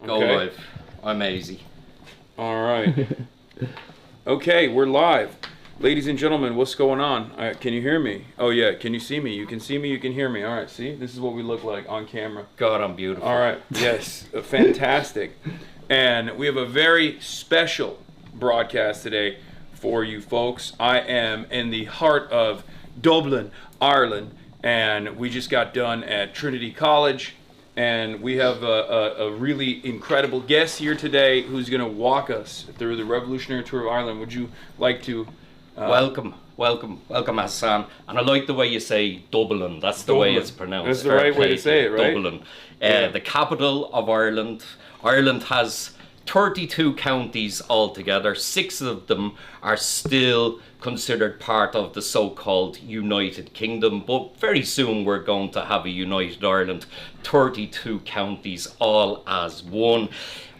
Go live. I'm Easy. All right. Okay, we're live. Ladies and gentlemen, what's going on? Can you hear me? Oh yeah, can you see me? You can see me, you can hear me. All right, see? This is what we look like on camera. God, I'm beautiful. All right, yes, fantastic. And we have a very special broadcast today for you folks. I am in the heart of Dublin, Ireland, and we just got done at Trinity College. And we have a really incredible guest here today who's going to walk us through the revolutionary tour of Ireland. Would you like to... Welcome, Hasan. And I like the way you say Dublin. That's the way it's pronounced. That's the right way to say it, right? Dublin. The capital of Ireland. Ireland has 32 counties altogether. 6 of them are still considered part of the so-called United Kingdom, but very soon we're going to have a united Ireland. 32 counties all as one.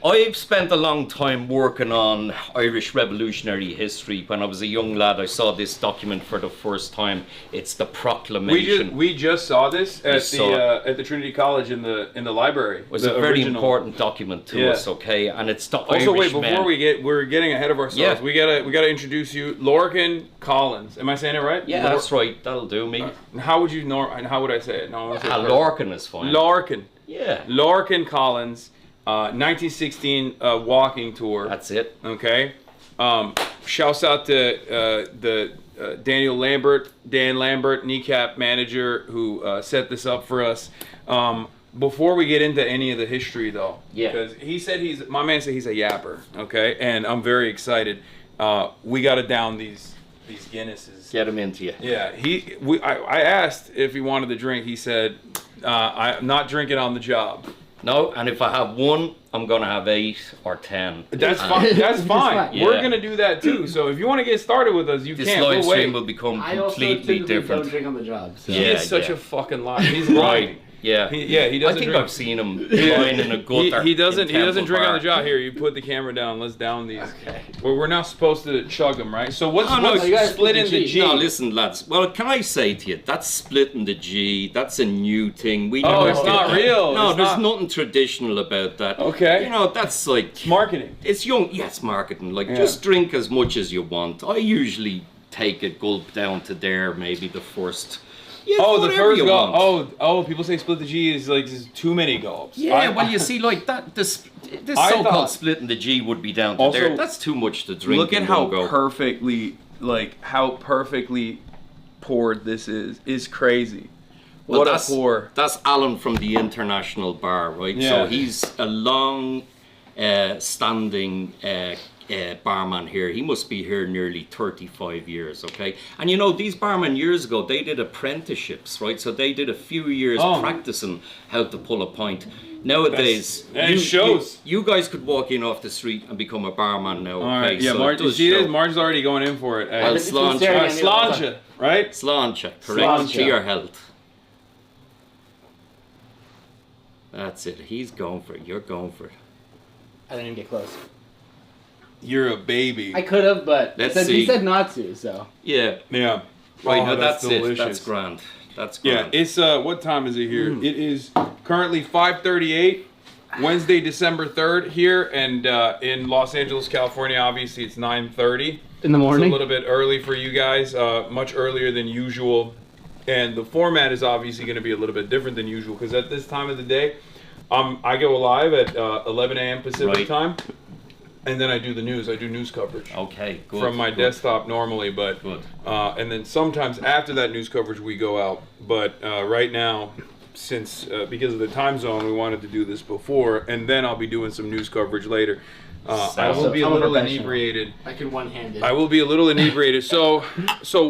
I've spent a long time working on Irish revolutionary history. When I was a young lad, I saw this document for the first time. It's the Proclamation. We just saw this at the Trinity College in the library. It was a very important document to us, okay? And it's the also, Irish wait, before we're getting ahead of ourselves. Yeah. We gotta introduce you, Lorcan Collins. Am I saying it right? Yeah, that's right. That'll do me. How would I say it? No, Lorcan is fine. Lorcan. Yeah. Lorcan Collins. 1916 walking tour. That's it. Okay. Shouts out to Dan Lambert, kneecap manager, who set this up for us. Before we get into any of the history, though, because my man said he's a yapper. Okay, and I'm very excited. We got to down these Guinnesses. Get him into you. Yeah. I asked if he wanted to drink. He said, "I'm not drinking on the job." No, and if I have one, I'm gonna have 8 or 10. That's fine. That's fine. Yeah. We're gonna do that too. So if you want to get started with us, you can. This live stream will become completely different. Don't drink on the job. So. He is such a fucking liar. He's lying. Yeah. He doesn't. I think drink. I've seen him lying in a gutter. He doesn't drink on the job. Here, you put the camera down. Let's down these. Okay. Well, we're not supposed to chug them, right? So what's split in the G? No, listen, lads. Well, can I say to you, that's splitting the G. That's a new thing. We know it's not real. No, there's nothing traditional about that. Okay. You know, that's like it's marketing. It's young. Yeah, it's marketing. Like just drink as much as you want. I usually take a gulp down to there, maybe the first. Yeah, the first gulp. People say split the G is like just too many gulps. Yeah, well, you see, like that. This so-called splitting the G would be down to there. That's too much to drink. Look at how perfectly poured this is. It's crazy. Well, what a pour. That's Alan from the International Bar, right? Yeah. So he's a long standing barman here. He must be here nearly 35 years, okay? And you know, these barmen years ago, they did apprenticeships, right? So they did a few years practicing how to pull a pint. Nowadays, you guys could walk in off the street and become a barman now, okay? All right, yeah, so Marge's already going in for it. Well, sláinte, right? Sláinte, correct, to your health. That's it, he's going for it, you're going for it. I didn't even get close. You're a baby. I could have, but he said not to, so. Yeah. Yeah. Right, no, that's delicious. That's grand. That's grand. Yeah, it's, what time is it here? It is currently 5:38, Wednesday, December 3rd here, and in Los Angeles, California, obviously it's 9:30. In the morning? It's a little bit early for you guys, much earlier than usual. And the format is obviously going to be a little bit different than usual, because at this time of the day, I go live at 11 a.m. Pacific time. And then I do the news. I do news coverage. Okay, good. From my desktop normally, but and then sometimes after that news coverage we go out. But right now, since because of the time zone, we wanted to do this before, and then I'll be doing some news coverage later. I will be a little inebriated. I can one-handed. I will be a little inebriated. So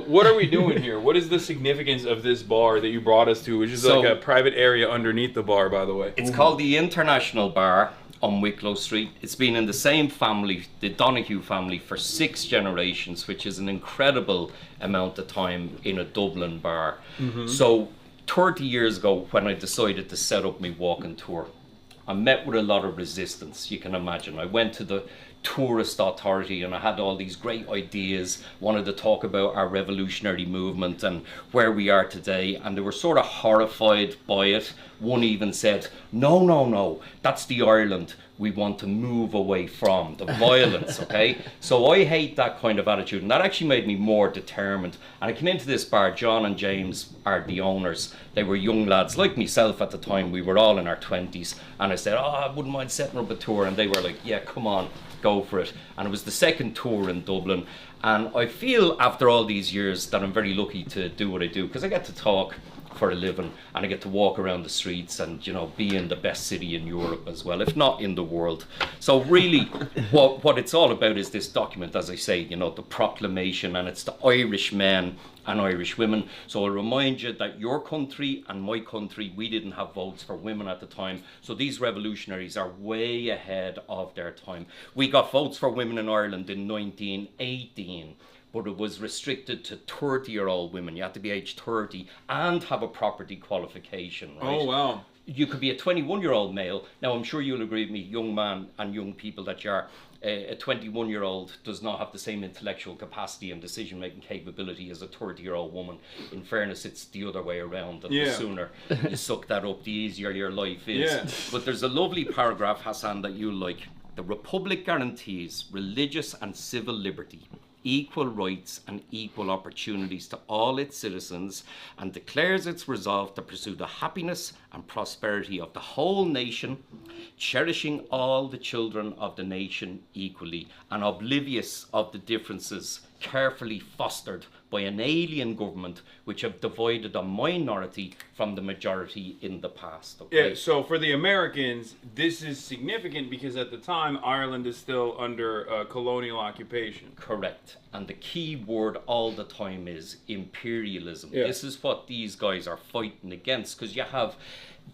what are we doing here? What is the significance of this bar that you brought us to, which is like a private area underneath the bar, by the way? It's called the International Bar on Wicklow Street. It's been in the same family, the Donoghue family, for 6 generations, which is an incredible amount of time in a Dublin bar. So 30 years ago, when I decided to set up my walking tour, I met with a lot of resistance, you can imagine. I went to the tourist authority and I had all these great ideas, wanted to talk about our revolutionary movement and where we are today, and they were sort of horrified by it. One even said, no, that's the Ireland. we want to move away from the violence, okay? So I hate that kind of attitude, and that actually made me more determined. And I came into this bar. John and James are the owners. They were young lads like myself at the time. We were all in our 20s, and I said, I wouldn't mind setting up a tour, and they were like, yeah, come on, go for it. And it was the second tour in Dublin, and I feel after all these years that I'm very lucky to do what I do, because I get to talk for a living, and I get to walk around the streets and, you know, be in the best city in Europe as well, if not in the world. So really what it's all about is this document, as I say, you know, the proclamation, and it's the Irish men and Irish women. So I'll remind you that your country and my country, we didn't have votes for women at the time. So these revolutionaries are way ahead of their time. We got votes for women in Ireland in 1918. But it was restricted to 30-year-old women. You had to be age 30 and have a property qualification, right? Oh, wow. You could be a 21-year-old male. Now, I'm sure you'll agree with me, young man and young people, that you are. A 21-year-old does not have the same intellectual capacity and decision-making capability as a 30-year-old woman. In fairness, it's the other way around. And the sooner you suck that up, the easier your life is. Yeah. But there's a lovely paragraph, Hasan, that you'll like. The Republic guarantees religious and civil liberty, equal rights and equal opportunities to all its citizens, and declares its resolve to pursue the happiness and prosperity of the whole nation, cherishing all the children of the nation equally, and oblivious of the differences carefully fostered by an alien government which have divided a minority from the majority in the past. Okay? Yeah, so for the Americans, this is significant because at the time, Ireland is still under colonial occupation. Correct. And the key word all the time is imperialism. Yeah. This is what these guys are fighting against, because you have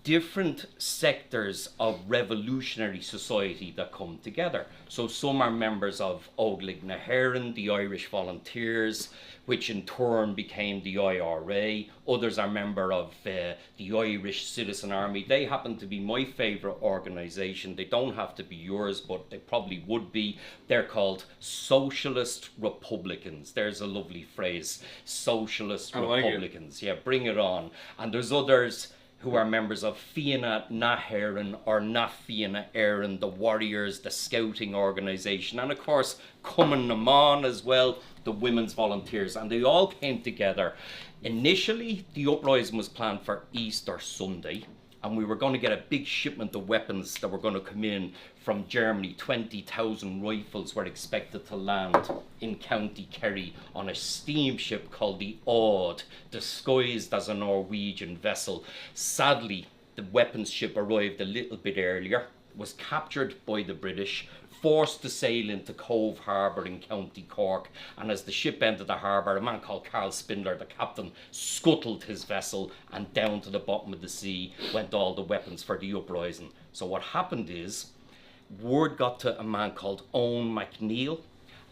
different sectors of revolutionary society that come together. So some are members of Óglaigh na hÉireann, the Irish Volunteers, which in turn became the IRA. Others are member of the Irish Citizen Army. They happen to be my favourite organisation. They don't have to be yours, but they probably would be. They're called Socialist Republicans. There's a lovely phrase, Socialist Republicans. Yeah, bring it on. And there's others who are members of Fianna na hÉireann or na Fianna Éireann, the Warriors, the Scouting organisation, and of course Cumann na Mán as well, the Women's Volunteers, and they all came together. Initially, the uprising was planned for Easter Sunday, and we were going to get a big shipment of weapons that were going to come in from Germany. 20,000 rifles were expected to land in County Kerry on a steamship called the Odd, disguised as a Norwegian vessel. Sadly, the weapons ship arrived a little bit earlier, was captured by the British, forced to sail into Cove Harbour in County Cork, and as the ship entered the harbour, a man called Carl Spindler, the captain, scuttled his vessel, and down to the bottom of the sea went all the weapons for the uprising. So what happened is, word got to a man called Owen MacNeill,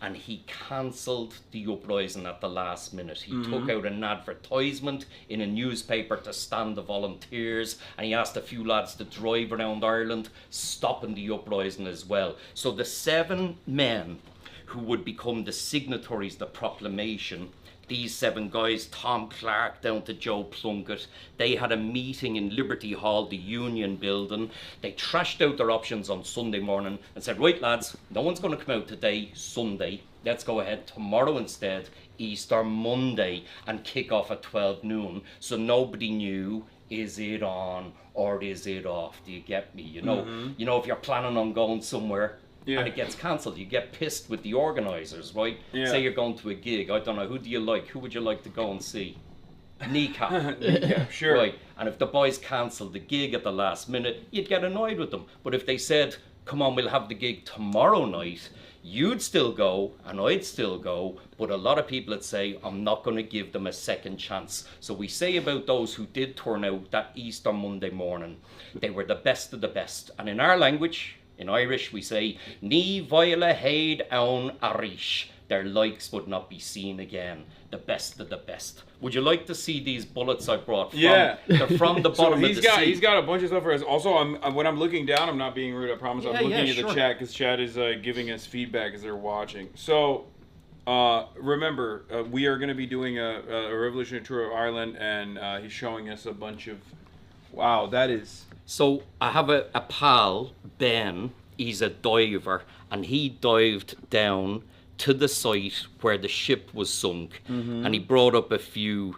and he cancelled the uprising at the last minute. He took out an advertisement in a newspaper to stand the volunteers, and he asked a few lads to drive around Ireland, stopping the uprising as well. So the 7 men who would become the signatories of the proclamation, these 7 guys, Tom Clark down to Joe Plunkett, they had a meeting in Liberty Hall, the Union building. They trashed out their options on Sunday morning and said, right lads, no one's going to come out today, Sunday. Let's go ahead tomorrow instead, Easter Monday, and kick off at 12 noon. So nobody knew, is it on or is it off? Do you get me? You know, if you're planning on going somewhere, and it gets cancelled, you get pissed with the organisers, right? Say you're going to a gig, I don't know, who do you like? Who would you like to go and see? Kneecap. Kneecap, sure. Right, and if the boys cancelled the gig at the last minute, you'd get annoyed with them. But if they said, come on, we'll have the gig tomorrow night, you'd still go, and I'd still go, but a lot of people would say, I'm not going to give them a second chance. So we say about those who did turn out that Easter Monday morning, they were the best of the best. And in our language, in Irish, we say, Ní bhaile héad ann arish. Their likes would not be seen again. The best of the best. Would you like to see these bullets I brought? They're from the bottom of the sea. He's got a bunch of stuff for us. Also, when I'm looking down, I'm not being rude, I promise. I'm looking at the chat because chat is giving us feedback as they're watching. So, remember, we are going to be doing a revolutionary tour of Ireland, and he's showing us a bunch of... Wow, that is... So I have a pal, Ben, he's a diver, and he dived down to the site where the ship was sunk, and he brought up a few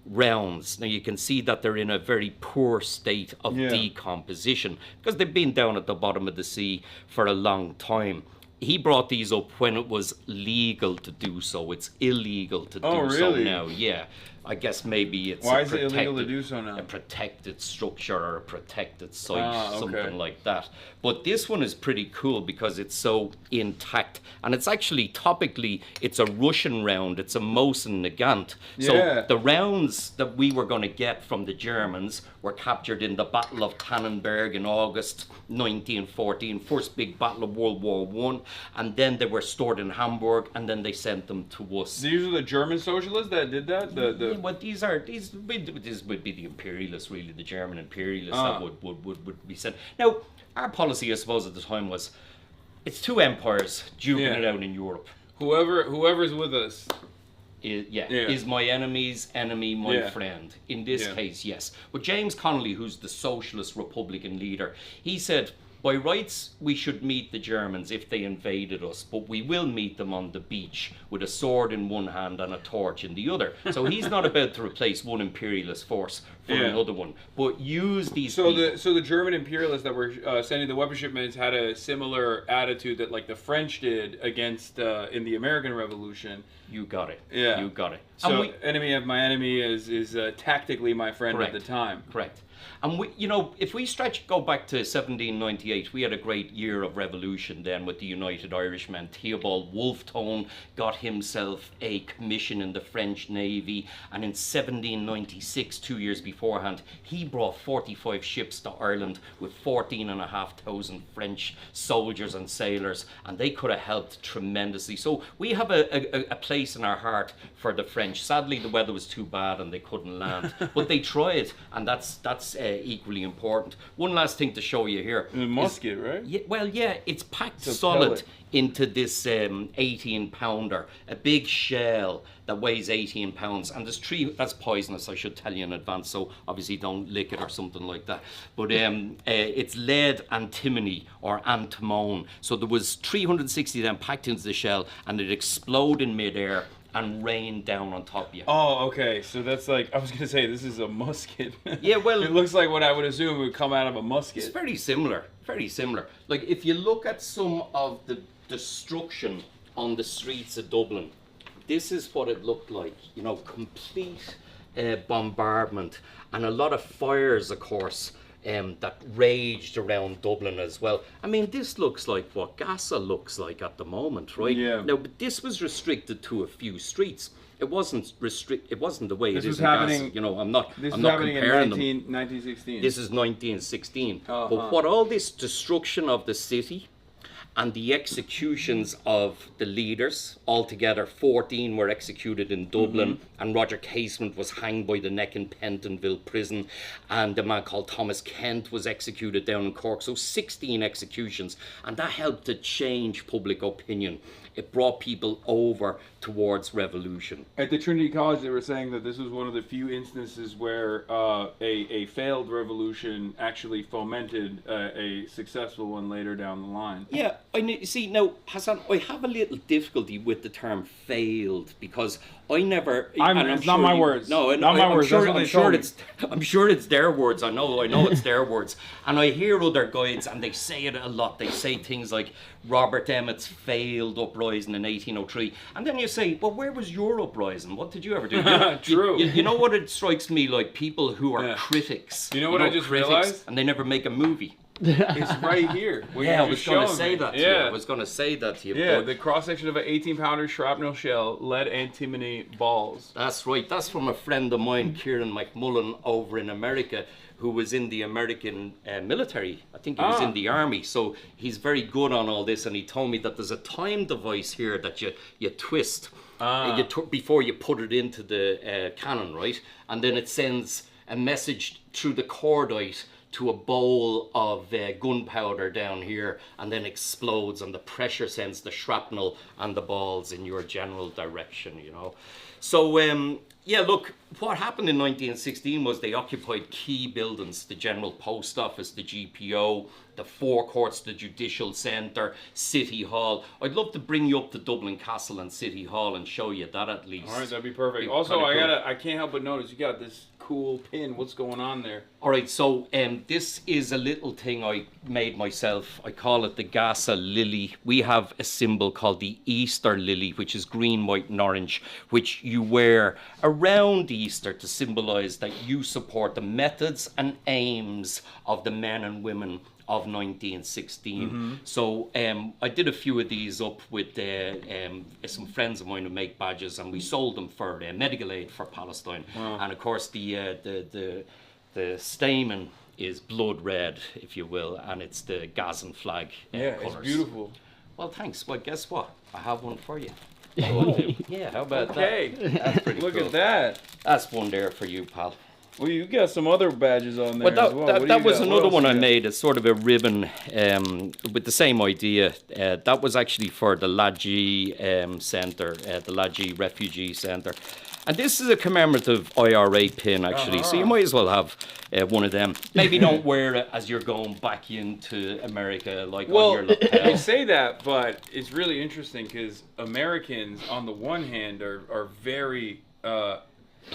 rounds. Now you can see that they're in a very poor state of decomposition because they've been down at the bottom of the sea for a long time. He brought these up when it was legal to do so. It's illegal to do so now. Yeah. I guess maybe it's why is it illegal to do so now? A protected structure or a protected site, something like that. But this one is pretty cool because it's so intact, and it's actually topically, it's a Russian round. It's a Mosin Nagant. So the rounds that we were going to get from the Germans were captured in the Battle of Tannenberg in August 1914, first big battle of World War One, and then they were stored in Hamburg, and then they sent them to us. These are the German socialists that did that. Well, these would be the imperialists, really, the German imperialists that would be sent. Now, our policy, I suppose, at the time was, it's two empires duking it out in Europe. Whoever's with us is my enemy's enemy my friend. In this case, yes. But James Connolly, who's the socialist Republican leader, he said, by rights, we should meet the Germans if they invaded us, but we will meet them on the beach with a sword in one hand and a torch in the other. So he's not about to replace one imperialist force for another one, but use these So the German imperialists that were sending the weapon shipments had a similar attitude that like the French did against in the American Revolution. You got it. Yeah. You got it. So enemy of my enemy is tactically my friend at the time. Correct. And we, if we go back to 1798, we had a great year of revolution then with the United Irishmen. Theobald Wolfe got himself a commission in the French Navy, and in 1796, 2 years beforehand, he brought 45 ships to Ireland with 14,500 French soldiers and sailors, and they could have helped tremendously. So we have a place in our heart for the French. Sadly, the weather was too bad and they couldn't land, but they tried, and that's equally important. One last thing to show you here. A musket, right? Yeah, it's packed solid into this 18-pounder, a big shell that weighs 18 pounds, and there's that's poisonous, I should tell you in advance, so obviously don't lick it or something like that. But it's lead antimony or antimone, so there was 360 of them packed into the shell, and it exploded in midair and rain down on top of you. Oh, okay. So that's like, I was going to say, this is a musket. Yeah, well... It looks like what I would assume would come out of a musket. It's very similar. Like, if you look at some of the destruction on the streets of Dublin, this is what it looked like. Complete bombardment, and a lot of fires, of course, that raged around Dublin as well. I mean, this looks like what Gaza looks like at the moment, right? Yeah. Now, but this was restricted to a few streets. It wasn't It wasn't the way this it is was in happening, Gaza. I'm not. This I'm was not happening comparing in them. 1916. This is 1916. But what all this destruction of the city and the executions of the leaders, altogether 14 were executed in Dublin, and Roger Casement was hanged by the neck in Pentonville prison, and a man called Thomas Kent was executed down in Cork. So 16 executions, and that helped to change public opinion. It brought people over towards revolution. At the Trinity College, they were saying that this was one of the few instances where a failed revolution actually fomented a successful one later down the line. Yeah, see, now, Hasan, I have a little difficulty with the term failed, because I never... It's not my words. No, not my words. I'm sure it's their words. I know it's their words. And I hear other guides, and they say it a lot. They say things like Robert Emmet's failed uprising in 1803. And then you say, well, where was your uprising? What did you ever do? True. You know what it strikes me like? People who are critics. You know what I just realized? And they never make a movie. It's right here. I was going to say that to you. I was going to say that to you. Yeah, the cross-section of an 18-pounder shrapnel shell, lead antimony balls. That's right. That's from a friend of mine, Kieran McMullen, over in America, who was in the American military. I think he was in the army. So he's very good on all this, and he told me that there's a time device here that you twist before you put it into the cannon, right? And then it sends a message through the cordite to a bowl of gunpowder down here and then explodes, and the pressure sends the shrapnel and the balls in your general direction, you know. So, yeah, look, what happened in 1916 was they occupied key buildings, the General Post Office, the GPO, the Four Courts, the Judicial Centre, City Hall. I'd love to bring you up to Dublin Castle and City Hall and show you that at least. All right, that'd be perfect. Also, I can't help but notice you got this cool pin. What's going on there? All right, so this is a little thing I made myself. I call it the Gaza lily. We have a symbol called the Easter lily, which is green, white, and orange, which you wear around Easter to symbolise that you support the methods and aims of the men and women of 1916. So I did a few of these up with some friends of mine who make badges, and we sold them for medical aid for Palestine. And of course the stamen is blood red, if you will, and it's the Gazan flag Yeah, colours. it's beautiful. Well, thanks. Well, guess what? I have one for you. Oh. Yeah, how about Okay. that? That's pretty Look cool. at that. That's one there for you, pal. Well, you got some other badges on there But that, as well. What do that you was got? What another else one you I got? made. It's sort of a ribbon with the same idea. That was actually for the Laji Centre, the Laji Refugee Centre. And this is a commemorative IRA pin, actually. So you might as well have one of them. Maybe don't wear it as you're going back into America, like on your Well, lapel. you say that, but it's really interesting because Americans, on the one hand, are very...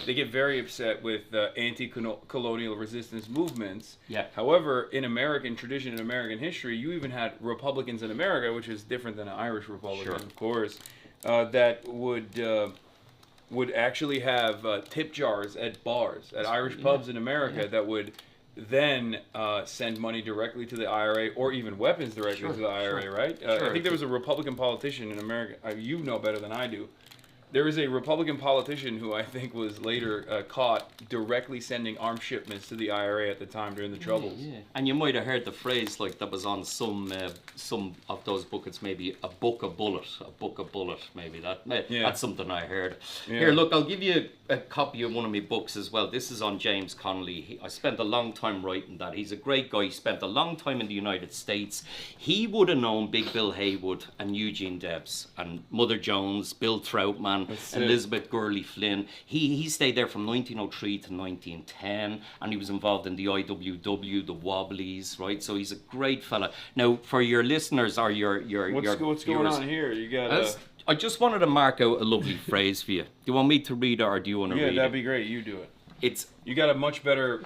they get very upset with anti-colonial resistance movements. Yeah. However, in American tradition and American history, you even had Republicans in America, which is different than an Irish Republican, Sure. of course, that would actually have tip jars at bars, at Irish pubs in America that would then send money directly to the IRA or even weapons directly to the IRA, right? I think there was a Republican politician in America, you know better than I do. There is a Republican politician who I think was later caught directly sending arms shipments to the IRA at the time during the Troubles. Yeah. And you might have heard the phrase like that was on some of those buckets, maybe a book a bullet, maybe that. That's something I heard. Yeah. Here, look, I'll give you a copy of one of my books as well. This is on James Connolly. I spent a long time writing that. He's a great guy. He spent a long time in the United States. He would have known Big Bill Haywood and Eugene Debs and Mother Jones, Bill Troutman, Elizabeth Gurley Flynn. He stayed there from 1903 to 1910, and he was involved in the IWW, the Wobblies, right? So he's a great fella. Now, for your listeners or your What's going viewers, on here? You got I just wanted to mark out a lovely phrase for you. Do you want me to read it, or do you want to read that'd it? be great. You do it. You got a much better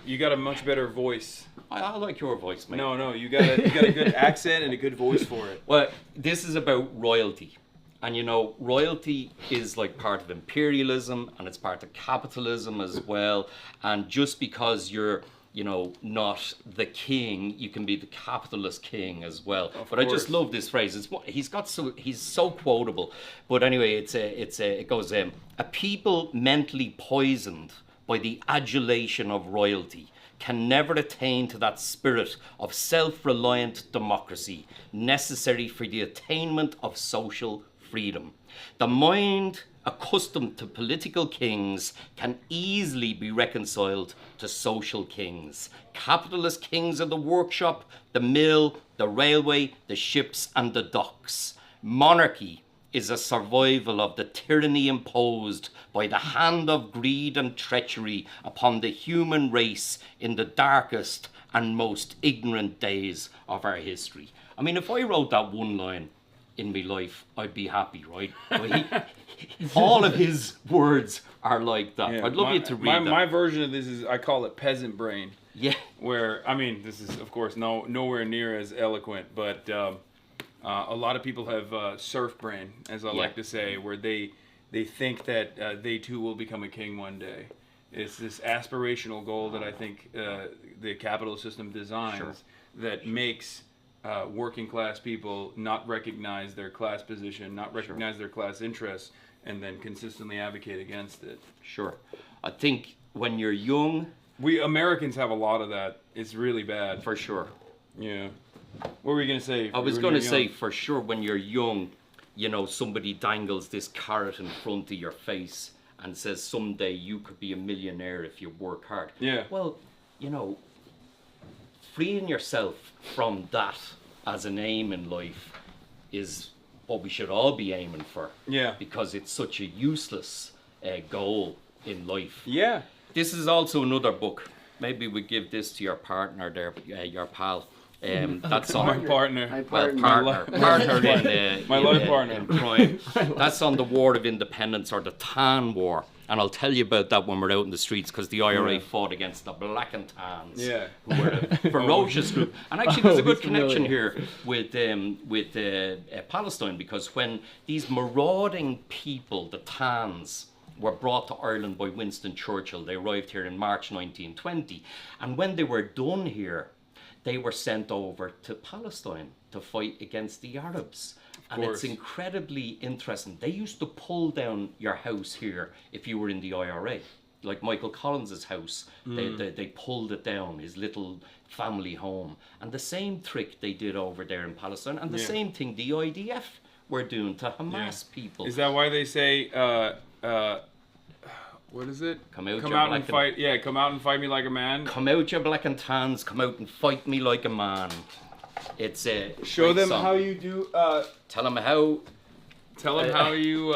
voice. I like your voice, mate. No, you got a good accent and a good voice for it. Well, this is about royalty. And you know, royalty is like part of imperialism, and it's part of capitalism as well. And just because you're, you know, not the king, you can be the capitalist king as well. But I just love this phrase. He's so quotable. But anyway, it goes a people mentally poisoned by the adulation of royalty can never attain to that spirit of self-reliant democracy necessary for the attainment of social freedom. The mind accustomed to political kings can easily be reconciled to social kings. Capitalist kings of the workshop, the mill, the railway, the ships, and the docks. Monarchy is a survival of the tyranny imposed by the hand of greed and treachery upon the human race in the darkest and most ignorant days of our history. I mean, if I wrote that one line in my life, I'd be happy, right? All of his words are like that. Yeah, I'd love you to read that. My version of this is, I call it peasant brain. Yeah. Where, I mean, this is, of course, nowhere near as eloquent, but a lot of people have surf brain, as I like to say, where they think that they too will become a king one day. It's this aspirational goal that I think the capitalist system designs that makes working class people not recognize their class position, not recognize their class interests, and then consistently advocate against it. Sure. I think when you're young... We Americans have a lot of that. It's really bad. For sure. Yeah. What were you going to say? I was going to say, for sure, when you're young, you know, somebody dangles this carrot in front of your face and says someday you could be a millionaire if you work hard. Yeah. Well, you know, freeing yourself from that as an aim in life is what we should all be aiming for. Yeah. Because it's such a useless goal in life. Yeah. This is also another book. Maybe we give this to your partner there, your pal. That's on My partner. My well, partner. partner in My life partner. in crime. That's on the War of Independence, or the Tan War. And I'll tell you about that when we're out in the streets, because the IRA fought against the Black and Tans, who were a ferocious group. And actually, there's a good connection here with Palestine, because when these marauding people, the Tans, were brought to Ireland by Winston Churchill, they arrived here in March 1920. And when they were done here, they were sent over to Palestine to fight against the Arabs. And it's incredibly interesting. They used to pull down your house here if you were in the IRA. Like Michael Collins's house, they pulled it down, his little family home. And the same trick they did over there in Palestine, and the same thing the IDF were doing to Hamas people. Is that why they say, what is it? Come out and fight. Yeah, come out and fight me like a man. Come out, you Black and Tans. Come out and fight me like a man. It's a show them song. how you do. Tell them how. Tell them how you.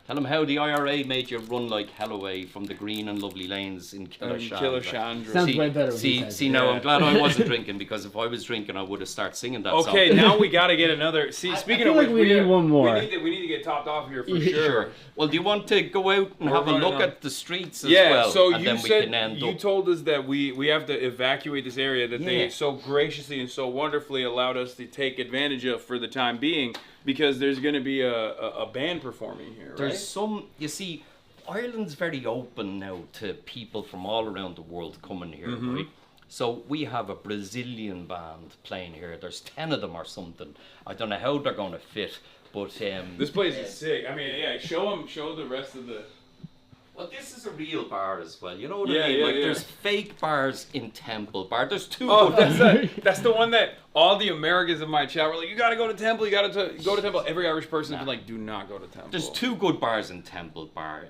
Tell them how the IRA made you run like hell away from the green and lovely lanes in Killashandra. Sounds way better. See, now I'm glad I wasn't drinking, because if I was drinking, I would have started singing that song. Okay, now we got to get another. See, speaking of which, we need one more. We need to get topped off here for sure. Well, do you want to go out and have a look at the streets as well? Yeah, so and you then said, we can end you told us that we have to evacuate this area that they so graciously and so wonderfully allowed us to take advantage of for the time being, because there's going to be a band performing here, right? There's some, you see, Ireland's very open now to people from all around the world coming here, right? So we have a Brazilian band playing here. There's 10 of them or something. I don't know how they're going to fit, but this place is sick. I mean, yeah, show the rest of the. Well, this is a real bar as well. You know what I mean? There's fake bars in Temple Bar. There's two. Oh, that's the one that all the Americans in my chat were like, you gotta go to Temple. You gotta go to Temple. Every Irish person has been like, do not go to Temple. There's two good bars in Temple Bar.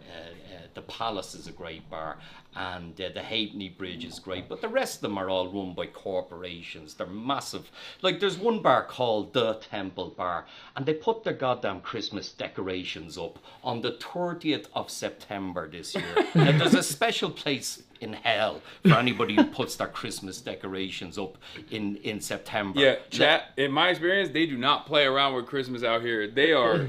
The Palace is a great bar, and the Halfpenny Bridge is great, but the rest of them are all run by corporations. They're massive. Like, there's one bar called the Temple Bar, and they put their goddamn Christmas decorations up on the 30th of September this year. Now, there's a special place in hell for anybody who puts their Christmas decorations up in September. Yeah, chat, in my experience, they do not play around with Christmas out here. They are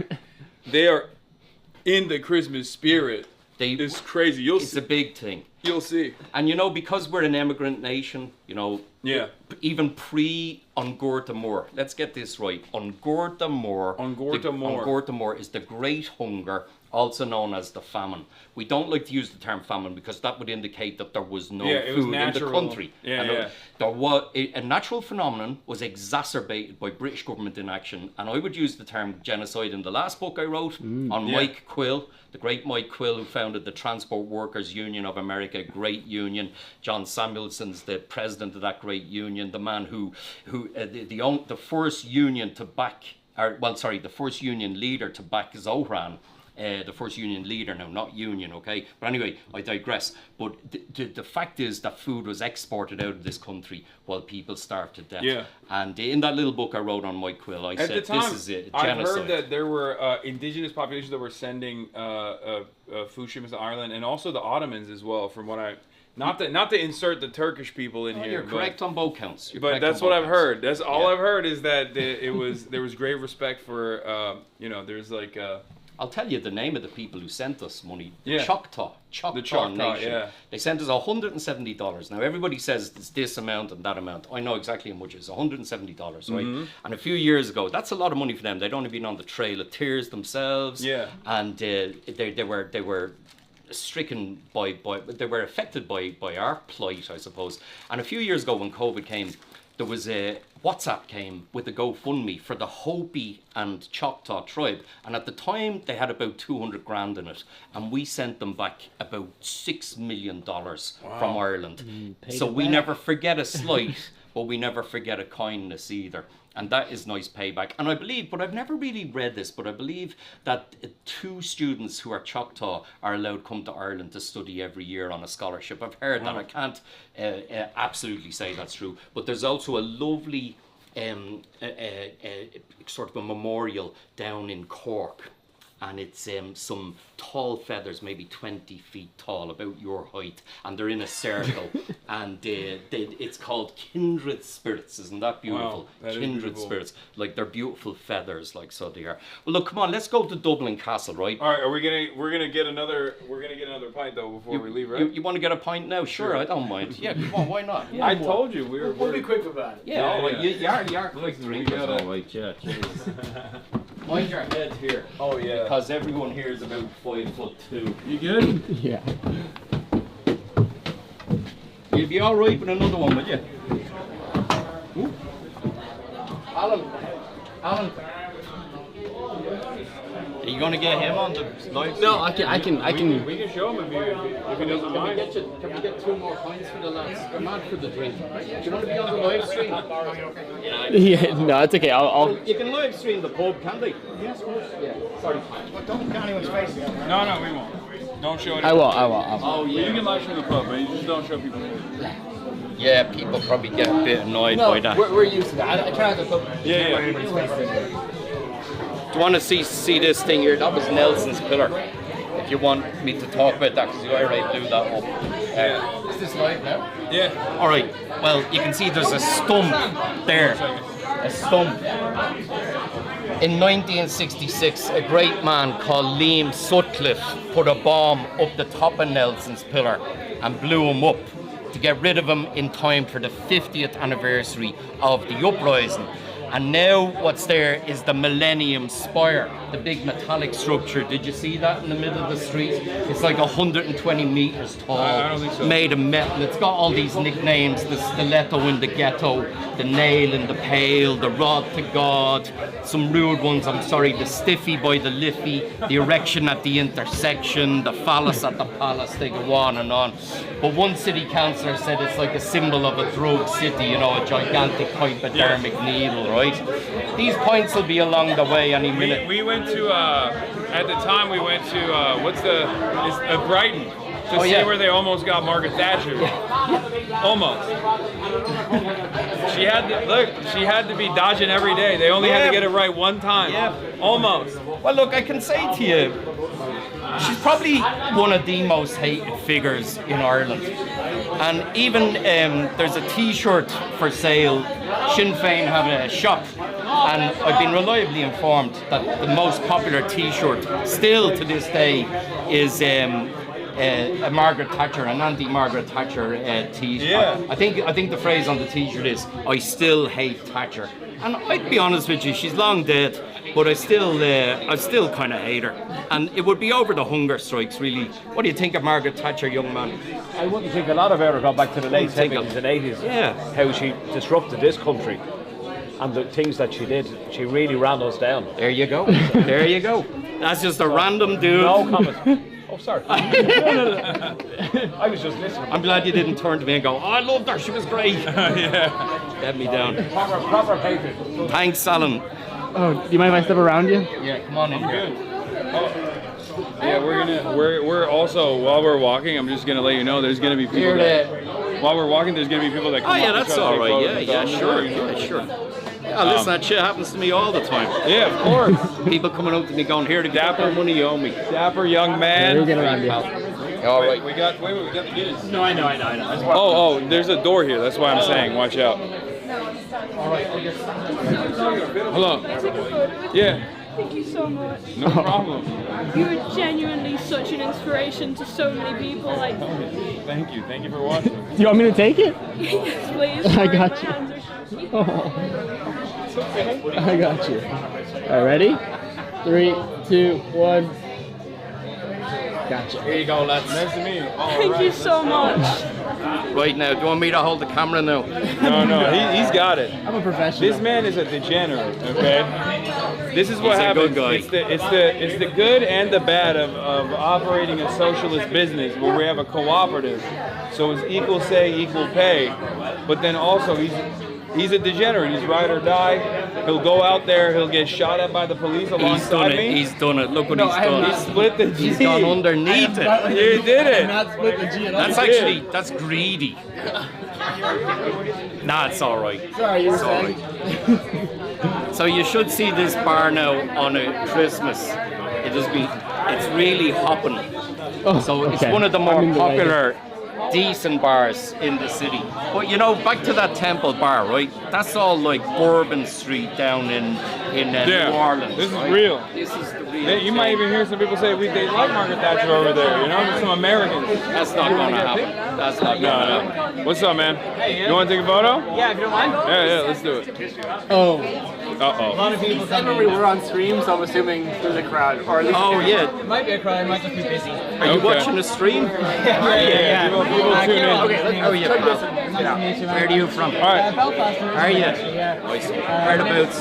in the Christmas spirit. It's crazy. It's a big thing. You'll see. And you know, because we're an immigrant nation, you know, even pre-Ungorta Moor, let's get this right. Ungorta Moor is the Great Hunger, also known as the famine. We don't like to use the term famine because that would indicate that there was no food in the country. There was a natural phenomenon was exacerbated by British government inaction, and I would use the term genocide in the last book I wrote on Mike Quill, the great Mike Quill, who founded the Transport Workers Union of America, great union. John Samuelson's the president of that great union, the man the first union to back, the first union leader to back Zohran. The first union leader now, not union, okay? But anyway, I digress. But the fact is that food was exported out of this country while people starved to death. Yeah. And in that little book I wrote on Mike Quill, I said this is a genocide. I've heard that there were indigenous populations that were sending food shipments to Ireland, and also the Ottomans as well, from what I... Not to insert the Turkish people in here. You're correct on both counts. But that's what I've heard. That's all I've heard, is that there was great respect for, there's like... I'll tell you the name of the people who sent us money. The Choctaw Nation. Yeah. They sent us $170. Now everybody says it's this amount and that amount. I know exactly how much it is. $170, right? And a few years ago, that's a lot of money for them. They'd only been on the Trail of Tears themselves. Yeah. And they were stricken they were affected by our plight, I suppose. And a few years ago, when COVID came, there was a WhatsApp came with a GoFundMe for the Hopi and Choctaw tribe, and at the time they had about 200 grand in it, and we sent them back about $6 million from Ireland. So we never forget a slight but we never forget a kindness either. And that is nice payback. And I believe, but I've never really read this, but I believe that 2 students who are Choctaw are allowed to come to Ireland to study every year on a scholarship. I've heard that. I can't absolutely say that's true. But there's also a lovely sort of a memorial down in Cork. And it's some tall feathers, maybe 20 feet tall, about your height, and they're in a circle, and it's called Kindred Spirits. Isn't that beautiful? Wow, that Kindred is beautiful. Spirits, like they're beautiful feathers, like so they are. Well, look, come on, let's go to Dublin Castle, right? All right, we're gonna get another pint though before we leave, right? You want to get a pint now? Sure, I don't mind. Yeah, come on, why not? Yeah, I told you We'll be quick about it. yeah, Yeah, well, yeah. you're quick We drinkers, gotta- all right, yeah. Mind your head here. Oh yeah. Because everyone here is about 5'2". You good? Yeah. You'll be all right with another one, will you? Ooh. Alan. Are you gonna get him on the live? No, I can. We can show him if he doesn't mind. Can we get 2 more points for the lads? They're mad for the drink. Do you want to be on the live stream? Yeah, no, it's okay. I'll. You can live stream the pub, can't they? Yes, of course. Yeah. Sorry. Don't get anyone's face. No, we won't. Don't show it. I will. Oh You yeah. can live stream the pub, but you just don't show people. Yeah, people probably get a bit annoyed No, by that. we're used to that. I try not to put. Yeah. Do you want to see this thing here? That was Nelson's pillar. If you want me to talk about that, because the IRL blew that up. Yeah. Is this live now? Yeah. All right. Well, you can see there's a stump there. A stump. In 1966, a great man called Liam Sutcliffe put a bomb up the top of Nelson's pillar and blew him up to get rid of him in time for the 50th anniversary of the uprising. And now what's there is the Millennium Spire, the big metallic structure. Did you see that in the middle of the street? It's like 120 meters tall, I don't think so. made of metal. It's got all these nicknames: the stiletto in the ghetto, the nail in the pail, the rod to God, some rude ones, I'm sorry, the stiffy by the Liffey, the erection at the intersection, the phallus at the palace. They go on and on. But one city councillor said it's like a symbol of a drug city, you know, a gigantic hypodermic needle, right? These points will be along the way any minute. We went to at the time we went to Brighton to see where they almost got Margaret Thatcher. Almost. She had to be dodging every day. They only had to get it right one time. Yeah. Almost. Well, look, I can say to you, she's probably one of the most hated figures in Ireland. And even there's a T-shirt for sale. Sinn Féin have a shop, and I've been reliably informed that the most popular T-shirt still to this day is a Margaret Thatcher, an anti-Margaret Thatcher T-shirt. Yeah. I think the phrase on the T-shirt is "I still hate Thatcher," and I'd be honest with you, she's long dead, but I still kind of hate her. And it would be over the hunger strikes, really. What do you think of Margaret Thatcher, young man? I wouldn't think a lot about her going back to the late Think of- 70s and 80s. Yeah. How she disrupted this country and the things that she did. She really ran us down. There you go. There you go. That's just a random dude. No comment. Oh, sorry. No. I was just listening. I'm glad you didn't turn to me and go, "Oh, I loved her. She was great." Yeah. Get me down. Proper hatred. Thanks, Alan. Oh, do you mind if I step around you? Yeah, come on in here. Yeah, we're also, while we're walking, I'm just gonna let you know there's gonna be people Here, that, while we're walking, there's gonna be people that come Oh yeah, up and that's try to all take right. photos Yeah, and yeah, stuff. sure, yeah, sure. Yeah, listen, that shit happens to me all the time. Yeah, of course. People coming up to me going, "Here, the dapper money you owe me." Dapper young man. We'll get around you. All right. We got the Guinness. No, I know. That's why. Oh, there's a door here. That's why I'm saying, watch out. Hello. Yeah, Thank you so much. no problem. You're genuinely such an inspiration to so many people. Like, Thank you for watching. Do you want me to take it? yes, please. I Sorry, got my you. hands are shaky. I got you. All right, ready? 3, 2, 1. Gotcha. Here you go, lads. Nice to meet you. Thank you so much. Right now, do you want me to hold the camera now? No, he's got it. I'm a professional. This man is a degenerate. Okay. This is what He's a happens. good guy. It's the good and the bad of operating a socialist business where we have a cooperative. So it's equal say, equal pay. But then also He's a degenerate. He's ride or die. He'll go out there. He'll get shot at by the police He's done alongside it. me. He's done it. Look what he's done. He split the G. He's gone underneath it. You did it. That's actually, that's greedy. Nah, it's all right. Sorry, you were It's all saying? right. So you should see this bar now on a Christmas. It has been, it's really hopping. Oh, So it's okay. one of the more I'm in the way. popular, decent bars in the city. But you know, back to that Temple bar, right? That's all like Bourbon Street down in New Orleans. This is right? real. This is the real. You might even hear some people say they like Margaret Thatcher over there. You know, some Americans. That's not gonna happen. That's not gonna happen. No. What's up, man? You want to take a photo? Yeah, if you don't mind. Yeah, let's do it. Oh, A lot of people coming. We were on stream, so I'm assuming there's a crowd. Or at least Oh yeah. it might be a crowd. It might just be busy. Are you watching the stream? Yeah. People tune in. Okay, let's Oh, yeah, check pal. this. Nice to meet you, man. Where are you from? All right. Belfast. Are you? Yeah. Whereabouts?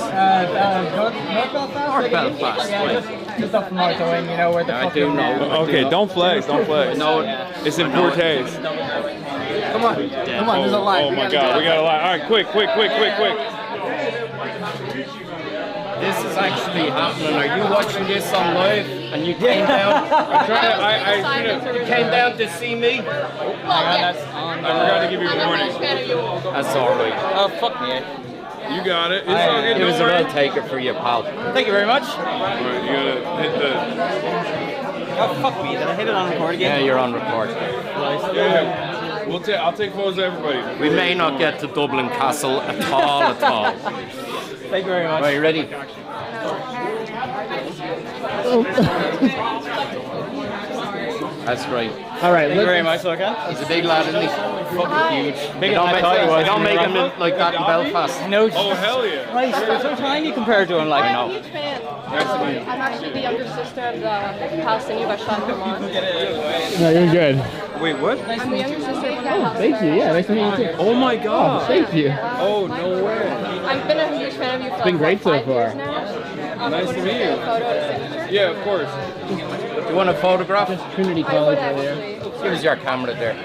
North Belfast. North Belfast, Yeah, right. just up from Martowing, you know where the I fucking... do know. Okay, don't flex. Don't flex. No, It's in poor taste. Come on, there's a line. Oh my God, we got a line. All right, quick. this is actually happening. Are you watching this on live? And you came down? You came down to see me? I forgot to give you a warning. That's all right. Oh, fuck me. You got it. It's all good. It was Don't a worry. real taker for you, pal. Thank you very much. All right, you gotta hit the. Oh, fuck me. Did I hit it on record Yeah, again? you're on record. Yeah. I'll take photos of everybody. We may not get to Dublin Castle at all. Thank you very much. Right, you ready? That's right. all right. Thank you very much, LORCAN. He's a big lad, isn't he? Fucking huge. They Bigger don't than I make, thought he was. they don't make him like that in Belfast. No, Oh hell yeah. Christ, you're so tiny compared to him, like, I'm no. a huge fan. I'm actually the younger sister of the Hasan you got shot in Vermont. No, you're good. Wait, what? I'm the younger sister of the Hasan. Thank you. Yeah, nice to meet you too. Oh my God. Thank you. Oh no way. I've been a huge fan of you for been great so 5 years far. now. Nice to meet you. Photo to signature. Yeah, of course. You want a photograph? Trinity I would College over there. actually. Here's your camera there.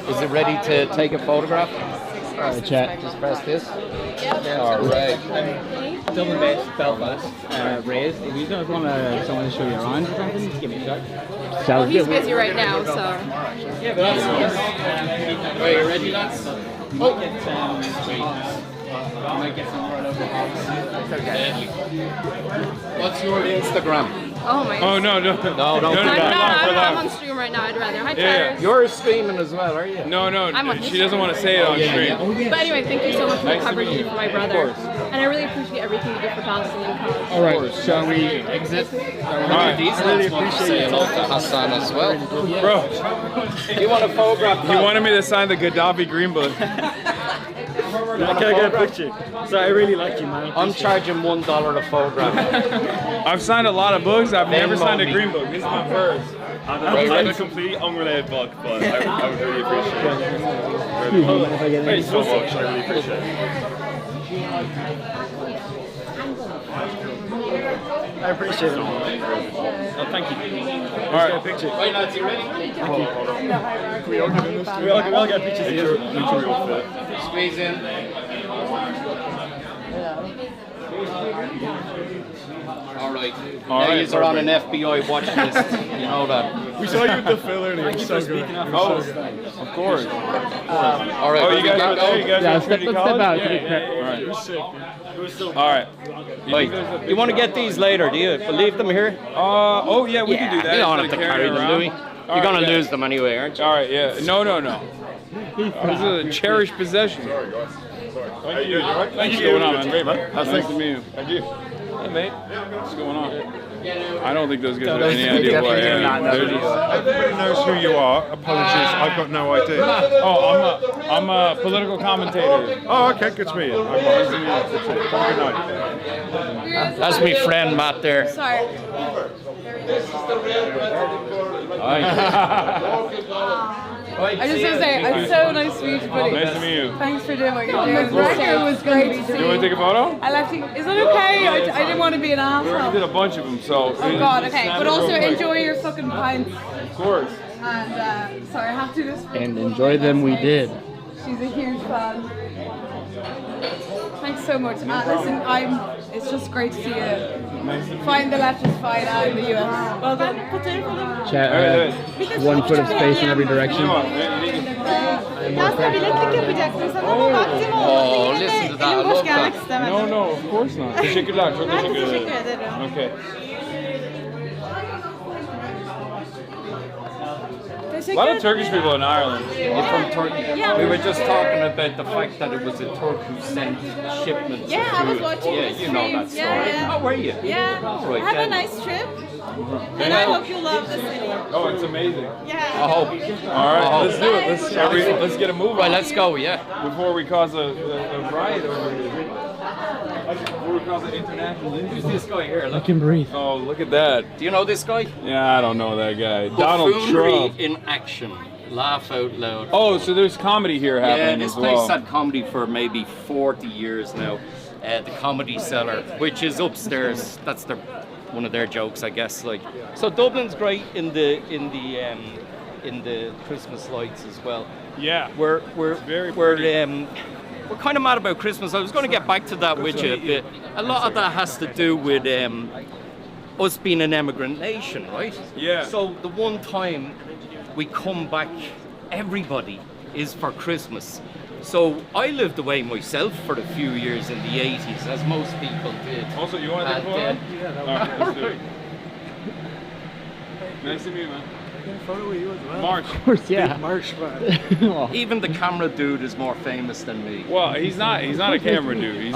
Is it ready to take a photograph? All right, chat. Just press this. Yep. All right. Dublin based, Belfast, raised. If you don't want someone to show you around or something, just give me a shot. Well, Sounds he's good. busy right now, so. Yeah, but Are you ready, lads? might get some right over house. What's your Instagram? Oh my. Oh no. No, don't No, do no, that. I'm on stream right now. I'd rather. Hi, Yeah. Claire. You're streaming as well, are you? No. I'm on She doesn't want to say it on stream. But anyway, thank you so much for the Nice to coverage meet you you. for my brother. Of course. And I really appreciate everything you do for Palestine and college. All right. Shall we exit? All right, These lads want to say hello to Hasan as well. bro. You want a photograph? He wanted me to sign the Gaddafi Green Book. Can I get a picture? So I really like you, man. I'm charging $1 a photograph. I've signed a lot of books. I've never Venmo signed a me. Green Book. This is my first. Right, I'm a completely unrelated book, but I would really appreciate it. If I get Thank you any. so much. I really appreciate it. I appreciate it. Oh, thank you. All right. Picture. Right, lads, you ready? We all get pictures here. Squeeze in. All right. Now right, you are on an FBI watch list. You know that. We saw you with the filler and it was so good. Oh, of course. All right. Oh, you guys are there? You guys Yeah, are let's Trinity step College? out. All right. Wait, you want to get these later? Do you leave them here? Oh yeah, we can do that. You don't have instead to of carry them, around. do we? All You're right, gonna yeah. lose them anyway, aren't you? All right, yeah. No. This is a cherished possession. Thank you. What's going on, man? Great, man. Nice to meet you. Thank you. Hey, mate. What's going on? I don't think those guys have Those any two idea who I definitely do am. not know They're who you just- are. Everybody knows who you are. Apologies, I've got no idea. Oh, I'm a political commentator. Oh, okay, good to meet you. Have a good night. That's my friend Matt there. Sorry. I just want to say, it's so nice to meet you, buddy. Nice to meet you. Thanks for doing what you're doing. It was great to see You want to take a photo? I left you. Is that okay? I didn't want to be an We already asshole. did a bunch of them, so. Oh God, okay. But also enjoy your fucking pints. Of course. And sorry, I have to just. And enjoy them we did. She's a huge fan. Thanks so much. Listen, it's just great to see you find the leftist fight out in the US. Well done. One foot of space in every direction. Oh, listen to that. I love that. No, of course not. Teşekkürler, çok teşekkür ederim. Okay. A lot of Turkish people in Ireland. You're from Turkey. Yeah. We were just talking about the fact that it was a Turk who sent shipments Yeah, of I was food. watching Yeah, the you know that streams. story. Yeah. How were you? Yeah. All right, Have a then. nice trip. And I hope you love the city. Oh, it's amazing. Yeah. I hope. All right, let's do it. Let's get a move Right, on let's go, yeah. before we cause a riot over here. Before we cause an international incident. Who's this guy here? Look. Can breathe. Oh, look at that. Do you know this guy? Yeah, I don't know that guy. Donald Buffoonery Trump. in action. Laugh out loud. Oh, so there's comedy here Yeah, happening this as place well. had comedy for maybe 40 years now. The Comedy Cellar, which is upstairs. That's one of their jokes, I guess. Like, so Dublin's great in the Christmas lights as well. Yeah. We're pretty. we're kind of mad about Christmas. I was going to get back to that with you, but a lot of that has to do with us being an emigrant nation, right? Yeah. So the one time we come back, everybody is for Christmas. So I lived away myself for a few years in the 80s, as most people did. Also, you want to And, take a photo? Yeah, all right, let's do it. Nice to meet you, man. March. Of course, yeah. Even the camera dude is more famous than me. Well, he's not a camera dude. He's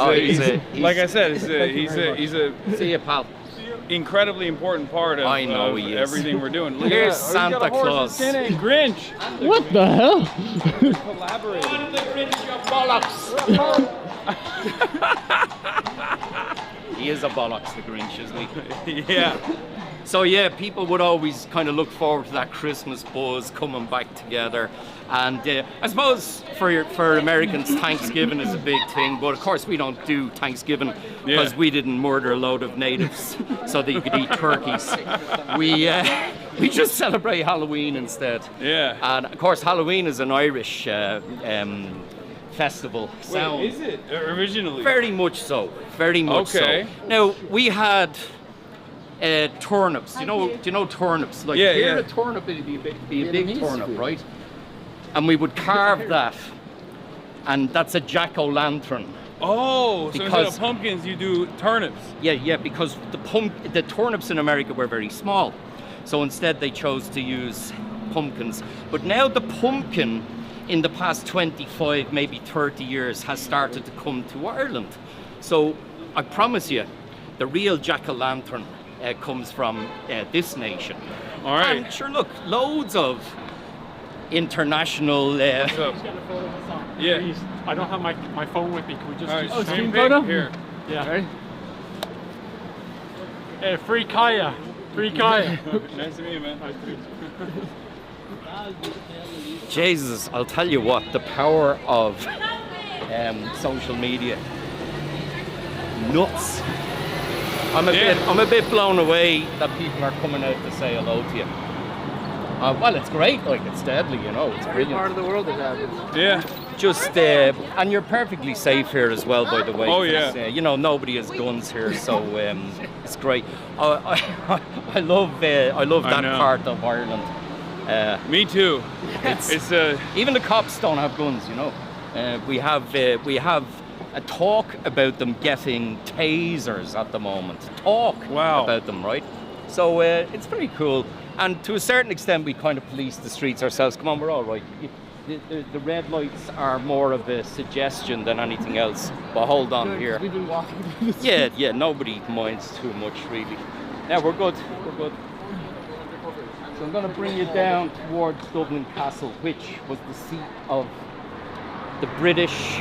like I said, he's a See you, pal. incredibly important part of, I know he is. everything we're doing. Look Here's at that. Santa Claus. Santa and Grinch. What the hell? Collaborating. He is a bollocks, the Grinch, isn't he? Yeah. So yeah, people would always kind of look forward to that Christmas buzz coming back together, and I suppose for Americans, Thanksgiving is a big thing. But of course, we don't do Thanksgiving because we didn't murder a load of natives so that you could eat turkeys. We just celebrate Halloween instead. Yeah. And of course, Halloween is an Irish festival. Wait, is it originally? Very much so. Very much Okay. so. Now we had. Turnips. Do you know turnips? Like Yeah, here yeah. a turnip would be a big turnip, right? And we would carve that, and that's a jack-o'-lantern. Oh, so instead Because- of pumpkins, you do turnips. Yeah, because the turnips in America were very small, so instead they chose to use pumpkins. But now the pumpkin, in the past 25, maybe 30 years, has started to come to Ireland. So I promise you, the real jack-o'-lantern comes from this nation. All right. And sure, look, loads of international. So, yeah. Please, I don't have my phone with me. Can we just All right. do Same screen thing photo? here. Yeah. Free Kaya. Free Kaya. Nice to meet you, man. Jesus, I'll tell you what, the power of social media. Nuts. I'm a bit blown away that people are coming out to say hello to you. Well, it's great, like it's deadly, you know, it's brilliant. Part of the world that happens. Yeah. Just, and you're perfectly safe here as well, by the way. Oh, yeah. You know, nobody has guns here, so it's great. I love that know. part of Ireland. Me too. It's It's even the cops don't have guns, you know. We have a talk about them getting tasers at the moment. Wow. About them, right? So it's pretty cool. And to a certain extent, we kind of police the streets ourselves. Come on, we're all right. The red lights are more of a suggestion than anything else. But hold on here. We've been walking through this. Yeah, nobody minds too much, really. Now we're good. So I'm going to bring you down towards Dublin Castle, which was the seat of the British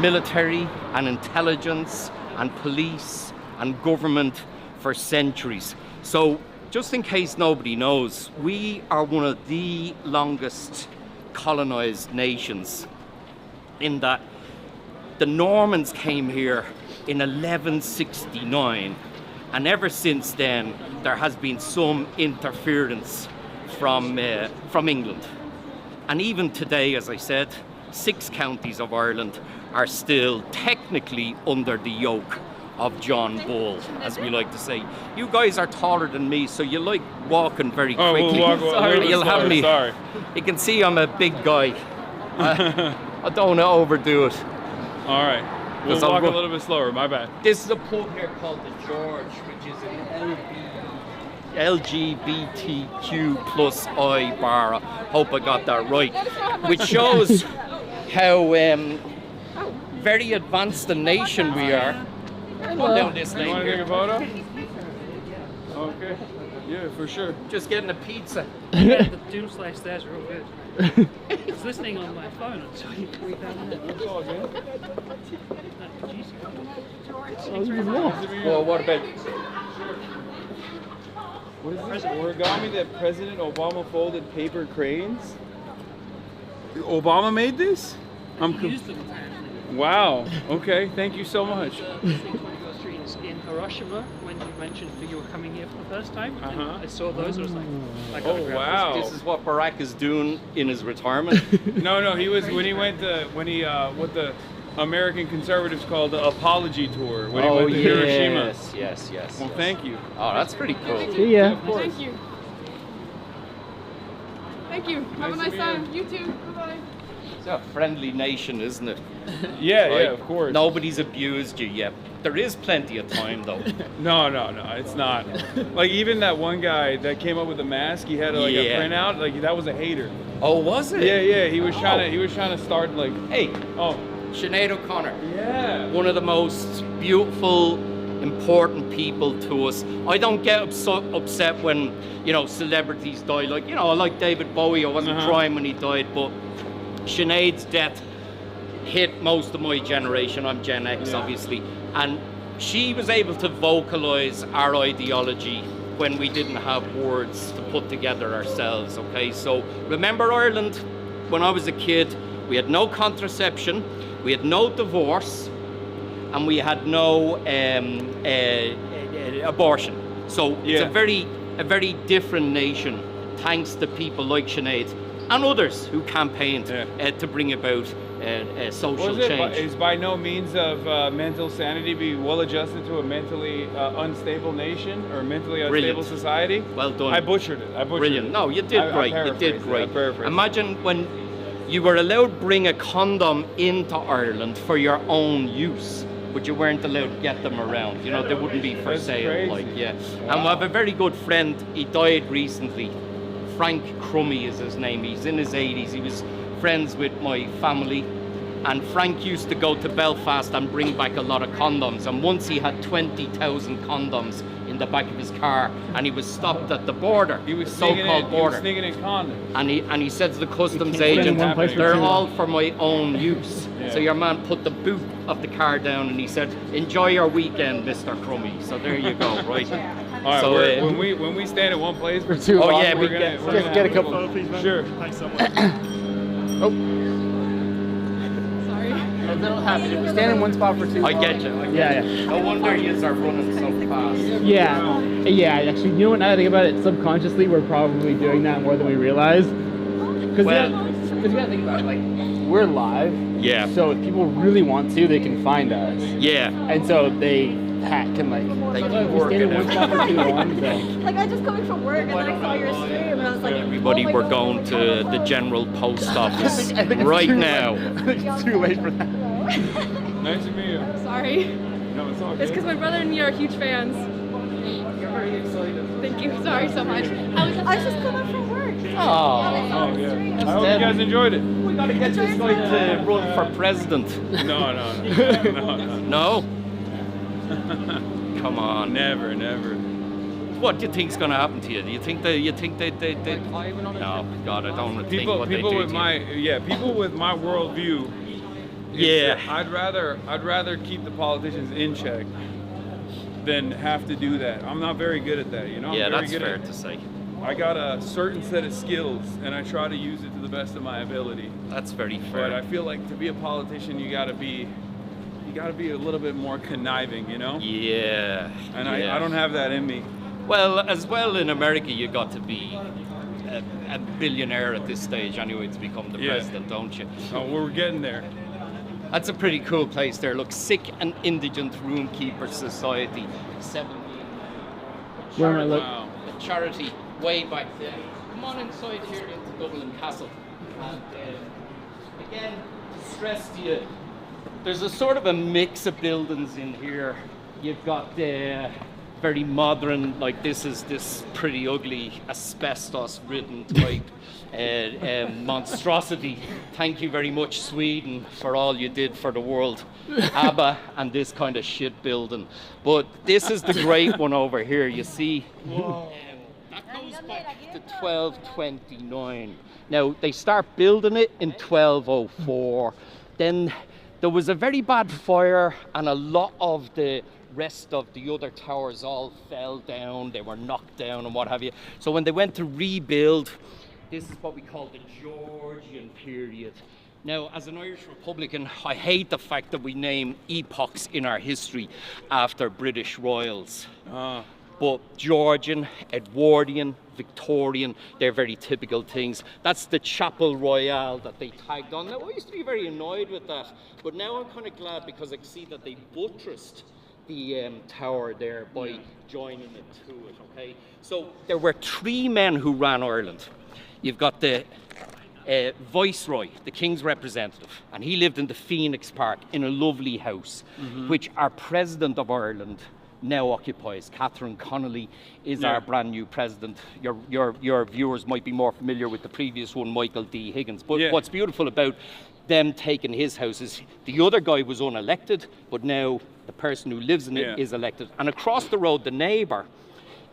military and intelligence and police and government for centuries. So just in case nobody knows, we are one of the longest colonized nations, in that the Normans came here in 1169, and ever since then there has been some interference from England. And even today, as I said, 6 counties of Ireland are still technically technically under the yoke of John Bull, as we like to say. You guys are taller than me, so you like walking very Oh, quickly. we'll walk a little bit You'll have slower, me. sorry. You can see I'm a big guy. I don't want to overdo it. All right. We'll 'Cause I'll walk a go- little bit slower. My bad. This is a pub here called the George, which is an LGBTQ plus I bar. Hope I got that right. Which shows how very advanced a nation we are. Come down this You lane want to take here. a photo? Okay. Yeah, for sure. Just getting a pizza. The Doom Slash stairs are all good. I was listening on my phone and saw you tweet down there. That's all good. Well, what about What is this? Origami that President Obama folded paper cranes? Obama made this? Used them apparently. Wow. Okay. Thank you so much. In Hiroshima, when you mentioned that you were coming here for the first time, and Uh-huh. I saw those. I was like, I gotta Oh grab wow. this is what Barack is doing in his retirement? No, he was when he went to what the American conservatives call the apology tour when he went to Hiroshima. yes. Well, thank you. Oh, that's pretty cool. Yeah. Thank you. Thank you. Have a nice time. You too. Bye-bye. It's a friendly nation, isn't it? Yeah, Right? of course. Nobody's abused you yet. There is plenty of time, though. No, it's not. Like even that one guy that came up with the mask, he had like a Yeah. printout, like that was a hater. Oh, was it? Yeah, he was trying to start like, Hey, oh, Sinead O'Connor. yeah. One of the most beautiful, important people to us. I don't get upset when, celebrities die. Like David Bowie, I wasn't Uh-huh. crying when he died, but Sinead's death hit most of my generation. I'm Gen X, Yeah. obviously. And she was able to vocalize our ideology when we didn't have words to put together ourselves, okay? So remember Ireland, when I was a kid, we had no contraception, we had no divorce, and we had no abortion. So it's Yeah. a very different nation, thanks to people like Sinead and others who campaigned to bring about social change. Is by no means of mental sanity be well adjusted to a mentally unstable nation or mentally unstable Brilliant. society? Well done. I butchered it. Brilliant. No, you did I great. You did paraphrased it. I great. paraphrased it. Imagine when you were allowed to bring a condom into Ireland for your own use, but you weren't allowed to get them around. They wouldn't be for That's sale. crazy. And we have a very good friend. He died recently. Frank Crummy is his name. He's in his 80s. He was friends with my family. And Frank used to go to Belfast and bring back a lot of condoms. And once he had 20,000 condoms in the back of his car, and he was stopped at the border. He was so-called border. sneaking in condoms. And he said to the customs spend agent, one place for they're too all for my own use. Yeah. So your man put the boot of the car down and he said, enjoy your weekend, Mr. Crummy. So there you go, right? All right, So, when we stand at one place for too long, yeah, we're we gonna, get- we're just gonna get a have couple. people- Sure. Thanks so much. Sorry. A little happy. If we stand in one spot for too long. I get you. Yeah. No wonder you are running so fast. Yeah. Actually, you know what? Now that I think about it, subconsciously we're probably doing that more than we realize. Because Well- you gotta think about it. Like, we're live. Yeah. So if people really want to, they can find us. Yeah. And so they can like. They if keep we stand in working one spot for too long. So. Like I just coming from work and then I saw your stream and I was like, Everybody, oh my we're God. going to the general post office I think it's right too now. Late. I think it's too late for that. Nice to meet you. Sorry. No, it's all It's good. because my brother and me are huge fans. You're very excited. Thank you. Sorry so much. I was just coming from work. Oh, Oh yeah. I hope you guys enjoyed it. we gotta get this guy to run for president. No. No? Come on. Never. What do you think's gonna happen to you? Do you think they No, God, I don't want to think People what they do with to my you. people with my worldview. Yeah. I'd rather keep the politicians in check than have to do that. I'm not very good at that, I'm Yeah, very that's good fair at, to say. I got a certain set of skills and I try to use it to the best of my ability. That's very But I fair. feel like to be a politician you gotta be a little bit more conniving, Yeah. And yeah. I don't have that in me. Well, as well in America, you got to be a billionaire at this stage anyway to become the Yeah. president, don't you? Oh, we're getting there. That's a pretty cool place there. Look, Sick and Indigent Roomkeeper Society, 17. Where am I looking? A charity way back then. Come on inside here into Dublin Castle. And again, stress to you, there's a sort of a mix of buildings in here. You've got the very modern, like this is this pretty ugly asbestos-ridden type monstrosity. Thank you very much, Sweden, for all you did for the world. ABBA and this kind of shit building. But this is the great one over here, you see. That goes back to 1229. Now, they start building it in 1204. Then there was a very bad fire and a lot of the rest of the other towers all fell down. They were knocked down and what have you. So when they went to rebuild, this is what we call the Georgian period. Now, as an Irish Republican, I hate the fact that we name epochs in our history after British royals. But Georgian, Edwardian, Victorian, they're very typical things. That's the Chapel Royale that they tagged on. Now, I used to be very annoyed with that, but now I'm kind of glad because I see that they buttressed the tower there by joining it to it, okay? So there were three men who ran Ireland. You've got the Viceroy, the King's representative, and he lived in the Phoenix Park in a lovely house, which our President of Ireland now occupies. Catherine Connolly is our brand new president. Your viewers might be more familiar with the previous one, Michael D. Higgins. But what's beautiful about them taking his house is the other guy was unelected, but now the person who lives in it is elected. And across the road, the neighbour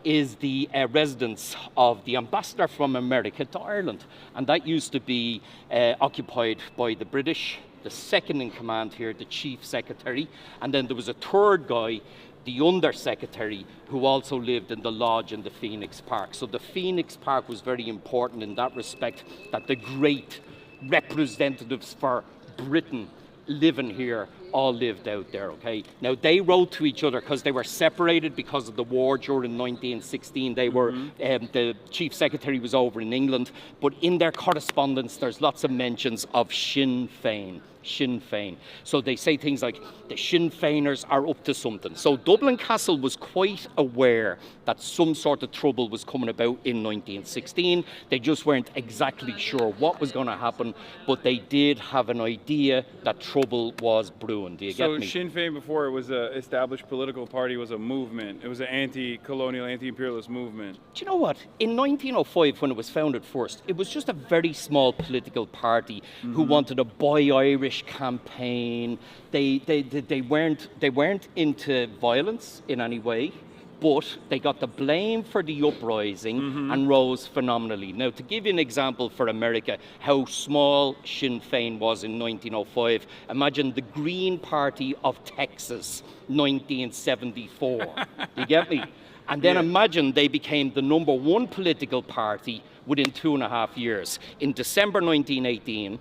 is the residence of the ambassador from America to Ireland. And that used to be occupied by the British, the second in command here, the chief secretary. And then there was a third guy, the undersecretary, who also lived in the lodge in the Phoenix Park. So the Phoenix Park was very important in that respect, that the great representatives for Britain living here all lived out there, okay? Now, they wrote to each other because they were separated because of the war during 1916. They were, the chief secretary was over in England, but in their correspondence, there's lots of mentions of Sinn Féin. Sinn Féin. So they say things like, the Sinn Féiners are up to something. So Dublin Castle was quite aware that some sort of trouble was coming about in 1916. They just weren't exactly sure what was going to happen, but they did have an idea that trouble was brewing. Do you get me? So Sinn Féin, before it was an established political party, was a movement. It was an anti-colonial, anti-imperialist movement. Do you know what? In 1905, when it was founded first, it was just a very small political party who wanted a Buy Irish campaign. They weren't into violence in any way, but they got the blame for the uprising and rose phenomenally. Now, to give you an example for America, how small Sinn Féin was in 1905, imagine the Green Party of Texas, 1974. You get me? And then imagine they became the #1 political party within 2.5 years. In December 1918,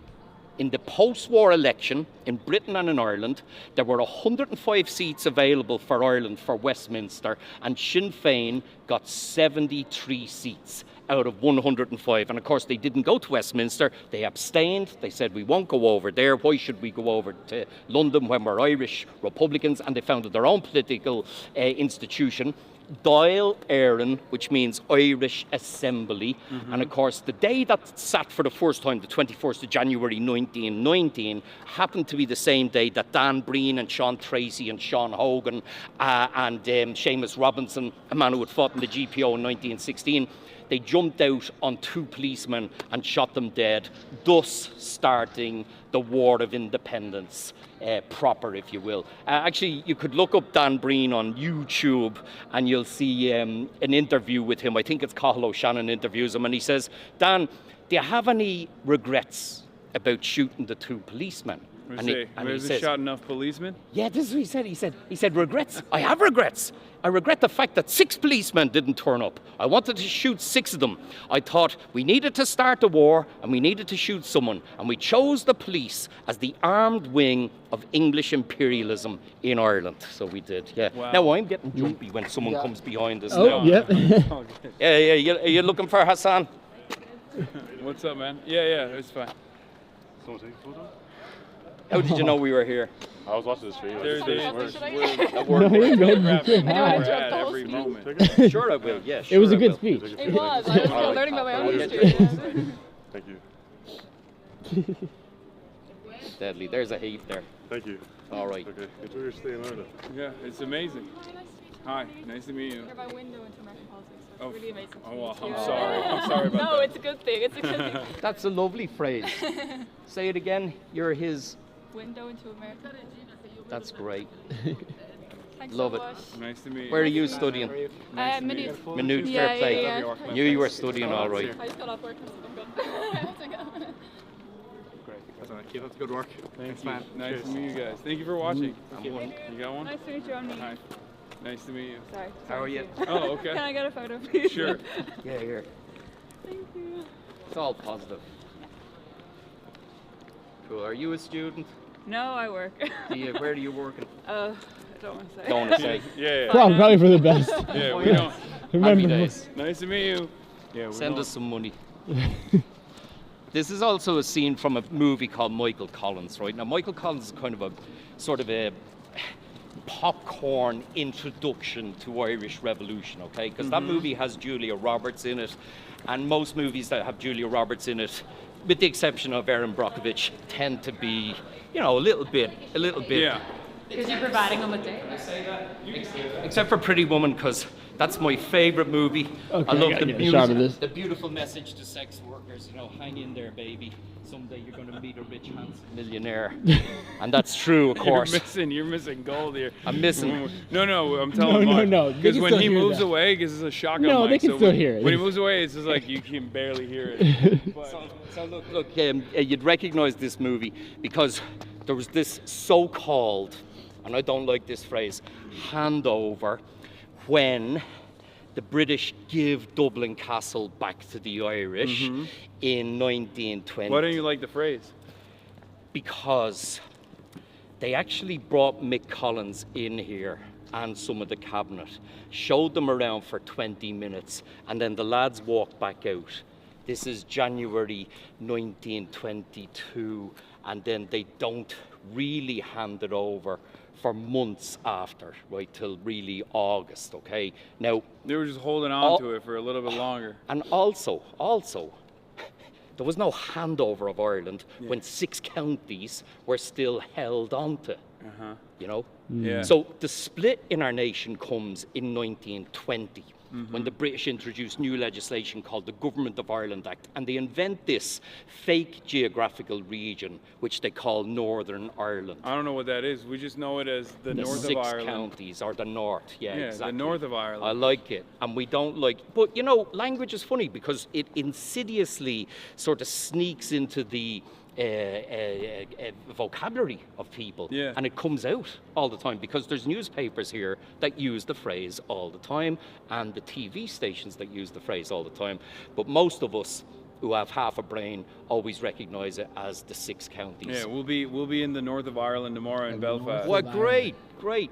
in the post-war election in Britain and in Ireland, there were 105 seats available for Ireland for Westminster, and Sinn Féin got 73 seats out of 105. And of course, they didn't go to Westminster. They abstained. They said, we won't go over there. Why should we go over to London when we're Irish Republicans? And they founded their own political institution, Dáil Éireann, which means Irish Assembly. And of course, the day that sat for the first time, the 21st of January 1919, happened to be the same day that Dan Breen and Sean Tracy and Sean Hogan and Seamus Robinson, a man who had fought in the GPO in 1916, they jumped out on 2 policemen and shot them dead, thus starting the War of Independence. Proper, if you will. Actually, you could look up Dan Breen on YouTube and you'll see an interview with him. I think it's Cathal O'Shannon interviews him, and he says, Dan, do you have any regrets about shooting the 2 policemen? And he says, shot enough policemen? Yeah, this is what he said. He said, regrets? I have regrets. I regret the fact that 6 policemen didn't turn up. I wanted to shoot 6 of them. I thought we needed to start a war and we needed to shoot someone. And we chose the police as the armed wing of English imperialism in Ireland. So we did, yeah. Wow. Now I'm getting jumpy when someone comes behind us. Oh, now. yeah. Are you looking for Hasan? What's up, man? Yeah, it's fine. Someone take a photo? How did you know we were here? I was watching this video. There it is. No, you're good. You feel We're bad. at every moment. Sure I will, yeah. It was sure a good I will. speech. It was. I was learning about my own history. Thank you. Deadly. There's a heap there. Thank you. All right. Okay. Enjoy your stay in Ireland. Yeah, it's amazing. Hi, nice to meet you. You're my window into American politics. So it's really amazing. Oh, well, to I'm meet you. sorry. I'm sorry about No, that. it's a good thing. It's a good thing. That's a lovely phrase. Say it again. You're his. Window into America. That's great. Thanks Love so it. much. Nice to meet you. Where are you studying? Minute. Minute, Yeah, fair play. yeah. Knew you were studying all right. I just got off work. I'm good. Keep up the good work. Thanks, man. Nice to meet you guys. Thank you for watching. You got one? Nice to meet you. I'm Hi. Nice to meet you. Sorry. How are you? Oh, okay. Can I get a photo, please? Sure. Yeah, here. Thank you. It's all positive. Cool. Are you a student? No, I work. Where do you working? I don't want to say. Don't want to say. Yeah. Probably for the best. Yeah, we don't. Happy Remember, days. Nice to meet you. Yeah, we Send don't. us some money. This is also a scene from a movie called Michael Collins, right? Now, Michael Collins is kind of a sort of a popcorn introduction to Irish Revolution, okay? Because that movie has Julia Roberts in it, and most movies that have Julia Roberts in it, with the exception of Erin Brockovich, tend to be, you know, a little bit. Yeah. Because you're providing them with data. Except for Pretty Woman, because that's my favorite movie. Okay, I love I gotta the get a shot of this. the beautiful message to sex workers. You know, hang in there, baby. Someday you're going to meet a rich, handsome millionaire, and that's true, of course. You're missing gold here. I'm missing. No, I'm telling you. No. They Because can when still he hear moves that. away, because it's a shotgun No, mic, they can so still when, hear it. When he moves away, it's just like you can barely hear it. But, So look, you'd recognise this movie because there was this so-called, and I don't like this phrase, handover when the British give Dublin Castle back to the Irish in 1920. why don't you like the phrase? Because they actually brought Mick Collins in here and some of the cabinet, showed them around for 20 minutes, and then the lads walked back out. This is January 1922, and then they don't really hand it over for months after, right, till really August, okay? Now, They were just holding on to it for a little bit longer. and also, there was no handover of Ireland when 6 counties were still held onto, you know? Yeah. So the split in our nation comes in 1920. When the British introduced new legislation called the Government of Ireland Act, and they invent this fake geographical region, which they call Northern Ireland. I don't know what that is. We just know it as the north of 6 Ireland. counties, or the north, yeah, Yeah, exactly. the north of Ireland. I like it, and we don't like. But you know, language is funny because it insidiously sort of sneaks into the vocabulary of people, Yeah. and it comes out all the time because there's newspapers here that use the phrase all the time, and the TV stations that use the phrase all the time. But most of us who have half a brain always recognise it as the 6 counties. Yeah, we'll be in the north of Ireland tomorrow in Belfast. Well, great.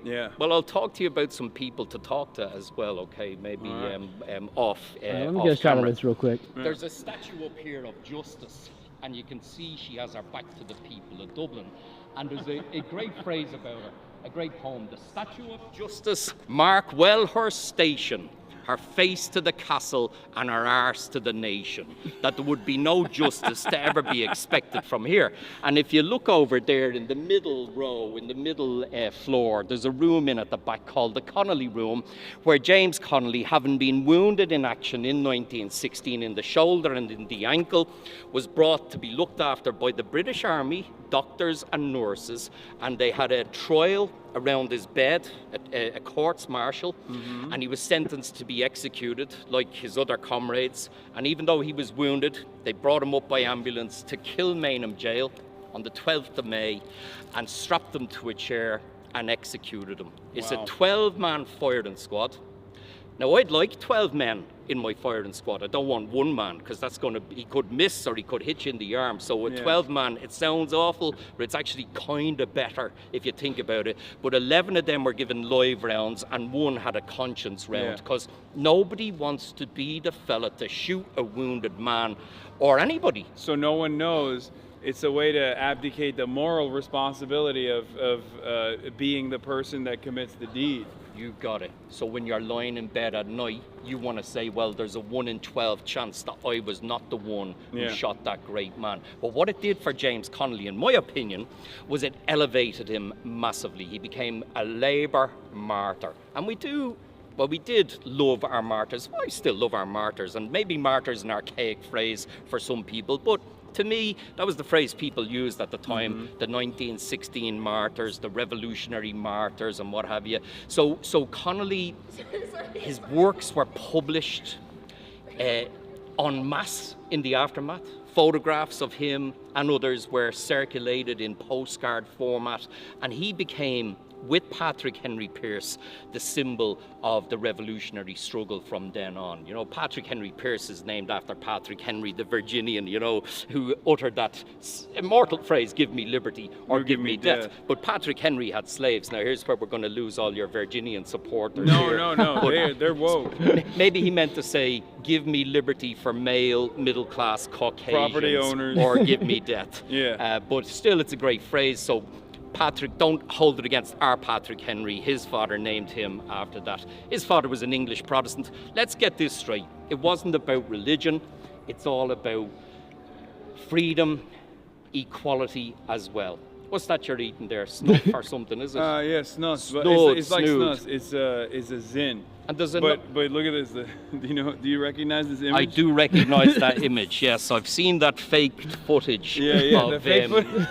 Yeah. Well, I'll talk to you about some people to talk to as well, okay? Maybe off Let me off get a shot of camera. this real quick. There's a statue up here of Justice, and you can see she has her back to the people of Dublin. And there's a great phrase about her, a great poem. The statue of Justice mark well her station, her face to the castle and her arse to the nation, that there would be no justice to ever be expected from here. And if you look over there in the middle row, in the middle floor, there's a room in at the back called the Connolly Room, where James Connolly, having been wounded in action in 1916 in the shoulder and in the ankle, was brought to be looked after by the British Army, doctors and nurses, and they had a trial around his bed, a courts-martial, and he was sentenced to be executed like his other comrades. And even though he was wounded, they brought him up by ambulance to Kilmainham Jail on the 12th of May and strapped him to a chair and executed him. It's a 12-man firing squad. Now, I'd like 12 men in my firing squad. I don't want one man, because he could miss or he could hit you in the arm. So a 12-man, it sounds awful, but it's actually kind of better if you think about it. But 11 of them were given live rounds and one had a conscience round, because nobody wants to be the fella to shoot a wounded man or anybody. So no one knows it's a way to abdicate the moral responsibility of being the person that commits the deed. You got it. So when you're lying in bed at night, you want to say, well, there's a 1 in 12 chance that I was not the one who shot that great man. But what it did for James Connolly, in my opinion, was it elevated him massively. He became a Labour martyr. And we did love our martyrs. I still love our martyrs, and maybe martyrs is an archaic phrase for some people, but to me, that was the phrase people used at the time, the 1916 martyrs, the revolutionary martyrs, and what have you. So Connolly, his works were published en masse in the aftermath. Photographs of him and others were circulated in postcard format, and he became, with Patrick Henry Pearse, the symbol of the revolutionary struggle from then on. You know, Patrick Henry Pearse is named after Patrick Henry, the Virginian, you know, who uttered that immortal phrase, give me liberty or give me death. But Patrick Henry had slaves. Now here's where we're going to lose all your Virginian supporters. No, they're woke. Maybe he meant to say, give me liberty for male, middle-class Caucasians. Property owners. Or give me death. Yeah. But still, it's a great phrase. So Patrick, don't hold it against our Patrick Henry. His father named him after that. His father was an English Protestant. Let's get this straight. It wasn't about religion. It's all about freedom, equality as well. What's that you're eating there? Snuff or something, is it? Yeah, snus. But it's like snus. It's a zin. And does it but look at this. Do you recognize this image? I do recognize that image. Yes, I've seen that faked footage. Yeah, of, the fake footage.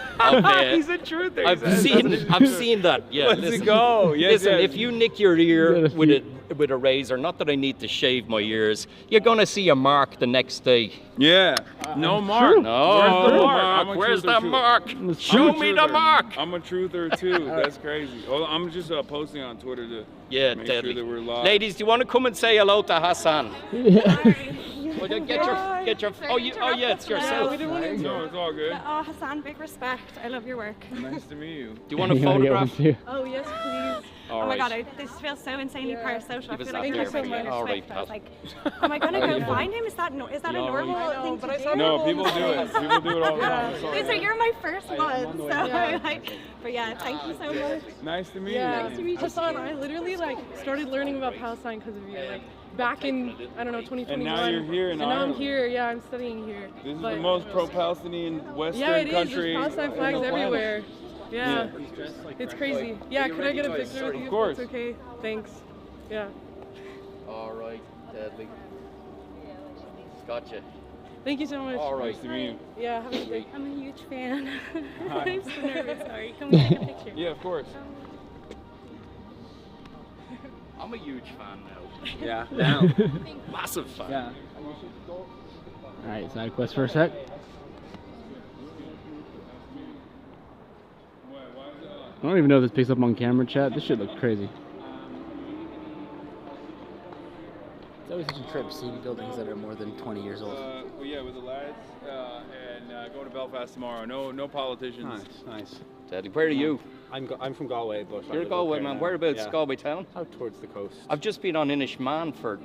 He's a truther. I've seen that. Yeah, Let's go. Yes, listen, if you nick your ear with a razor, not that I need to shave my ears, you're gonna see a mark the next day. Yeah. No mark. No. Where's the mark? Show me the mark. I'm a truther too. That's crazy. I'm just posting on Twitter to make deadly. sure that we're live. Ladies, do you want to come and say hello to Hasan? Well, get your. Oh yeah, it's yourself. No, it's all good. Oh, Hasan, big respect. I love your work. Nice to meet you. Do you want a photograph? Oh yes, please. All my right. God, this feels so insanely parasocial. I feel Thank like you so much. All right, I was like, am I gonna go find him? Is that a normal thing to do? No, people do it. People do it all the time. So you're my first one. But yeah, thank you so much. Nice to meet you. Nice to meet you. Hasan, I literally started learning about Palestine because of you. Back in, I don't know, 2021. And now you're here in Ireland. And now I'm here, yeah, I'm studying here. This is the most pro-Palestinian Western country. Yeah, it is. There's Palestine flags everywhere. Yeah. It's crazy. Yeah, could I get a picture with you? Of course. It's okay. Thanks. Yeah. All right, deadly. Gotcha. Thank you so much. All right. Nice to meet you. Yeah, have a good day. I'm a huge fan. Hi. I'm so nervous. Sorry. Can we take a picture? Yeah, of course. I'm a huge fan now. Yeah, now. Massive fan. Yeah. Alright, side quest for a sec. I don't even know if this picks up on camera, chat. This shit looks crazy. It's always such a trip seeing buildings that are more than 20 years old. Well, yeah, with the lads, and going to Belfast tomorrow. No politicians. Nice. Daddy, where are you? I'm from Galway, but You're Galway, man. Whereabouts Galway town? Out towards the coast. I've just been on Inishmaan for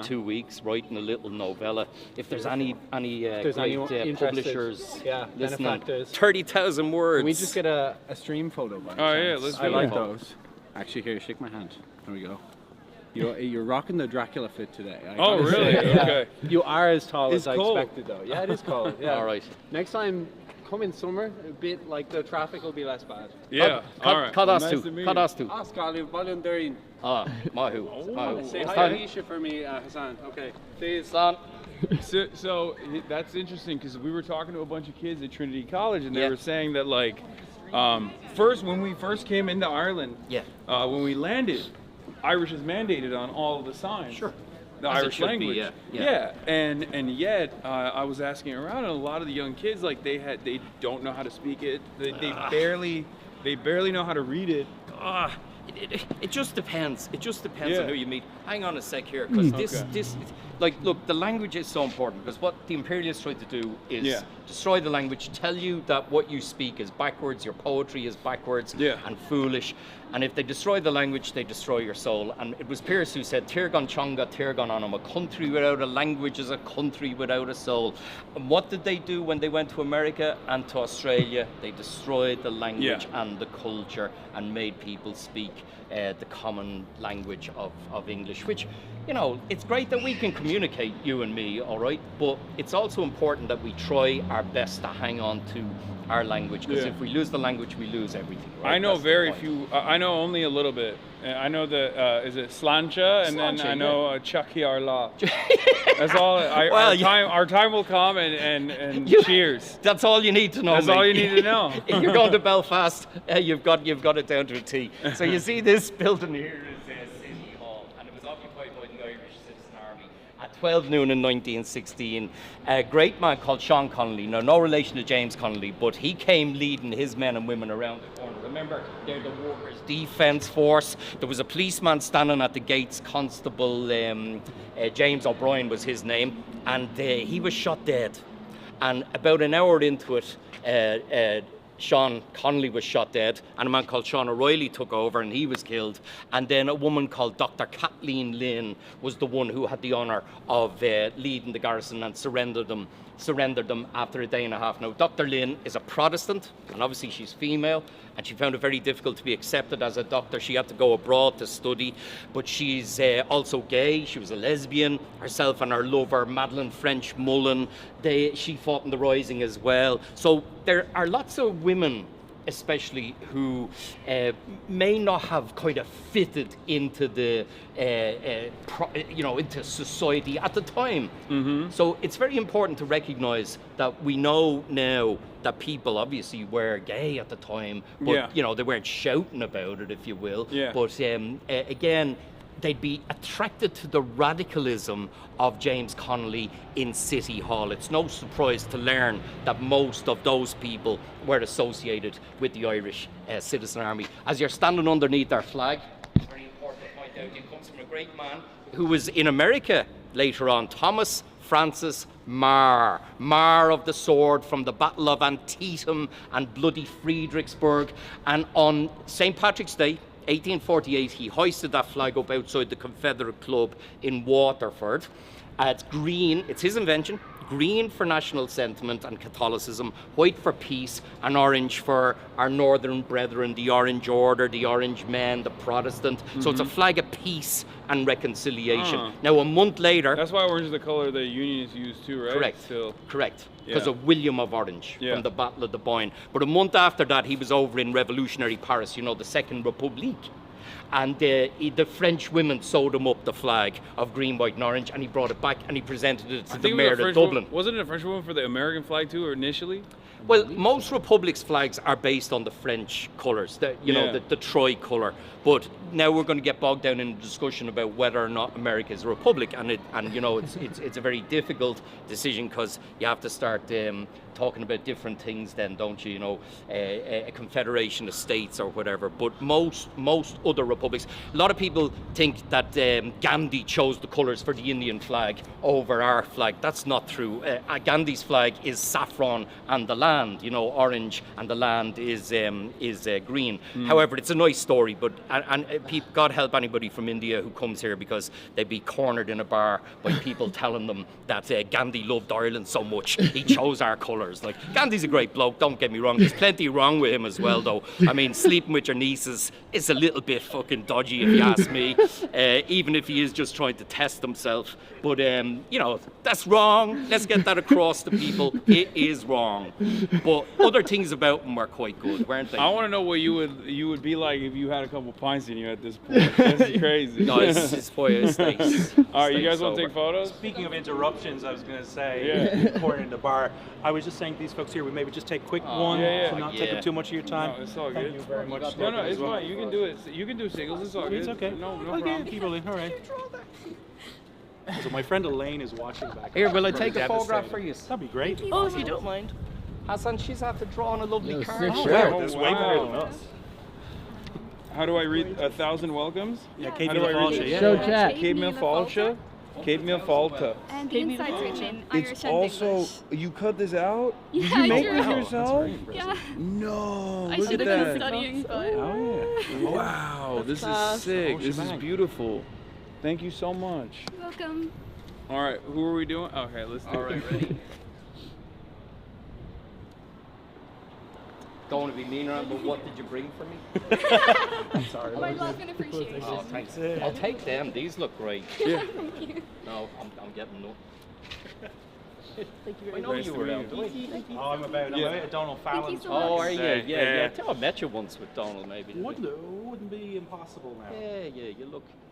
2 weeks, writing a little novella. If there's any great publishers listening, 30,000 words. Can we just get a stream photo? Let's do I like it. those. Actually, here, shake my hand. There we go. You're rocking the Dracula fit today. Oh, really? Okay. You are as tall It's as I cold. expected, though. Yeah, it is cold. Yeah. All right. Next time, come in summer. A bit like the traffic will be less bad. Yeah. All right. Cadastu. Nice to meet you. Cadastu. Ascali, volunteering. Mahu. Say hi to Aisha for me, Hasan. Okay. Please. Hasan. So that's interesting because we were talking to a bunch of kids at Trinity College, and they were saying that when we first came into Ireland, when we landed, Irish is mandated on all of the signs. Sure. The As it Irish should language. be, yeah. And yet I was asking around, and a lot of the young kids they don't know how to speak it. They barely know how to read it. it just depends. It just depends on who you meet. Hang on a sec here, because this, like, look, the language is so important, because what the imperialists try to do is destroy the language, tell you that what you speak is backwards, your poetry is backwards and foolish. And if they destroy the language, they destroy your soul. And it was Pierce who said, Tirgan Chonga, Tirgan Anam, a country without a language is a country without a soul. And what did they do when they went to America and to Australia? They destroyed the language and the culture and made people speak the common language of English, which, you know, it's great that we can communicate, you and me, all right? But it's also important that we try our best to hang on to our language, because if we lose the language, we lose everything. Right? I know That's very few. I know only a little bit. I know the is it Slancha, and then I know Chucky Arla. That's all. Our time will come, and cheers. That's all you need to know. That's all you need to know. If you're going to Belfast, you've got it down to a T. So you see this building here is City Hall, and it was occupied by the Irish Citizen Army at 12 noon in 1916. A great man called Sean Connolly, no relation to James Connolly, but he came leading his men and women around the corner. Remember, they're the Workers' Defence Force. There was a policeman standing at the gates, Constable James O'Brien was his name, and he was shot dead. And about an hour into it, Sean Connolly was shot dead, and a man called Sean O'Reilly took over, and he was killed. And then a woman called Dr. Kathleen Lynn was the one who had the honour of leading the garrison and surrendered them after a day and a half. Now, Dr. Lynn is a Protestant, and obviously she's female, and she found it very difficult to be accepted as a doctor. She had to go abroad to study, but she's also gay. She was a lesbian. Herself and her lover, Madeleine French Mullen, she fought in the Rising as well. So there are lots of women, especially, who may not have kind of fitted into the, into society at the time. Mm-hmm. So it's very important to recognise that we know now that people obviously were gay at the time, but they weren't shouting about it, if you will. Yeah. But again, they'd be attracted to the radicalism of James Connolly in City Hall. It's no surprise to learn that most of those people were associated with the Irish Citizen Army. As you're standing underneath our flag, it's very important to point out, it comes from a great man who was in America later on, Thomas Francis Marr of the Sword, from the Battle of Antietam and bloody Friedrichsburg. And on St. Patrick's Day, 1848, he hoisted that flag up outside the Confederate Club in Waterford. It's green, it's his invention, green for national sentiment and Catholicism, white for peace, and orange for our northern brethren, the Orange Order, the Orange Men, the Protestant. Mm-hmm. So it's a flag of peace and reconciliation. Now, a month later... That's why orange is the color the Unionists used too, right? Correct. Because of William of Orange from the Battle of the Boyne. But a month after that, he was over in revolutionary Paris, the Second Republic. And the French women sewed him up the flag of green, white, and orange, and he brought it back and he presented it to the mayor of Dublin. Wasn't it a French woman for the American flag too, or initially? Well, most republics' flags are based on the French colours, the tricolour. But now we're going to get bogged down in a discussion about whether or not America is a republic, and it's a very difficult decision, because you have to start talking about different things then, don't you? A confederation of states or whatever. But most other republics, a lot of people think that Gandhi chose the colours for the Indian flag over our flag. That's not true. Gandhi's flag is saffron and the land, orange, and the land is green. However, it's a nice story, but God help anybody from India who comes here, because they'd be cornered in a bar by people telling them that Gandhi loved Ireland so much, he chose our colours. Like, Gandhi's a great bloke, don't get me wrong. There's plenty wrong with him as well, though. I mean, sleeping with your nieces is a little bit fucking dodgy, if you ask me, even if he is just trying to test himself. But, that's wrong. Let's get that across to people. It is wrong. But other things about him were quite good, weren't they? I want to know what you would be like if you had a couple pints in you at this point. This is crazy. No, it's for you. All right, you guys want to take photos? Speaking of interruptions, I was going to say, pouring in the bar, I was just saying to these folks here, we maybe just take a quick one to not take up too much of your time. No, it's all good. Thank you very much. No, it's fine. You can do it. You can do singles. It's all good. It's okay. No problem. Keep rolling. All right. So my friend Elaine is watching back. Here, will I take a photograph for you? That'd be great. Oh, if you don't mind. Hasan, she's after drawing a lovely card. Wow, this is way better than us. How do I read 1,000 welcomes? Yeah, How Kate do I read Falcha, it? yeah. Show chat. Kate Falcha. Kate Falta. And the inside's written Irish It's and also English. you cut this out. Yeah, Did you make I this drew. yourself? Yeah. No, I look should at have been that. studying, but Oh yeah! Wow, this class. is sick. Oh, This is shebang. beautiful. Thank you so much. You're welcome. All right, who are we doing? Okay, let's do All right, ready? Don't want to be mean around, but what did you bring for me? I'm sorry. My love and appreciation. Oh, thanks. I'll take them. These look great. Yeah. Thank you. No, I'm getting no. Thank you I very know much. you were out. Oh, I'm about Donald Fallon. Thank you so Oh, much. are you? Say, Yeah, yeah. yeah. I think I met you once with Donald, maybe. didn't we? Wouldn't be impossible now. Yeah.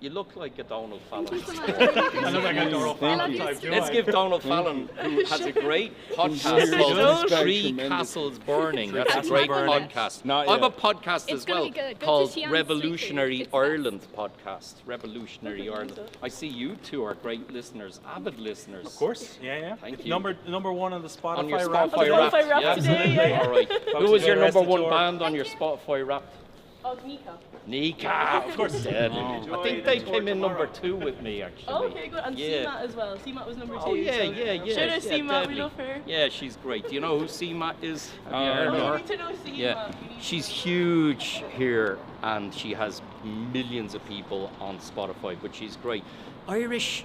You look like a Donald Fallon. Thank you so much. I look like a Donald Thank Fallon you. type, do Let's I? give Donald Fallon, who has a great podcast Really called does. Three Tremendous. Castles Burning. That's a Castles great Burning. podcast. Not I have a yet. podcast It's as gonna well be good. Go to called Sian's Revolutionary Street Food. It's Ireland podcast. Revolutionary Ireland. I see you two are great listeners, avid listeners. Of course. Yeah. Thank It's you. number one on the Spotify On your rap. Spotify today. Wrapped. Wrapped today, yeah. All right. Who was your number one band on your Spotify Wrapped? Oh, Nika. Nika. Of course. Dead. Enjoy I think the they tour came in tomorrow. number 2 with me, actually. Oh, okay, good. And Yeah. CMAT as well. CMAT was number 2. Oh, yeah. Shout out CMAT, we deadly. love her. Yeah, she's great. Do you know who CMAT is? Have you Oh, heard Oh, of you her? need to know CMAT. Yeah, she's huge here and she has millions of people on Spotify, but she's great. Irish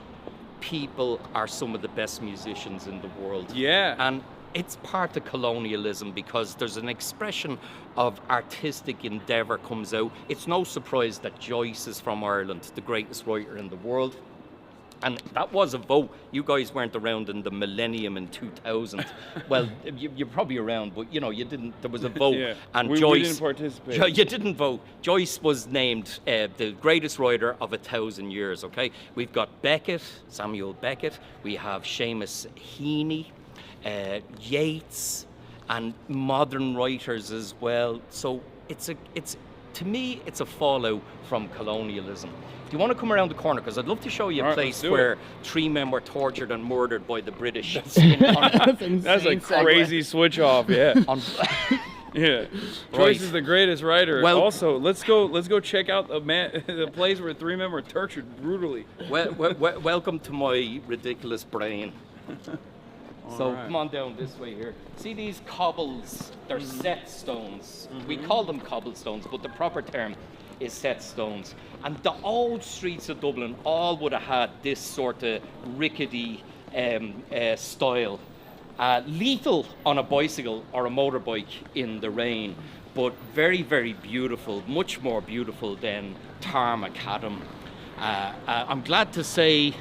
people are some of the best musicians in the world. Yeah. And it's part of colonialism because there's an expression of artistic endeavour comes out. It's no surprise that Joyce is from Ireland, the greatest writer in the world. And that was a vote. You guys weren't around in the millennium in 2000. Well, you're probably around, but you know, you didn't. There was a vote, Yeah. and We Joyce. didn't participate. You didn't vote. Joyce was named the greatest writer of 1,000 years. Okay, we've got Beckett, Samuel Beckett. We have Seamus Heaney, Yeats, and modern writers as well. So it's to me, it's a fallout from colonialism. Do you want to come around the corner? Because I'd love to show you a All right, place let's do where it. 3 men were tortured and murdered by the British. That's a crazy switch off. Yeah. Yeah. Joyce is the greatest writer. Well- also, let's go check out the place where 3 men were tortured brutally. Welcome to my ridiculous brain. So right. come on down this way here. See these cobbles? They're set stones. We call them cobblestones, but the proper term is set stones. And the old streets of Dublin all would have had this sort of rickety style. Lethal on a bicycle or a motorbike in the rain, but very, very beautiful, much more beautiful than Tar Macadam. I'm glad to say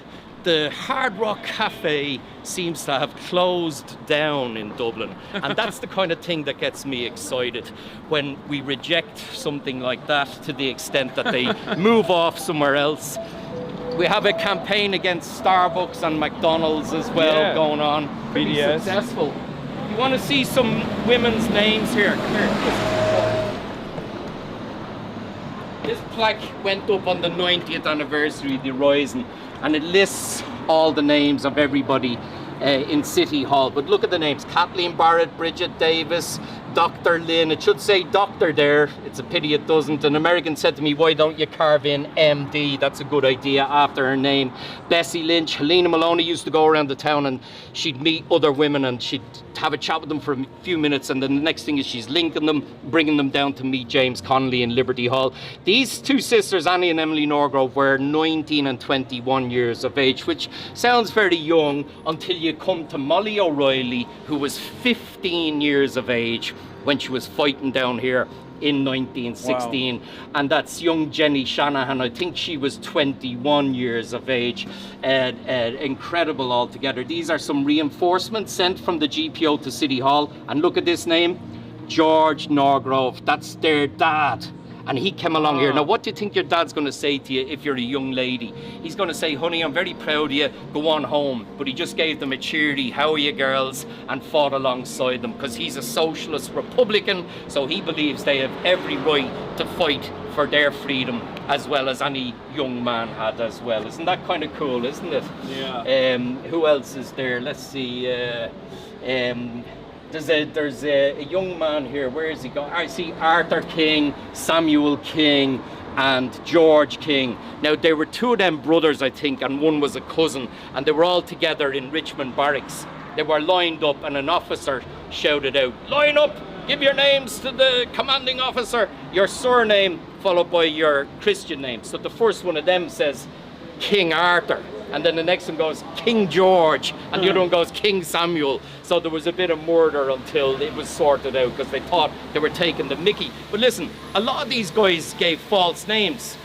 the Hard Rock Cafe seems to have closed down in Dublin, and that's the kind of thing that gets me excited when we reject something like that to the extent that they move off somewhere else. We have a campaign against Starbucks and McDonald's as well going on. Pretty BDS. successful. You want to see some women's names here? Come here. This plaque went up on the 90th anniversary of the Rising, and it lists all the names of everybody in City Hall. But look at the names: Kathleen Barrett, Bridget Davis, Dr. Lynn. It should say doctor there. It's a pity it doesn't. An American said to me, why don't you carve in MD? That's a good idea after her name. Bessie Lynch. Helena Maloney used to go around the town and she'd meet other women and she'd have a chat with them for a few minutes, and then the next thing is she's linking them, bringing them down to meet James Connolly in Liberty Hall. These 2 sisters, Annie and Emily Norgrove, were 19 and 21 years of age, which sounds very young until you come to Molly O'Reilly, who was 15 years of age when she was fighting down here in 1916. Wow. And that's young Jenny Shanahan. I think she was 21 years of age. Incredible altogether. These are some reinforcements sent from the GPO to City Hall. And look at this name, George Norgrove. That's their dad. And he came along here. Now, what do you think your dad's going to say to you if you're a young lady? He's going to say, honey, I'm very proud of you, go on home. But he just gave them a cheery, how are you girls, and fought alongside them, because he's a socialist Republican, so he believes they have every right to fight for their freedom, as well as any young man had as well. Isn't that kind of cool, isn't it? Yeah. Who else is there? Let's see. There's a young man here. Where is he going? I see Arthur King, Samuel King, and George King. Now, there were two of them brothers, I think, and one was a cousin, and they were all together in Richmond Barracks. They were lined up, and an officer shouted out, "Line up! Give your names to the commanding officer, your surname followed by your Christian name." So the first one of them says King Arthur, and then the next one goes King George, and the other one goes King Samuel. So there was a bit of murder until it was sorted out because they thought they were taking the mickey. But listen, a lot of these guys gave false names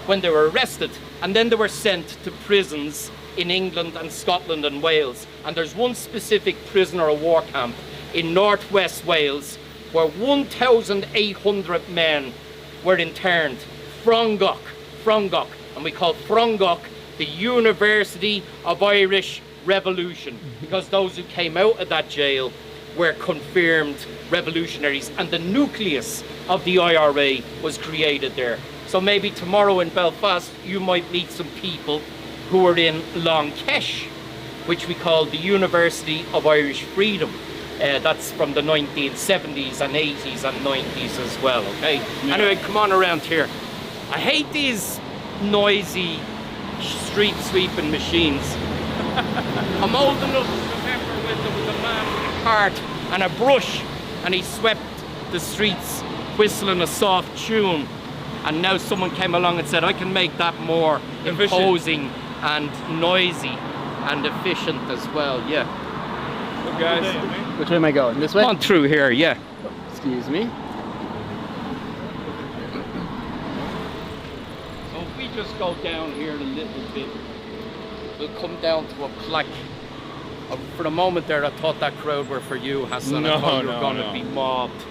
when they were arrested, and then they were sent to prisons in England and Scotland and Wales. And there's one specific prisoner of war camp in northwest Wales where 1,800 men were interned. Frongok, and we call Frongok the University of Irish Revolution, because those who came out of that jail were confirmed revolutionaries, and the nucleus of the IRA was created there. So maybe tomorrow in Belfast you might meet some people who are in Longkesh, which we call the University of Irish Freedom. That's from the 1970s and 80s and 90s as well, okay? Yeah. Anyway, come on around here. I hate these noisy street sweeping machines. I'm old enough to remember when there was a man with a cart and a brush and he swept the streets whistling a soft tune, and now someone came along and said I can make that more imposing and noisy and efficient as well. Yeah. Look, guys. Which way am I going? This way? On through here, yeah. Excuse me. So if we just go down here a little bit, we'll come down to a plaque. For a moment there, I thought that crowd were for you, Hasan. I thought you were going to be mobbed.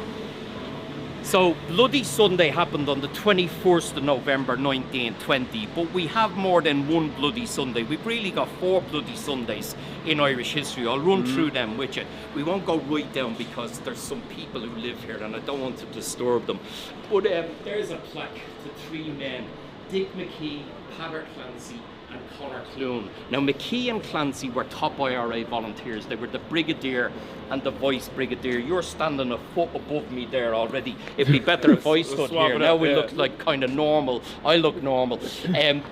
So Bloody Sunday happened on the 21st of November 1920, but we have more than one Bloody Sunday. We've really got 4 Bloody Sundays in Irish history. I'll run through them with you. We won't go right down because there's some people who live here and I don't want to disturb them. But there's a plaque to 3 men, Dick McKee, Padder Clancy and Conor Clune. Now McKee and Clancy were top IRA volunteers. They were the brigadier and the vice brigadier. You're standing a foot above me there already. It'd be better if I stood here. Now we look like kind of normal. I look normal.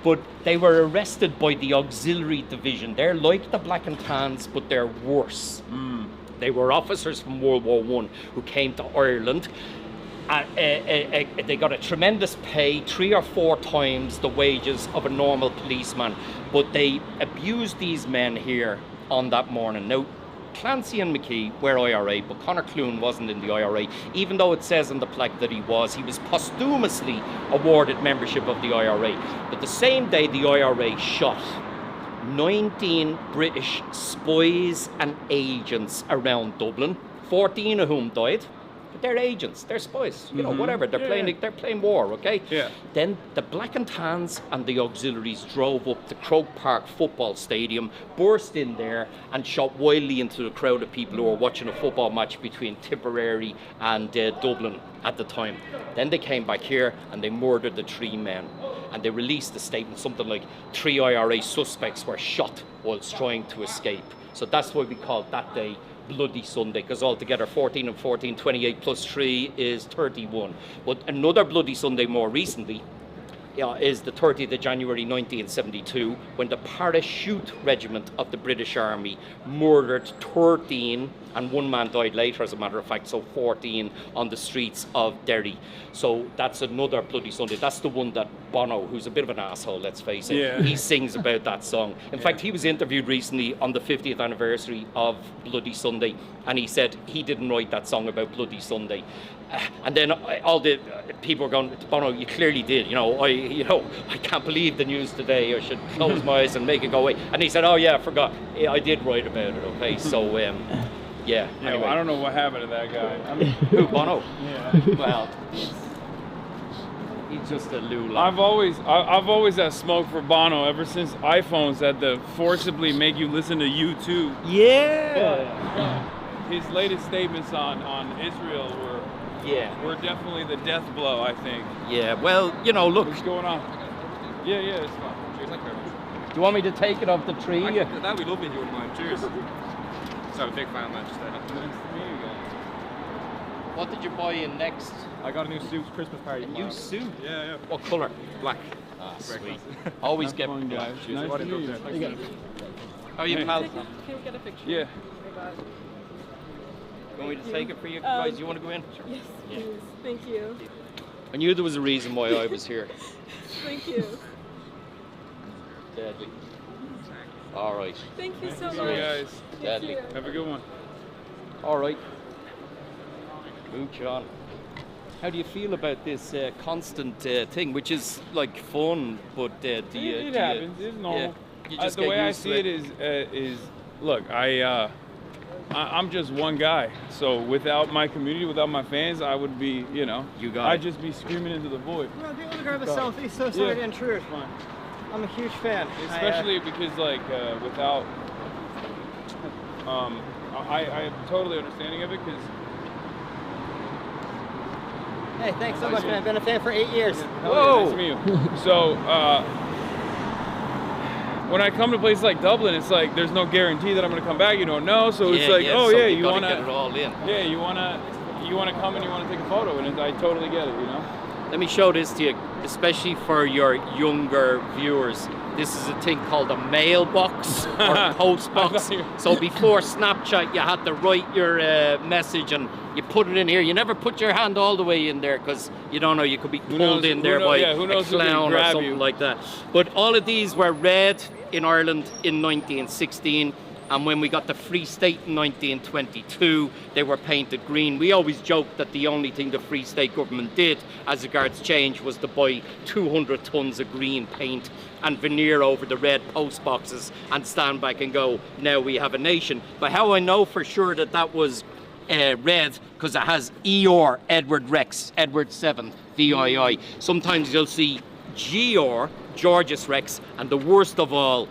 But they were arrested by the auxiliary division. They're like the Black and Tans, but they're worse. They were officers from World War I who came to Ireland. They got a tremendous pay, 3 or 4 times the wages of a normal policeman, but they abused these men here on that morning. Now, Clancy and McKee were IRA, but Conor Clune wasn't in the IRA, even though it says on the plaque that he was. He was posthumously awarded membership of the IRA. But the same day, the IRA shot 19 British spies and agents around Dublin, 14 of whom died. But they're agents, they're spies, you know, whatever. They're playing war, okay? Yeah. Then the Black and Tans and the auxiliaries drove up to Croke Park football stadium, burst in there and shot wildly into the crowd of people who were watching a football match between Tipperary and Dublin at the time. Then they came back here and they murdered the 3 men. And they released a statement, something like 3 IRA suspects were shot whilst trying to escape. So that's why we call that day Bloody Sunday, because altogether 14 and 14, 28 plus 3 is 31. But another Bloody Sunday more recently is the 30th of January 1972, when the Parachute Regiment of the British Army murdered 13, and 1 man died later, as a matter of fact, so 14 on the streets of Derry. So that's another Bloody Sunday. That's the one that Bono, who's a bit of an asshole, let's face it, he sings about that song. In fact, he was interviewed recently on the 50th anniversary of Bloody Sunday, and he said he didn't write that song about Bloody Sunday. And then all the people were going, Bono, you clearly did. I can't believe the news today. I should close my eyes and make it go away. And he said, oh yeah, I forgot. I did write about it. Okay, so yeah. Anyway. I don't know what happened to that guy. Who, Bono? Yeah. Well, he's just a lula. I've always had smoke for Bono ever since iPhones had to forcibly make you listen to U2. Yeah. His latest statements on Israel were definitely the death blow, I think. Yeah, well, look. What's going on? Yeah, it's fine. Cheers. Do you want me to take it off the tree? That'd be lovely if you wouldn't mind. Cheers. So I'm a big fan of Manchester United. Nice to meet you guys. What did you buy in next? I got a new suit, Christmas party. A new suit? Yeah, yeah. What colour? Black. Ah, sweet. Always get fun, black. guys. Nice to meet you. How are you, pal? Can we get a picture? Yeah. Want me to take it for you guys? You want to go in? Yes, please. Thank you. I knew there was a reason why I was here. Thank you. Deadly. All right. Thank you so much. See you guys. Deadly. Have a good one. All right. Mooch on. How do you feel about this constant thing, which is like fun, but it happens. It's normal. You just The get way I used to see it is, look, I'm just one guy. So without my community, without my fans, I would be, I'd just be screaming into the void. Well, be able to grab a selfie. So sorry to intrude. I'm a huge fan. Especially because, like, without, I am totally understanding of it because. Hey, thanks so much, man. I've been a fan for 8 years. Whoa! Nice to meet you. So, when I come to places like Dublin, it's like there's no guarantee that I'm going to come back. You don't know, so it's like, so you want to get it all in. Yeah, you want to come and you want to take a photo, and I totally get it. Let me show this to you, especially for your younger viewers. This is a thing called a mailbox or post box. So before Snapchat, you had to write your message and you put it in here. You never put your hand all the way in there because you don't know, you could be pulled in there by a clown or something like that. But all of these were red in Ireland in 1916. And when we got the Free State in 1922, they were painted green. We always joked that the only thing the Free State government did as regards change was to buy 200 tons of green paint and veneer over the red post boxes and stand back and go, now we have a nation. But how I know for sure that that was red, because it has ER, Edward Rex, Edward 7th, VII. Sometimes you'll see GR, Georgius Rex, and the worst of all,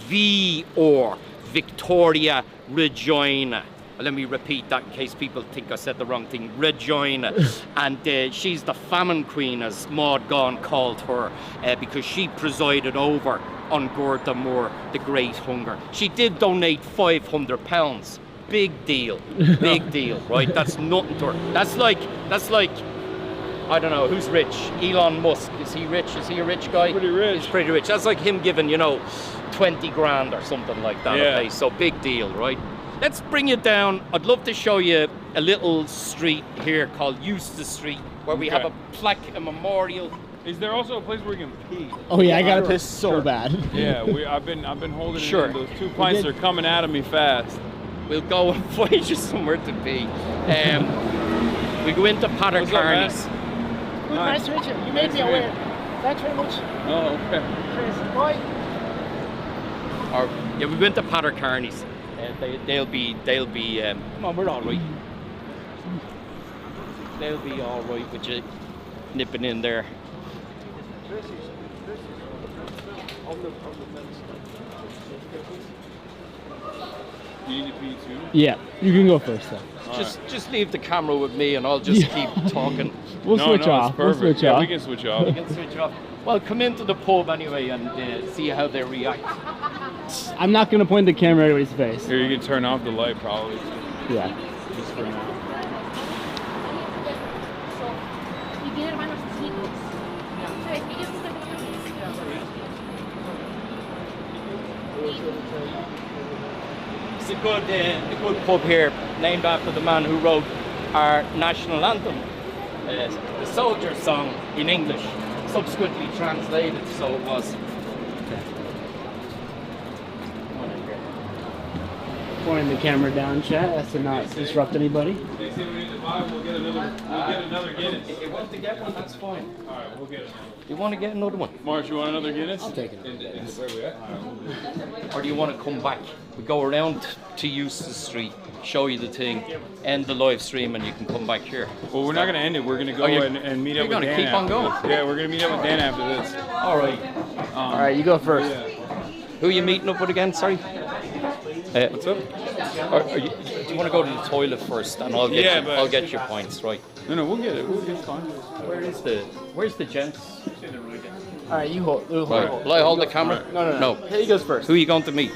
VOR, Victoria Regina. Let me repeat that in case people think I said the wrong thing. Regina. And she's the famine queen, as Maud Gonne called her, because she presided over on Gorta Moor, the Great Hunger. She did donate £500. Big deal. Big deal, right? That's nothing to her. That's like, I don't know, who's rich? Elon Musk. Is he rich? Is he a rich guy? Pretty rich. He's pretty rich. That's like him giving, 20 grand or something like that. Yeah. Okay, so big deal, right? Let's bring you down. I'd love to show you a little street here called Eustace Street, where we have a plaque, a memorial. Is there also a place where you can pee? Oh yeah, I gotta piss so bad. Yeah, I've been holding it in. Those 2 pints are coming out of me fast. We'll go and find you somewhere to pee. We go into Pater Carney's. Nice to meet you. You made me aware. Thanks very much. Oh, okay. Cheers. Bye. We went to Pater Carney's. They'll be. Come on, we're all right. They'll be all right with you nipping in there. Do you need to pee too? Yeah, you can go first though. Just leave the camera with me and I'll just keep talking. We'll switch off. We'll switch off. We can switch off. We can switch off. Well, come into the pub anyway and see how they react. I'm not gonna point the camera at anybody's face. Here, you can turn off the light probably. Yeah. Just for now. It's a good pub here, named after the man who wrote our national anthem, the Soldier Song in English, subsequently translated, so it was. Pointing the camera down, chat, as to not disrupt anybody. They say we need to buy, we'll get another Guinness. If you want to get one, that's fine. Alright, we'll get it. You want to get another one? Marsh, you want another Guinness? I'll take it. Where we at? Or do you want to come back? We go around to Eustace Street, show you the thing, end the live stream, and you can come back here. Well, we're not going to end it. We're going to go and meet up with Dan. You're going to keep on going? Yeah, we're going to meet up with Dan after this. All right. All right, you go first. Yeah. Who are you meeting up with again? Sorry. What's up? Do you want to go to the toilet first, and I'll get your points, right? No, we'll get it. It's fine. Where's the gent? All right, you hold. Right. Will I hold the camera? No. He goes first. Who are you going to meet?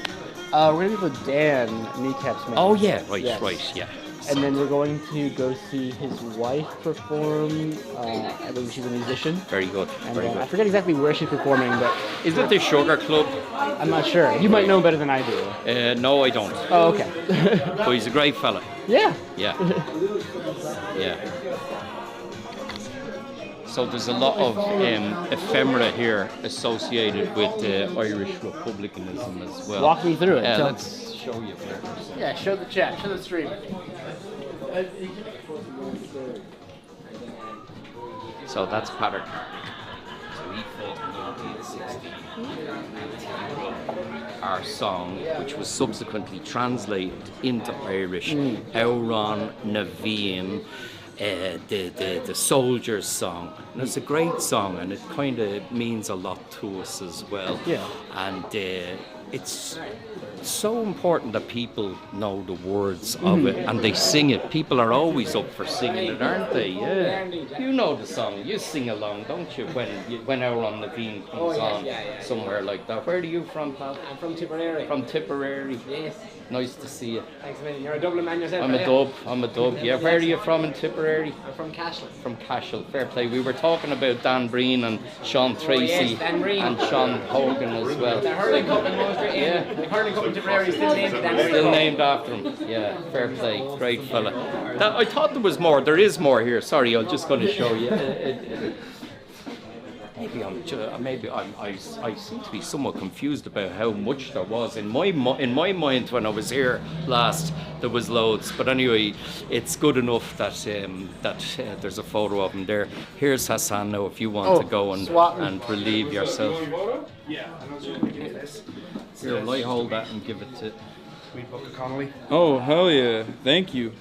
We're gonna go with Dan Kneecaps Man. Oh yeah, right, Yes. right, yeah. And then we're going to go see his wife perform. I believe she's a musician. Very good, And very I good. forget exactly where she's performing, but Is it the Sugar Club? I'm not sure. You might know better than I do. No, I don't. Oh, okay. But he's a great fella. Yeah. Yeah. Yeah. So there's a lot of ephemera here associated with Irish republicanism as well. Walk me through it. Tell- Let's show you there. Yeah, show the chat, show the stream. So that's Patrick. So he fought in 1960. Our song, which was subsequently translated into Irish, Euron Naveen, the soldier's song. And it's a great song, and it kind of means a lot to us as well. Yeah. And it's so important that people know the words of it and they sing it. People are always up for singing it, aren't they? Yeah. You know the song. You sing along, don't you? When Euron Naveen comes on somewhere like that. Where are you from, pal? I'm from Tipperary. From Tipperary. Yes. Nice to see you. Thanks a million. You're a Dublin man yourself. I'm a dub. Yeah. Where are you from in Tipperary? I'm from Castle. From Cashel. Fair play. We were talking about Dan Breen and Sean Tracy yes, Dan Breen. and Sean Hogan as well. The hurling cup in Munster. Yeah. The hurling cup in Tipperary is still named Dan Breen. Still named after him. Yeah, fair play. Great fella. I thought there was more. There is more here. Sorry, I'm just going to show you. I seem to be somewhat confused about how much there was in my mind when I was here last. There was loads, but anyway, it's good enough that there's a photo of him there. Here's Hasan now, if you want to go and relieve yourself. Yeah. Here, will I hold that and give it to Sweet Book of Connolly. Oh, hell yeah. Thank you.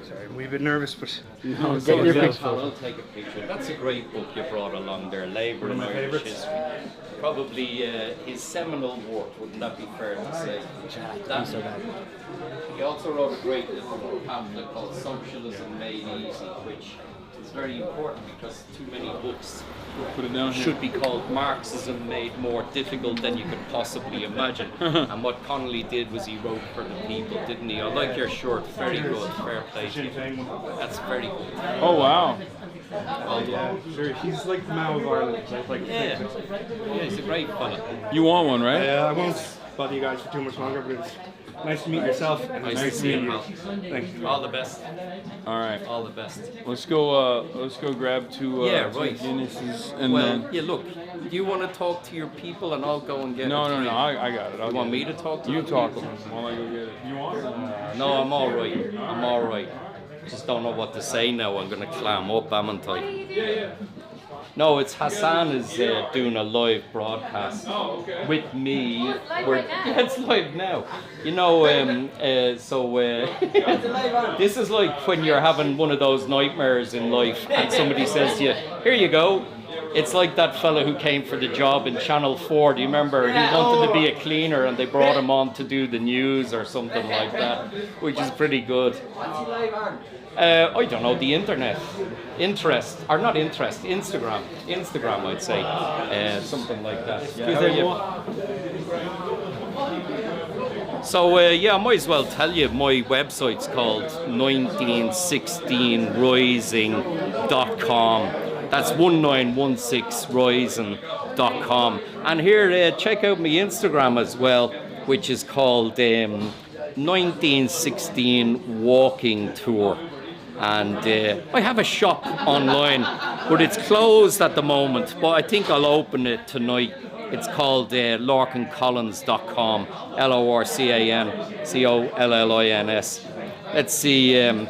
Sorry, I'm a wee bit nervous, but... I'll take a picture. That's a great book you brought along there, Labour in Irish History. Probably his seminal work, wouldn't that be fair to say? He also wrote a great little pamphlet called Socialism Made Easy, which is very important because too many books Put it down here. should be called Marxism Made More Difficult Than You Could Possibly Imagine. And what Connolly did was he wrote for the people, didn't he? I like your shirt, very good, fair play to you. That's very good. Oh, wow. Yeah, sure. He's like the Mao of Ireland. Yeah, he's a great fella. You want one, right? I won't bother you guys for too much longer, but it's nice to meet yourself. And Nice nice to to meet see you. you. Thank you. All the best. All right. All the best. Let's go grab two right. Guinnesses and well, then... yeah, look, do you want to talk to your people and I'll go and get No, a no, drink? no, I got it. You want me to talk to you? the Talk to people? them while I go get it. You want it? No, I'm all right. I'm all right. Just don't know what to say now. I'm going to clam up, haven't I? No, it's Hasan is doing a live broadcast with me. It's live now. You know, this is like when you're having one of those nightmares in life and somebody says to you, here you go. It's like that fella who came for the job in Channel 4. Do you remember? He wanted to be a cleaner and they brought him on to do the news or something like that, which is pretty good. I don't know, the internet. Instagram, I'd say. Something like that. So, I might as well tell you, my website's called 1916rising.com. That's 1916rising.com. And here, check out my Instagram as well, which is called 1916 Walking Tour. And I have a shop online, but it's closed at the moment, but I think I'll open it tonight. It's called LORCANCollins.com, LORCANCOLLINS. Let's see, I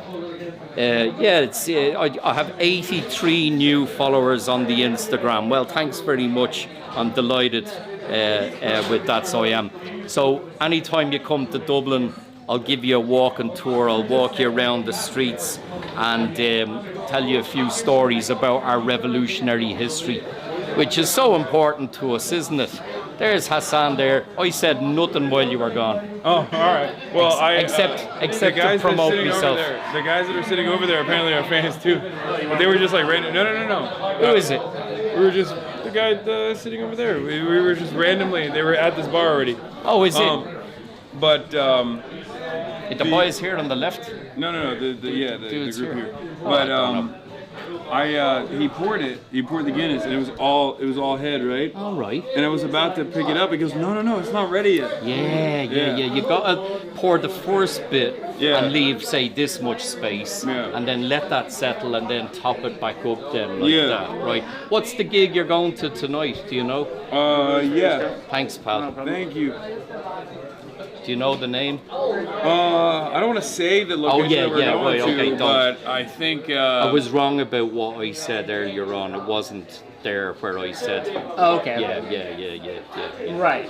have 83 new followers on the Instagram. Well, thanks very much. I'm delighted with that, so I am. So anytime you come to Dublin, I'll give you a walking tour. I'll walk you around the streets and tell you a few stories about our revolutionary history, which is so important to us, isn't it? There's Hasan there. I said nothing while you were gone. Oh, all right. Well, except the guys to promote that are myself. the guys that are sitting over there apparently are fans too. But they were just like, no. Who is it? We were just the guy sitting over there. We were just randomly. They were at this bar already. Oh, is it? But the boys here on the left. No. The Dudes group here. here. Oh, But I don't know. he poured it. He poured the Guinness, and it was all head, right? All right. And I was about to pick it up. He goes, no, it's not ready yet. Yeah. You gotta pour the first bit and leave, say, this much space, and then let that settle, and then top it back up then like that, right? What's the gig you're going to tonight? Do you know? Yeah. Thanks, pal. Thank you. Do you know the name? I don't want to say the location that we're going to, okay, don't. but I think I was wrong about what I said earlier on. It wasn't there where I said. Oh, okay. Yeah. Right.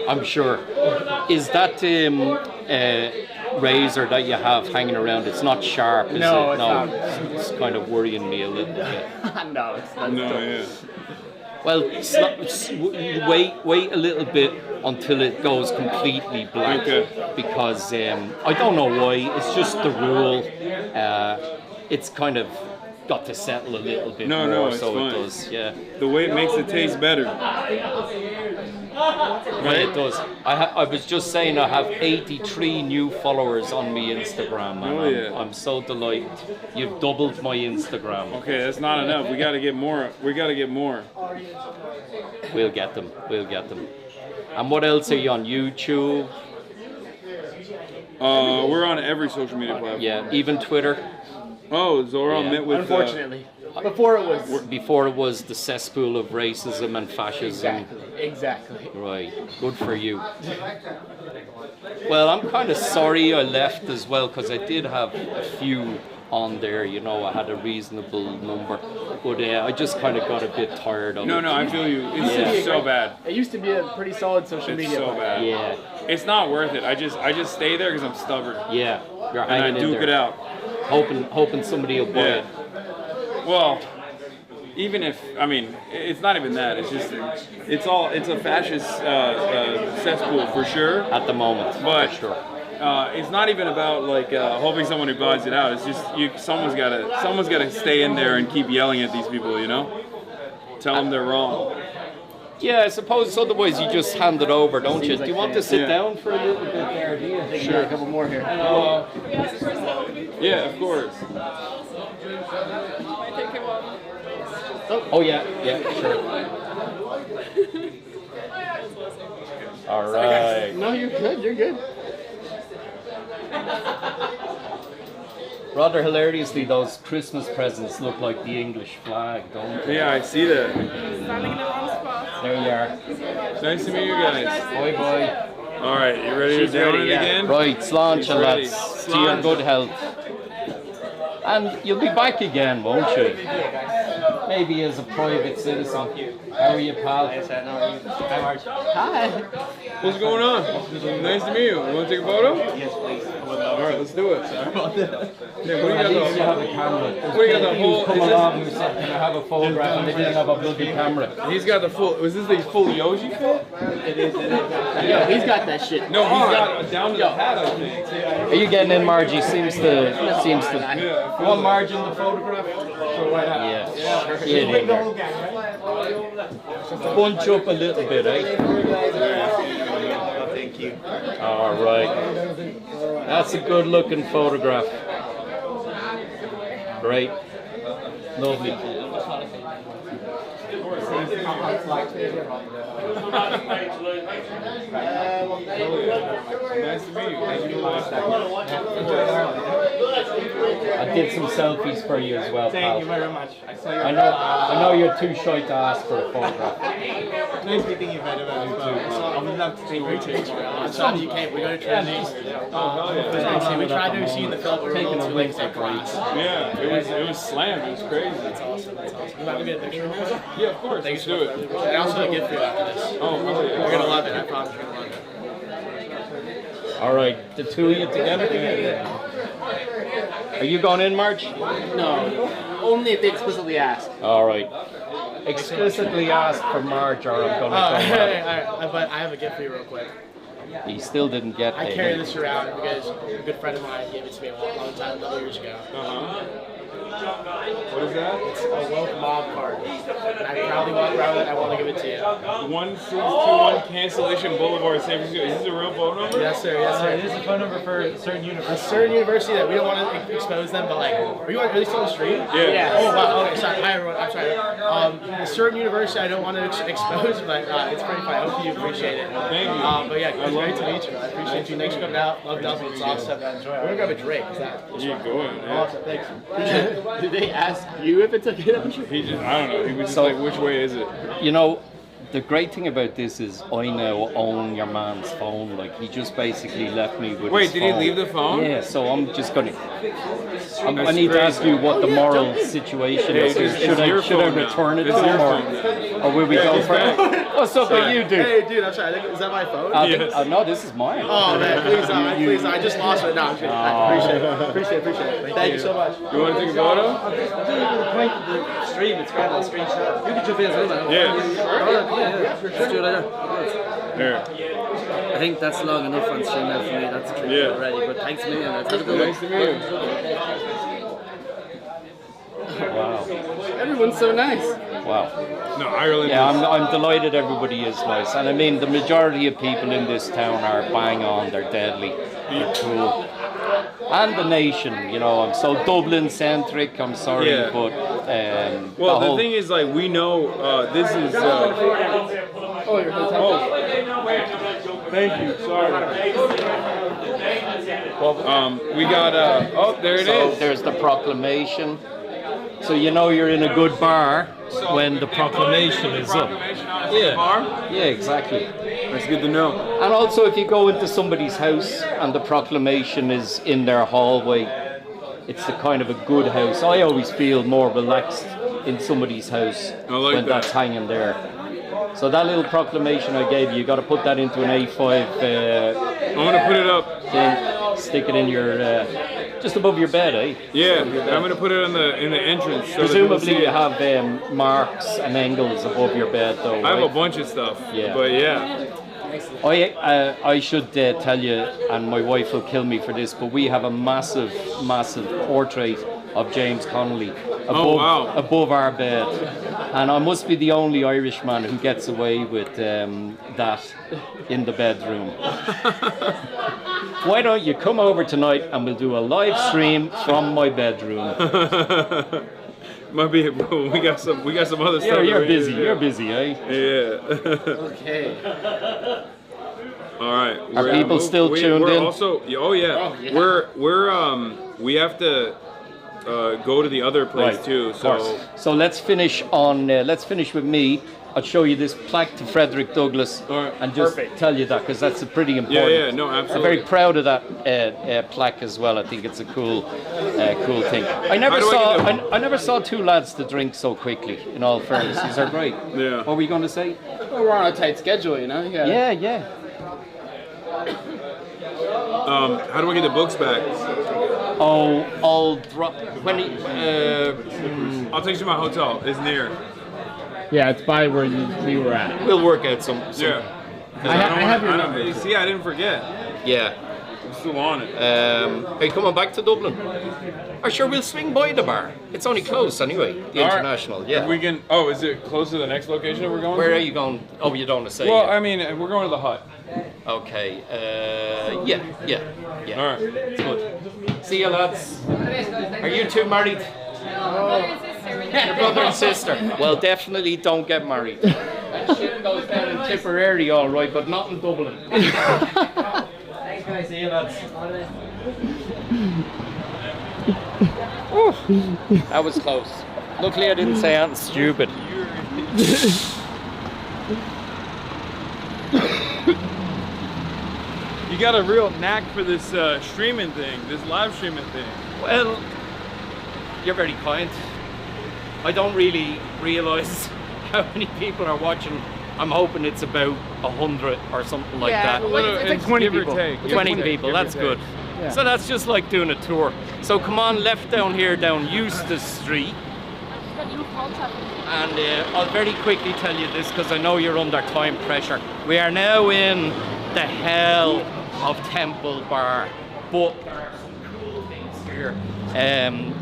I'm sure. Is that razor that you have hanging around? It's not sharp, is No, it? it's not. It's kind of worrying me a little bit. No, it's not. Well, wait a little bit until it goes completely black, because I don't know why. It's just the rule. It's kind of got to settle a little bit more, it's so fine. it does. Yeah. The way it makes it taste better. Right, it does. I was just saying I have 83 new followers on my Instagram, and I'm so delighted. You've doubled my Instagram. Okay, that's not enough. We got to get more. We'll get them. And what else are you on? YouTube? We're on every social media platform. Yeah, even Twitter. Oh, Zoran met with. Unfortunately. Before it was the cesspool of racism and fascism. Exactly. Right. Good for you. Well, I'm kind of sorry I left as well, because I did have a few on there. You know, I had a reasonable number, but I just kind of got a bit tired of it. No, I feel you. It's so bad. It used to be a pretty solid social media. It's so bad. Yeah. It's not worth it. I just stay there because I'm stubborn. Yeah. You're and hanging I duke in there. it out. Hoping somebody will buy it. Well, even if, it's not even that. It's just, it's a fascist cesspool for sure. At the moment, but for sure. It's not even about hoping someone who buys it out. It's just someone's gotta stay in there and keep yelling at these people. You know, tell them they're wrong. Yeah, I suppose otherwise you just hand it over, don't you? Do you want to sit down for a little bit there? Do you? Sure, a couple more here. Yeah, of course. Oh yeah, sure. All right. No, you're good. Rather hilariously, those Christmas presents look like the English flag, don't they? Yeah, I see that. Standing in the wrong spot. There you are. Nice to meet you guys. Bye. All right, you ready to down it again? Right, sláinte, ready. lads. To your good health. And you'll be back again, won't you? Maybe as a private citizen. How are you, pal? Hi. What's going on? Nice to meet you. You want to take a photo? Yes, please. All right, let's do it. At least you have a camera. What do you got the whole? Come along who said, can I have a photograph? And they didn't have a bloody camera. He's got the full. Was this the full Yoji fit? It is. Yo, he's got that shit. No, he's got down to the hat, I think. Are you getting in, Margie? Seems to. You want Margie in the photograph? Yeah. Get in there. Bunch up a little bit, eh? Thank you. All right. That's a good looking photograph. Great. Lovely. Nice to meet you. I did some selfies for you as well, pal. Thank you very much. I know you're too shy to ask for a photograph. Nice meeting you very much. I would love to take pictures. I'm glad you came. We go to Trinity. We tried to see in the film. Taking a wink at grace. Yeah, it was slammed. It was crazy. That's awesome. You want to get a picture? Yeah, of course. Let's do it. And also a gift for you after this. Oh, yeah. We're gonna love it. I promise you're gonna love it. All right, the two of you together? Are you going in, Marge? No, only if they explicitly ask. All right. Explicitly ask for Marge, or I'm going to go. But I have a gift for you real quick. He still didn't get I it. carry this around because a good friend of mine gave it to me a long time, a couple years ago. What is that? It's a woke mob card. And I proudly walk around with it. I want to give it to you. 1621 Cancellation Boulevard, San Francisco. Is this a real phone number? Yes, sir. Yes, sir. It is a phone number for a certain university. A certain university that we don't want to expose them, but like, are you really still on the stream? Yeah. Oh wow. Okay. Sorry. Hi everyone. I'm sorry. A certain university I don't want to expose, but it's pretty fun. I hope you appreciate it. Thank you. But yeah, it's great to meet you. I appreciate you. Thanks for coming out. Love Dublin. It's awesome. We're gonna grab a drink. Is that? Yeah, go ahead. Yeah. Awesome. Thanks. Did they ask you if it's okay? He just, I don't know. He was just like, which way is it? You know, the great thing about this is I now own your man's phone. Like, he just basically left me with Wait, his did phone. he leave the phone? Yeah, so I'm just gonna... I need to crazy. ask you what the moral situation is. Should I return it to him, or will we go for it? What's up with you, dude? Hey, dude, I'm sorry. Is that my phone? No, this is mine. Oh man, please, please! I just lost it. No, I'm kidding. I appreciate it. Thank you so much. You want to take a photo? I'm doing the point of the stream. It's kind of a screenshot. You can jump in as well. Yeah. Let's do it later. Here. I think that's long enough on stream now for me. That's tricky already. But thanks a million. That's a good one. Nice to meet you. Wow. Everyone's so nice. Wow. No, Ireland. Yeah, I'm delighted everybody is nice. And I mean, the majority of people in this town are bang on. They're deadly. They're cool. And the nation, you know, I'm so Dublin-centric, I'm sorry, Yeah. but... well, the thing is, like, we know this is... Thank you, sorry. We got... oh, there it is. There's the proclamation. So you know you're in a good bar when the proclamation is up. Yeah, exactly. That's good to know. And also if you go into somebody's house and the proclamation is in their hallway, it's the kind of a good house. I always feel more relaxed in somebody's house when that's hanging there. So that little proclamation I gave you, you got to put that into an A5. I'm going to put it up. Thing, stick it in your, just above your bed, eh? Yeah, I'm going to put it in the entrance. So presumably you have marks and angles above your bed, though. I have right? a bunch of stuff, yeah. But yeah. I should tell you, and my wife will kill me for this, but we have a massive, massive portrait of James Connolly above our bed. And I must be the only Irishman who gets away with that in the bedroom. Why don't you come over tonight and we'll do a live stream from my bedroom. Might be, we got some other stuff. Yeah, you're busy. You're busy, eh? Yeah. Okay. All right. Are people still tuned in? Also, oh yeah. We have to go to the other place too. So let's finish on. Let's finish with me. I'll show you this plaque to Frederick Douglass and just tell you that because that's a pretty important. Yeah, no, absolutely. I'm very proud of that plaque as well. I think it's a cool thing. I never saw two lads to drink so quickly. In all fairness, these are great. Yeah. What were you going to say? Well, we're on a tight schedule, you know. Yeah. How do I get the books back? Oh, I'll drop when I'll take you to my hotel. It's near. Yeah, it's by where we were at. We'll work out some. Yeah. I have your number. See, I didn't forget. Yeah. I'm still on it. Are you coming back to Dublin? Or sure, we'll swing by the bar. It's only close anyway. The International. Right. Yeah. If we can. Oh, is it close to the next location that we're going? Where to? are you going? Oh, you don't want to say. Well, yet. I mean, we're going to the hut. Okay. Yeah. All right. It's good. See you, lads. Are you two married? Your brother and sister. Well, definitely don't get married. That shit goes down in Tipperary, all right, but not in Dublin. Thanks, guys. See you, lads. That was close. Luckily, I didn't say anything stupid. You got a real knack for this streaming thing, this live streaming thing. Well, you're very kind. I don't really realise how many people are watching. I'm hoping it's about 100 or something like that. It's like 20 people. 20 people, that's good. Yeah. So that's just like doing a tour. So come on, left down here, down Eustace Street. And I'll very quickly tell you this because I know you're under time pressure. We are now in the hell of Temple Bar, but there are some cool things here.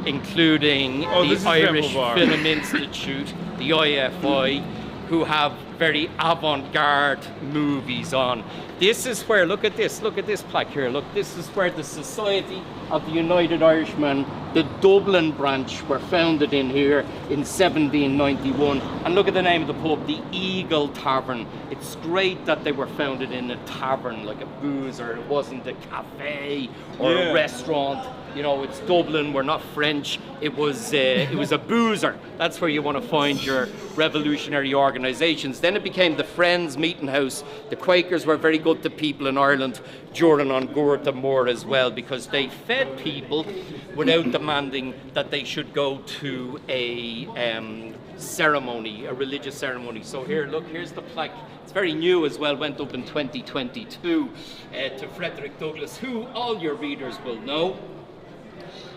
including this is the Irish Temple Bar. Film Institute, the IFI, who have very avant-garde movies on. This is where, look at this plaque here, look, this is where the Society of the United Irishmen, the Dublin branch, were founded in here in 1791. And look at the name of the pub, the Eagle Tavern. It's great that they were founded in a tavern, like a boozer. It wasn't a cafe or a restaurant. You know, it's Dublin, we're not French. It was a boozer. That's where you want to find your revolutionary organisations. Then it became the Friends Meeting House. The Quakers were very good to people in Ireland during An Gurta Mór as well, because they fed people without demanding that they should go to a ceremony, a religious ceremony. So here, look, here's the plaque. It's very new as well, went up in 2022 to Frederick Douglass, who all your readers will know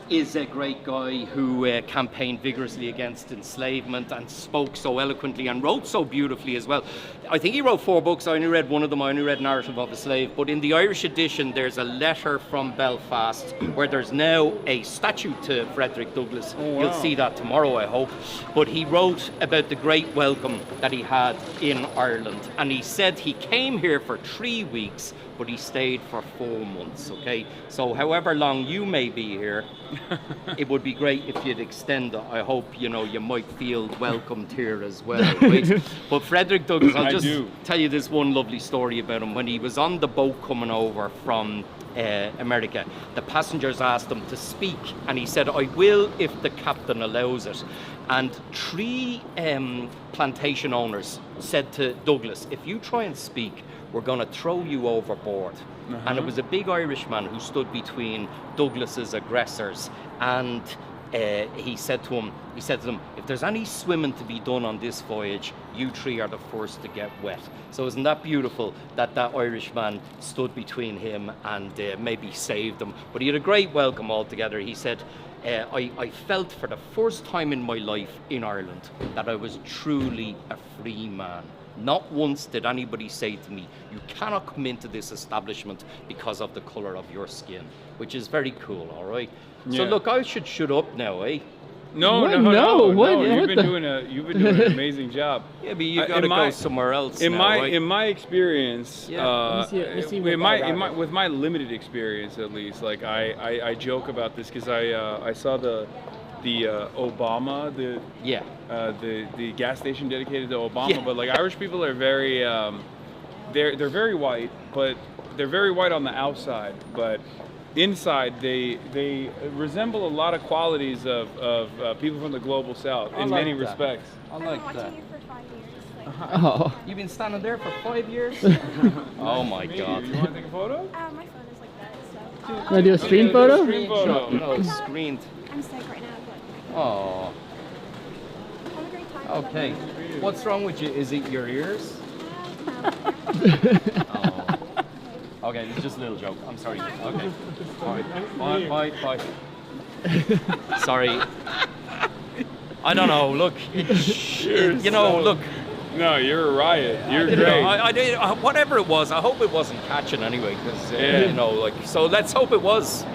is a great guy who campaigned vigorously against enslavement and spoke so eloquently and wrote so beautifully as well. I think he wrote 4 books. I only read one of them. I only read Narrative of a Slave. But in the Irish edition, there's a letter from Belfast where there's now a statue to Frederick Douglass. Oh, wow. You'll see that tomorrow, I hope. But he wrote about the great welcome that he had in Ireland. And he said he came here for 3 weeks, but he stayed for 4 months, okay? So however long you may be here, it would be great if you'd extend it. I hope, you know, you might feel welcomed here as well, right? But Frederick Douglass, I'll just tell you this one lovely story about him. When he was on the boat coming over from America, the passengers asked him to speak, and he said, I will if the captain allows it. And 3 plantation owners said to Douglass, if you try and speak, we're going to throw you overboard. And it was a big Irishman who stood between Douglas's aggressors, and he said to them, if there's any swimming to be done on this voyage, you 3 are the first to get wet. So isn't that beautiful that Irishman stood between him and maybe saved him? But he had a great welcome altogether. He said, I felt for the first time in my life in Ireland that I was truly a free man. Not once did anybody say to me, you cannot come into this establishment because of the colour of your skin, which is very cool, all right? So look, I should shut up now, eh? No. You've been doing an amazing job. Yeah, but you got to go somewhere else. In now, my experience, with my limited experience at least, like I joke about this because I saw the Obama, the gas station dedicated to Obama, but like Irish people are very they're very white, but they're very white on the outside, but inside they resemble a lot of qualities of people from the global south in many respects. I like that. You for 5 years. Oh. You've been standing there for 5 years? Oh my God. You want to take a photo? My phone is like that, so. Want to do a screen photo? Screen photo. No, it's screened. I'm sick right now, but. Oh. Have a great time. Okay. What's wrong with you? Is it your ears? Oh. Okay, it's just a little joke. I'm sorry. Okay. All right. Bye. Sorry. I don't know. Look. Look. No, you're a riot. You're great. I did whatever it was. I hope it wasn't catching anyway, because so let's hope it was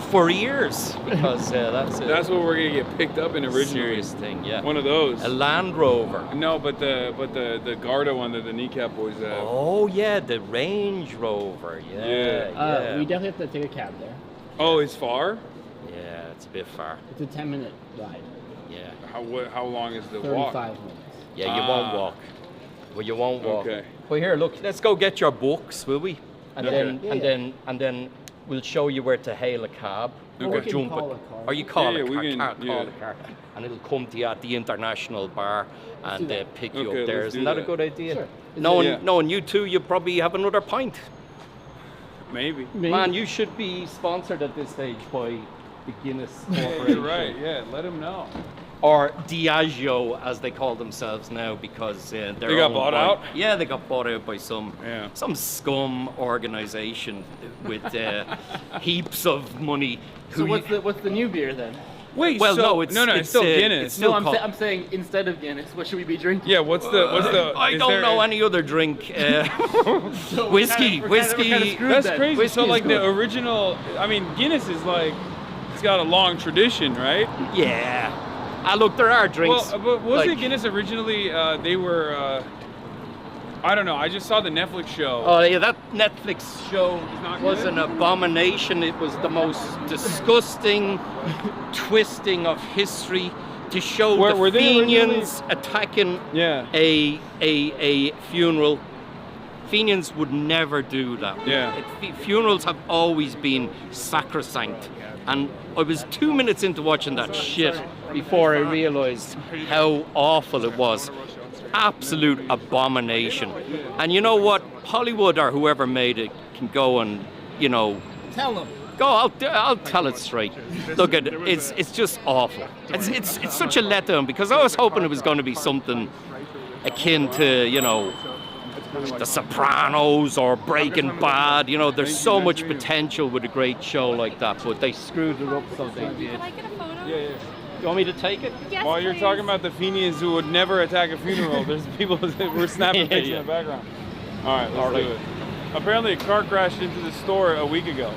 for years, because that's it. That's what we're gonna get picked up in originally. Serious thing, yeah. One of those. A Land Rover. No, but the Garda one that the Kneecap Boys have. Oh yeah, the Range Rover. Yeah. We definitely have to take a cab there. Oh, it's far? Yeah, it's a bit far. It's a 10-minute ride. Yeah. How long is the 35 walk? minutes. Yeah, you won't walk. Well, you won't walk. Okay. Well, here, look. Let's go get your books, will we? And Okay. then we'll show you where to hail a cab or jump it. Or you call a car, and it'll come to you at the International Bar and pick you up there. Isn't that a good idea? Sure. Knowing you two, you probably have another pint. Maybe. Man, you should be sponsored at this stage by the Guinness Corporation. You're right. Yeah, let them know. Or Diageo, as they call themselves now, because they got bought out. Yeah, they got bought out by some scum organization with heaps of money. So what's the new beer then? Wait, it's still Guinness. It's still I'm saying instead of Guinness, what should we be drinking? Yeah, what's the? I don't know any other drink. Whiskey. That's crazy. Whiskey So like the original, I mean, Guinness is like it's got a long tradition, right? Yeah. Look, there are drinks. Well, but wasn't like- Guinness originally? They were. I don't know. I just saw the Netflix show. Oh yeah, that Netflix show not was good? an abomination. It was the most disgusting twisting of history to show Were the they Fenians attacking a funeral. Fenians would never do that. Yeah. Funerals have always been sacrosanct. And I was 2 minutes into watching that shit before I realised how awful it was. Absolute abomination. And you know what? Hollywood or whoever made it can go and, you know, Tell them. go. I'll tell it straight. Look at it's just awful. It's such a letdown because I was hoping it was going to be something akin to, you know, The Sopranos or Breaking Bad. You know, there's so much potential with a great show like that, but they screwed it up so they did. Can I get a photo? Yeah. You want me to take it? Yes, While you're please. talking about the Fenians who would never attack a funeral, there's people that were snapping pics in the background. All right, let's do it. Apparently, a car crashed into the store a week ago.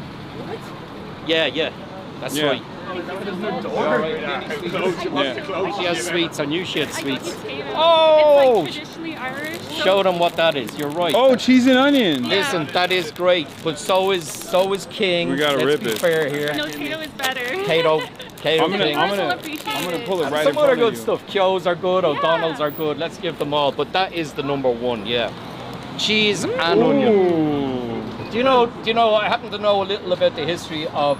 Yeah, that's Yeah. right. Yeah. She has sweets. I knew she had sweets. Oh! It's like traditionally Irish. Show them what that is. You're right. Oh, cheese and onion. Listen, that is great, but so is King. We gotta Let's rip be it. fair here. No, Tato is better. Tato I'm King. gonna pull it right in Some front other of good you. stuff. Kyo's are good. O'Donnell's are good. Let's give them all. But that is the number one. Yeah, cheese and onion. Do you know? I happen to know a little about the history of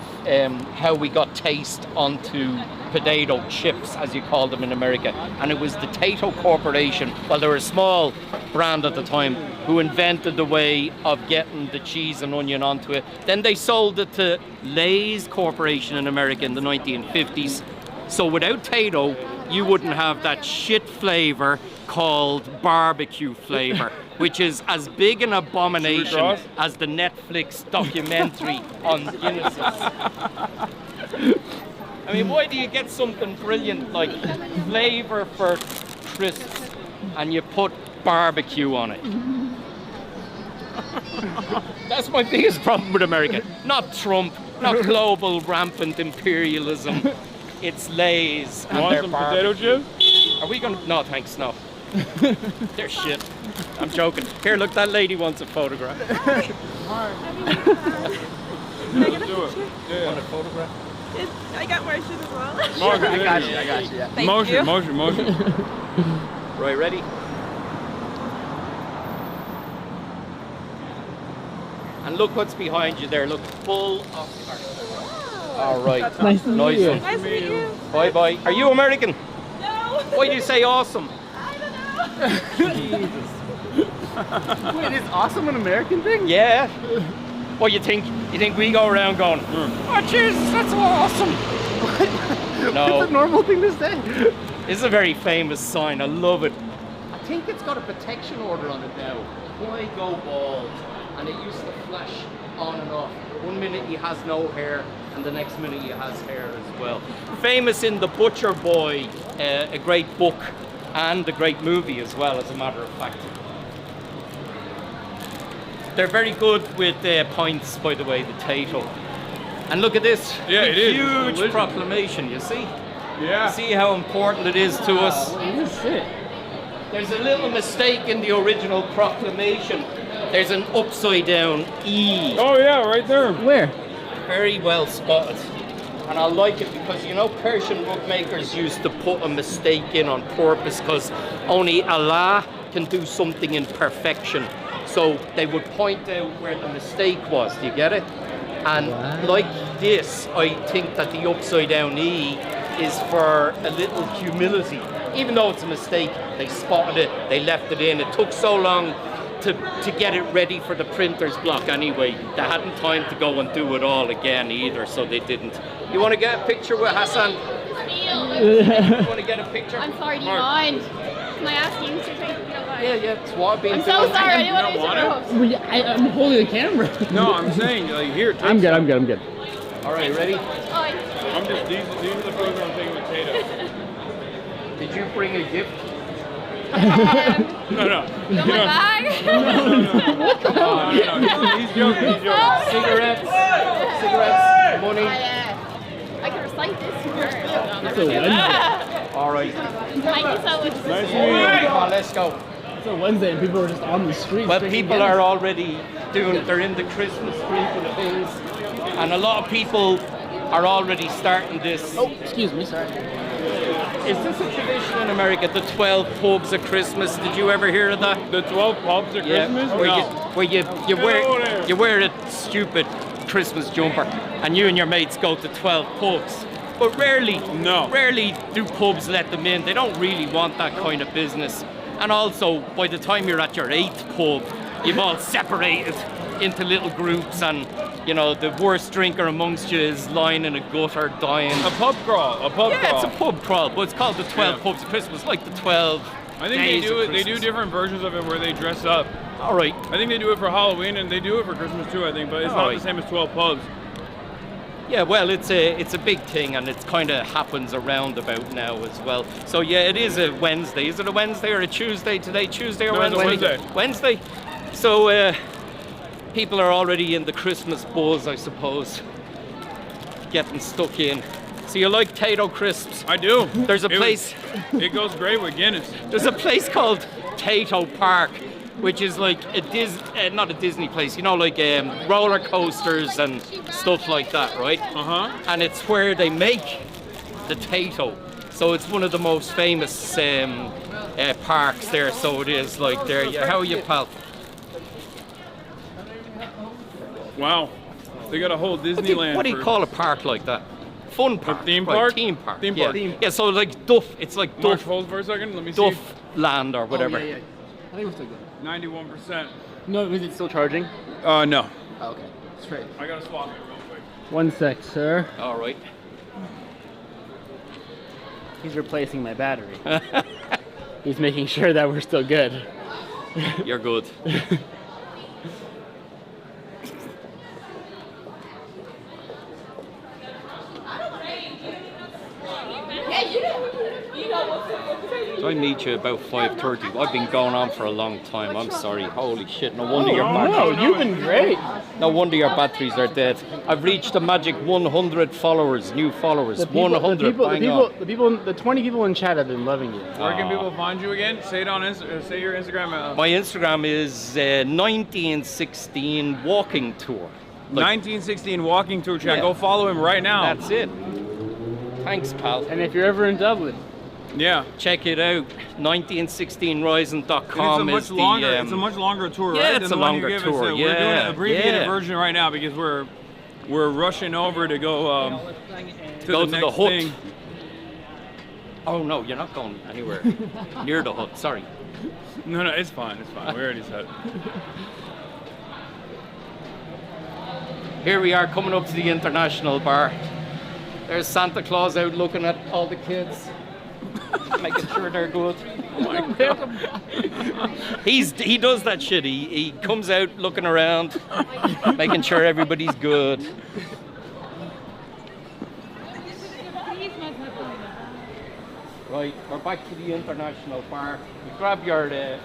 how we got taste onto potato chips, as you call them in America, and it was the Tato Corporation. Well, they were a small brand at the time who invented the way of getting the cheese and onion onto it. Then they sold it to Lay's Corporation in America in the 1950s. So without Tato, you wouldn't have that shit flavor called barbecue flavor, which is as big an abomination as the Netflix documentary on Guinnesses. I mean, why do you get something brilliant like flavor for crisps and you put barbecue on it? That's my biggest problem with America. Not Trump, not global rampant imperialism. It's Lay's and Want their some barbecue. potato chips? Are we gonna? No, thanks, no. They're shit. I'm joking. Here, look, that lady wants a photograph. Do it. Yeah. Want a photograph? I got more shoes as well. I got you. Yeah. Thank Motion, you. motion. Right, ready? And look what's behind you there. Look, full of cars. All right. Nice to meet you. Nice to meet you. Bye bye. Are you American? No. Why do you say awesome? Wait, is awesome an American thing? Yeah. What you think? You think we go around going, oh Jesus, that's awesome? No. It's a normal thing to say. This is a very famous sign. I love it. I think it's got a protection order on it now. Why go bald? And it used to flash on and off. One minute he has no hair, and the next minute he has hair as well. Famous in The Butcher Boy, a great book and a great movie as well, as a matter of fact. They're very good with points, by the way, the Tato. And look at this. Yeah, it is. Huge Delicious. proclamation, you see? Yeah. See how important it is to us? There's a little mistake in the original proclamation. There's an upside down E. Oh yeah, right there. Where? Very well spotted. And I like it because, you know, Persian bookmakers used to put a mistake in on purpose because only Allah can do something in perfection. So they would point out where the mistake was. Do you get it? And like this, I think that the upside down E is for a little humility. Even though it's a mistake, they spotted it, they left it in. It took so long to get it ready for the printer's block anyway. They hadn't time to go and do it all again either, so they didn't. You want to get a picture with Hasan? You want to get a picture? I'm sorry, do you mind? Can I ask you to take a picture? Yeah, it's what I've been I'm so doing. sorry, I didn't want to interrupt. I'm holding the camera. No, I'm saying like here. Take I'm good. some. I'm good. All right, ready? I'm just these are the photos I'm taking with Tato. Did you bring a gift? No. You got my bag? No. He's joking. Cigarettes, money. I can It's a Wednesday. All right. Thank you so much. Nice to meet you. Come on, let's go. It's a Wednesday and people are just on the street. Well, people are already they're in the Christmas spirit of things. And a lot of people are already starting this. Oh, excuse me, sorry. Is this a tradition in America, the 12 pubs at Christmas? Did you ever hear of that? The 12 pubs at Christmas? Where you wear a stupid Christmas jumper and you and your mates go to 12 pubs. But rarely do pubs let them in. They don't really want that kind of business. And also, by the time you're at your 8th pub, you've all separated into little groups, and you know the worst drinker amongst you is lying in a gutter dying. A pub crawl. Yeah, it's a pub crawl, but it's called the 12 pubs of Christmas, like the 12 I think days they do of it. They do Christmas. different versions of it where they dress up. All right. I think they do it for Halloween and they do it for Christmas too. I think, but it's not the same as 12 pubs. Yeah, well, it's a big thing, and it kind of happens around about now as well. So yeah, it is a Wednesday. Is it a Wednesday or a Tuesday today? Tuesday or No, Wednesday? it's a Wednesday. Wednesday. So people are already in the Christmas buzz, I suppose, getting stuck in. So you like Tato crisps? I do. There's a place. It goes great with Guinness. There's a place called Tato Park, which is like not a Disney place, you know, like roller coasters and stuff like that, right? And it's where they make the Tato. So it's one of the most famous parks there. So it is like there. How are you, pal? Wow, they got a whole Disneyland. What do you call a park like that? Fun park. Theme right, park? Theme park. Theme yeah. park. Yeah, so like Duff. It's like Mark, Duff. hold for a second. Let me see. Duff Land or whatever. Oh, yeah. I think we're still good. 91%. No, is it still charging? No. Oh, okay. Straight. I gotta swap it real quick. 1 sec, sir. All right. He's replacing my battery. He's making sure that we're still good. You're good. So I meet you about 5:30. I've been going on for a long time. I'm sorry. Holy shit! No wonder your batteries. No, you've been great. No wonder your batteries are dead. I've reached the magic 100 followers, new followers. 100. The 20 people in chat have been loving you. Where can people find you again? Say it on say your Instagram. My Instagram is 1916 Walking Tour. 1916 Walking Tour chat. Yeah. Go follow him right now. That's it. Thanks, pal. And if you're ever in Dublin, check it out. 1916rising.com it's a much longer tour, yeah, right? it's than a the one you longer gave us. tour. We're doing an abbreviated version right now because we're rushing over to go to the next hut. thing. Oh no, you're not going anywhere near the hut. Sorry. No, it's fine. It's fine. We already said. Here we are coming up to the International Bar. There's Santa Claus out looking at all the kids, making sure they're good. Oh my God. He does that shit. He comes out looking around, making sure everybody's good. Right, we're back to the International Bar. You grab your the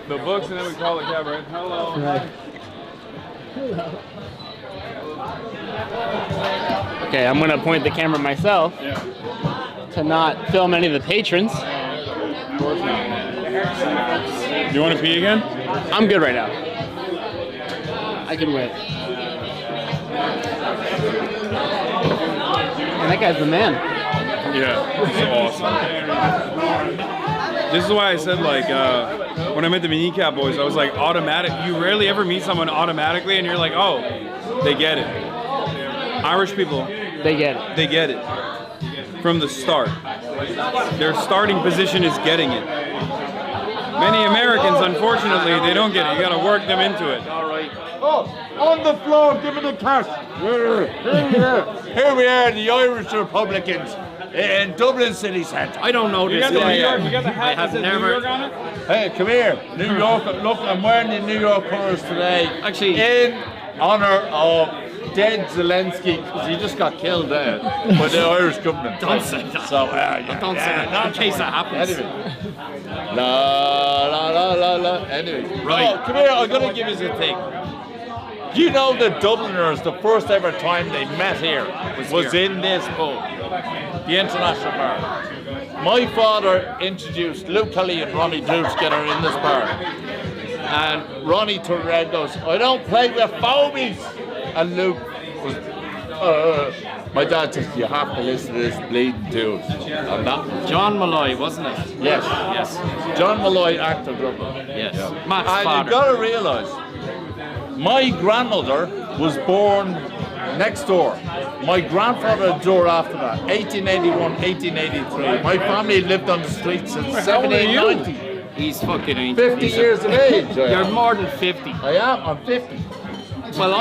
books and then we call the cab, right? Hello. Right. Okay, I'm gonna point the camera myself to not film any of the patrons. Do you want to pee again? I'm good right now. I can wait. And that guy's the man. Yeah, it's awesome. This is why I said, like, when I met the Kneecap Boys, I was like, automatic. You rarely ever meet someone automatically and you're like, oh, they get it. Irish people, they get it. They get it. From the start. Their starting position is getting it. Many Americans, unfortunately, they don't get it. You gotta work them into it. All right. Oh, on the floor, give me the cash. Here we are, the Irish Republicans in Dublin City Centre. I don't know this. You got the New York, you got the hat that says New York on it? Hey, come here. New York, look, I'm wearing the New York colours today. Actually, in honour of dead Zelensky, because he just got killed by the Irish government. Don't say that. So, don't say that. In case that happens. Anyway. La. Anyway. Right. Oh, come here, I'm going to give you a thing. You know the Dubliners, the first ever time they met here was in this pub. the international bar. My father introduced Luke Kelly and Ronnie Drew together in this bar. And Ronnie turned around and goes, I don't play with phobies. And Luke was, my dad said, you have to listen to this bleeding dude. I'm not. John Malloy, wasn't it? Yes. Yes. John Malloy, actor Dublin. Yes. Yeah. Matt's And father. you've got to realise, my grandmother was born next door. My grandfather the door after that, 1881, 1883. My family lived on the streets since 1790. He's fucking ancient. 50 years of age. I You're am. more than 50. I am. I'm 50. Well,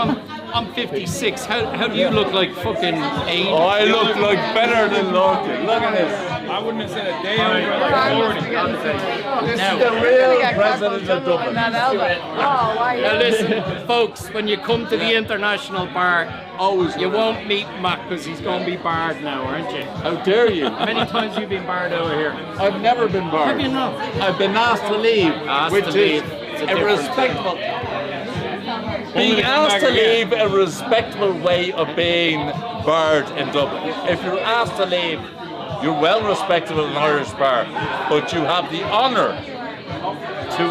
I'm 56. How do you look like fucking 80? Oh, I look like better than Lorcan. Look at this. I wouldn't have said a day over like 40. This is the real president of Dublin. Now listen, folks, when you come to the international bar, you won't meet Matt because he's going to be barred now, aren't you? How dare you? How many times have you been barred over here? I've never been barred. Have you not? I've been asked to leave, which is It's a a different respectable. Being asked to leave a respectable way of being barred in Dublin. If you're asked to leave, you're well respected in an Irish bar, but you have the honour to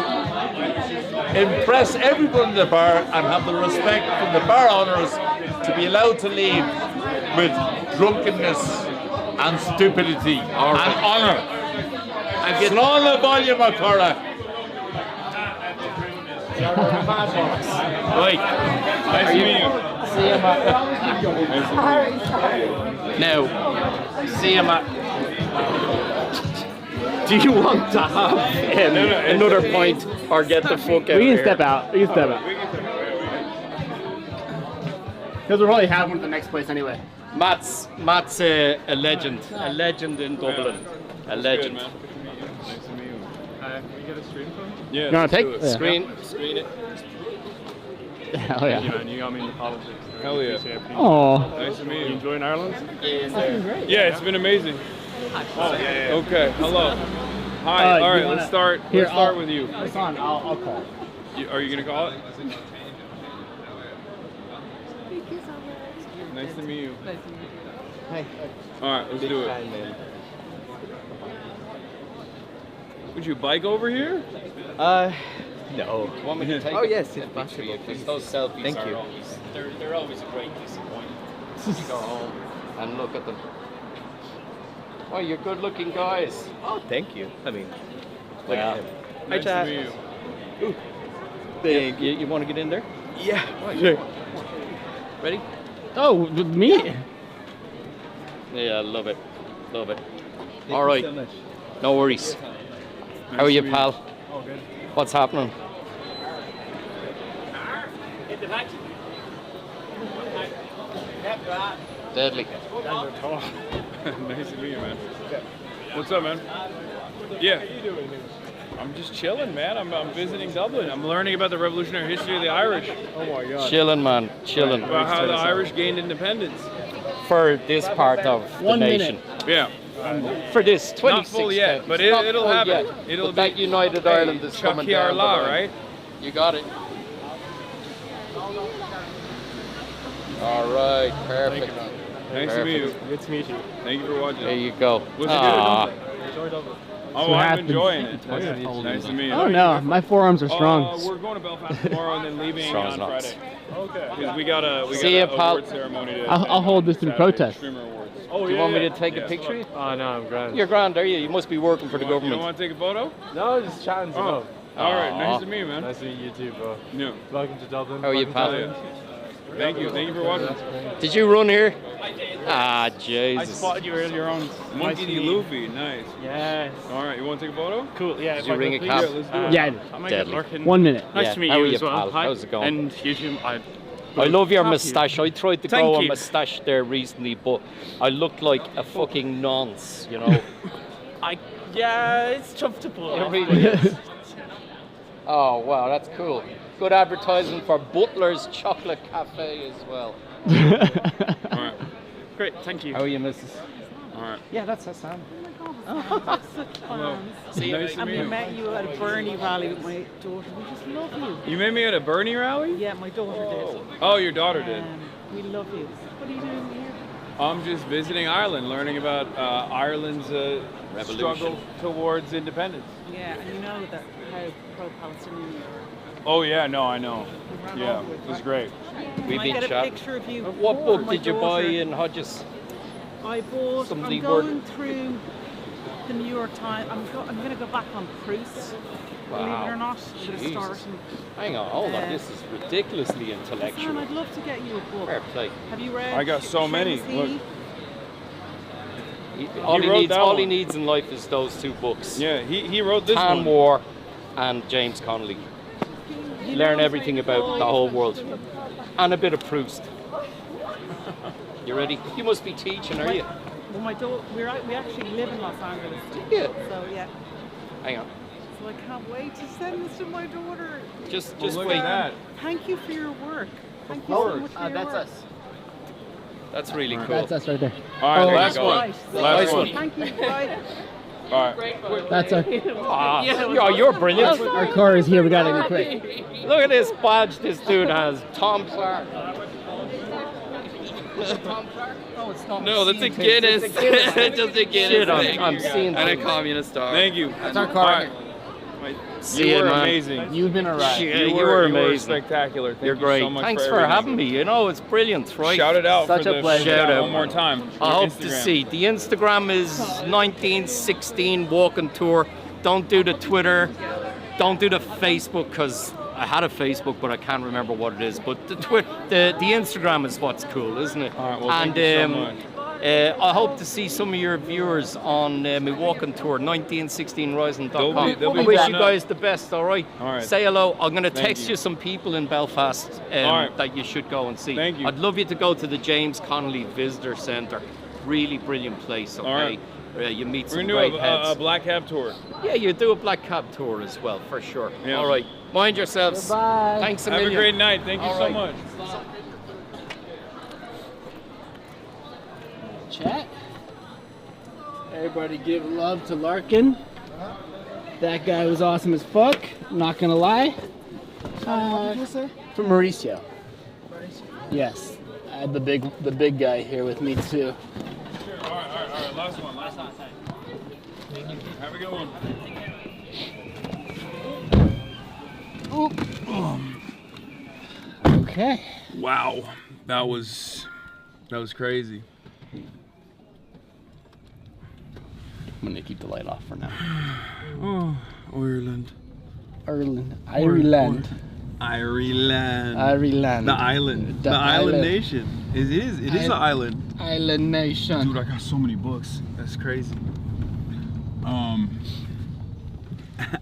impress everyone in the bar and have the respect from the bar owners to be allowed to leave with drunkenness and stupidity and honour. Slán volume of Cora. Right. Nice to meet you. See you, Matt. Now, see you, Matt. Do you want to have another point or get the fuck out of We here? can step out. We can step out. Because we'll probably have one at the next place anyway. Matt's a legend in Dublin. A legend. Good, man. Nice to meet you. Can we get a stream phone? Yeah. You want to take? let's do it. Yeah. Screen it. Hell yeah. Thank you, man. You got me into politics. Hell yeah. Aw. Nice to meet You you. enjoying Ireland? Yeah, it's been amazing. Oh, yeah. Okay, hello. Hi, all right, let's start. Here, Let's start with you. Hasan, I'll call. Are you gonna call it? Nice to meet you. Hey. All right, let's do it. Would you bike over here? No. Want me to take Oh, it? yes, if possible, Because please. those selfies Thank are you. always, they're always a great disappointment. You go home and look at them. Oh, you're good looking guys. Oh, thank you. I mean, Look at him. Hi, Nice to Chad. meet you. Ooh. Thank you. You want to get in there? Yeah. Sure. Ready? Oh, with me? Yeah, love it. Love it. Thank All you right. so much. No worries. How are you, pal? Oh, good. What's happening? Deadly. Nice to meet you, man. What's up, man? Yeah. I'm just chilling, man. I'm visiting Dublin. I'm learning about the revolutionary history of the Irish. Oh my God. Chilling, man. Chilling. About how the Irish gained independence. For this part of the 1 nation. minute. Yeah. For this 26 Not full yet, counties. but Not it'll full happen. yet. It'll But that be- United Hey, Ireland is coming Chucky down the Arla, line. right? You got it. All right, perfect. Nice to meet you. Good to meet you. Thank you for watching. There you go. What's Aw. Enjoy Dublin. Oh, what I'm happens. enjoying it. Nice to meet you. Oh no, my forearms are strong. We're going to Belfast tomorrow and then leaving Strong's on nuts. Friday. Okay. Because we got a See ya, pal. award ceremony to I'll hold this through Saturday, protest. Streamer Awards. Oh, Do you want me to take a picture? Oh, no, I'm grand. You're grand, are you? You must be working for the You don't government. want to take a photo? No, just chatting to Oh. All right, Aw. nice to meet you, man. Nice to meet you too, bro. Yeah. Welcome to Dublin. How are you, Welcome pal? to Ireland. Thank you for watching. Did you run here? Ah, I Jesus. spotted you earlier on. Monkey D. Luffy, nice. Yes. All right, you want to take a photo? Cool, yeah. Did if you I ring could a please. cab? Yeah, let's do it. Yeah, I do. I'm Deadly. Lorcan. 1 minute. Nice Yeah, to meet how you are you, as well. pal? Hi. How's it going? And you too. I love your Thank you. moustache. I tried to Thank grow a you. moustache there recently, but I looked like a fucking nonce, you know. Yeah, it's tough to pull It off. really is. Oh, wow, that's cool. Good advertising for Butler's Chocolate Cafe as well. All right. Great, thank you. How are you, Mrs.? All right. Yeah, that's Hasan. Oh, such fun. See you, Nice to And meet we you. met you at a Bernie rally with my daughter. We just love you. You met me at a Bernie rally? Yeah, my daughter did. Oh, your daughter did. We love you. What are you doing here? I'm just visiting Ireland, learning about Ireland's struggle towards independence. Yeah, and you know that how pro-Palestinian you are. Oh yeah, no, I know. Yeah, it was great. We've been get a chatting. picture of you. What book My did you buy daughter. in Hodges? I bought. Somebody I'm going through the New York Times. I'm going to go back on Proust. Believe it or not, I'm going to start. Hang on, hold on. This is ridiculously intellectual. Sam, I'd love to get you a book. Fair play. Have you read? I got so many. Shameless Look. All he needs in life is those two books. Yeah, he wrote this Tan one. War and James Connolly. Learn everything about the whole world. And a bit of Proust. You ready? You must be teaching, are you? Well, my daughter, we actually live in Los Angeles. Yeah. So yeah. Hang on. So I can't wait to send this to my daughter. Just look wait. at that. Thank you for your work. Thank you course. so much for your That's work. us. That's really cool. That's us right there. All right, There last you go. one. Last one. Thank you. Bye. All right. That's our. You're brilliant. Our car is here. We gotta go quick. Look at this badge this dude has. Tom Clark. Oh, it's not. No, that's a Guinness. Just a Guinness. Shit, thing. I'm seeing And a things. communist star. Thank you. That's our car. See you you, were man. amazing. You've been alright. Yeah, You were amazing. spectacular. Thank You're you great. so much Thanks for everything. having me. You know, it's brilliant, right? Shout it out Such for a the pleasure. Shout out. one more time. I Your hope to Instagram. see. The Instagram is 1916 walking tour. Don't do the Twitter. Don't do the Facebook because I had a Facebook, but I can't remember what it is. But the Instagram is what's cool, isn't it? All right, well, thank you so much. I hope to see some of your viewers on my walking tour, 1916rising.com. They'll be I wish blowing you up. guys the best, all right? All right. Say hello. I'm going to Thank text you. you some people in Belfast All right. that you should go and see. Thank you. I'd love you to go to the James Connolly Visitor Centre. Really brilliant place, okay? All right. You meet We're some gonna great do heads. a black cab tour. Yeah, you do a black cab tour as well, for sure. Yeah. All right. Mind yourselves. Bye. Thanks a Have million. a great night. Thank you All so right. much. Chat. Everybody give love to Larkin. That guy was awesome as fuck. Not gonna lie. From Mauricio. Yes. I had the big guy here with me too. Sure. All right. Last one. Have a good one. Okay. Wow, that was crazy. I'm gonna keep the light off for now. Oh, Ireland. Ireland. The island. The island nation. It is an island. Island nation. Dude, I got so many books. That's crazy.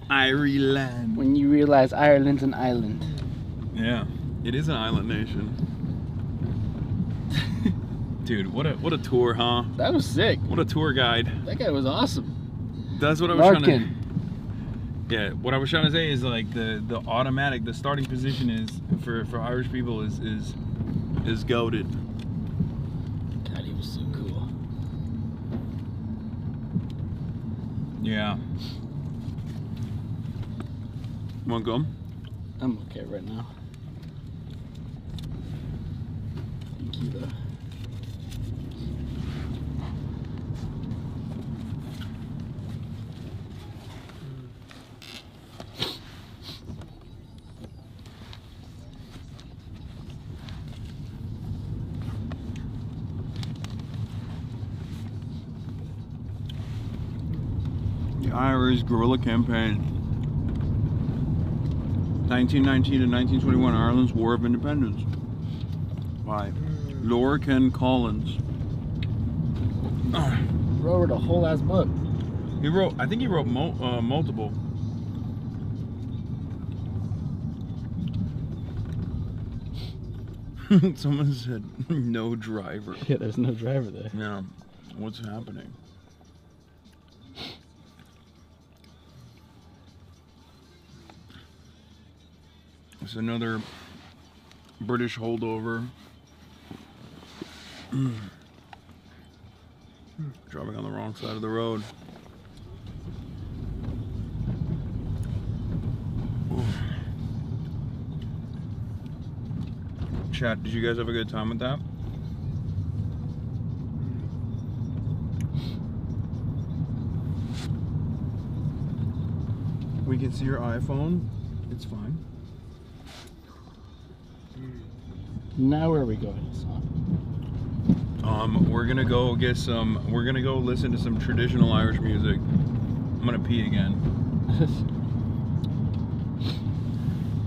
Ireland. When you realize Ireland's an island. Yeah, it is an island nation. Dude, what a tour, huh? That was sick. What a tour guide. That guy was awesome. That's what I was trying to. Larkin. Yeah, what I was trying to say is like the automatic, the starting position is for Irish people is goated. God, he was so cool. Yeah. Want to go? I'm okay right now. Thank you though. The Irish Guerrilla Campaign. 1919 to 1921, Ireland's War of Independence. By LORCAN Collins. Wrote a whole ass book. I think he wrote multiple. Someone said no driver. Yeah, there's no driver there. Yeah, what's happening? It's another British holdover. Driving on the wrong side of the road. Ooh. Chat, did you guys have a good time with that? we can see your iPhone. It's fine. Now where are we going? We're gonna go get some. We're gonna go listen to some traditional Irish music. I'm gonna pee again.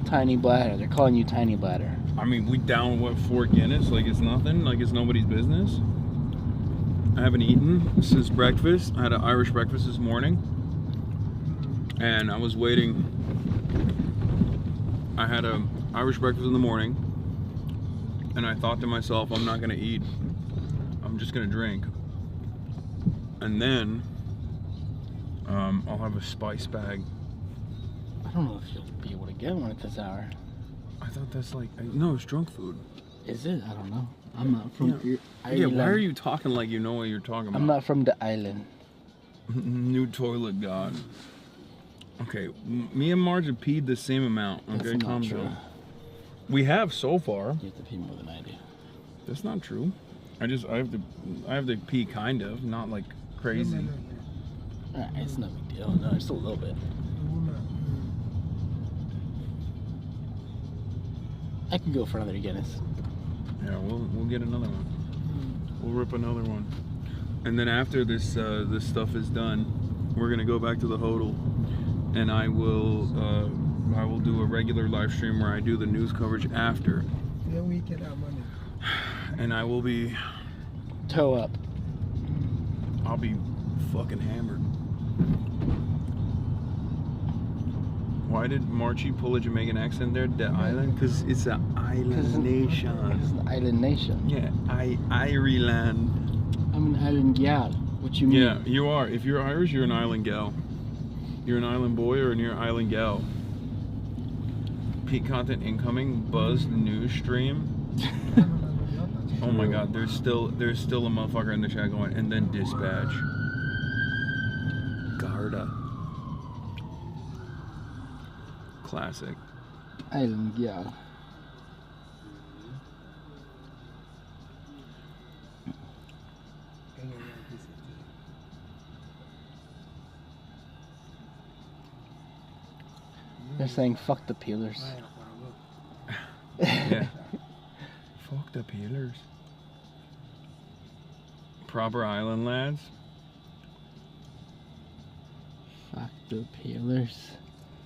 Tiny bladder. They're calling you tiny bladder. I mean, we down what 4 Guinness? Like it's nothing. Like it's nobody's business. I haven't eaten since breakfast. I had an Irish breakfast this morning, and I was waiting. I had an Irish breakfast in the morning, and I thought to myself, I'm not gonna eat. I'm just gonna drink, and then I'll have a spice bag. I don't know if you'll be able to get one at this hour. I thought that's like no, it's drunk food. Is it? I don't know. I'm not from Ireland. Why are you talking like you know what you're talking about? I'm not from the island. New toilet god. Okay, me and Marge have peed the same amount. Okay, That's calm not true. down. We have so far. You have to pee more than I do. That's not true. I have to pee kind of, not like crazy. It's no big deal. No, just a little bit. I can go for another Guinness. Yeah, we'll get another one. We'll rip another one. And then after this this stuff is done, we're gonna go back to the hotel, and I will do a regular live stream where I do the news coverage after. Then we get our money. And I will be toe up. I'll be fucking hammered. Why did Marchie pull a Jamaican accent there? The island? Because it's an island nation. It's an island nation. Yeah, Ireland. I'm an island gal. What you mean? Yeah, you are. If you're Irish, you're an island gal. You're an island boy or you're an island gal. Peak content incoming. Buzz the news stream. Oh my God, there's still a motherfucker in the chat going, and then dispatch. Garda. Classic. Island gal. They're saying fuck the peelers. Yeah. Fuck the peelers. Proper island lads. Fuck the peelers.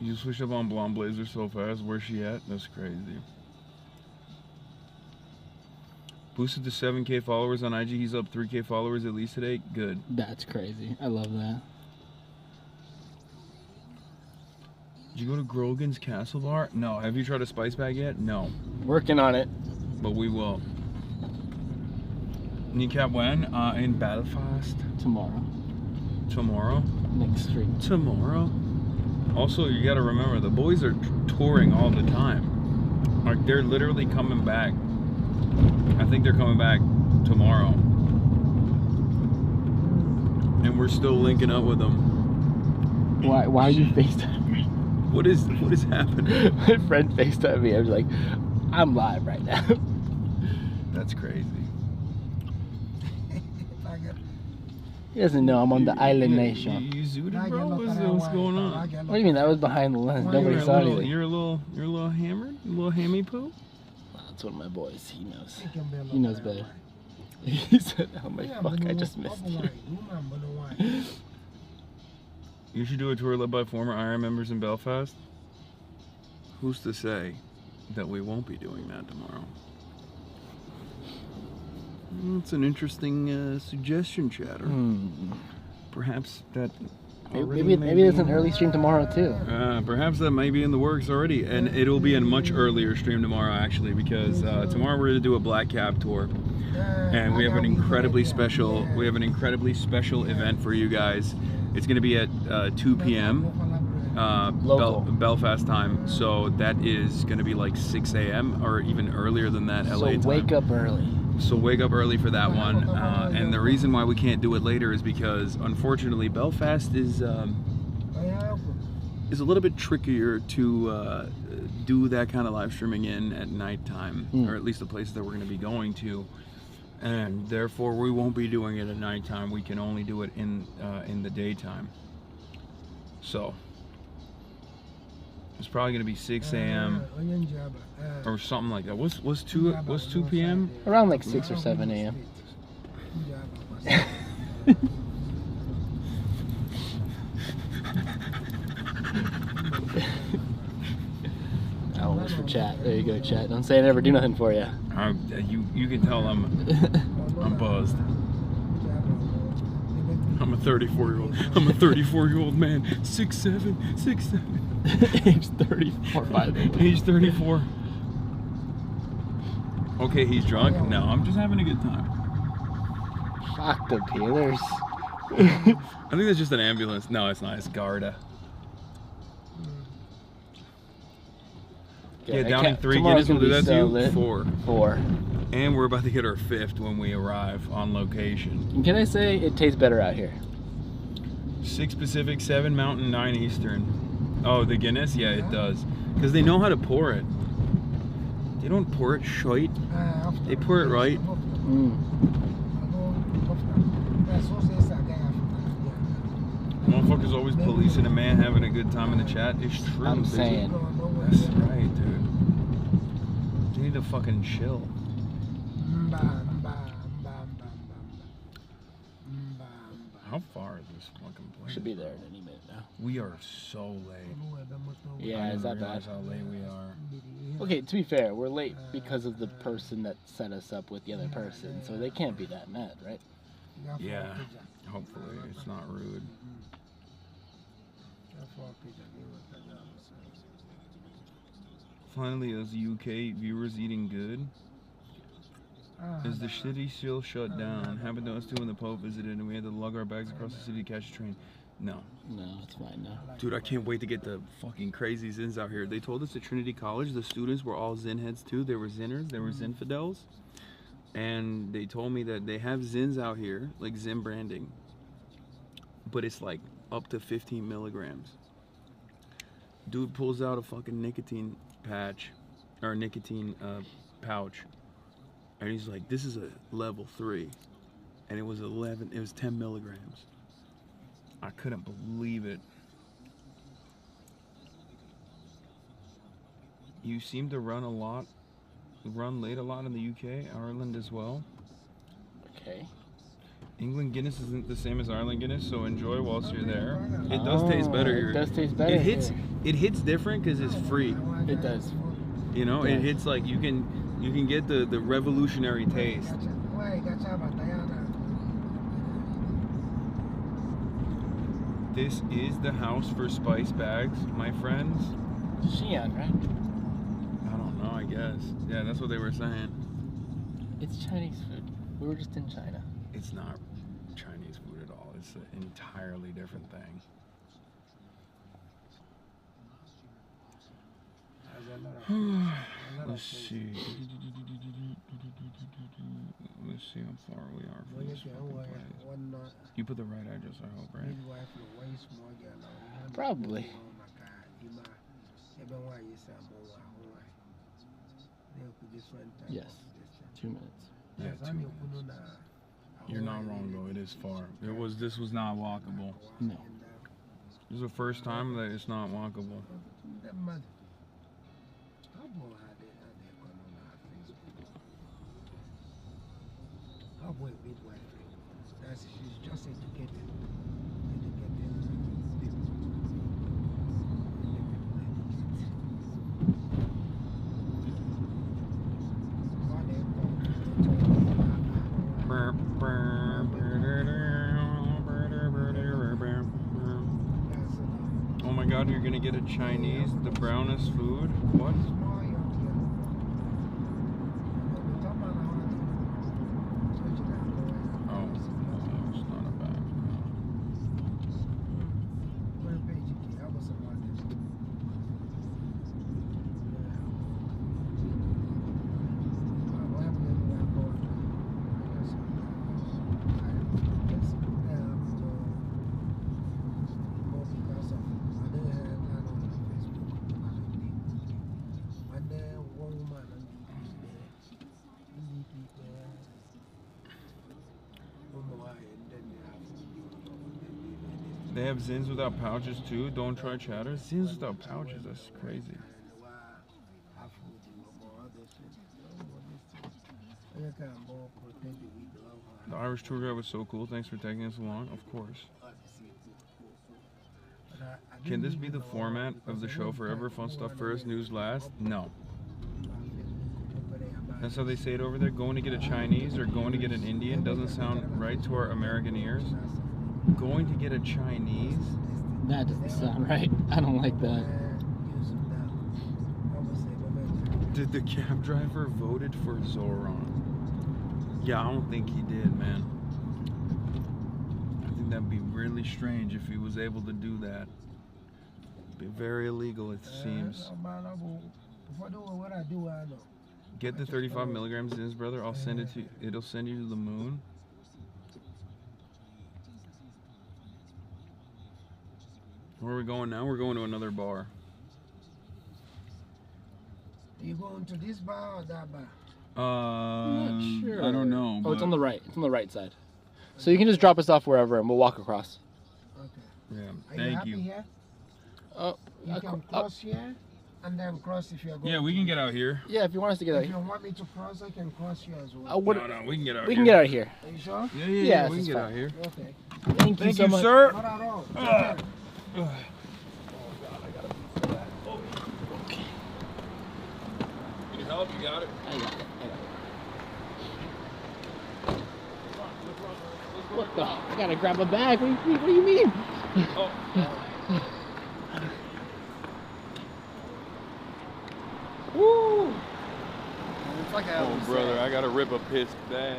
You switched up on Blonde Blazer so fast. Where's she at? That's crazy. Boosted to 7K followers on IG. He's up 3K followers at least today. Good. That's crazy. I love that. Did you go to Grogan's Castle Bar? No. Have you tried a spice bag yet? No. Working on it. But we will. Kneecap when? In Belfast. Tomorrow. Tomorrow? Next street. Tomorrow? Also, you gotta remember, the boys are touring all the time. Like, they're literally coming back. I think they're coming back tomorrow. And we're still linking up with them. Why are you FaceTiming? What is happening? My friend FaceTimed me. I was like, I'm live right now. That's crazy. He doesn't know I'm on the island nation. You zooted, bro? What's going on? What do you mean? That was behind the lens. Nobody saw anything. You're a little hammered? A little hammy poo? That's one of my boys. He knows. He knows better. He said, oh my fuck, I just missed you. You should do a tour led by former IRL members in Belfast. Who's to say that we won't be doing that tomorrow? It's an interesting suggestion, Chatter. Perhaps that... Maybe there's an early stream tomorrow too. Perhaps that might be in the works already, and it'll be a much earlier stream tomorrow actually, because tomorrow we're going to do a Black Cab tour, and we have an incredibly special event for you guys. It's going to be at 2 p.m. Belfast time, so that is going to be like 6 a.m. or even earlier than that. LA time. So wake up early. So wake up early for that one, and the reason why we can't do it later is because unfortunately Belfast is a little bit trickier to do that kind of live streaming in at nighttime, or at least the places that we're going to be going to, and therefore we won't be doing it at nighttime. We can only do it in the daytime. So It's probably gonna be 6 a.m. or something like that. What's 2 p.m.? Around like 6 or 7 a.m. That one was for chat. There you go, chat. Don't say I never do nothing for you. You can tell I'm buzzed. I'm a 34-year-old. I'm a 34-year-old man. 6'7", 6'7". Age 34, by the way. Age 34. Okay, he's drunk. No, I'm just having a good time. Fuck the peelers. I think that's just an ambulance. No, it's not. It's Garda. Yeah, Downing 3. Guinness will do that to you. 4. And we're about to hit our 5th when we arrive on location. Can I say it tastes better out here? 6 Pacific, 7 Mountain, 9 Eastern. Oh, the Guinness? Yeah, it does. Because they know how to pour it. They don't pour it shite. They pour it right. Motherfuckers always policing a man having a good time in the chat. It's true. I'm saying. That's right, dude. You need to fucking chill. How far is this fucking place? Should be there in any minute now. We are so late. Yeah, is that bad? How late we are. Okay, to be fair, we're late because of the person that set us up with the other person, so they can't be that mad, right? Yeah, hopefully it's not rude. Finally, is UK viewers eating good? Is the city still shut down? Happened to us too when the Pope visited and we had to lug our bags across the city to catch a train. No. No, it's fine now. Dude, I can't wait to get the fucking crazy Zins out here. They told us at Trinity College the students were all Zin heads too. They were Zinners, they were Zinfidels. And they told me that they have Zins out here, like Zin branding. But it's like up to 15 milligrams. Dude pulls out a fucking nicotine patch, or nicotine pouch. And he's like, this is a level 3. And it was 10 milligrams. I couldn't believe it. You seem to run late a lot in the UK, Ireland as well. Okay. England Guinness isn't the same as Ireland Guinness, so enjoy whilst you're there. It does taste better here. It does taste better. It hits different because it's free. It does. You know, it hits like you can get the revolutionary taste. This is the house for spice bags, my friends. Xi'an, right? I don't know, I guess. Yeah, that's what they were saying. It's Chinese food. We were just in China. It's not Chinese food at all. It's an entirely different thing. Let's see. Let's see how far we are from this fucking place. You put the right address, I hope, right? Probably. Yes. 2 minutes. Yeah, 2 minutes. You're not wrong though, it is far. This was not walkable. No. This is the first time that it's not walkable. She's just educated. Oh my god, you're gonna get a Chinese, the brownest food? What? They have zins without pouches too. Don't try chatter. Zins without pouches. That's crazy. The Irish tour guide was so cool. Thanks for taking us along. Of course. Can this be the format of the show forever? Fun stuff first, news last? No. That's how they say it over there. Going to get a Chinese or going to get an Indian doesn't sound right to our American ears. Going to get a Chinese? That doesn't sound right. I don't like that. Did the cab driver voted for Zoran? Yeah, I don't think he did, man. I think that'd be really strange if he was able to do that. Be very illegal, it seems. Get the 35 milligrams in his brother. I'll send it to. It'll send you to the moon. Where are we going now? We're going to another bar. Are you going to this bar or that bar? I'm not sure. I don't know. Oh, it's on the right. It's on the right side. So you can just drop us off wherever, and we'll walk across. Yeah. Are Thank happy you. Here? You can cross here and then cross if you're going. Yeah, we can get out here. Yeah, if you want us to get out If here. you want me to cross, I can cross here as well. No, we can get out here. We can get out of here. Are you sure? Yeah, we can get out here. Okay. Thank you so much. sir. Not at all. Need help? You got it? I got it. What the? I gotta grab a bag. What do you mean? Oh. Woo! It's like I Oh, always brother, say. I gotta rip a piss bad.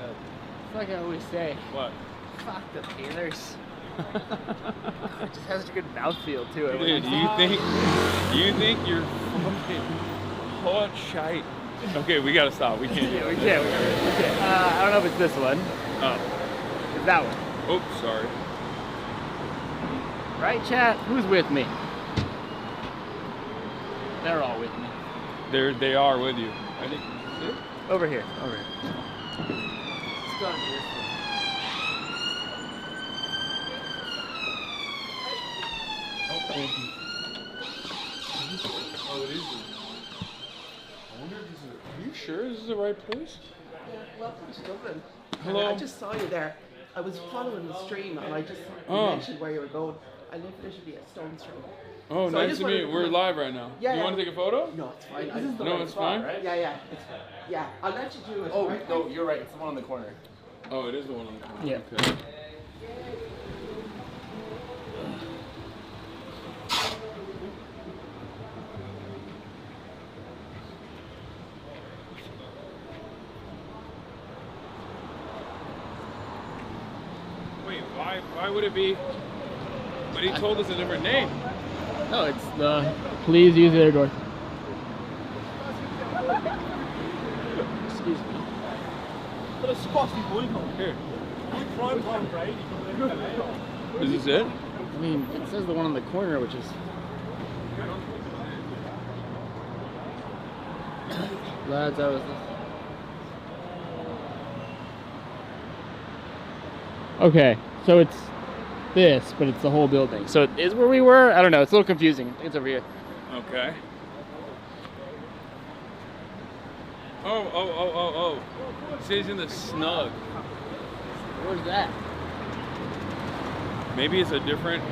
It's like I always say. What? Fuck the Taylors. It just has such a good mouthfeel to it. Dude, you think you're fucking hot shite? Okay, we gotta stop. We can't. Yeah, we can't. I don't know if it's this one. Oh. It's that one. Oops, sorry. Right, chat? Who's with me? They're all with me. They are with you. I think. Over here. Over here. Let's go into this one. Oh, thank you. Oh, it is. I wonder if this is. Are you sure this is the right place? Welcome to Dublin. Hello. I just saw you there. I was following the stream and I just mentioned where you were going. I live literally a stone's throw. Oh, So I nice just to meet you. wanted We're live right now. Yeah, You want to take a photo? No, it's fine. This is the No, right it's spot, fine? right? Yeah. Yeah, I'll let you do it. Oh, right? no, you're right. It's the one on the corner. Oh, it is the one on the corner. Yeah. Okay. Wait, why would it be? But he told us a different name. No, it's the please use their door. Excuse me. But a Scotty boy come here. Is this it? I mean, it says the one on the corner, which is. Lads, I was. Okay, so it's this, but it's the whole building. So it is where we were? I don't know, it's a little confusing. I think it's over here. Okay. Oh. It says in the snug. Where's that? Maybe it's a different.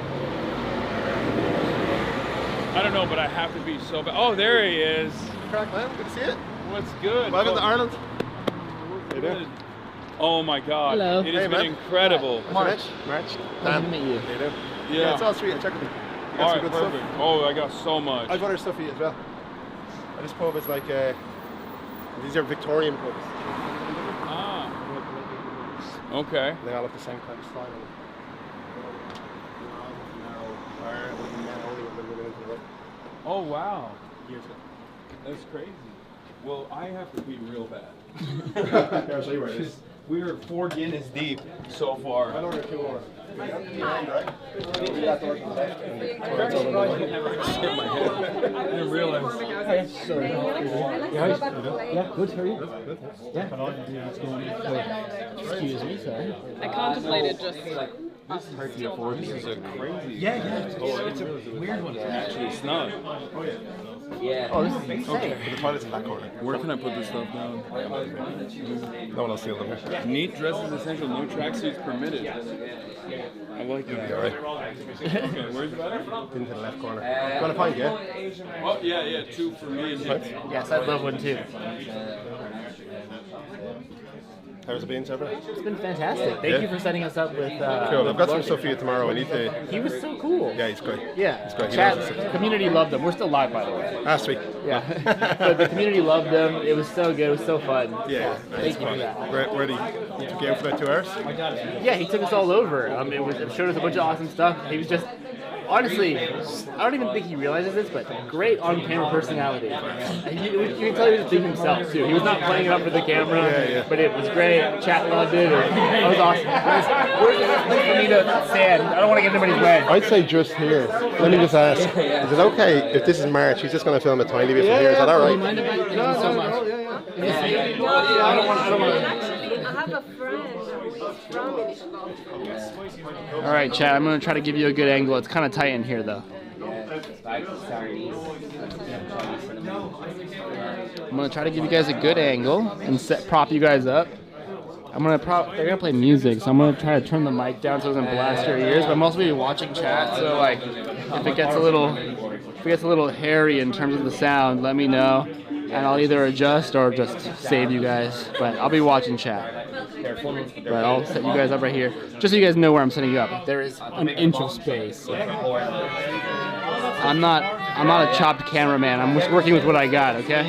I don't know, but I have to be so bad. Oh, there he is. Crack, man. Good to see you. What's good? Welcome to Ireland. Hey there. Oh my God. Hello. It has been incredible. March. Nice Dan. to meet you. Hey there. Yeah. It's all sweet. Check with me. I got All some right, good perfect. stuff. Oh, I got so much. I've other stuff for you as well. This pub is like these are Victorian pubs. Ah. Okay. They all have the same kind of style. Oh wow. That's crazy. Well, I have to pee real bad. I'll show you where it is. We are 4 Guinness deep so far. I'll order 2 more. I didn't realize. Yeah, good, how are you? Yeah. Excuse me, sorry. I contemplated just This is a crazy. Yeah. Oh, it's a weird one. It's actually snug. Oh yeah. Yeah. Oh, this is insane. Okay. But the toilet's in that corner. Where can I put this stuff down? No one else steal them here. Neat dresses essential. No tracksuits permitted. I like that. All right. Okay, where's the better? Into the left corner. You want a pint, yeah? Oh, yeah, 2 for me. Yes, I'd love one too. How's it been so far? It's been fantastic. Thank you for setting us up with. Cool. I've got some stuff for you tomorrow. I need to. He was so cool. Yeah, he's great. Yeah. He's great. He Chat, knows his stuff. community loved them. We're still live, by the way. Last week. Yeah. But the community loved them. It was so good. It was so fun. Yeah. Thank you for that. Where did he took you out for about 2 hours? Yeah, he took us all over. It showed us a bunch of awesome stuff. He was just. Honestly, I don't even think he realizes this, but great on-camera personality. You can tell he was being himself too. He was not playing it up for the camera, but it was great. Chat loved it. It was awesome. Where's the best place for me to stand? I don't want to get in anybody's way. I'd say just here. Let me just ask. Is it okay if this is March? He's just going to film a tiny bit from here. Is that all right? Thank you so much. I don't want to. Actually, I have a friend from All right, Chad, I'm going to try to give you a good angle. It's kind of tight in here, though. I'm going to try to give you guys a good angle and prop you guys up. They're going to play music, so I'm going to try to turn the mic down so it doesn't blast your ears, but I'm also going to be watching chat, so like, if it gets a little hairy in terms of the sound, let me know, and I'll either adjust or just save you guys, but I'll be watching chat. But I'll set you guys up right here, just so you guys know where I'm setting you up. There is an inch of space. I'm not a chopped cameraman. I'm just working with what I got, okay?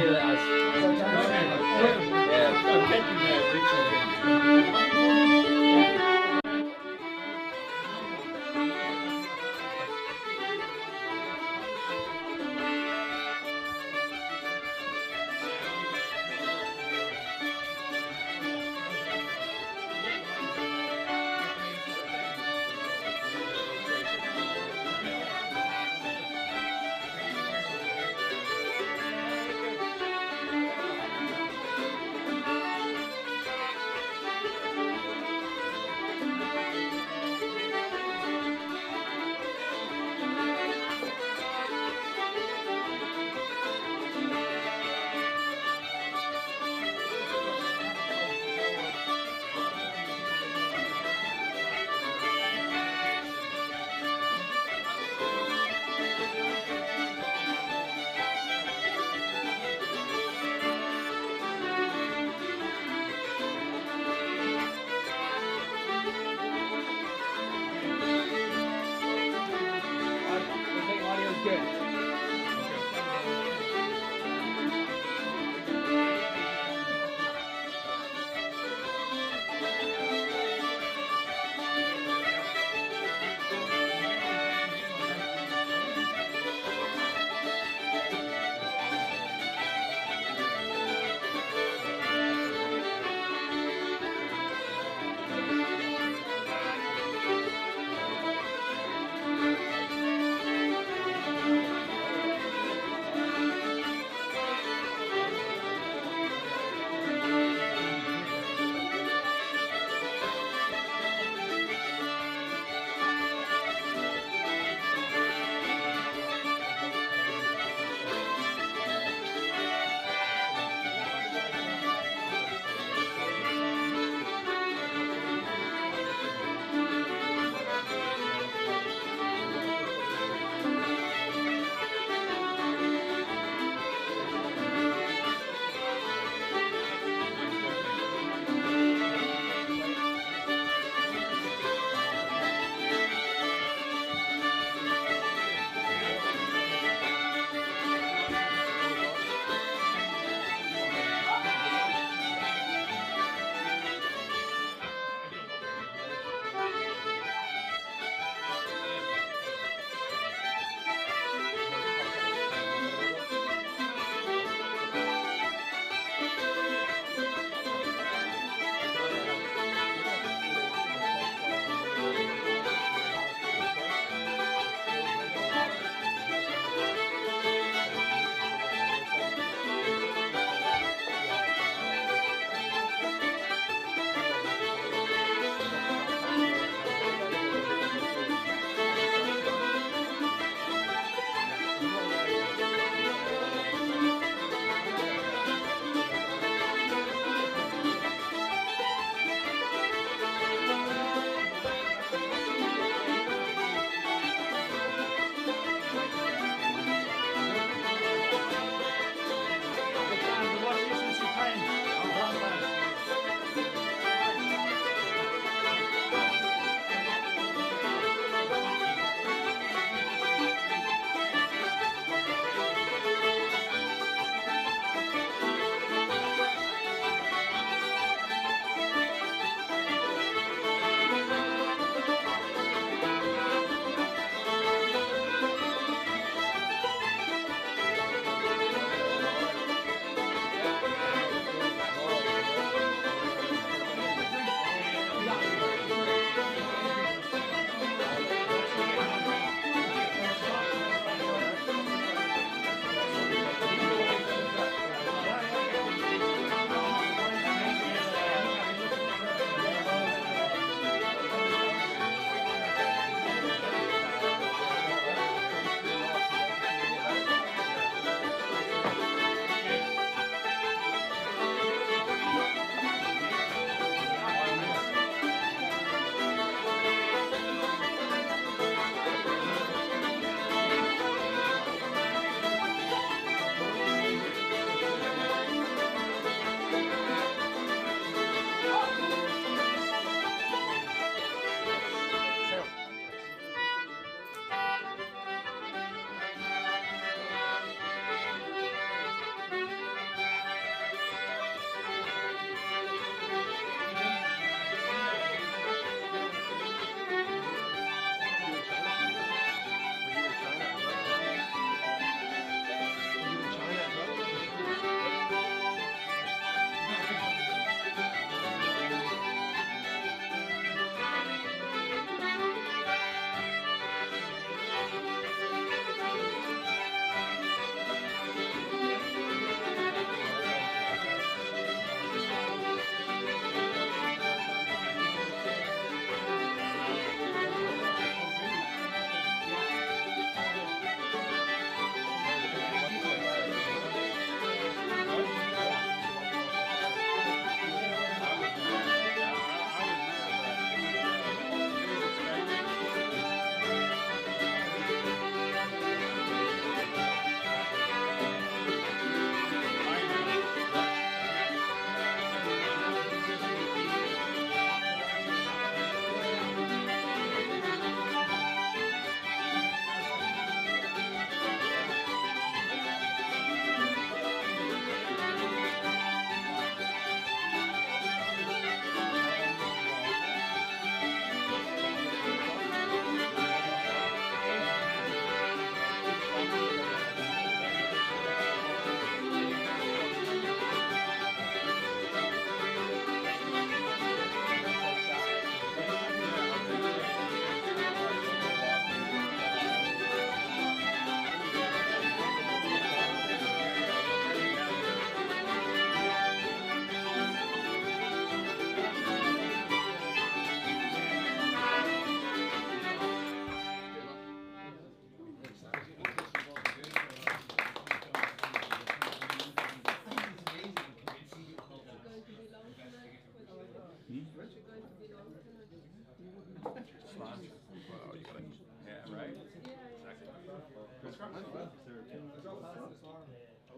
Oh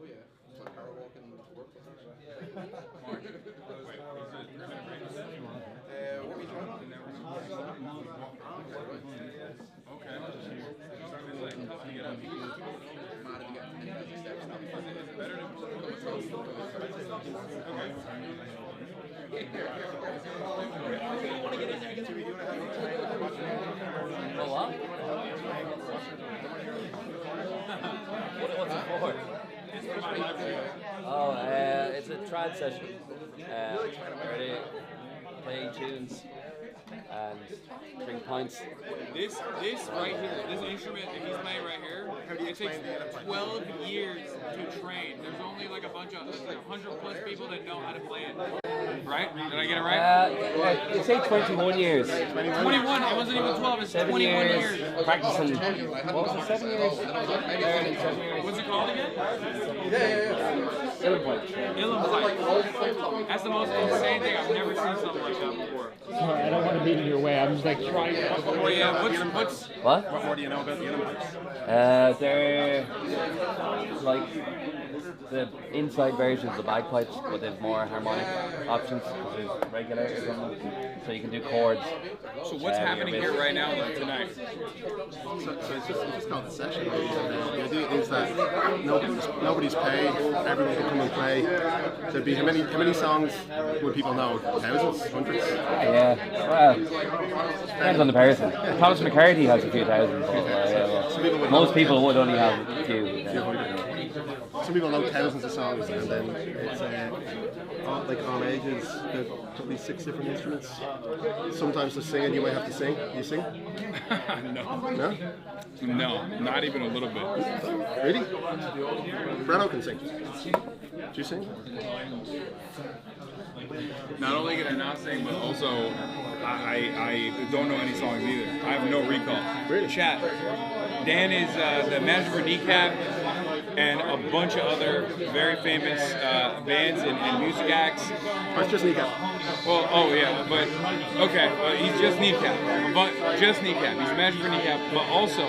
yeah, it's my power walk in the workplace. What are we doing? What's it for? Oh, it's a trad session. Where they play tunes and drink pints. This right here, this instrument that he's playing right here, it takes 12 years to train. There's only like a bunch of 100 plus people that know how to play it. Right? Did I get it right? You say 21 years. 21. It wasn't even 12. It's 21 years. Practicing. What was it? 7 years. Learning 7 years. What's it called again? Illenpipe. Illenpipe. That's the most insane thing. I've never seen something like that before. Sorry, I don't want to be in your way. I'm just like trying to. Oh yeah. What's What? What more do you know about the Illenpipes? They're like the inside version of the bagpipes, but there's more harmonic options because there's regulators on them, so you can do chords. So what's happening here right now tonight? So it's just called the session. The idea is that nobody's paid, everyone can come and play. So it'd be how many songs would people know? Thousands, hundreds? Yeah, well, depends on the person. Thomas McCarthy has a few thousand. Most people would only have a few. Some people know thousands of songs, and then it's all ages. There's probably 6 different instruments. Sometimes to sing, and you might have to sing. You sing? No. No? No, not even a little bit. Really? Breno can sing. Do you sing? Not only can I not sing, but also I don't know any songs either. I have no recall. Really? Chat. Dan is the manager for Kneecap and a bunch of other very famous bands and music acts. Oh, it's just Kneecap. Well, oh yeah, but okay, he's just Kneecap. But just Kneecap. He's the manager for Kneecap, but also,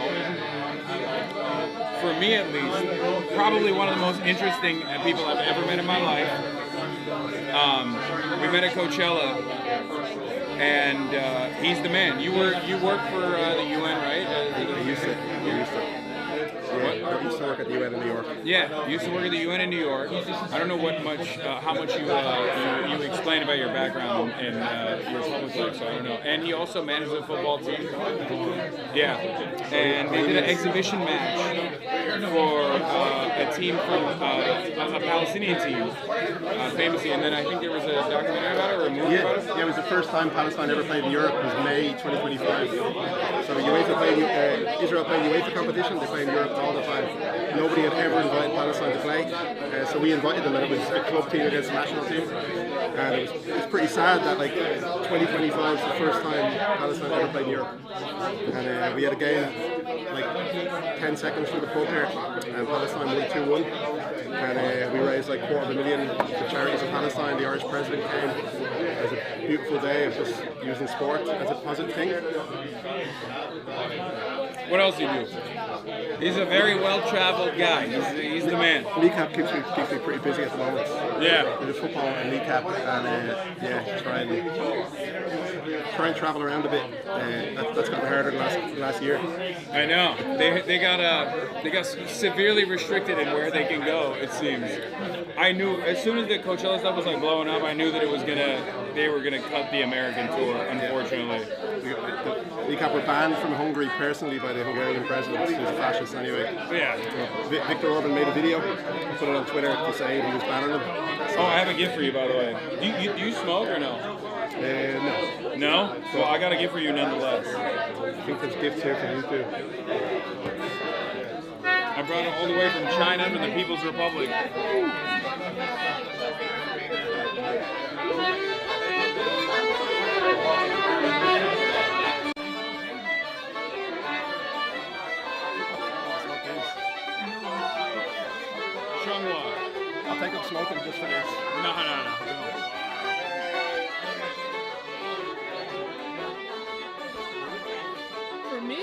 for me at least, probably one of the most interesting people I've ever met in my life. We met at Coachella, and he's the man. You work for the UN, right? I used to. I used to work at the UN in New York. Yeah, you used to work at the UN in New York. I don't know how much you explain about your background and your public life, so I don't know. And he also managed the football team. Yeah, and they did an exhibition match for a team from a Palestinian team, famously. And then I think there was a documentary about it or a movie about it. Yeah, it was the first time Palestine ever played in Europe. It was May 2025. So UEFA played, Israel played UEFA competition. They play in Europe all the time. Nobody had ever invited Palestine to play, so we invited them, and it was a club team against a national team. And it was pretty sad that like 2025 is the first time Palestine ever played in Europe. And we had a game like 10 seconds through the pub here, and Palestine won 2-1. And we raised like $250,000 for charities of Palestine. The Irish president came. It was a beautiful day of just using sport as a positive thing. What else do you do? He's a very well-traveled guy. He's the man. Kneecap keeps me pretty busy at the moment. Yeah. With the football and Kneecap, and try and travel around a bit. That's gotten harder the last year. I know. They got severely restricted in where they can go. It seems. I knew as soon as the Coachella stuff was like blowing up, I knew that they were gonna cut the American tour. Unfortunately. Kneecap were banned from Hungary personally by the Hungarian president, who's a fascist anyway. Yeah. Victor Orban made a video, put it on Twitter to say he was banning them. Oh, I have a gift for you, by the way. Do you smoke or no? No. No? Well, I got a gift for you nonetheless. I think there's gifts here for you too. I brought it all the way from China, from the People's Republic. I'll take up smoking just for this. No. For me?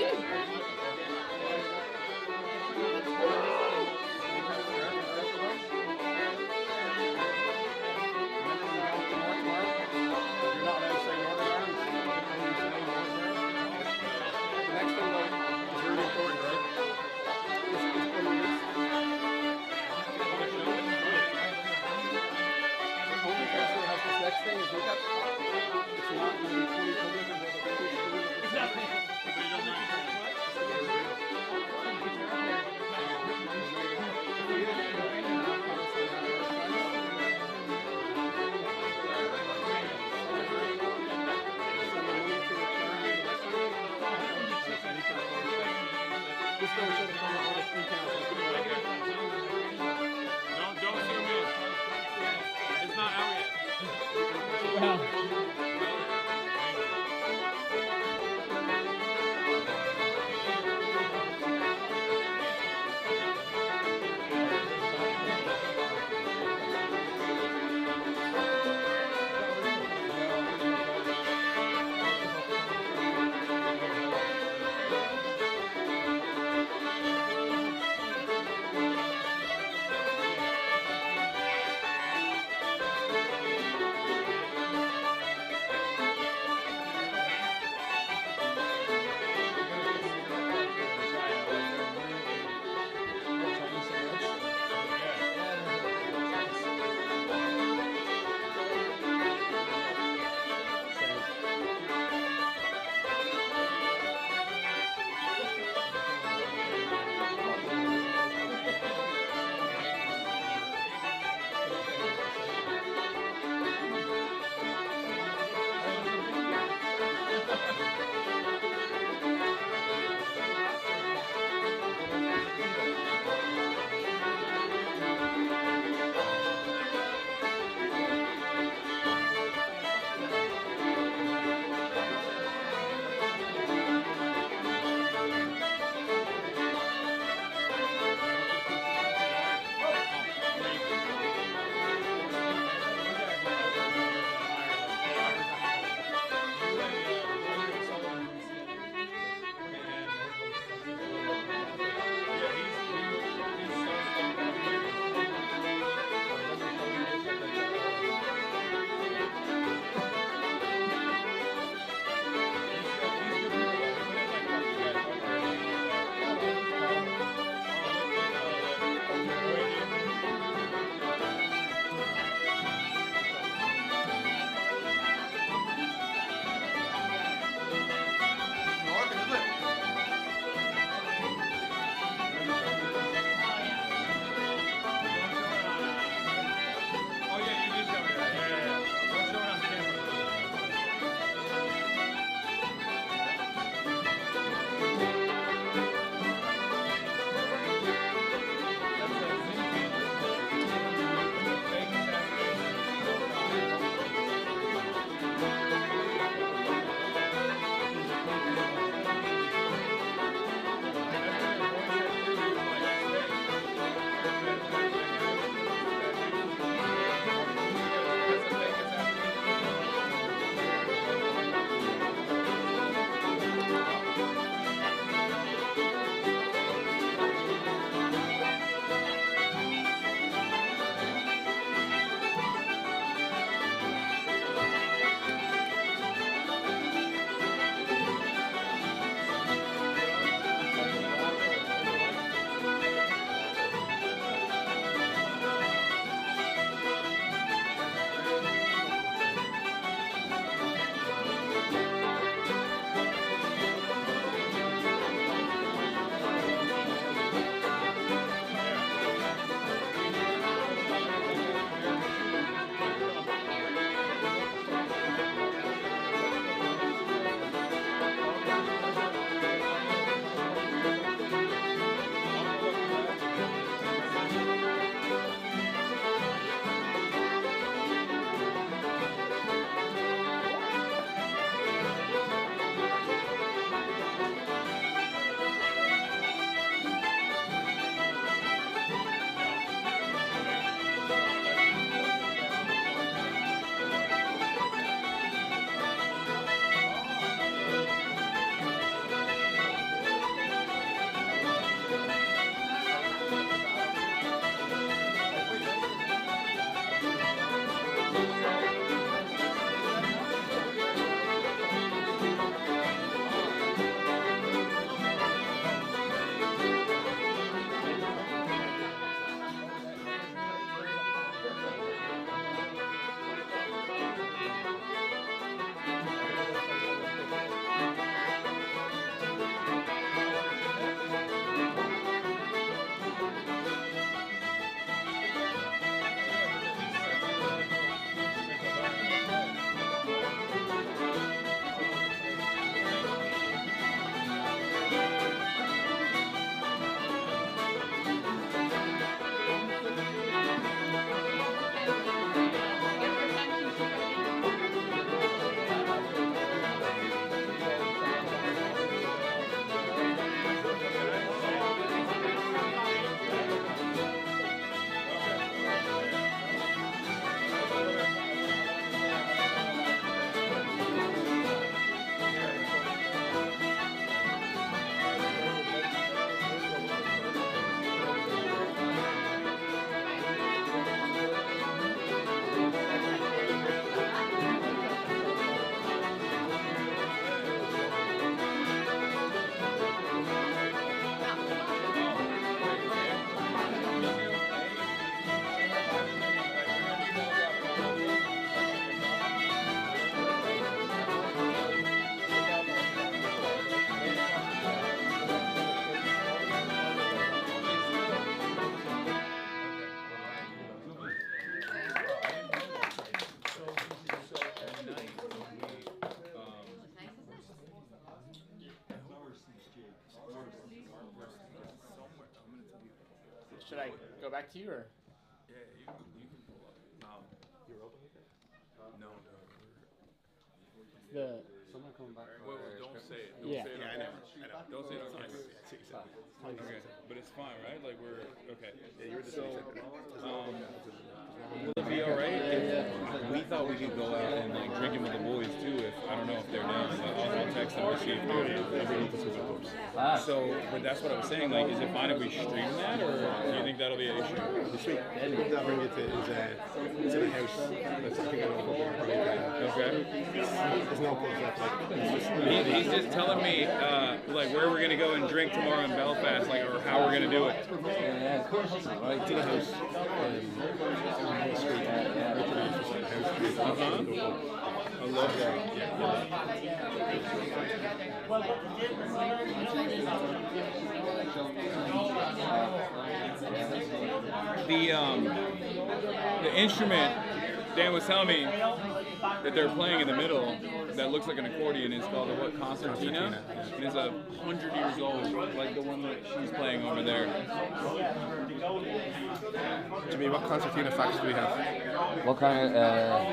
should I go back to you or? Yeah, you can pull up. You're open with it? No. Someone coming back. Well, don't say it. Don't Yeah. say it. Yeah, I know. Don't say it on camera. Okay, but it's fine, right? Like we're okay. Yeah, you're the So, will it be all right? We thought we could go out and like drinking with the boys too. If I don't know if they're down, but I'll text them to see if they're down. So, but that's what I was saying. Like, is it fine if we stream that, or do you think that'll be an issue? The street that bring it to is it's in a house. That's I think I know. Okay. There's no pubs left. He's just telling me like where we're gonna go and drink tomorrow in Belfast, like or how we're gonna do it. Yeah, of course. Right To the house. On the street. I love that. The instrument Dan was telling me that they're playing in the middle that looks like an accordion is called a what, concertina? And it's 100 years old, like the one that she's playing over there. Jimmy, what concertina facts do we have? What kind of,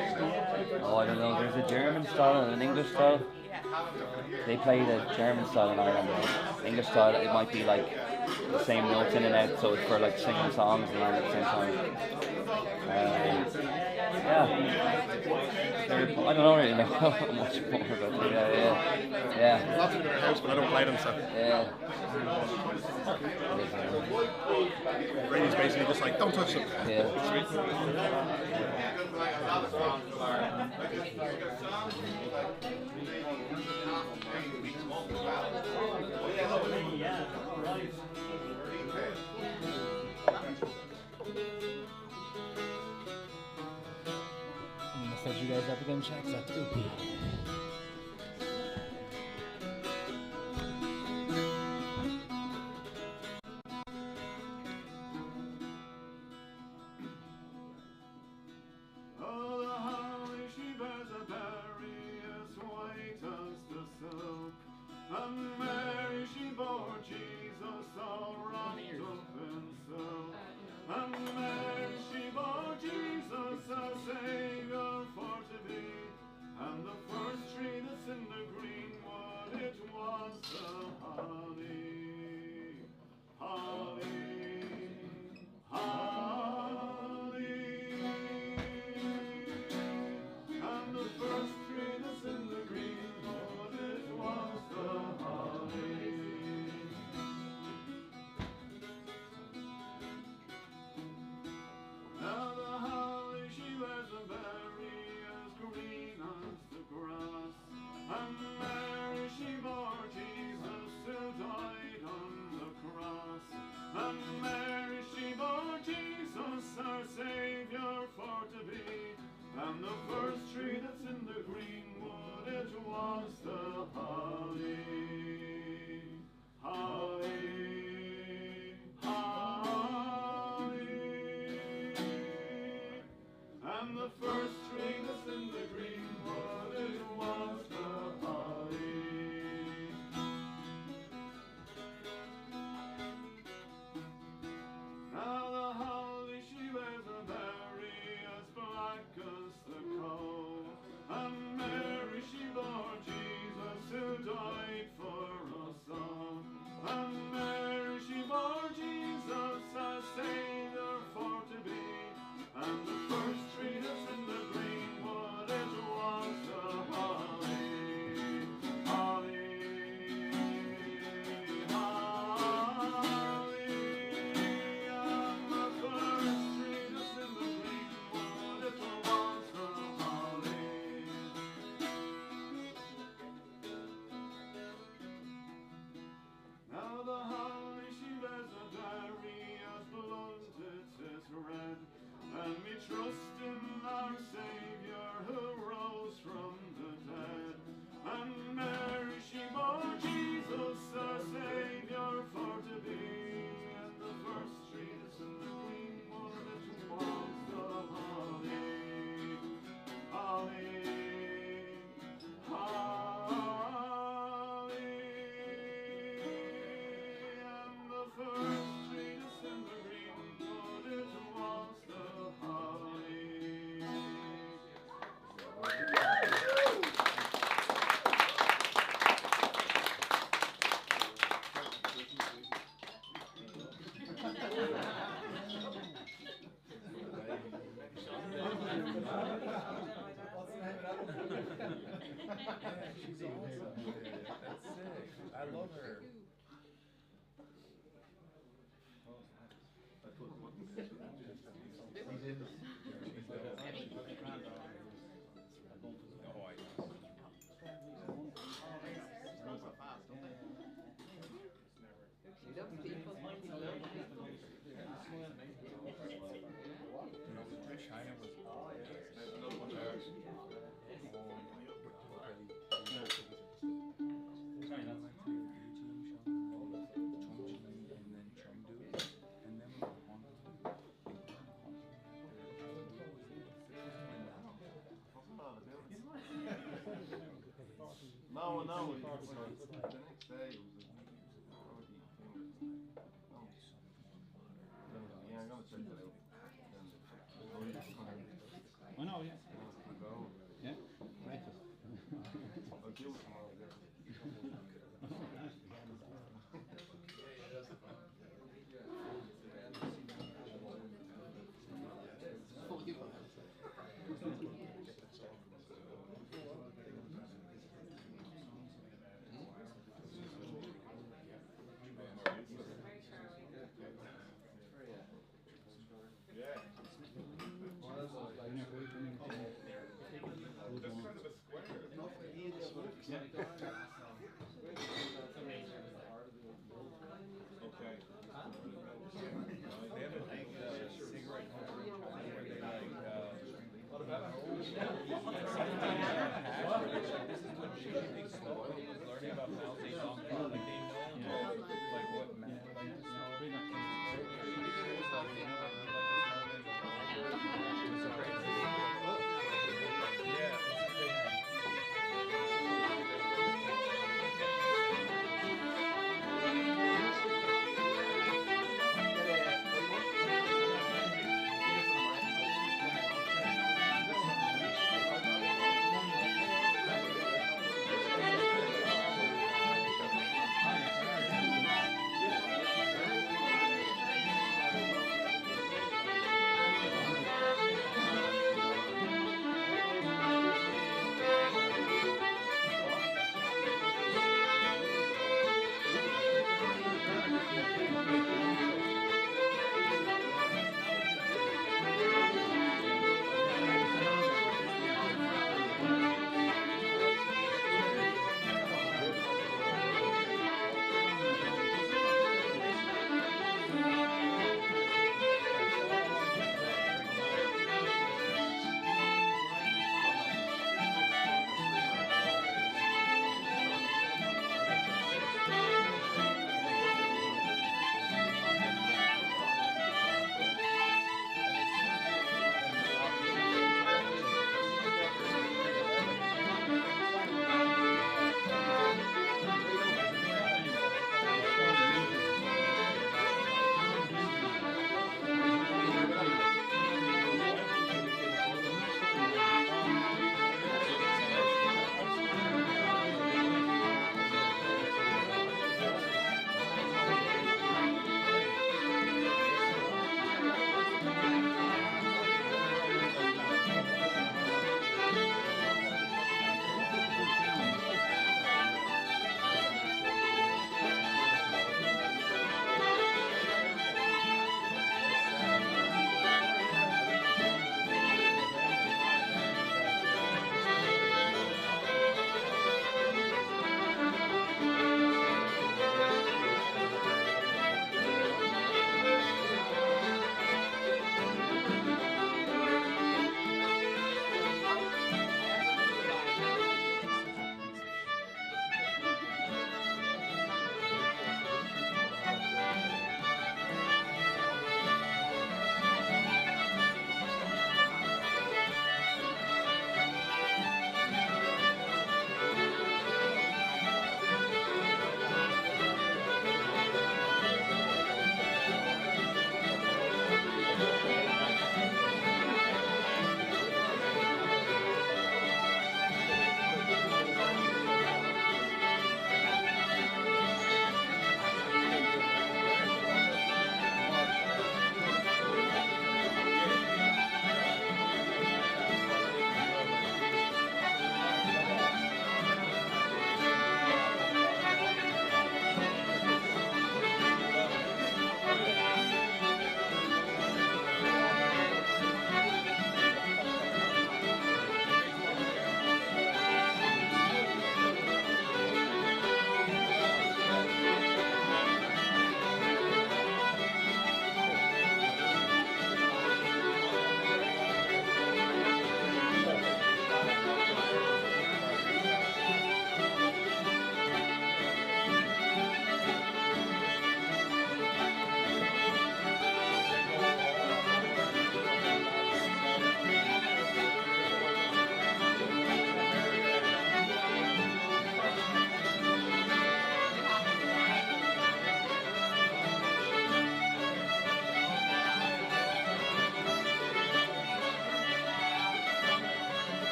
I don't know, there's a German style and an English style. They play the German style in Ireland. The English style, it might be like the same notes in and out, so it's for like singing songs and all at the same time. Yeah. I don't know really know much more about it. Yeah. Lots of them in our house, but I don't play them, so. Yeah. Brady's basically just like, don't touch them. Yeah. I'm gonna set you guys up again, check. That's oopy. And me I love her. Oh, I He loves people. He loves people. China was. No, the next day it was already yeah, I'm gonna check that out. I know, yeah. Yeah, breakfast. I'll deal with tomorrow. Yeah.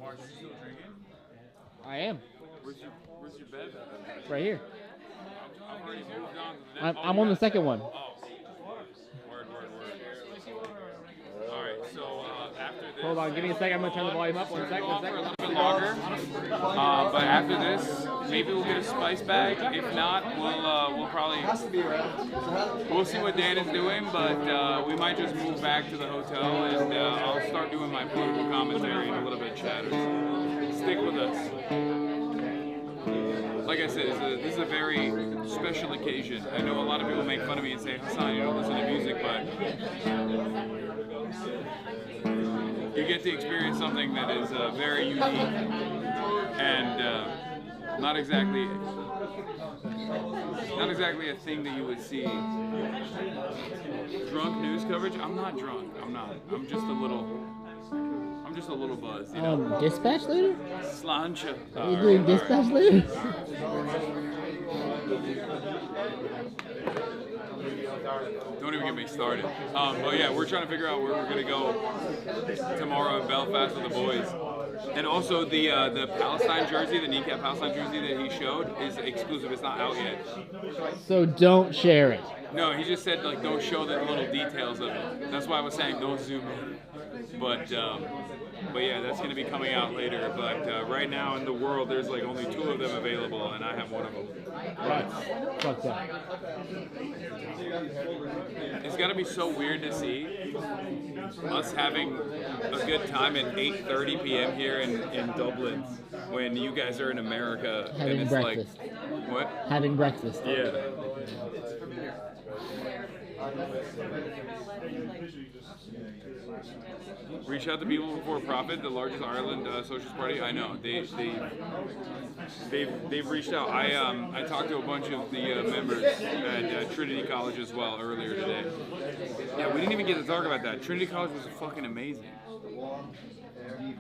Are you still drinking? I am. Where's your bed? Right here. I've already moved on to the next. I'm on the second one. Oh. Word. All right, so after this. Hold on, give me a second. I'm gonna turn the volume up. One Go second. on for a little bit longer. But after this, maybe we'll get a spice bag. If not, we'll probably. We'll see what Dan is doing, but we might just move back to the hotel and I'll start doing my political commentary and a little bit of chatter. Stick with us. Like I said, this is a very special occasion. I know a lot of people make fun of me and say, Hasan, you don't listen to music, but you get to experience something that is very unique and not exactly a thing that you would see. Drunk news coverage? I'm not drunk. I'm not. I'm just a little buzzed, you know. Dispatch later? Slancha. Are you doing dispatch later? Don't even get me started. But yeah, we're trying to figure out where we're gonna go tomorrow in Belfast with the boys. And also the Palestine jersey, the kneecap Palestine jersey that he showed is exclusive. It's not out yet. So don't share it. No, he just said like don't show the little details of it. That's why I was saying don't zoom in. But yeah, that's going to be coming out later. But right now in the world, there's like only 2 of them available, and I have one of them. Right. Fuck that. It's got to be so weird to see us having a good time at 8:30 p.m. here in Dublin when you guys are in America. Having and it's breakfast. Like, what? Having breakfast. Yeah. Reach out to People Before Profit, the largest Ireland socialist party. I know they've reached out. I talked to a bunch of the members at Trinity College as well earlier today. Yeah, we didn't even get to talk about that. Trinity College was fucking amazing.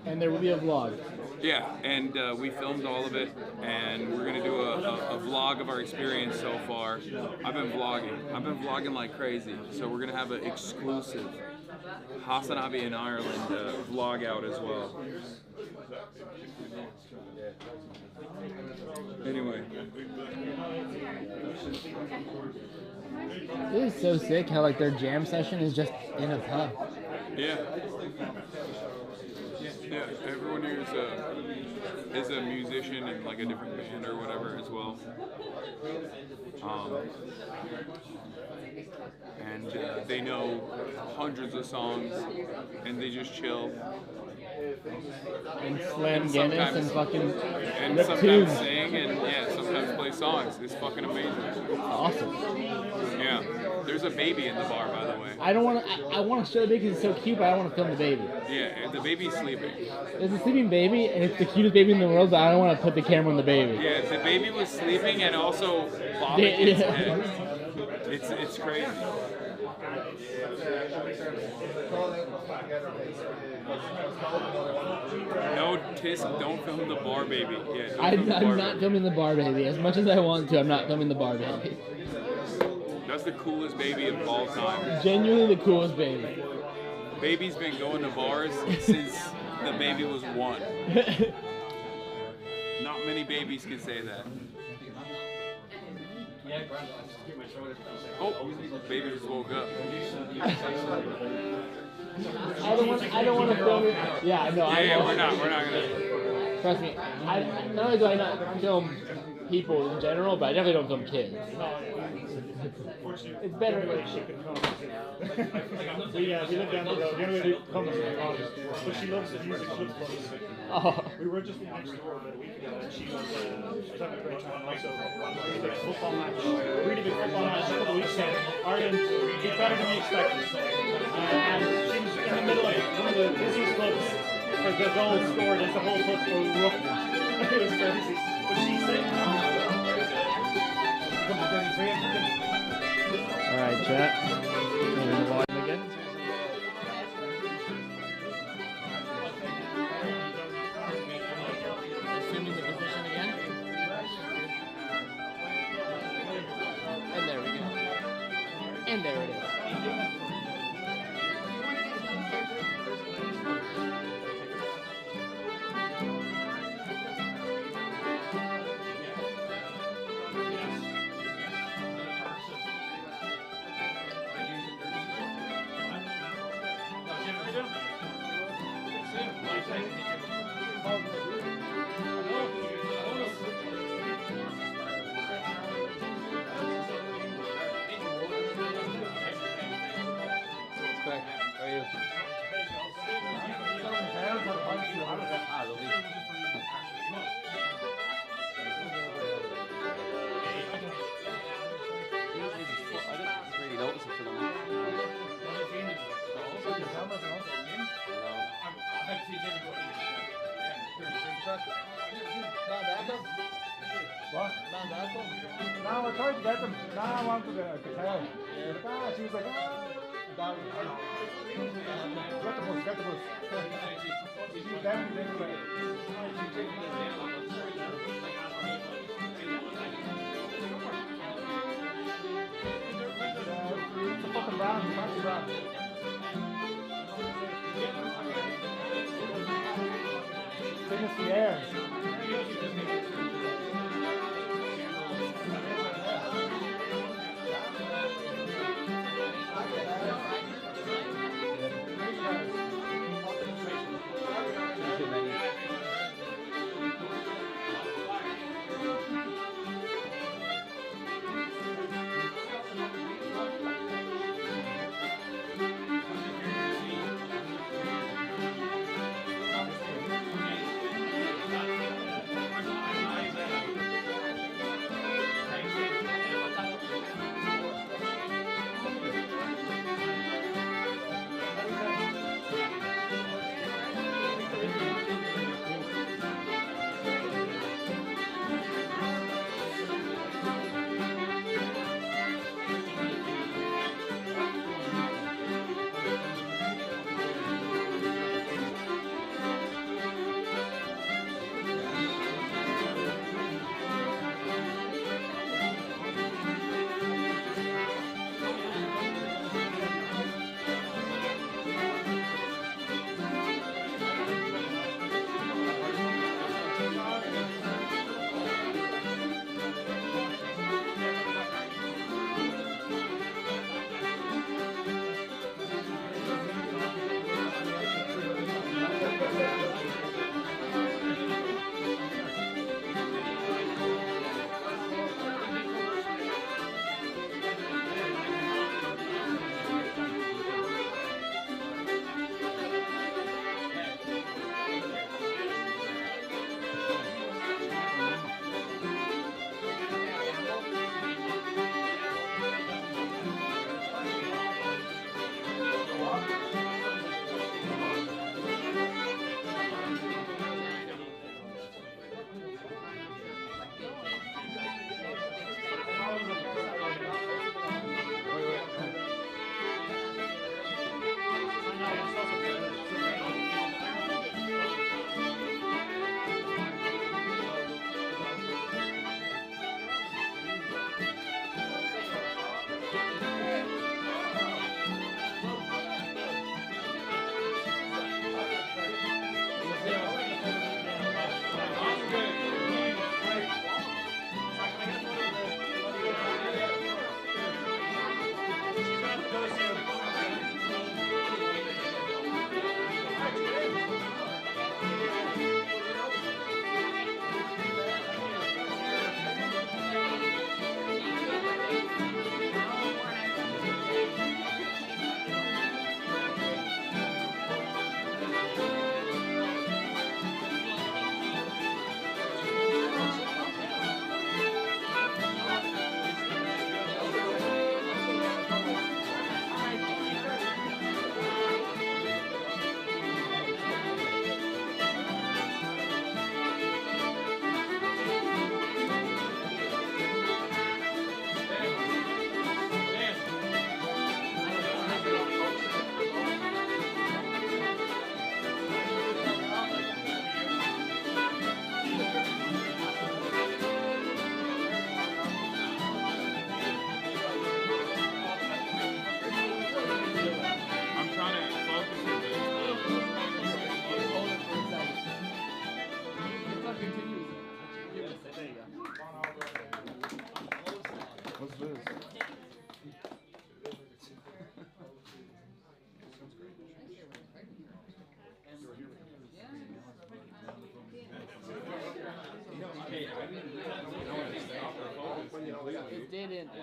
And there will be a vlog. Yeah, and we filmed all of it, and we're gonna do a vlog of our experience so far. I've been vlogging like crazy, so we're gonna have an exclusive HasanAbi in Ireland vlog out as well. Anyway. This is so sick how like their jam session is just in a pub. Yeah. Yeah, everyone here is a musician in like a different band or whatever as well. And they know hundreds of songs, and they just chill. And slam Guinness and fucking and rip sometimes tunes. sing and yeah, sometimes play songs. It's fucking amazing. Awesome. Yeah. There's a baby in the bar, by the way. I don't want to. I want to show the baby because it's so cute, but I don't want to film the baby. Yeah, the baby's sleeping. There's a sleeping baby, and it's the cutest baby in the world, but I don't want to put the camera on the baby. Yeah, the baby was sleeping and also bobbing its head. It's crazy. No tisk, don't film the bar baby. Yeah, I'm not filming the bar baby. As much as I want to, I'm not filming the bar baby. That's the coolest baby of all time. Genuinely the coolest baby. Baby's been going to bars since the baby was 1. Not many babies can say that. Oh, baby just woke up. I don't want to film it. Yeah, no. Yeah, we're not gonna. Trust me. Not only do I not film people in general, but I definitely don't film kids. It's better. we live down the road. The only way to come is my mom. But she loves the music. She loves music. Oh. We were just next door about a week ago, and she was having a great time. Also, really big football match. Really big football match a couple of weeks ago. Ireland did better than we expected. And she was in the middle of one of the busiest clubs for the goal scored as the whole club erupted. It was crazy. But she said, Alright, chat. Turn the volume again. Assuming the position again. And there we go. And there it is. How are you? Ah, lovely. I didn't really notice it for them. What? No, I tried to get them. No, I wanted a guitar. Like, she was like, that was, get the bus. She definitely didn't say. It's a fucking brand, fancy brand. Sing us the air.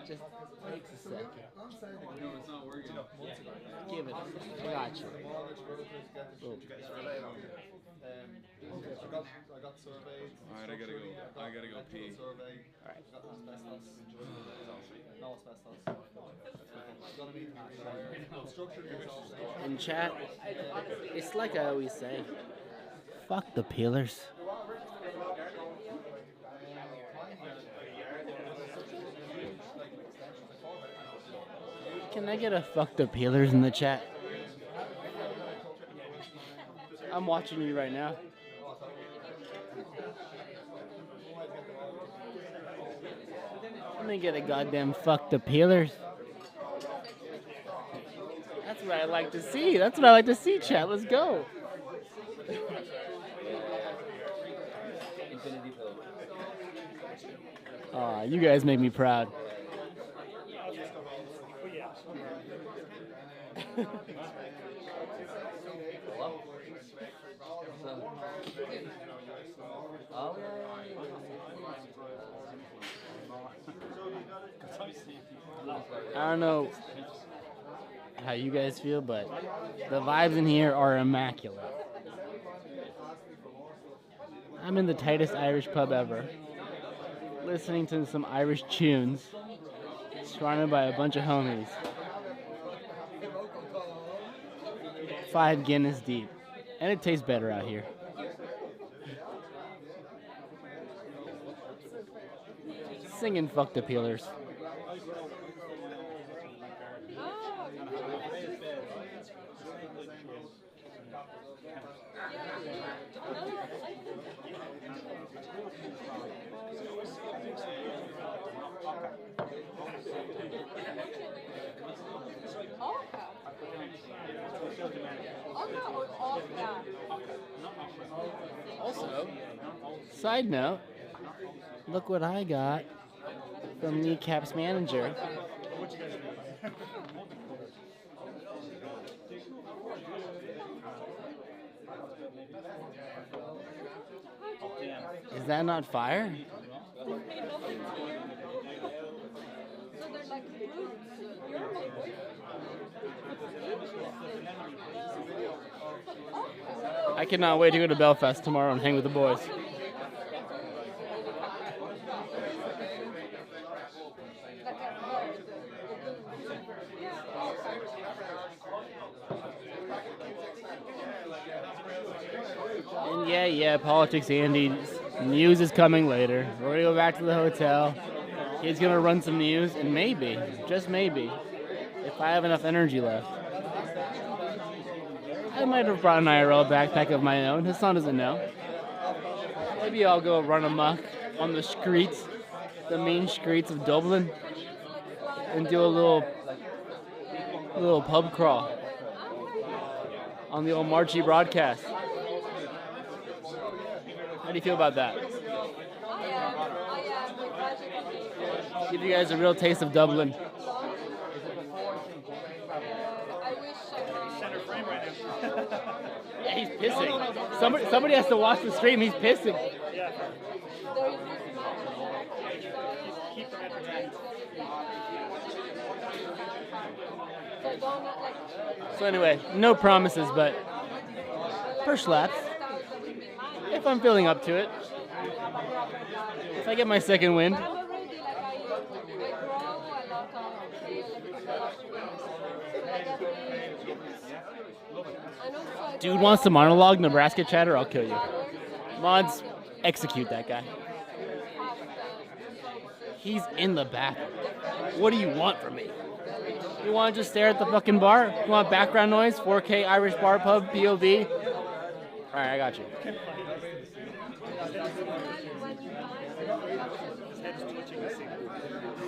just takes a second. No, it's not working. Give it a second. I got you. Boom. I got surveyed. Alright, I gotta go pee. Alright. No asbestos. In chat, it's like I always say, fuck the peelers. Can I get a fuck the peelers in the chat? I'm watching you right now. Let me get a goddamn fuck the peelers. That's what I like to see. That's what I like to see, chat. Let's go. Aw, you guys make me proud. I don't know how you guys feel, but the vibes in here are immaculate. I'm in the tightest Irish pub ever, listening to some Irish tunes, surrounded by a bunch of homies. 5 Guinness deep, and it tastes better out here. Singing fuck the peelers. Also, side note, look what I got from Kneecap's manager. Is that not fire? I cannot wait to go to Belfast tomorrow and hang with the boys. And yeah, politics, Andy. News is coming later. We're gonna go back to the hotel. He's gonna run some news, and maybe, just maybe, if I have enough energy left, I might have brought an IRL backpack of my own. Hasan doesn't know. Maybe I'll go run amok on the streets, the main streets of Dublin, and do a little pub crawl on the old Marchie broadcast. How do you feel about that? Give you guys a real taste of Dublin. Yeah, he's pissing. Somebody has to watch the stream. He's pissing. So anyway, no promises, but first laps. If I'm feeling up to it. If I get my second wind. Dude wants to monologue Nebraska chatter, I'll kill you. Mods, execute that guy. He's in the back. What do you want from me? You want to just stare at the fucking bar? You want background noise? 4K Irish bar pub, POV? Alright, I got you.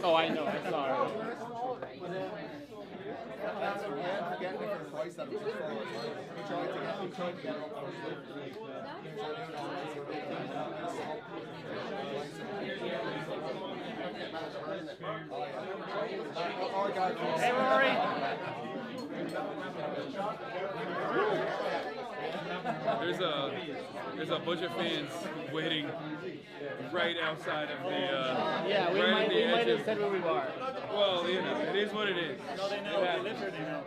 Oh, I know. I saw it. Hey, Rory. There's a bunch of fans waiting right outside of the yeah, we right might at the edge have of, said where we are. Well, you know, it is what it is. No, they know. They live here, they know.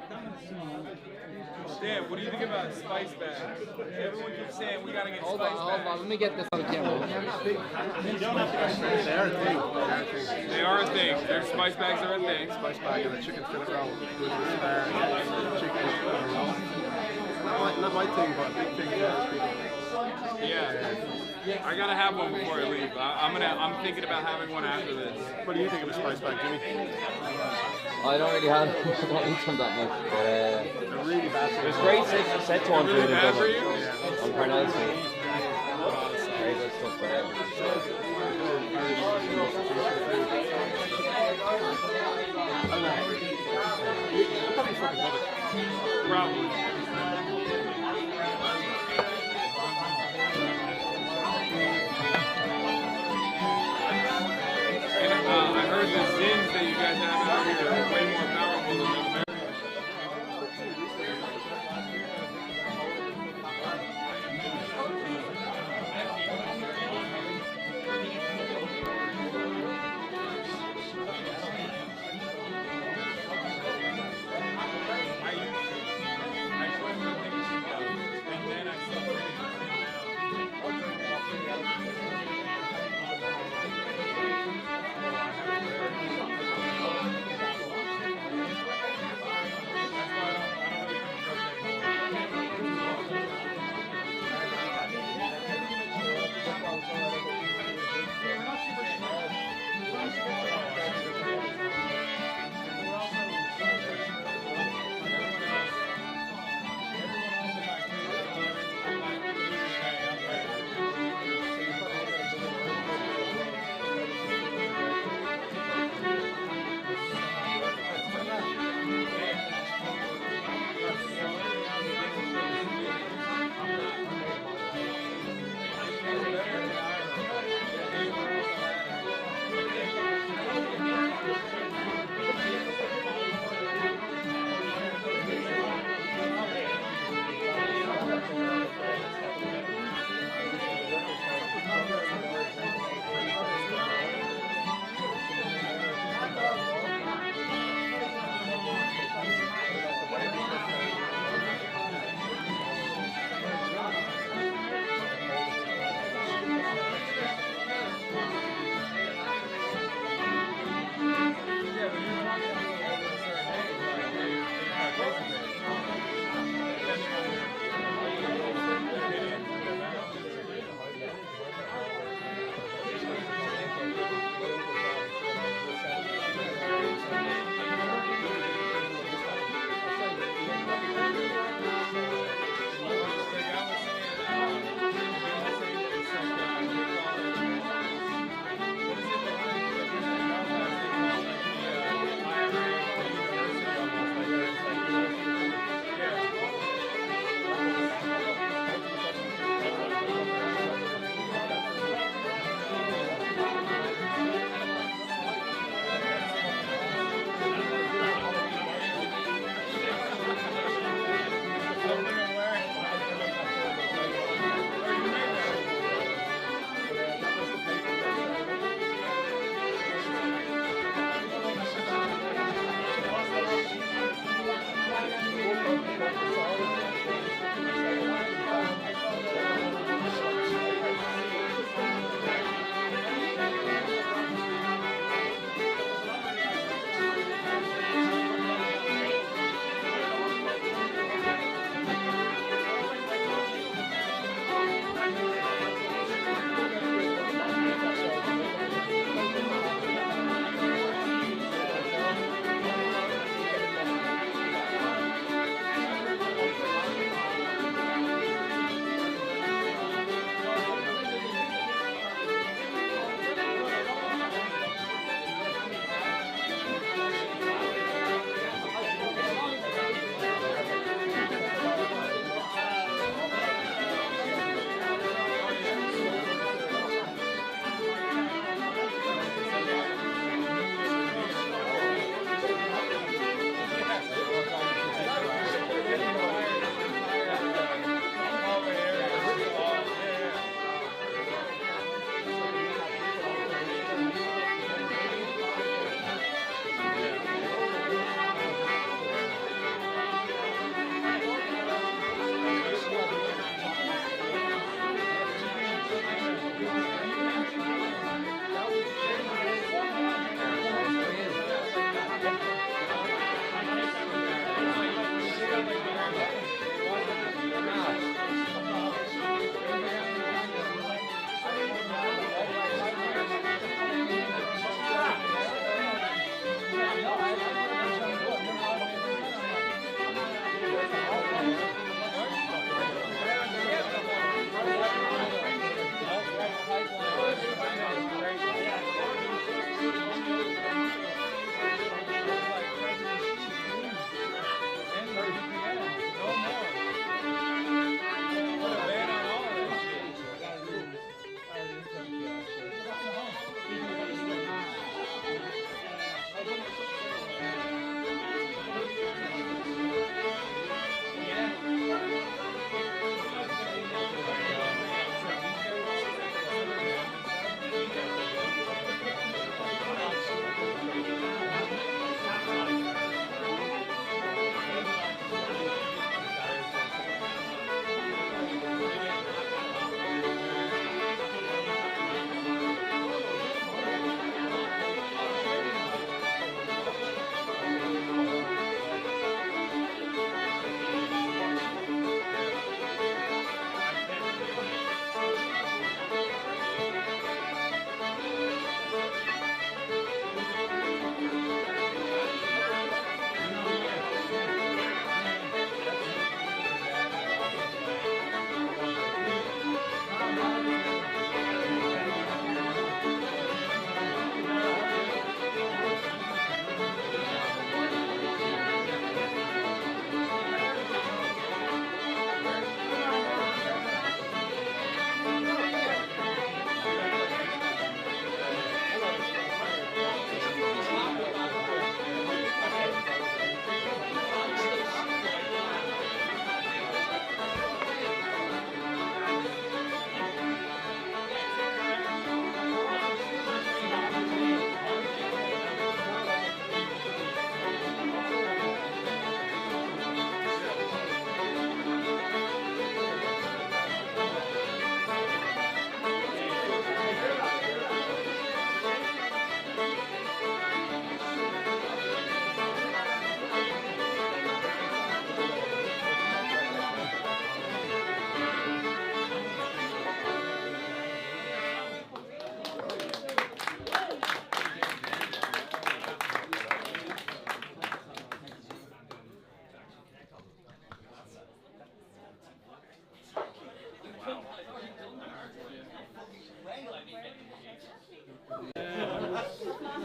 Dan, what do you think about spice bags? Everyone keeps saying we gotta get Hold spice on, bags. hold on. Let me get this on the camera. You don't have to go straight. They are a thing. They are a thing. Their spice bags are a thing. Spice bag and a chicken fillet roll with chicken fillet roll. Not my thing, but a big thing. Yeah. I gotta have one before I leave. I'm thinking about having one after this. What do you think of a spice bag, Jimmy? I don't really have, I don't eat them that much, but They're really bad. there's great set on food in bad for Dublin. you? On Parnell Street. Very good stuff there. Probably. And I heard the zins that you guys have out here are way more powerful than the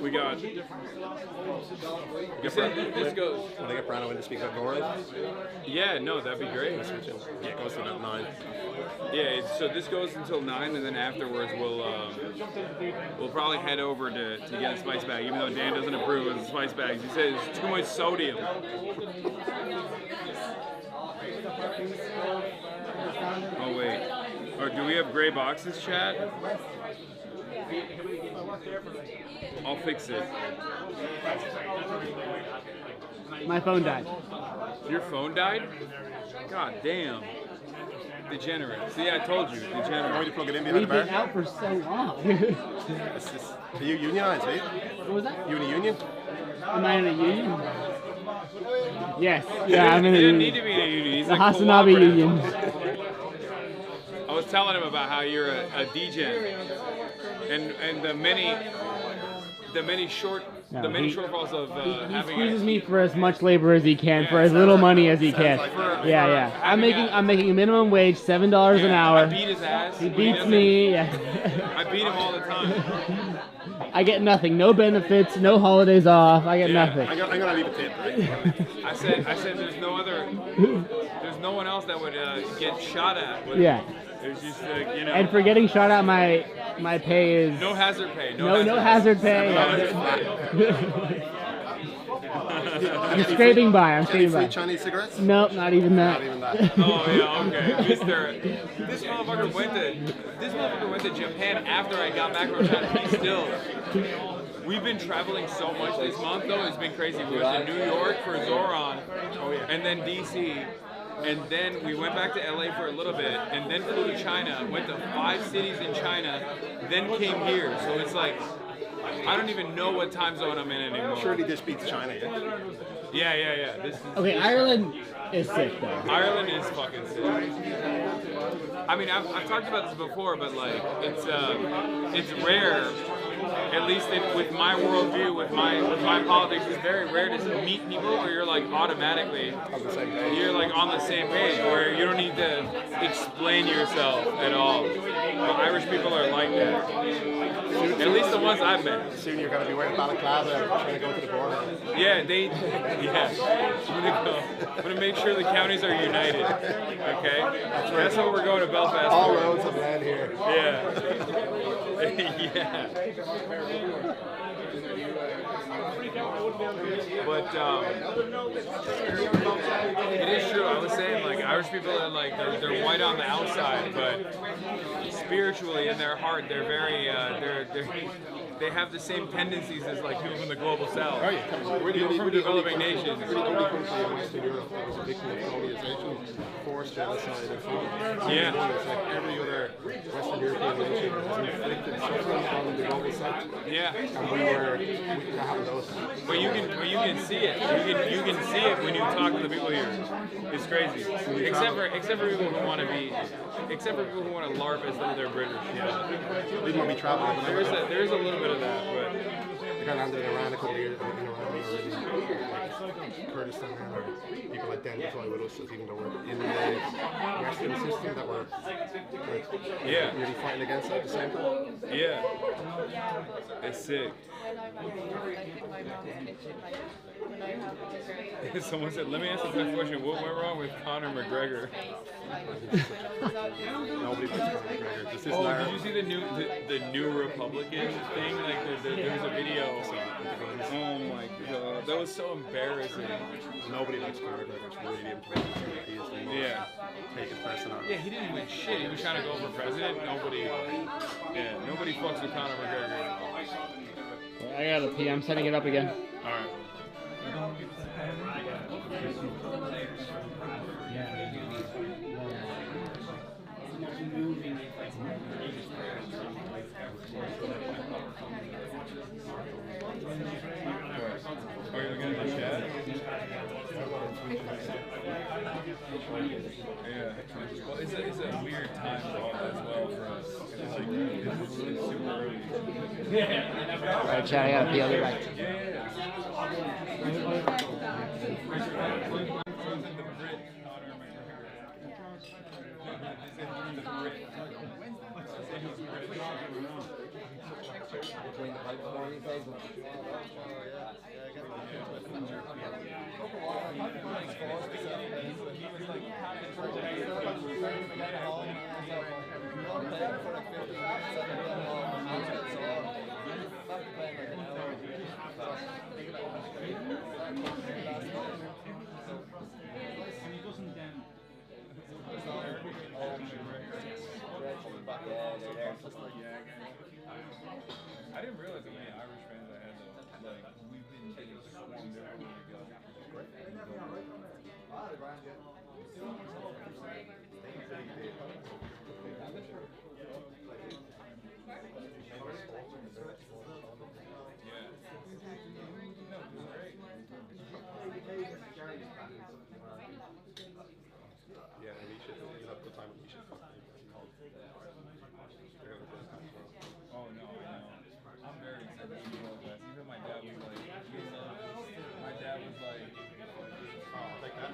We got. Get This goes. When I get Brando in to speak about Gora. Yeah, no, that'd be great. Yeah, it goes to about 9. Yeah, so this goes until 9, and then afterwards we'll probably head over to get a spice bag, even though Dan doesn't approve of the spice bags. He says it's too much sodium. Oh wait, or do we have gray boxes, chat? I'll fix it. My phone died. Your phone died? God damn. Degenerate. See, I told you, degenerate. Why do you plug it in We've been out for so long. Are you unionized, right? What was that? You in a union? Am I in a union? Yes. Yeah, I'm in a He union. didn't need to be in a union. He's The a HasanAbi cooperative. union. I was telling him about how you're a DJ, and the many No, shortfalls of He having. squeezes me for as much labor as he can, for as little money as he can. Yeah. I'm making a minimum wage, $7 an hour. I beat his ass. He when he beats doesn't- me. Yeah. I beat him all the time. I get nothing. No benefits. No holidays off. I get nothing. I'm gonna leave a tip, right? I said there's no one else that would get shot at. Yeah. There's just And for getting shot at, my pay is no hazard pay. no hazard pay. I'm scraping by. I'm scraping by. Free Chinese cigarettes? Nope, not even that. Not even that. Oh yeah, okay. This motherfucker went to Japan after I got back from China. He's still. We've been traveling so much this month though. It's been crazy. We went to New York for Zoran, and then DC. And then we went back to LA for a little bit, and then flew to China, went to 5 cities in China, then came here. So it's like, I don't even know what time zone I'm in anymore. Surely this beats China, yeah? Yeah. This is, Okay, Ireland is sick though. Ireland is fucking sick. I mean, I've talked about this before, but like, it's rare. At least with my worldview, with my politics, it's very rare to meet people where you're like automatically you're like on the same page, where you don't need to explain yourself at all. But Irish people are like that. At least the ones I've met. Soon you're gonna be wearing balaclava and trying to go to the border. Yeah, I'm gonna make sure the counties are united. Okay, that's what we're going to Belfast. All for. roads have led here. Yeah. Yeah. But it is true. I was saying, like, Irish people are like they're white on the outside, but spiritually in their heart they're very they have the same tendencies as like people from the global south. Oh yeah, People from developing nations. We're the only country in Western Europe that was a victim of colonization, forced genocide, and food. Yeah. It's like every other Western European nation has inflicted suffering on the global south. Yeah. And we have those. But you can see it. You can see it when you talk to the people here. It's crazy. Except for people who want to LARP as though they're British. Yeah. Even when we travel, There's a little bit of that, but I got landed in Iran a couple of years ago. Kurdistan, or people identify with us as even though we're in the Western system that we're really fighting against at the same time. Yeah. It's sick. Someone said, let me ask you a question. What went wrong with Conor McGregor? Nobody puts Conor McGregor. This is did you see the new Republican thing? Like there was a video. Oh my god, that was so embarrassing. Nobody likes Conor McGregor. It's really important. Take it personal. Yeah, he didn't win shit. He was trying to go for president. Nobody fucks with Conor McGregor. I gotta pee. I'm setting it up again. All right. Are you looking at the chat? Yeah. Well, it's a weird time as well for us. It's like it's super early. Alright, chat, I gotta pee. I'll be back. Yeah. between the pipes more these days. I didn't realize how many Irish fans I had though. Like we've been getting swarmed everywhere we go. Yeah, and you should have a good time with Misha. Oh no, I know. I'm very excited to see World Class. Even my dad was like, my dad was like, oh, take that.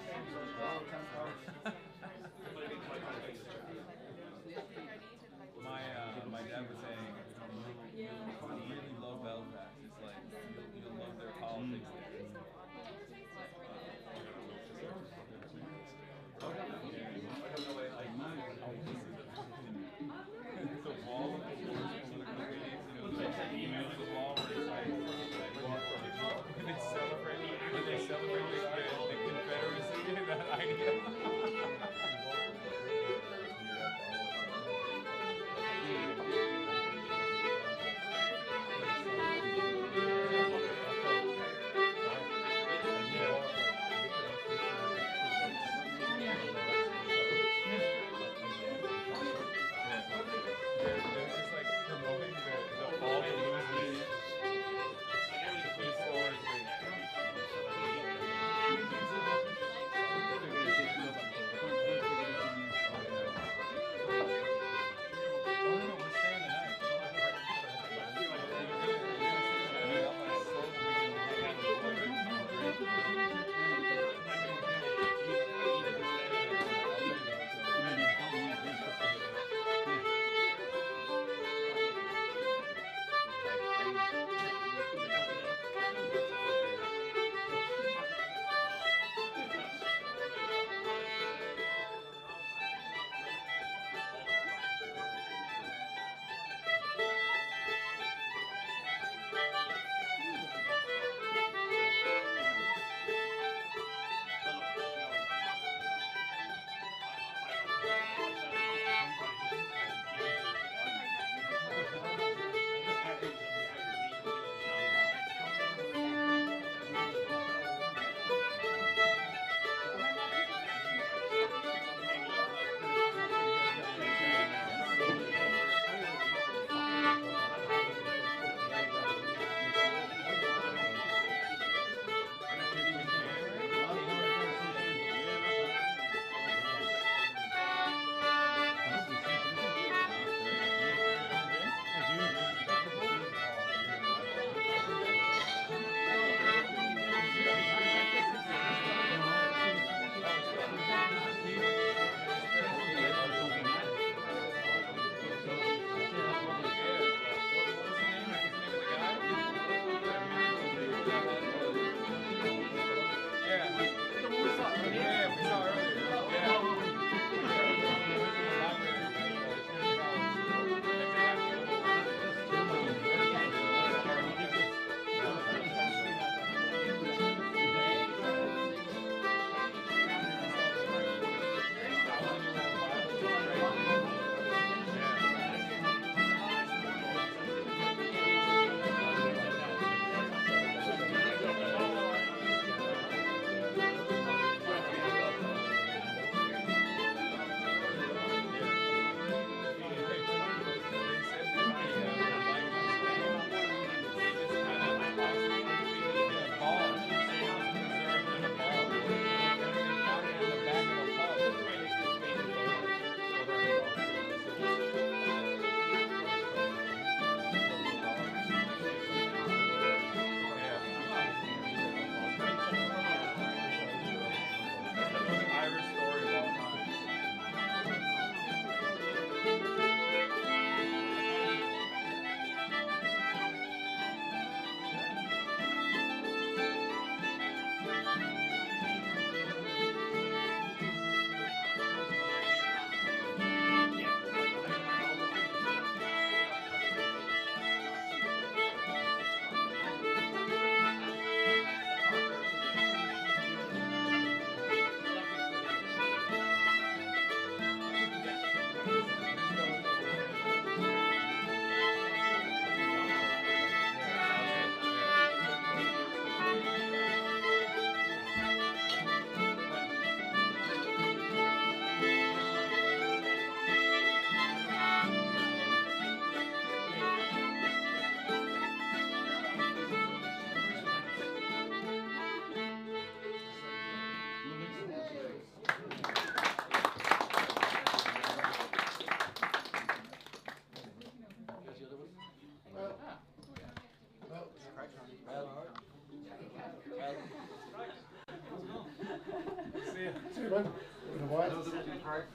man.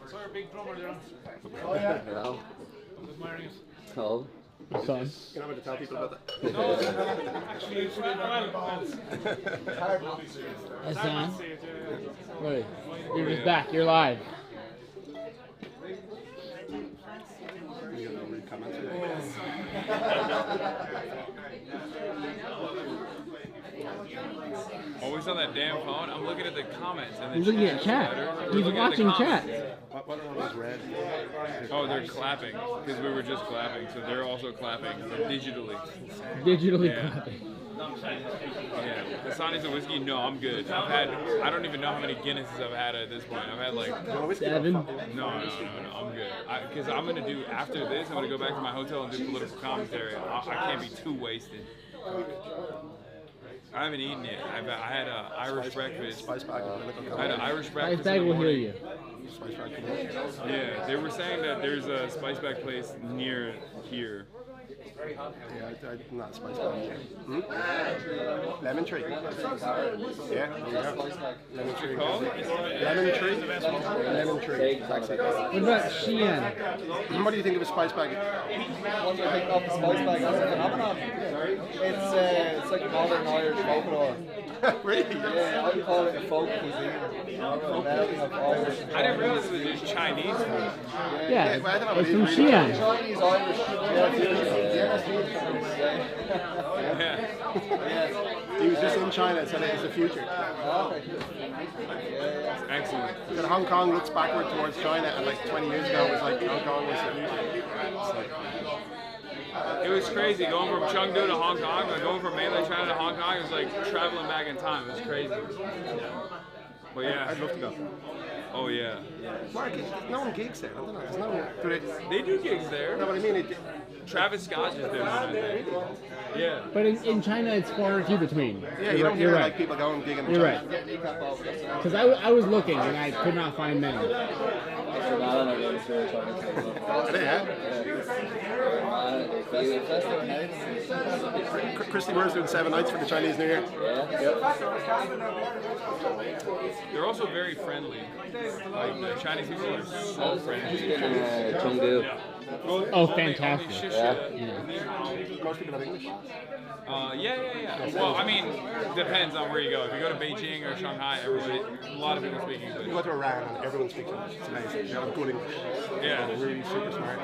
Saw your big drummer there. Oh yeah. Hello. Admiring it. Hello. Hasan. You're not going to tell people about that. Actually, it's well. Hasan. Right. You're just back. You're live. Always on that damn phone. I'm looking at the comments. And He's looking at chat. He's watching chat. What one is red? Oh, they're clapping because we were just clapping, so they're also clapping digitally. Digitally Yeah. clapping. Yeah, Hasan is a whiskey. No, I'm good. I don't even know how many Guinnesses I've had at this point. I've had like 7. No, I'm good. Because I'm gonna do after this. I'm gonna go back to my hotel and do political commentary. I can't be too wasted. I haven't eaten yet. I had an Irish breakfast. Spice bag. I had an Irish breakfast. Spice bag will hear you. Spice bag. Yeah, they were saying that there's a spice bag place near here. Yeah, I'm not spice bag. Lemon tree. Yeah, there you go. Lemon tree. Lemon tree. Lemon tree. Exactly. What about Sheehan? What do you think of a spice bag? What do you think of the spice bag as a phenomenon? It's like a modern Irish folklore. Really? Yeah, I call it a folk cuisine. I didn't realize it was just Chinese food. Yeah, well, I don't know it's what it from is, Sheehan. Chinese, Irish, He was just in China, so that is the future. Excellent. That Hong Kong looks backward towards China, and like 20 years ago, it was like Hong Kong was the future. It was crazy going from Chengdu to Hong Kong, like going from mainland China to Hong Kong. It was like traveling back in time. It was crazy. But yeah, I'd love to go. Oh yeah. Mark, no one gigs there. I don't know. There's no one. They do gigs there. No, but I mean, Travis Scott just did one, I think. Yeah. But in China, it's far and few between. Yeah, you don't hear like people going gigging in You're China. right. Because I was looking and I could not find many. Christy Moore's doing 7 nights for the Chinese New Year. They're also very friendly. Like the Chinese people are so friendly. Chengdu. Oh, fantastic. Most people have English. Yeah. Well, I mean, depends on where you go. If you go to Beijing or Shanghai, a lot of people speak English. You go to Iran and everyone speaks English. It's amazing. They have good English. Yeah. They're really super smart.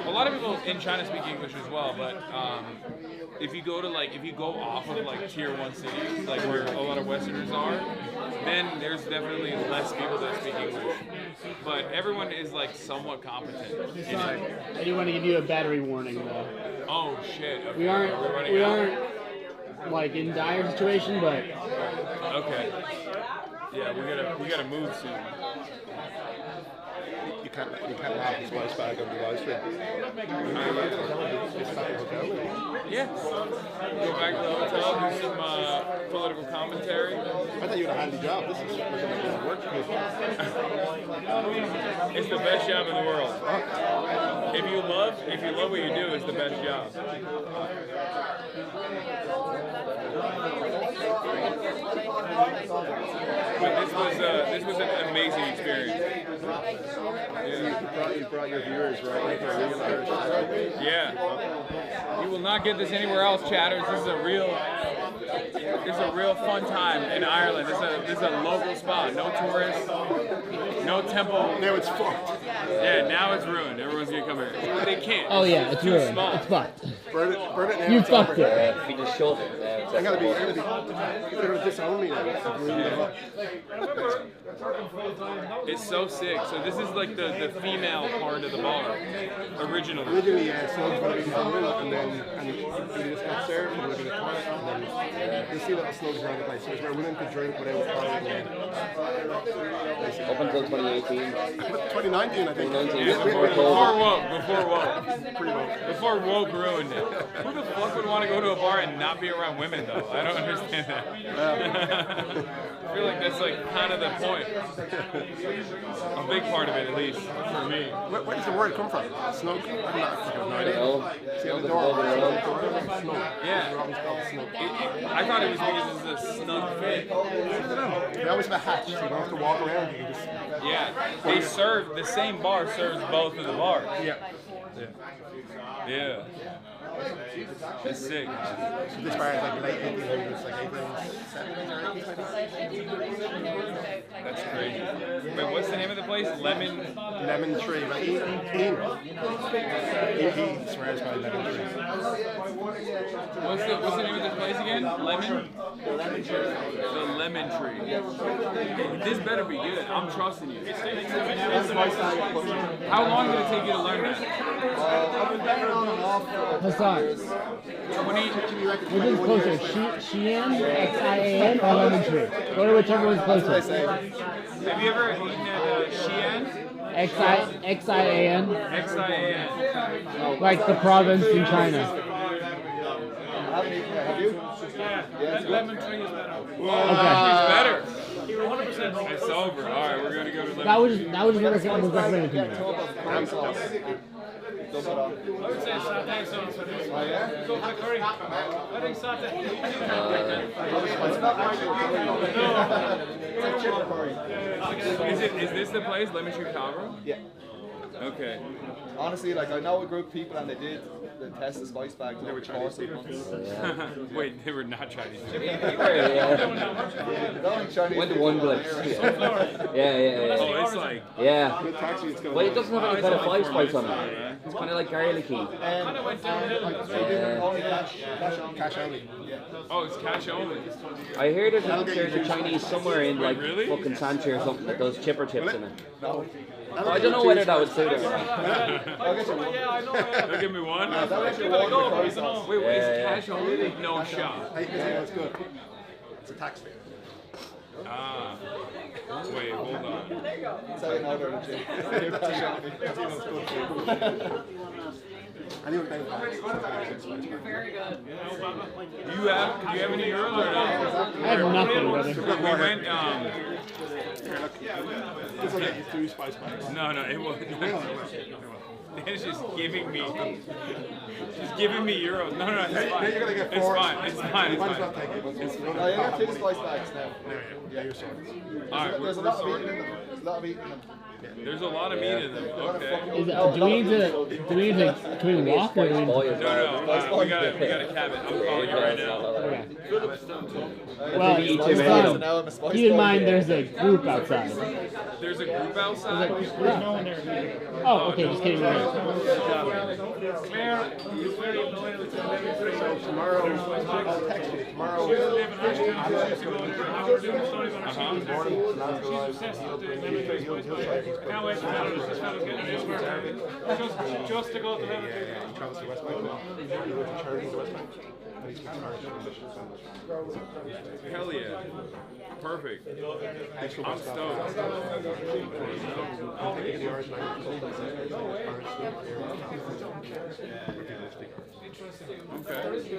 A lot of people in China speak English as well, but if you go off of like tier 1 cities, like where a lot of Westerners are, then there's definitely less people that speak English. But everyone is like somewhat competent. I do want to give you a battery warning though. Oh shit. Okay. We aren't like in dire situation, but okay. Yeah, we gotta move soon. You can't have the spice bag on the live stream. Yeah. Go back to the hotel, do some political commentary. I thought you had a handy job. This is work. It's the best job in the world. If you love what you do, it's the best job. But this was an amazing experience. Yeah. You brought your viewers right into a real Irish. Yeah. You will not get this anywhere else, chatters. This is a real fun time in Ireland. This is a local spot. No tourists, no temple. Now it's fucked. Yeah, now it's ruined. Everyone's gonna come here. They can't. oh yeah, it's too ruined. small. It's fucked. Burn it now. You it's fucked over. it. If you just showed it, I'm gonna disown me now. It's so sick. So this is like the female part of the bar, originally. Originally, slugs were in Dublin, and then you just got served, and look at the toilet, and then you see little slugs around the place. So it's where women could drink without Up until 2017. 2018. 2019, I think. 2019. Yeah, Before before COVID. woke. Before woke ruined it. Who the fuck would want to go to a bar and not be around women though? I don't understand that. I feel like that's like kind of the point. A big part of it, at least for me. Where does the word come from? Snug? I'm not no idea. See on the door. Yeah. I thought it was because it's a snug fit. They always have a hatch, so you don't have to walk around. You can just. Yeah. They serve, the same bar serves both of the bars. Yeah. Yeah. It's sick. So this bar is like late 1800s, like 1870s. That's crazy. Wait, what's the name of the place? Lemon Tree. Right? He swears by Lemon Tree. What's the name of the place again? Lemon? The Lemon Tree. This better be good. I'm trusting you. How long did it take you to learn that? I've been playing on and off for Hasan, 20. which is closer, Xi'an, Xian, or Lemon Tree? Go to whichever one's closer. Have you ever eaten at Xi'an? Xian, Xi'an. like the province in China. Have you? Yeah, Lemon Tree is better. Okay. It's better. 100%. It's over. All right, we're gonna go to Lemon That was what was recommended to me. Ham sauce. Double it on. I would say satay sauce for this one. Go for the curry. I think satay. It's not actually it's like chipper curry. Is this the place, Lemon Tree Calvary? Yeah. Okay. Honestly, like I know a group of people and they did the test the spice bags over the course of months. Wait, they were not Chinese. Went to one place. Yeah. Oh, it's like. Yeah. Well, it doesn't have any kind of five spice on it. It's kind of like garlicky. Only cash only. Oh, it's cash only. I hear there's a Chinese somewhere in like fucking Sanchi or something that does chipper chips in it. No. I don't know whether that would suit it. I'll get you one. They'll give me one. That'll get you one with curry sauce. Wait, is cash only? No shot. That's good. It's a tax thing. Ah. Wait, hold on. That's how you know they're legit. Cash only. Anyone paying tax? Do you have any euros or not? I have nothing, brother. We went, This will get you 2 spice bags. no, it wasn't. Dan's just giving me euros. No, it's fine. Now you're gonna get 4. It's fine. You might as well take it. It's No, you got 2 spice bags now. Yeah, you're sorted. Alright, There's a lot of meat in them. There's a lot of meat in them. there's a lot of meat in them. Okay. Can we walk or do we need to? No, we got a cabin. I'm calling you right now. Well, keep in mind there's a group outside. There's a group outside? Oh, okay, just kidding. So tomorrow, I'll text you. Tomorrow, Can't wait to tell us this fella's getting this work. Just to go to the he travels to West Bank. He goes to church in the West Bank. And he's Hell yeah. Perfect. I'm stoked. I'm taking the Irish language. Okay.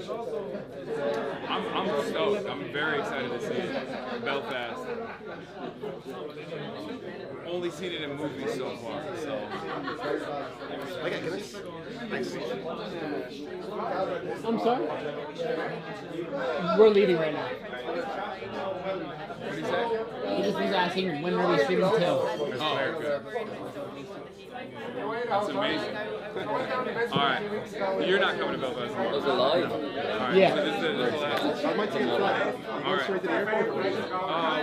I'm stoked. I'm very excited to see it. Belfast. Only seen it in movies so far, so. Okay, Guinness. Thanks. I'm sorry? We're leaving right now. What did he say? He just was asking when are we streaming till? Oh, okay. That's amazing. Alright. You're not coming to Belfast tomorrow. Was it live? Alright. Yeah. So this is the last. I might take a flight. Alright. Straight to the airport.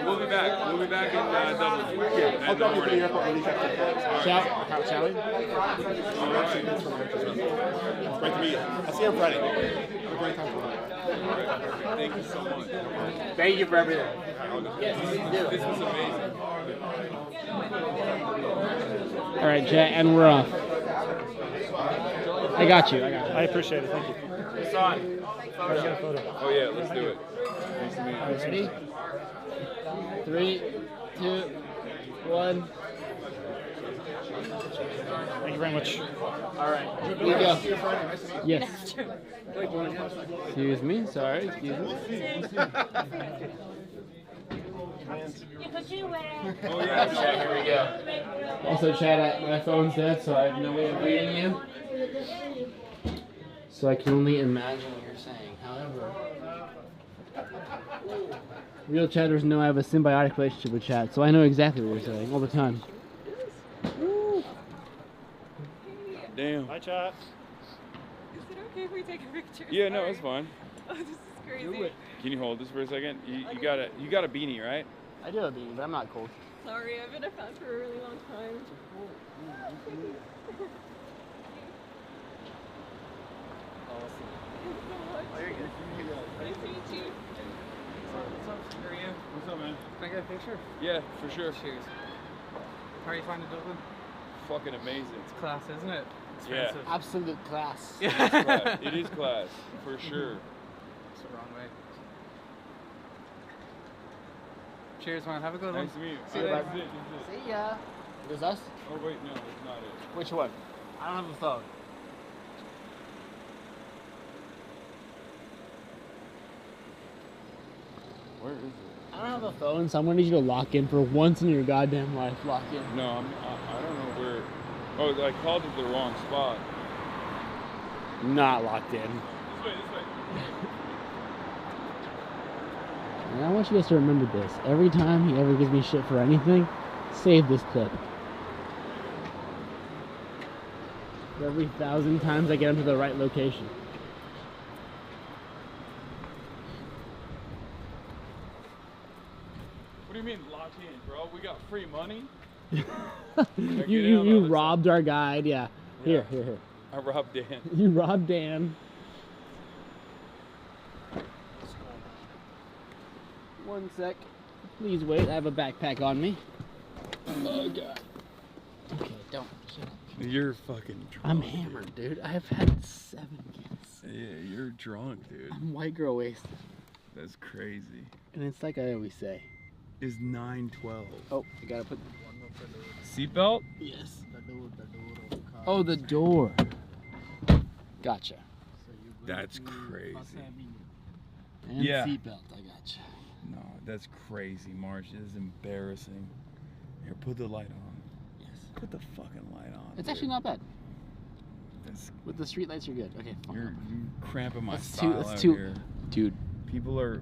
We'll be back. We'll be back in Dublin. Yeah, I'll drop you to the airport and leave after. Shall we? It's great to meet you. I'll see you on Friday. Have a great time tomorrow. Thank you so much. Thank you for everything. This was amazing. All right, Jet, and we're off. I got you. I appreciate it. Thank you. Hasan. Let's get a photo. Oh yeah, let's do it. Nice to meet you. Ready? 3, 2, 1. Thank you very much. All right. Here you go. Yes. Excuse me. Sorry. Excuse me. Oh yeah, Chad, here we go. Also, Chad, my phone's dead, so I have no way of reading you. So I can only imagine what you're saying. However, real chatters know I have a symbiotic relationship with chat, so I know exactly what you're saying all the time. Damn. Hi, chat. Is it okay if we take a picture? Yeah, no, it's fine. Oh, this is crazy. Can you hold this for a second? You got a beanie, right? I do have a beanie, but I'm not cold. Sorry, I've been a fan for a really long time. Nice to meet you. What's up? How are you? What's up, man? Can I get a picture? Yeah, for sure. Cheers. How are you finding Dublin? Fucking amazing. It's class, isn't it? Yeah. Absolute class. It is class. It is class, for sure. It's the wrong way. Cheers, man. Have a good one. Nice to meet you. See you later. See ya. It was us? Oh, wait, no, it's not it. Which one? I don't have a phone. Where is it? I don't have a phone, so I'm gonna need you to lock in for once in your goddamn life. Lock in. No, I don't know where. Oh, I called it the wrong spot. Not locked in. This way, this way. And I want you guys to remember this. Every time he ever gives me shit for anything, save this clip. For every 1,000 times I get him to the right location. What do you mean locked in, bro? We got free money? You robbed our guide, yeah. Here. I robbed Dan. You robbed Dan. One sec. Please wait, I have a backpack on me. Oh god. Okay, don't. Shut up. You're fucking drunk. I'm hammered, dude. I've had 7 kids. Yeah, you're drunk, dude. I'm white girl wasted. That's crazy. And it's like I always say. Is 9:12. Oh, you gotta put... Seatbelt? Yes. Oh, the door. Gotcha. That's crazy. And Yeah. seatbelt, I gotcha. No, that's crazy, Marsh. This is embarrassing. Here, put the light on. Yes. Put the fucking light on. It's actually not bad. That's, With the street lights, you're good. Okay, fine. you're cramping my That's style that's out too, here. dude. People are.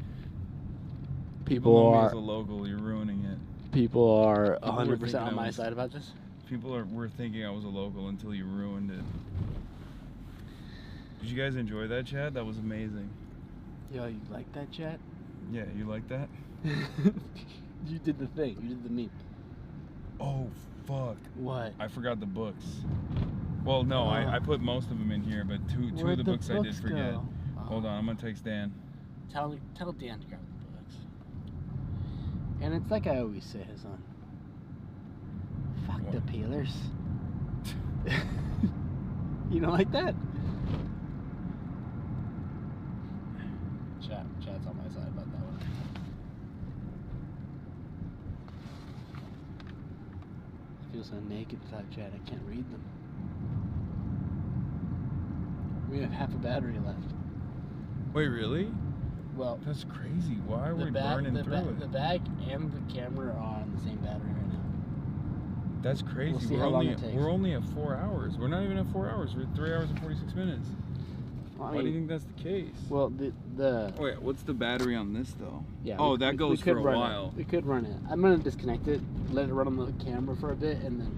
People know me are. as a local. You're ruining it. People are People were 100% thinking on I my was- side about this. People were thinking I was a local until you ruined it. Did you guys enjoy that, chat? That was amazing. Yo, you like that, chat? Yeah, you like that? You did the thing. You did the meme. Oh, fuck. What? I forgot the books. Well, no, I put most of them in here, but two of Where'd the the books I did books forget. go? Hold on, I'm gonna text Dan. Tell Dan to grab the books. And it's like I always say, Hasan. Fuck the peelers. You don't like that? Chat's on my side about that one. I feel so naked without chat, I can't read them. We have half a battery left. Wait, really? Well, that's crazy. Why are we burning through it? The bag and the camera are on the same battery right now. That's crazy. We'll see how long it takes. We're only at 4 hours. We're not even at 4 hours. We're at 3 hours and 46 minutes. Well, I Why do you mean, think that's the case? Well, the Oh yeah, what's the battery on this though? yeah. Oh, that goes for a while. We could run it. I'm gonna disconnect it, let it run on the camera for a bit, and then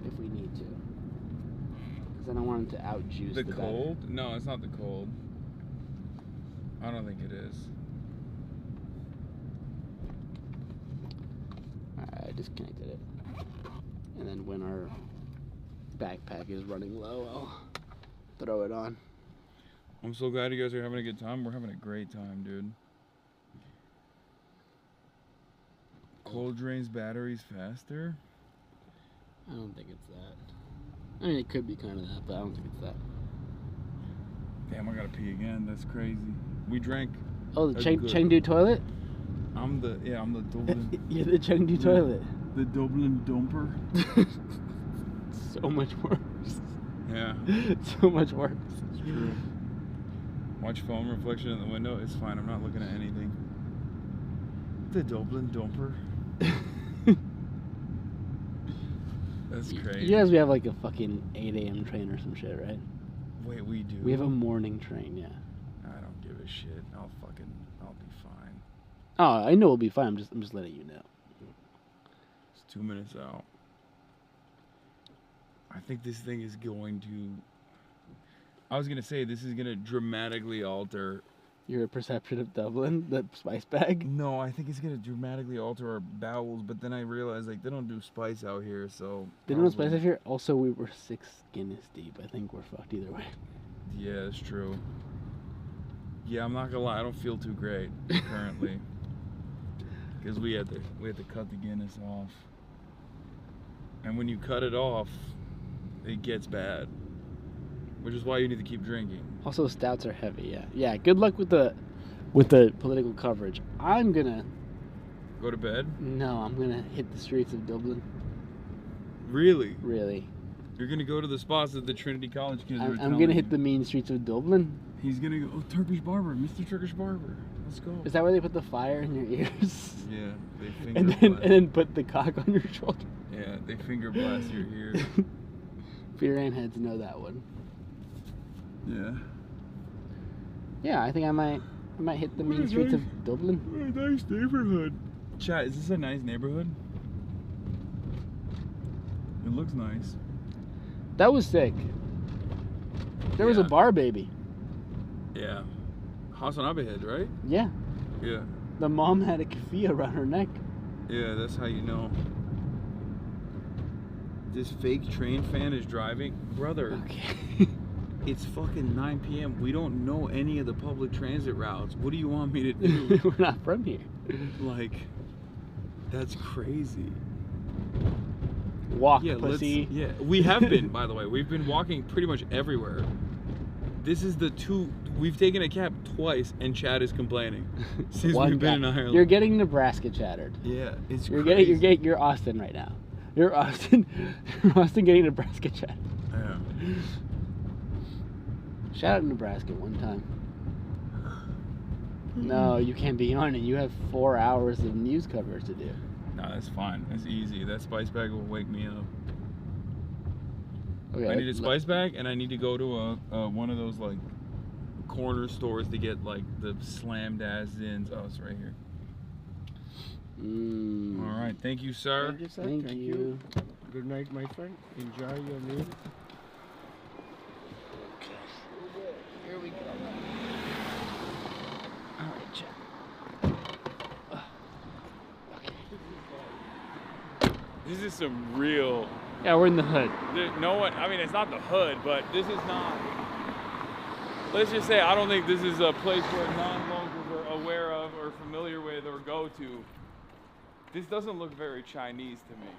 if we need to, because I don't want it to outjuice The battery. cold? No, it's not the cold. I don't think it is. I disconnected it, and then when our backpack is running low, I'll throw it on. I'm so glad you guys are having a good time. We're having a great time, dude. Cold drains batteries faster? I don't think it's that. I mean, it could be kind of that, but I don't think it's that. Damn, I gotta pee again. That's crazy. We drank. Oh, the Chengdu toilet? I'm the Dublin. You're the Chengdu toilet. The Dublin dumper. so much worse. Yeah. So much worse. It's true. Watch foam reflection in the window. It's fine. I'm not looking at anything. The Dublin dumper. That's crazy. You guys, we have like a fucking 8 a.m. train or some shit, right? Wait, we do? We have a morning train, yeah. I don't give a shit. I'll be fine. Oh, I know we'll be fine. I'm just letting you know. It's 2 minutes out. I think this thing is going to... I was going to say, this is going to dramatically alter... Your perception of Dublin, the spice bag? No, I think it's going to dramatically alter our bowels, but then I realized, like, they don't do spice out here, so... They don't do spice out here? Also, we were 6 Guinness deep. I think we're fucked either way. Yeah, it's true. Yeah, I'm not gonna lie, I don't feel too great currently. Because we had to cut the Guinness off. And when you cut it off, it gets bad. Which is why you need to keep drinking. Also, stouts are heavy, yeah. Yeah, good luck with the political coverage. I'm gonna... Go to bed? No, I'm gonna hit the streets of Dublin. Really? Really. You're gonna go to the spots that the Trinity College kids are I'm telling gonna you. hit the mean streets of Dublin. He's gonna go, oh, Turkish barber, Mr. Turkish barber. Let's go. Is that where they put the fire in your ears? Yeah, they finger and then put the cock on your shoulder. Yeah, they finger blast your ears. Fear and heads know that one. Yeah. Yeah, I think I might hit the mean streets of Dublin. What a nice neighborhood. Chat, is this a nice neighborhood? It looks nice. That was sick. There was a bar baby. Yeah. HasanAbi head, right? Yeah. Yeah. The mom had a keffiyeh around her neck. Yeah, that's how you know. This fake train fan is driving. Brother. Okay. It's fucking 9 p.m. We don't know any of the public transit routes. What do you want me to do? We're not from here. Like, that's crazy. Walk, Yeah, pussy. yeah, we have been, by the way. We've been walking pretty much everywhere. This is we've taken a cab twice and Chad is complaining since we've been in Ireland. You're getting Nebraska chattered. Yeah, it's crazy. You're Austin right now. You're Austin. You're Austin getting Nebraska chattered. Yeah. Shout out Nebraska one time. No, you can't be on it. You have 4 hours of news coverage to do. No, that's fine. That's easy. That spice bag will wake me up. Okay, I need a spice bag, and I need to go to one of those like corner stores to get like the slammed ass zins. Oh, it's right here. All right, thank you, sir. Thank you, sir. Thank you. Good night, my friend. Enjoy your meal. Here we go. All right, Chad. This is some real... Yeah, we're in the hood. No one, I mean, it's not the hood, but this is not... Let's just say, I don't think this is a place where non-locals are aware of or familiar with or go to. This doesn't look very Chinese to me.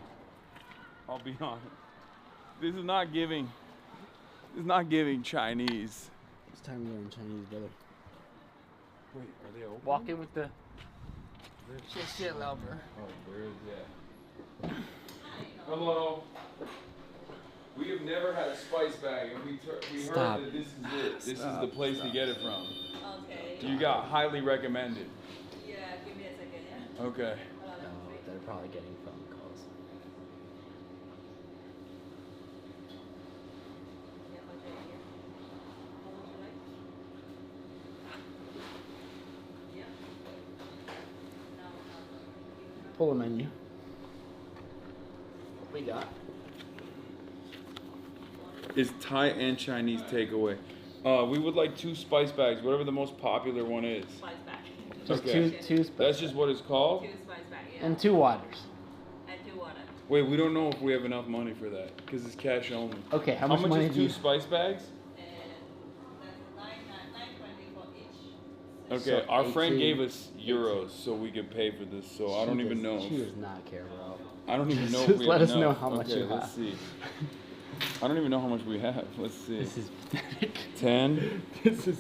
I'll be honest. This is not giving Chinese. It's time to learn Chinese, brother. Wait, are they open? Walk in with the... Shit, lover. Oh, where is that? Hello. We have never had a spice bag, and we heard that this is it. This is the place to get it from. Okay. You got highly recommended. Yeah, give me a second, yeah. Okay. No, they're probably getting phone calls. Pull a menu. What we got? It's Thai and Chinese takeaway. We would like 2 spice bags, whatever the most popular one is. Spice bag. Just Okay. two spice. That's just what it's called? 2 spice bag, yeah. And 2 waters. And 2 water. Wait, we don't know if we have enough money for that, because it's cash only. Okay, how much money is do you... 2 spice bags? Okay, So our friend 18. gave us euros so we could pay for this, so I don't even know. She does not care, bro. I don't even know if Just we let have us know enough. how much Okay, you let's have. see. I don't even know how much we have. Let's see. This is pathetic. 10, This is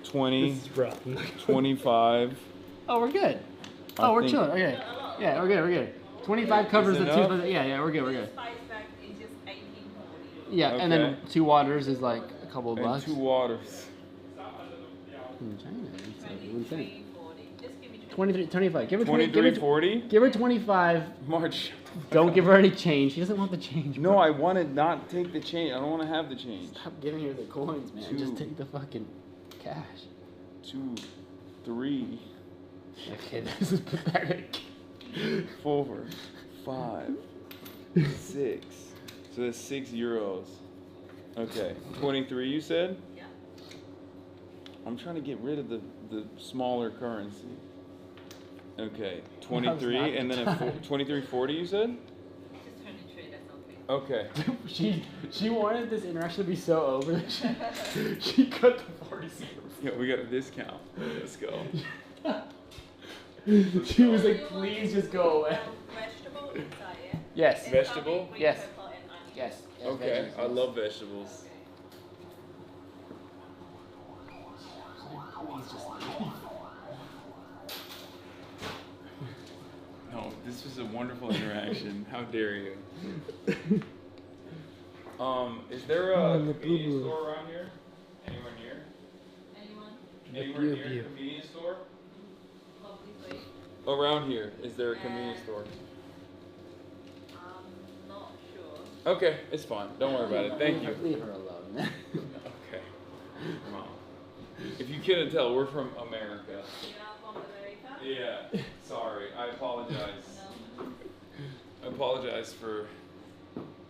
20, this is rough. 25. Oh, we're good. I Oh, we're think- chilling. Okay. Yeah, we're good. We're good. 25 covers the enough? 2. Yeah, we're good. We're good. Spice bag is just 18 Yeah, and then 2 waters is like a couple of And bucks. 2 waters. In China, it's like insane. 23, 25. Give her 23.40? Give her 25. March. Don't give her any change. She doesn't want the change. No, I want to not take the change. I don't want to have the change. Stop giving her the coins, man. 2. Just take the fucking cash. 2, 3. Okay, this is pathetic. 4, 5, 6. So that's €6. Okay, 23 you said? Yeah. I'm trying to get rid of the smaller currency. Okay, 23 and then a 23.40 you said? Okay. She wanted this interaction to be so over that she cut the 40 cents. Yeah, we got a discount. Let's go. She was like, please just go away. Vegetable inside, yeah? Yes. Vegetable? Yes. Yes. Okay, I love vegetables. No, this was a wonderful interaction. How dare you? Is there a convenience store around here? Anywhere near? Anywhere near a convenience store? Around here, is there a convenience store? Not sure. Okay, it's fine. Don't worry about it. Thank you. Leave her alone. Okay. Come on. If you couldn't tell, we're from America. You're not from America? Yeah. Sorry. I apologize. I apologize for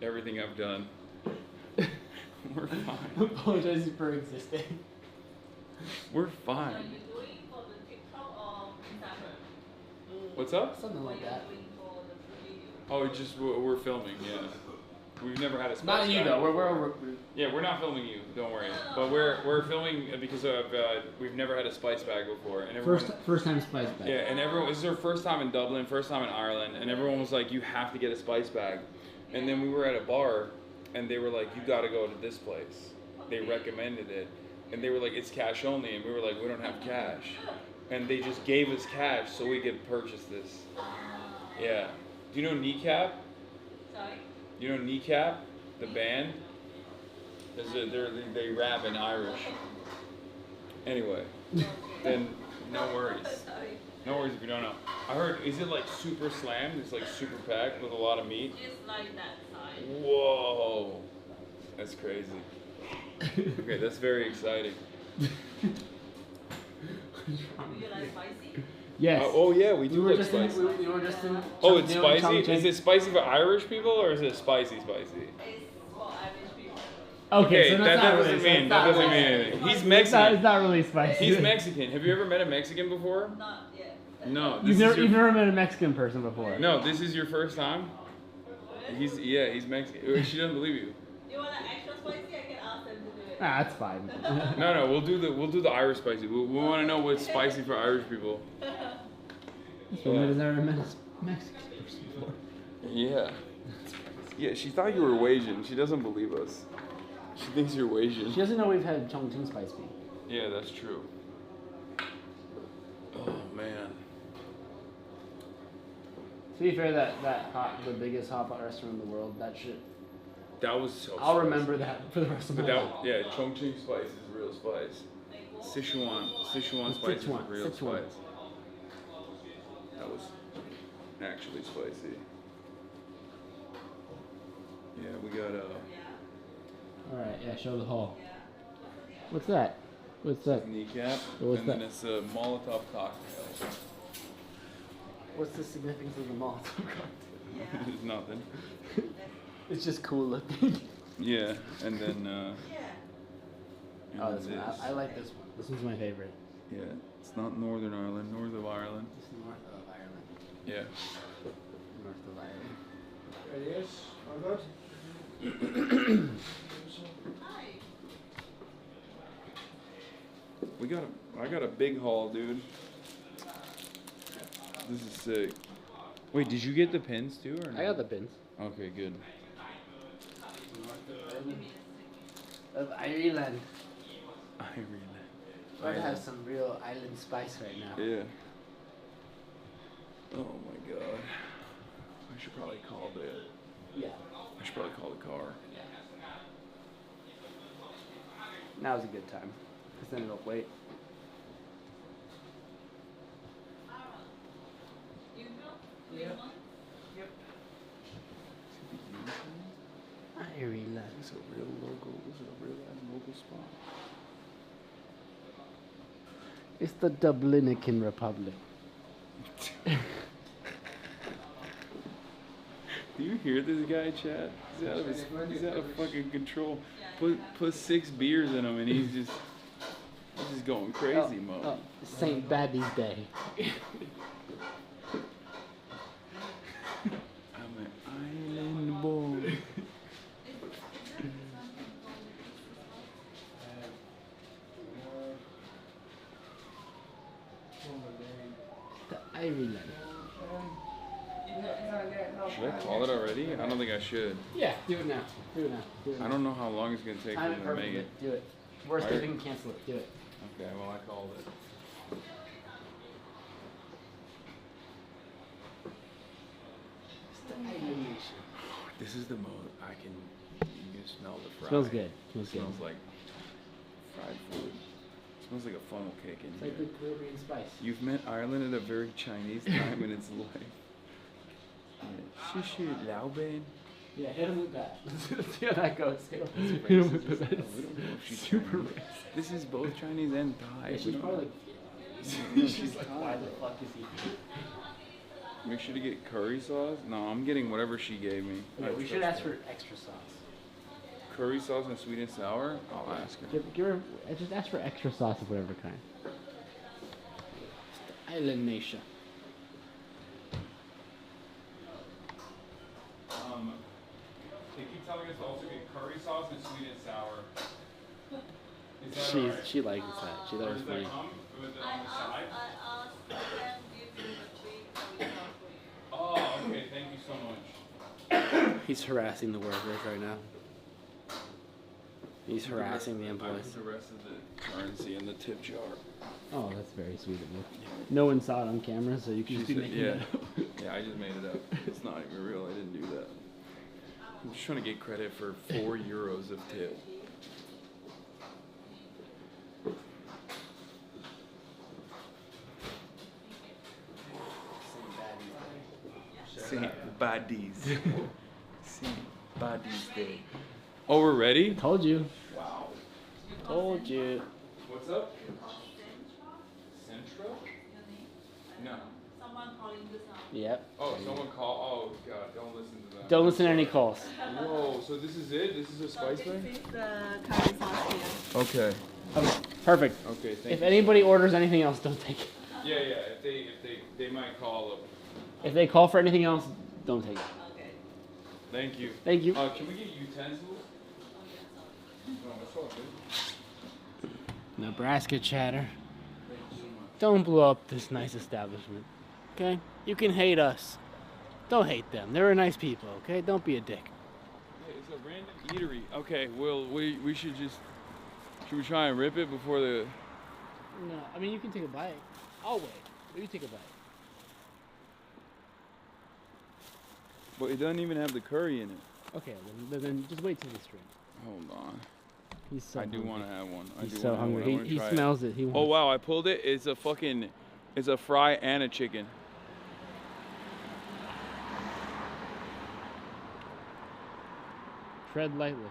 everything I've done. We're fine. Apologize for existing. We're fine. What's up? Something like that. Oh, it's just we're filming. Yeah. We've never had a spice Not you bag. though. We're Yeah, we're not filming you. Don't worry. But we're filming because of we've never had a spice bag before, and everyone. first time spice bag. Yeah, and everyone. This is our first time in Dublin, first time in Ireland, and everyone was like, "You have to get a spice bag." And then we were at a bar, and they were like, "You got to go to this place." They recommended it, and they were like, "It's cash only," and we were like, "We don't have cash," and they just gave us cash so we could purchase this. Yeah. Do you know Kneecap? Sorry? You know Kneecap, the band? They rap in Irish. Anyway, then no worries. No worries if you don't know. I heard, is it like super slammed? It's like super packed with a lot of meat? It's like that size. Whoa. That's crazy. Okay, that's very exciting. Do you like spicy? Yes. Oh yeah, we do like spicy. We were just in. Oh, it's spicy? Is it spicy for Irish people or is it spicy? It's for Irish people. Okay, so that not doesn't really, mean that doesn't mean anything. He's Mexican. It's not really spicy. He's Mexican. Have you ever met a Mexican before? Not yet. No. You've never met a Mexican person before. No, this is your first time? He's Mexican. She doesn't believe you. You want an extra spicy? I can ask them to do it. Ah, that's fine. No, we'll do the Irish spicy. We want to know what's spicy for Irish people. This woman has never met a Mexican person before. Yeah. Yeah, she thought you were Wasian. She doesn't believe us. She thinks you're Wasian. She doesn't know we've had Chongqing spice beef. Yeah, that's true. Oh man. To be fair, the biggest hot pot restaurant in the world, that shit. That was so. I'll spicy. remember that for the rest of my life. Yeah, Chongqing spice is real spice. Sichuan spice is real spice. That was actually spicy. Yeah, we got Alright, yeah, show the haul. What's that? What's that? Kneecap, What's and that? then it's a Molotov cocktail. What's the significance of the Molotov cocktail? It's nothing. It's just cool looking. Yeah, and then Oh, this one. I like this one. This one's my favorite. Yeah, it's not Northern Ireland, North of Ireland. It's north of Ireland. Yeah. North of Ireland. There he is. All good. I got a big haul, dude. This is sick. Wait, did you get the pins too, or no? I got the pins. Okay, good. Of Ireland. Ireland. But has some real island spice right now. Yeah. Oh my god. I should probably call the. Yeah. I should probably call the car. Now's a good time. Because then it'll wait. Ireland. This is a real local. This is a real local spot. It's the Dublinican Republic. Do you hear this guy, Chad? He's out of fucking control. Put 6 beers in him and he's just going crazy, Mo. St. Baddy's Day. I'm an island boy. The Ireland. Should I call it already? I don't think I should. Yeah, do it now. Do it now. Do it now. I don't know how long it's gonna take for Time them it to make perfectly. it. Do it. Worst Alright. case, we can cancel it. Do it. Okay, well I called it. It's the Ireland nation. This is the most I can. You can smell the fry. Smells good. Smells good. Smells like fried food. Smells like a funnel cake in It's here. like good Caribbean spice. You've met Ireland at a very Chinese time in its life. Shishi Laoban. Yeah, hit him with that. Let's see how that goes. Hit him with the We don't know if she's super Chinese. This is both Chinese and Thai. Yeah, We she's don't probably know. like, she's like, why the fuck is he? Make sure to get curry sauce. No, I'm getting whatever she gave me. Yeah, I we should trust ask her. for extra sauce. Curry sauce and sweet and sour. I'll ask her. Give her, just ask for extra sauce of whatever kind. It's the Island nation. They keep telling us to also get curry sauce and sweet and sour. Is that alright? She likes that. She thought it was Or does funny. that come with the, on the side? Oh, okay. Thank you so much. He's harassing the workers right now. He's harassing the I employees. put the rest of the currency in the tip jar. Oh, that's very sweet of you. No one saw it on camera, so you can just be making yeah. it up. Yeah, I just made it up. It's not even real. I didn't do that. I'm just trying to get credit for 4 euros of tip. St. Baddies. St. Baddies Day. Oh, we're ready? Told you. Wow. Told you. What's up? Central? No. Yep. Oh, someone call. Oh, God, don't listen to that. Don't listen to any calls. Whoa, so this is it? This is a spice bag? This is the curry sauce here. Okay. Okay, perfect. Okay, thank If you. anybody orders anything else, don't take it. Yeah, if they might call up. If they call for anything else, don't take it. Thank you. Thank you. Can we get utensils? No, that's all good. Nebraska chatter. Don't blow up this nice establishment. Okay? You can hate us. Don't hate them. They're nice people, okay? Don't be a dick. Yeah, it's a random eatery. Okay, well, we should just. Should we try and rip it before the. No, I mean, you can take a bite. I'll wait. You take a bite. But it doesn't even have the curry in it. Okay, then just wait till the stream. Hold on. He's so I do hungry. want to have one. He's so hungry. He smells it. He wants Oh wow! I pulled it. It's a fucking. It's a fry and a chicken. Tread lightly.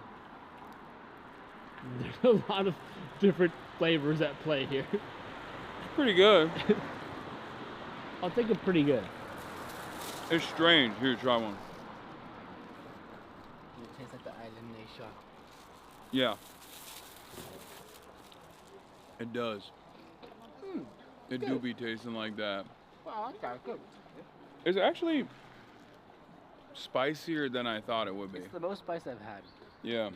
There's a lot of different flavors at play here. Pretty good. I'll take it pretty good. It's strange. Here, try one. It tastes like the island nation. Yeah. It does. It do be tasting like that. Wow, okay, good. It's actually spicier than I thought it would be. It's the most spice I've had. Yeah.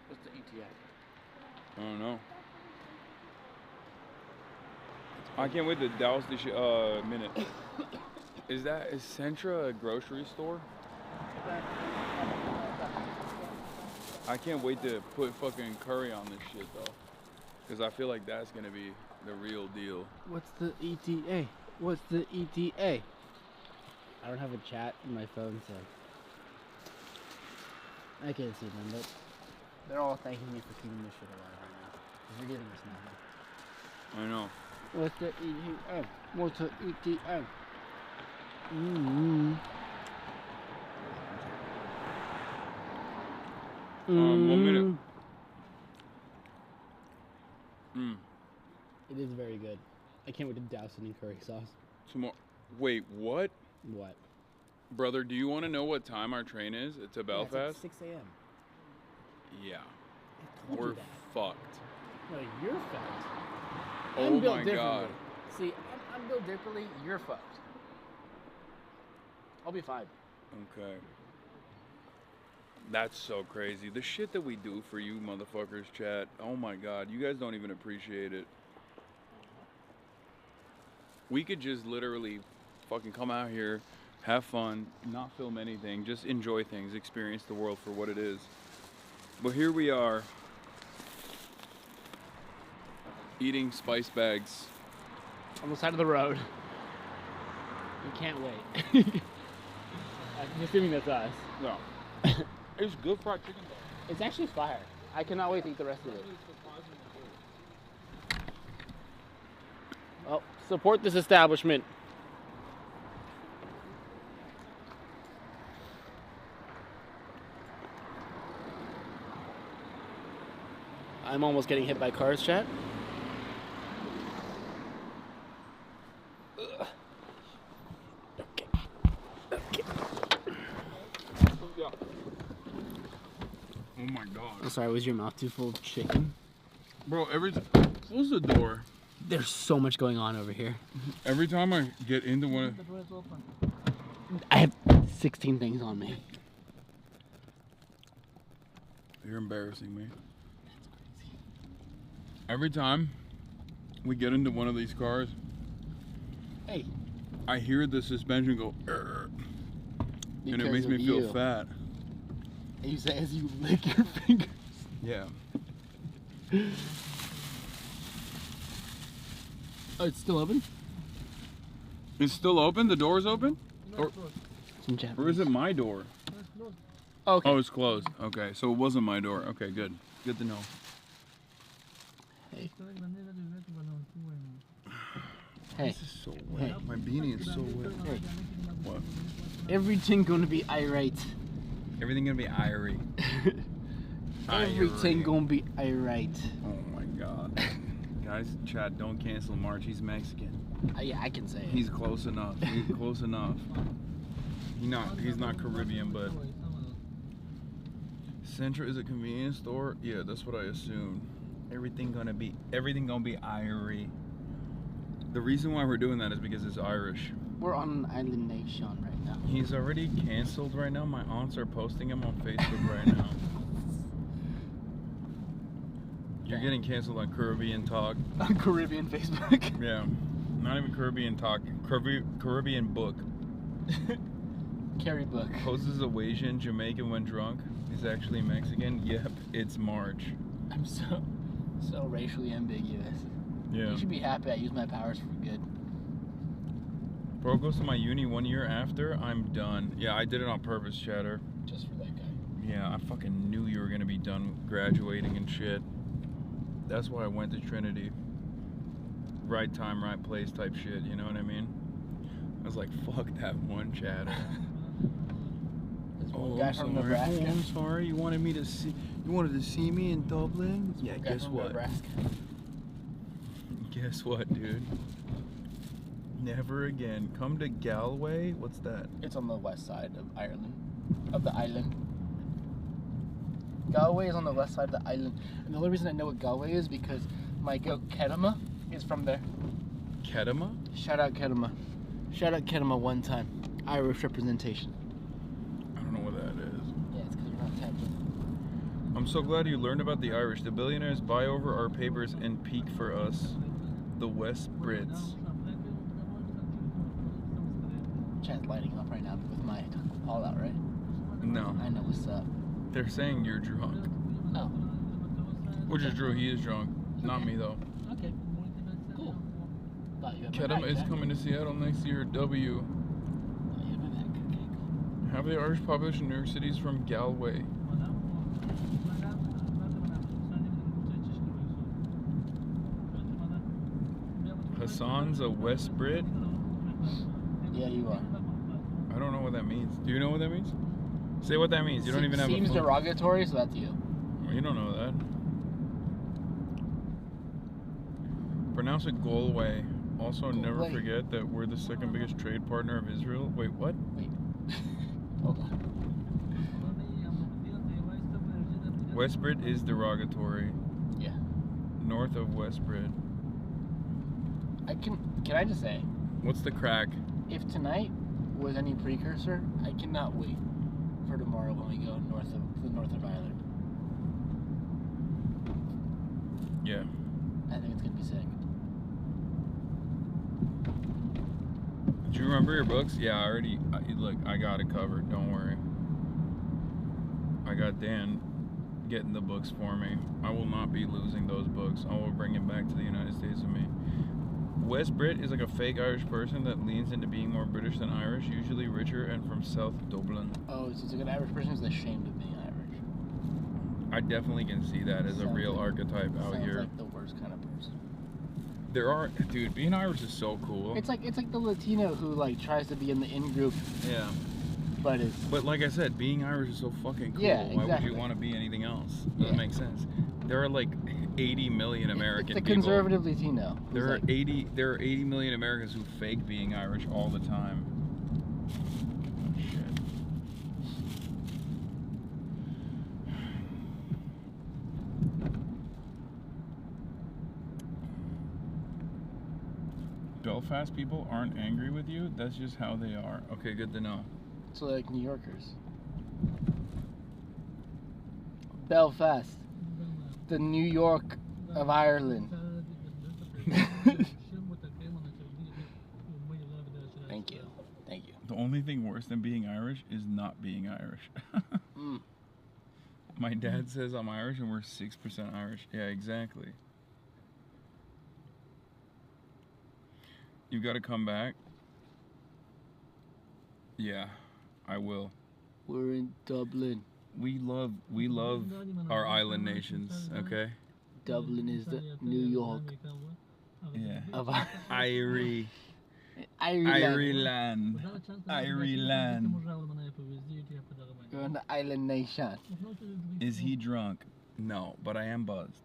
What's the ETA? I don't know. I can't wait to douse this minute. Is Centra a grocery store? I can't wait to put fucking curry on this shit though. Cause I feel like that's gonna be the real deal. What's the ETA? What's the ETA? I don't have a chat in my phone, so. I can't see them, but they're all thanking me for keeping this shit alive right now. 'Cause they're giving us nothing. I know. What's the ETO? What's the ETO? Mm-hmm. 1 minute. It is very good. I can't wait to douse it in curry sauce. Tomorrow. Wait, what? What? Brother, do you want to know what time our train is? It's to Yeah, it's Belfast? at 6 a.m. Yeah. told you We're that. fucked. No, you're fucked. Oh I'm built my differently. God. See, I'm built differently. You're fucked. I'll be fine. Okay. That's so crazy. The shit that we do for you motherfuckers, chat. Oh my God. You guys don't even appreciate it. We could just literally fucking come out here, have fun, not film anything, just enjoy things, experience the world for what it is. But here we are, eating spice bags. On the side of the road. You can't wait. I'm assuming that's us. No. It's good fried chicken though. It's actually fire. I cannot wait to eat the rest of it. Oh, support this establishment. I'm almost getting hit by cars, chat. Ugh. Okay. Oh my God. I'm sorry, was your mouth too full of chicken? Bro, close the door. There's so much going on over here. Every time I get into one I have 16 things on me. You're embarrassing me. Every time we get into one of these cars, hey, I hear the suspension go, "Arr," and it Because makes me of feel you. fat. And you say as you lick your fingers. Yeah. Oh, it's still open? It's still open? The door's open? Or is it my door? Okay. Oh, it's closed. Okay, so it wasn't my door. Okay, good. Good to know. Hey. Hey. This is so wet. Hey. My beanie is so wet. Hey. What? Everything gonna be irate. Everything gonna be irie. Everything gonna be irate. Oh my God. Guys, chat, don't cancel March. He's Mexican. Yeah, I can say it. He's close enough. He's close enough. He's not Caribbean, but Centra is a convenience store. Yeah, that's what I assumed. Everything gonna be Irie. The reason why we're doing that is because it's Irish. We're on an island nation right now. He's already canceled right now. My aunts are posting him on Facebook right now. You're getting canceled on Caribbean Talk. On Caribbean Facebook? Yeah. Not even Caribbean Talk. Caribbean Book. Carry book. Poses a Asian Jamaican when drunk. He's actually Mexican. Yep, it's March. I'm so racially ambiguous. Yeah. You should be happy I use my powers for good. Bro goes to my uni 1 year after, I'm done. Yeah, I did it on purpose, Chatter. Just for that guy. Yeah, I fucking knew you were gonna be done graduating and shit. That's why I went to Trinity. Right time, right place type shit, you know what I mean? I was like, fuck that one, Chatter. one guy from Nebraska. Oh, I'm sorry. You wanted to see me in Dublin? This Yeah, one guy guess from what? Nebraska. Guess what, dude? Never again. Come to Galway? What's that? It's on the west side of Ireland. Of the island. Galway is on the west side of the island. And the only reason I know what Galway is because my goat Kedema is from there. Kedema? Shout out Kedema. Shout out Kedema one time. Irish representation. I don't know what that is. Yeah, it's because you're not tapped in. I'm so glad you learned about the Irish. The billionaires buy over our papers and peak for us. The West Brits. Chat's lighting up right now with my all out, right? No. I know what's up. They're saying you're drunk. Oh. Which is true, he is drunk. Not Okay. me though. Okay. Cool. Thought you had my Kedema back, is Jack. coming to Seattle next year. W. Thought you had my back. Okay, cool. Half the Irish population in New York City is from Galway. Hasan's a West Brit? Yeah, you are. I don't know what that means. Do you know what that means? Say what that means. You don't even have a Seems phone. derogatory, so that's you. Well, you don't know that. Pronounce it Galway. Also, never Galway. forget that we're the second biggest trade partner of Israel. Wait, what? Wait. Hold on. West Brit is derogatory. Yeah. North of West Brit. Can I just say? What's the crack? If tonight was any precursor, I cannot wait for tomorrow when we go north of the north of Ireland. Yeah. I think it's gonna be sick. Do you remember your books? Yeah, look, I got it covered. Don't worry. I got Dan getting the books for me. I will not be losing those books. I will bring him back to the United States with me. West Brit is like a fake Irish person that leans into being more British than Irish, usually richer and from South Dublin. Oh, so it's like an Irish person who's ashamed of being Irish. I definitely can see that as a real archetype out Sounds here. like the worst kind of person. There are, dude, being Irish is so cool. It's like the Latino who like tries to be in the in group. Yeah. But like I said, being Irish is so fucking cool. Yeah, Why would exactly. you want to be anything else? Doesn't Yeah. make sense. There are like 80 million American it's a people. conservative Latino. There are 80 million Americans who fake being Irish all the time. Oh shit. Belfast people aren't angry with you. That's just how they are. Okay, good to know. So like New Yorkers. Belfast, the New York of Ireland. Thank you. Thank you. The only thing worse than being Irish is not being Irish. Mm. My dad says I'm Irish and we're 6% Irish. Yeah, exactly. You gotta come back. Yeah, I will. We're in Dublin. We love our island nations, okay? Dublin is the New York Yeah. of Ireland. Ireland. Ireland. We're an island nation. Is he drunk? No, but I am buzzed.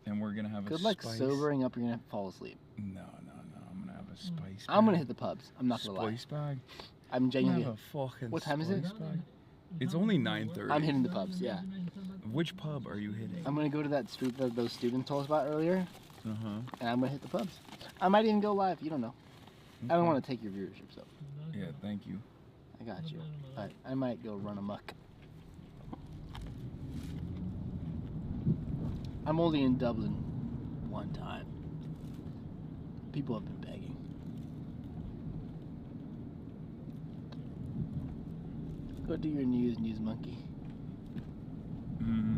And we're gonna have Good a luck spice. sobering up. You're gonna fall asleep. No. I'm gonna have a spice I'm gonna bag. hit the pubs. I'm not gonna lie. Spice bag? I'm genuinely. Have a fucking What time is it? spice bag. It's only 9:30. I'm hitting the pubs. Yeah. Which pub are you hitting? I'm gonna go to that street that those students told us about earlier, Uh-huh. and I'm gonna hit the pubs. I might even go live. You don't know. I don't want to take your viewership, so. Yeah, thank you. I got you. But I might go run amok. I'm only in Dublin one time. People have been begging. Go do your news monkey. Mm-hmm.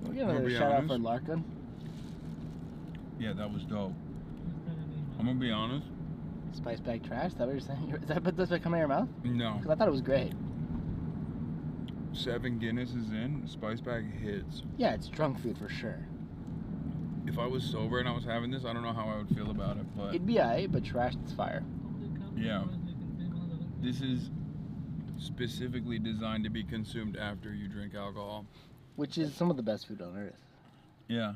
We're gonna give a shout out for LORCAN. Yeah, that was dope. I'm gonna be honest. Spice bag trash? Is that what you're saying? Is that what does that come out of your mouth? No. Because I thought it was great. 7 Guinnesses in, spice bag hits. Yeah, it's drunk food for sure. If I was sober and I was having this, I don't know how I would feel about it, but It'd be alright, but trash, it's fire. yeah. This is specifically designed to be consumed after you drink alcohol. Which is some of the best food on earth. Yeah.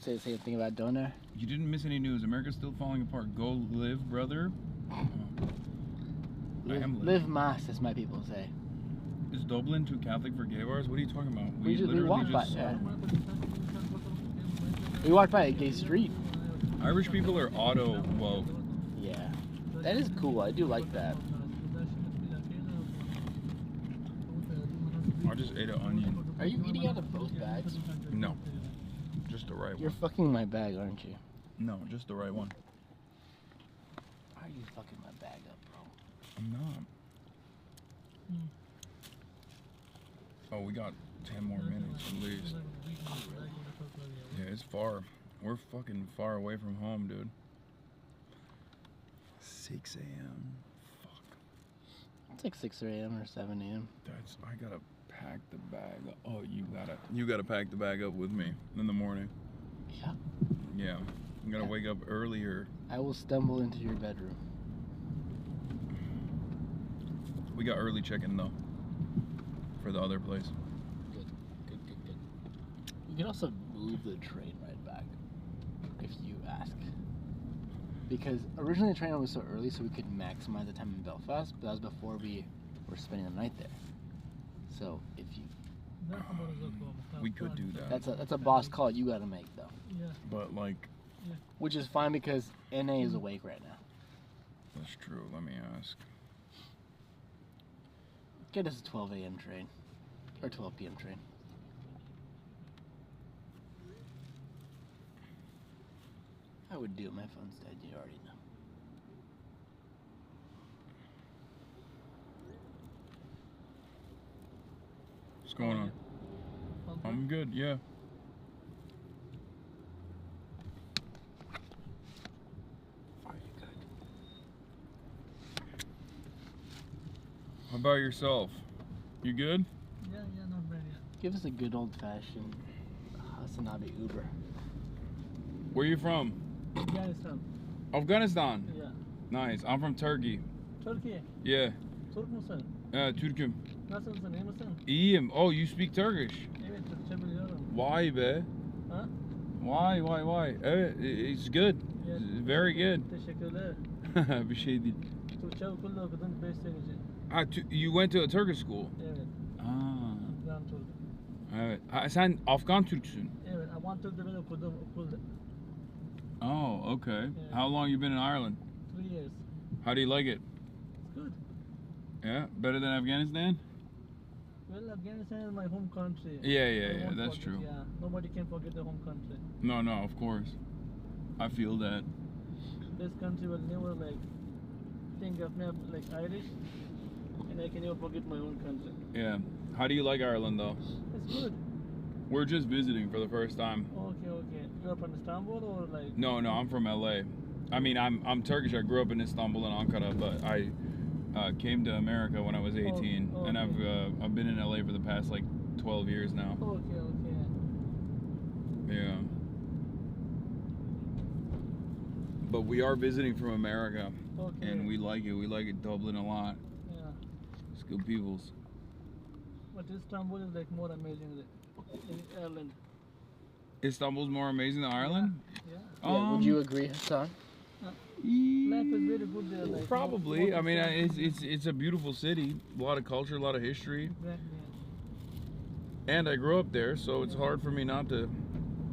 Say the same thing about doner. You didn't miss any news. America's still falling apart. Go live, brother. Live mass, as my people say. Is Dublin too Catholic for gay bars? What are you talking about? We walked by there. We walked by a gay street. Irish people are auto woke. Yeah. That is cool. I do like that. I just ate an onion. Are you eating out of both bags? No. Just the right You're one. fucking my bag, aren't you? No, just the right one. Why are you fucking my bag up, bro? I'm not. Oh, we got 10 more minutes at least. Yeah, it's far. We're fucking far away from home, dude. 6 a.m. Fuck. It's like 6 a.m. or 7 a.m. I gotta pack the bag. Oh, you gotta pack the bag up with me in the morning. Yeah. Yeah. I'm gonna wake up earlier. I will stumble into your bedroom. We got early check-in though for the other place. Good. You can also move the train right back if you ask. Because originally the train was so early so we could maximize the time in Belfast, but that was before we were spending the night there. So if you... We could do that. That's a boss call you gotta make though. Yeah. But like... Yeah. Which is fine because NA is awake right now. That's true. Let me ask. Get us a 12 a.m. train. Or 12 p.m. train. I would do it. My phone's dead. You already know. What's going on? I'm good, yeah. How about yourself? You good? Yeah, not bad yet. Give us a good old-fashioned HasanAbi Uber. Where you from? Afghanistan. Afghanistan? Yeah. Nice. I'm from Turkey. Turkey. Yeah. Türk musun? Türk'üm. Nasılsın, iyi misin? İyiyim. Oh, you speak Turkish? Evet, Türkçe biliyorum. Why be? Ha? Why? Evet, it's good. Yes. It's very good. Teşekkürler. Bir şey değil. Türkçe okulda okudum 5 sene önce. You went to a Turkish school? Evet. Afgan Türk. Evet. Sen Afgan Türksün? Evet, Afgan Türk'te ben okudum okulda. Oh, okay. Yeah. How long you been in Ireland? 3 years. How do you like it? It's good. Yeah, better than Afghanistan? Well, Afghanistan is my home country. Yeah, I won't that's forget, true. Yeah, nobody can forget the home country. No, of course. I feel that. This country will never think of me like Irish, and I can never forget my own country. Yeah. How do you like Ireland though? It's good. We're just visiting for the first time. Okay. You're from Istanbul or like? No, I'm from LA. I mean, I'm Turkish. I grew up in Istanbul and Ankara, but I came to America when I was 18, and I've been in LA for the past like 12 years now. Okay. Yeah. But we are visiting from America, and we like it. We like it, Dublin a lot. Yeah. It's good peoples. But Istanbul is like more amazing than Ireland. Istanbul's more amazing than Ireland? Yeah. Would you agree, Hasan? Life is very good there. Like, Probably. I mean, it's a beautiful city. A lot of culture, a lot of history. And I grew up there, so it's hard for me not to.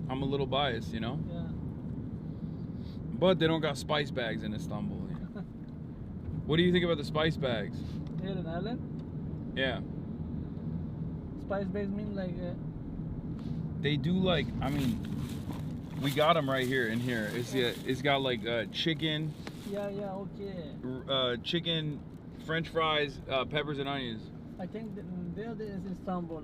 I'm a little biased, you know? Yeah. But they don't got spice bags in Istanbul. What do you think about the spice bags? Here in Ireland? Yeah. Spice bags mean like... They do like, I mean, we got them right here in here. It's got like chicken. Yeah, okay. Chicken, French fries, peppers and onions. I think there is Istanbul.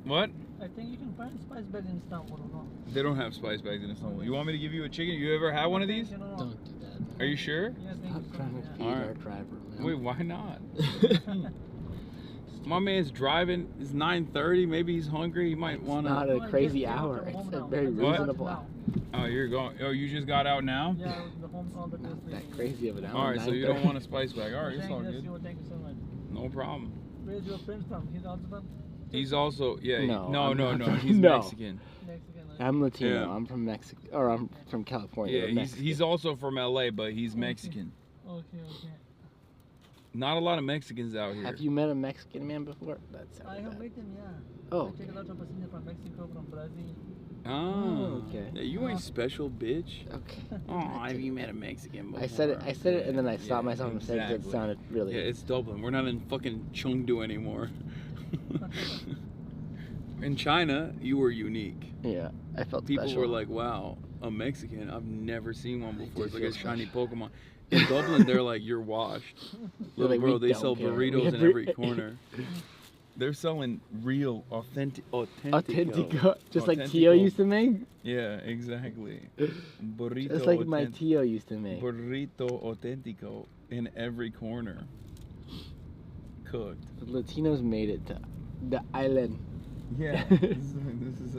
What? I think you can find spice bags in Istanbul, or not? They don't have spice bags in Istanbul. You want me to give you a chicken? You ever had one of these? No. Don't do that. Are you sure? Yes, Stop trying to feed our driver, man. Wait, why not? My man's driving. It's 9:30. Maybe he's hungry. He might want to. Not a crazy hour. It's a very reasonable hour. Oh, you're going. Oh, you just got out now? Yeah, the home on the Not that crazy of an hour. All right, so you don't want a spice bag. All right, it's all Thank good. you so much. No problem. Where's your friend from? He's also from? He's also No, no. He's Mexican. I'm Latino. Yeah. I'm from Mexico, or I'm from California. Yeah, he's also from LA, but he's Mexican. Okay. Not a lot of Mexicans out here. Have you met a Mexican man before? That sounds I have bad. met him, yeah. Oh, I take a lot of passengers from Mexico, from Brazil. Oh, okay. Yeah, you ain't special, bitch. Okay. Oh, have you met a Mexican before? I said it, and then I stopped myself from saying it sounded really. Yeah, it's Dublin. We're not in fucking Chengdu anymore. In China, you were unique. Yeah, I felt People special. were like, "Wow, a Mexican? I've never seen one before. It's like a shiny Pokemon." In Dublin, they're like, "You're washed." Little like, bro, we they don't sell care. burritos in every corner. They're selling real, authentico. Just like Tio used to make? Yeah, exactly. Burrito Just like my Tio used to make. Burrito authentico in every corner. cooked. The Latinos made it to the island. Yeah, this is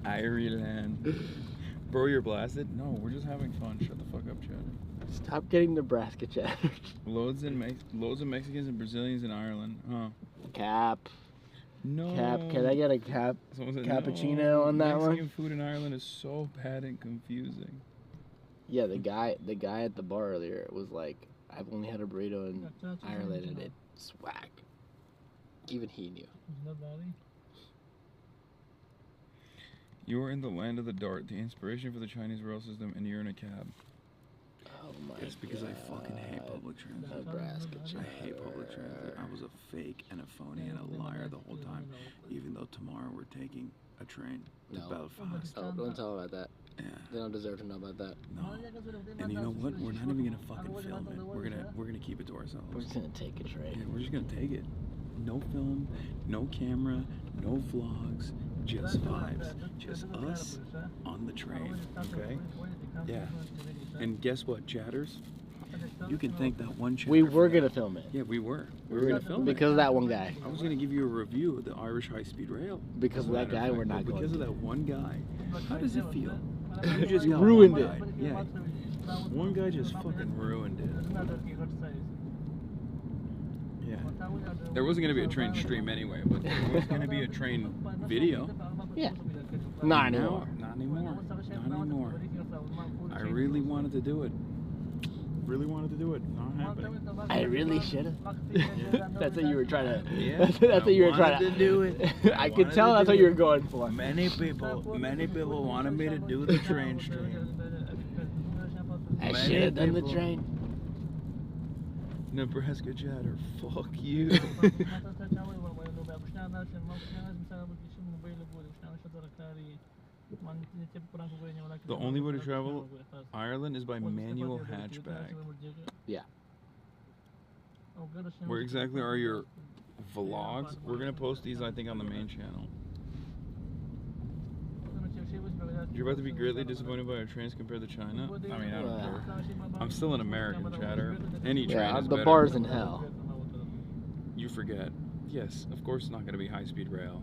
Ireland. Bro, you're blasted? No, we're just having fun. Shut the fuck up, Chad. Stop getting Nebraska chat. Loads of Mexicans and Brazilians in Ireland. Huh. Cap. No. Cap. Can I get a cap? Someone said, Cappuccino no, on that Mexican one? food in Ireland is so bad and confusing. Yeah, the guy at the bar earlier was like, I've only had a burrito in Ireland and it's swag. Even he knew. You are in the land of the dart, the inspiration for the Chinese rail system, and you're in a cab. Oh my It's because I fucking hate public transit. Nebraska I hate public transit. I was a fake and a phony and a liar the whole time, even though tomorrow we're taking a train to Belfast. Oh, don't tell about that. Yeah. They don't deserve to know about that. No. And you know what? We're not even gonna fucking film it. We're gonna keep it to ourselves. We're just gonna take a train. Yeah, we're just gonna take it. No film, no camera, no vlogs, just vibes. Just us on the train. Okay? Yeah. And guess what, chatters? You can thank that one chatter. We were gonna film it. Yeah, we were. We were gonna film it. Because of that one guy. I was gonna give you a review of the Irish high-speed rail. Because of that guy, we're not going Because of to. that one guy. How does it feel? You just got ruined one it. guy. Yeah. One guy just fucking ruined it. Yeah. There wasn't going to be a train stream anyway, but there was going to be a train video. Yeah. Not anymore. Not anymore. Not anymore. I really wanted to do it. Really wanted to do it. Not happening. I really should have. That's what you were trying to. Yeah. That's what you were trying to do it. I could tell that's what you were going for. Many people wanted me to do the train stream. I should have done the train. Nebraska chatter. Fuck you. The only way to travel Ireland is by manual hatchback. Yeah. Where exactly are your vlogs? We're gonna post these, I think, on the main channel. You're about to be greatly disappointed by our trains compared to China? I mean, I don't care. I'm still an American chatter. Any train Yeah, is the better. bar's in hell. You forget. Yes, of course it's not gonna be high-speed rail.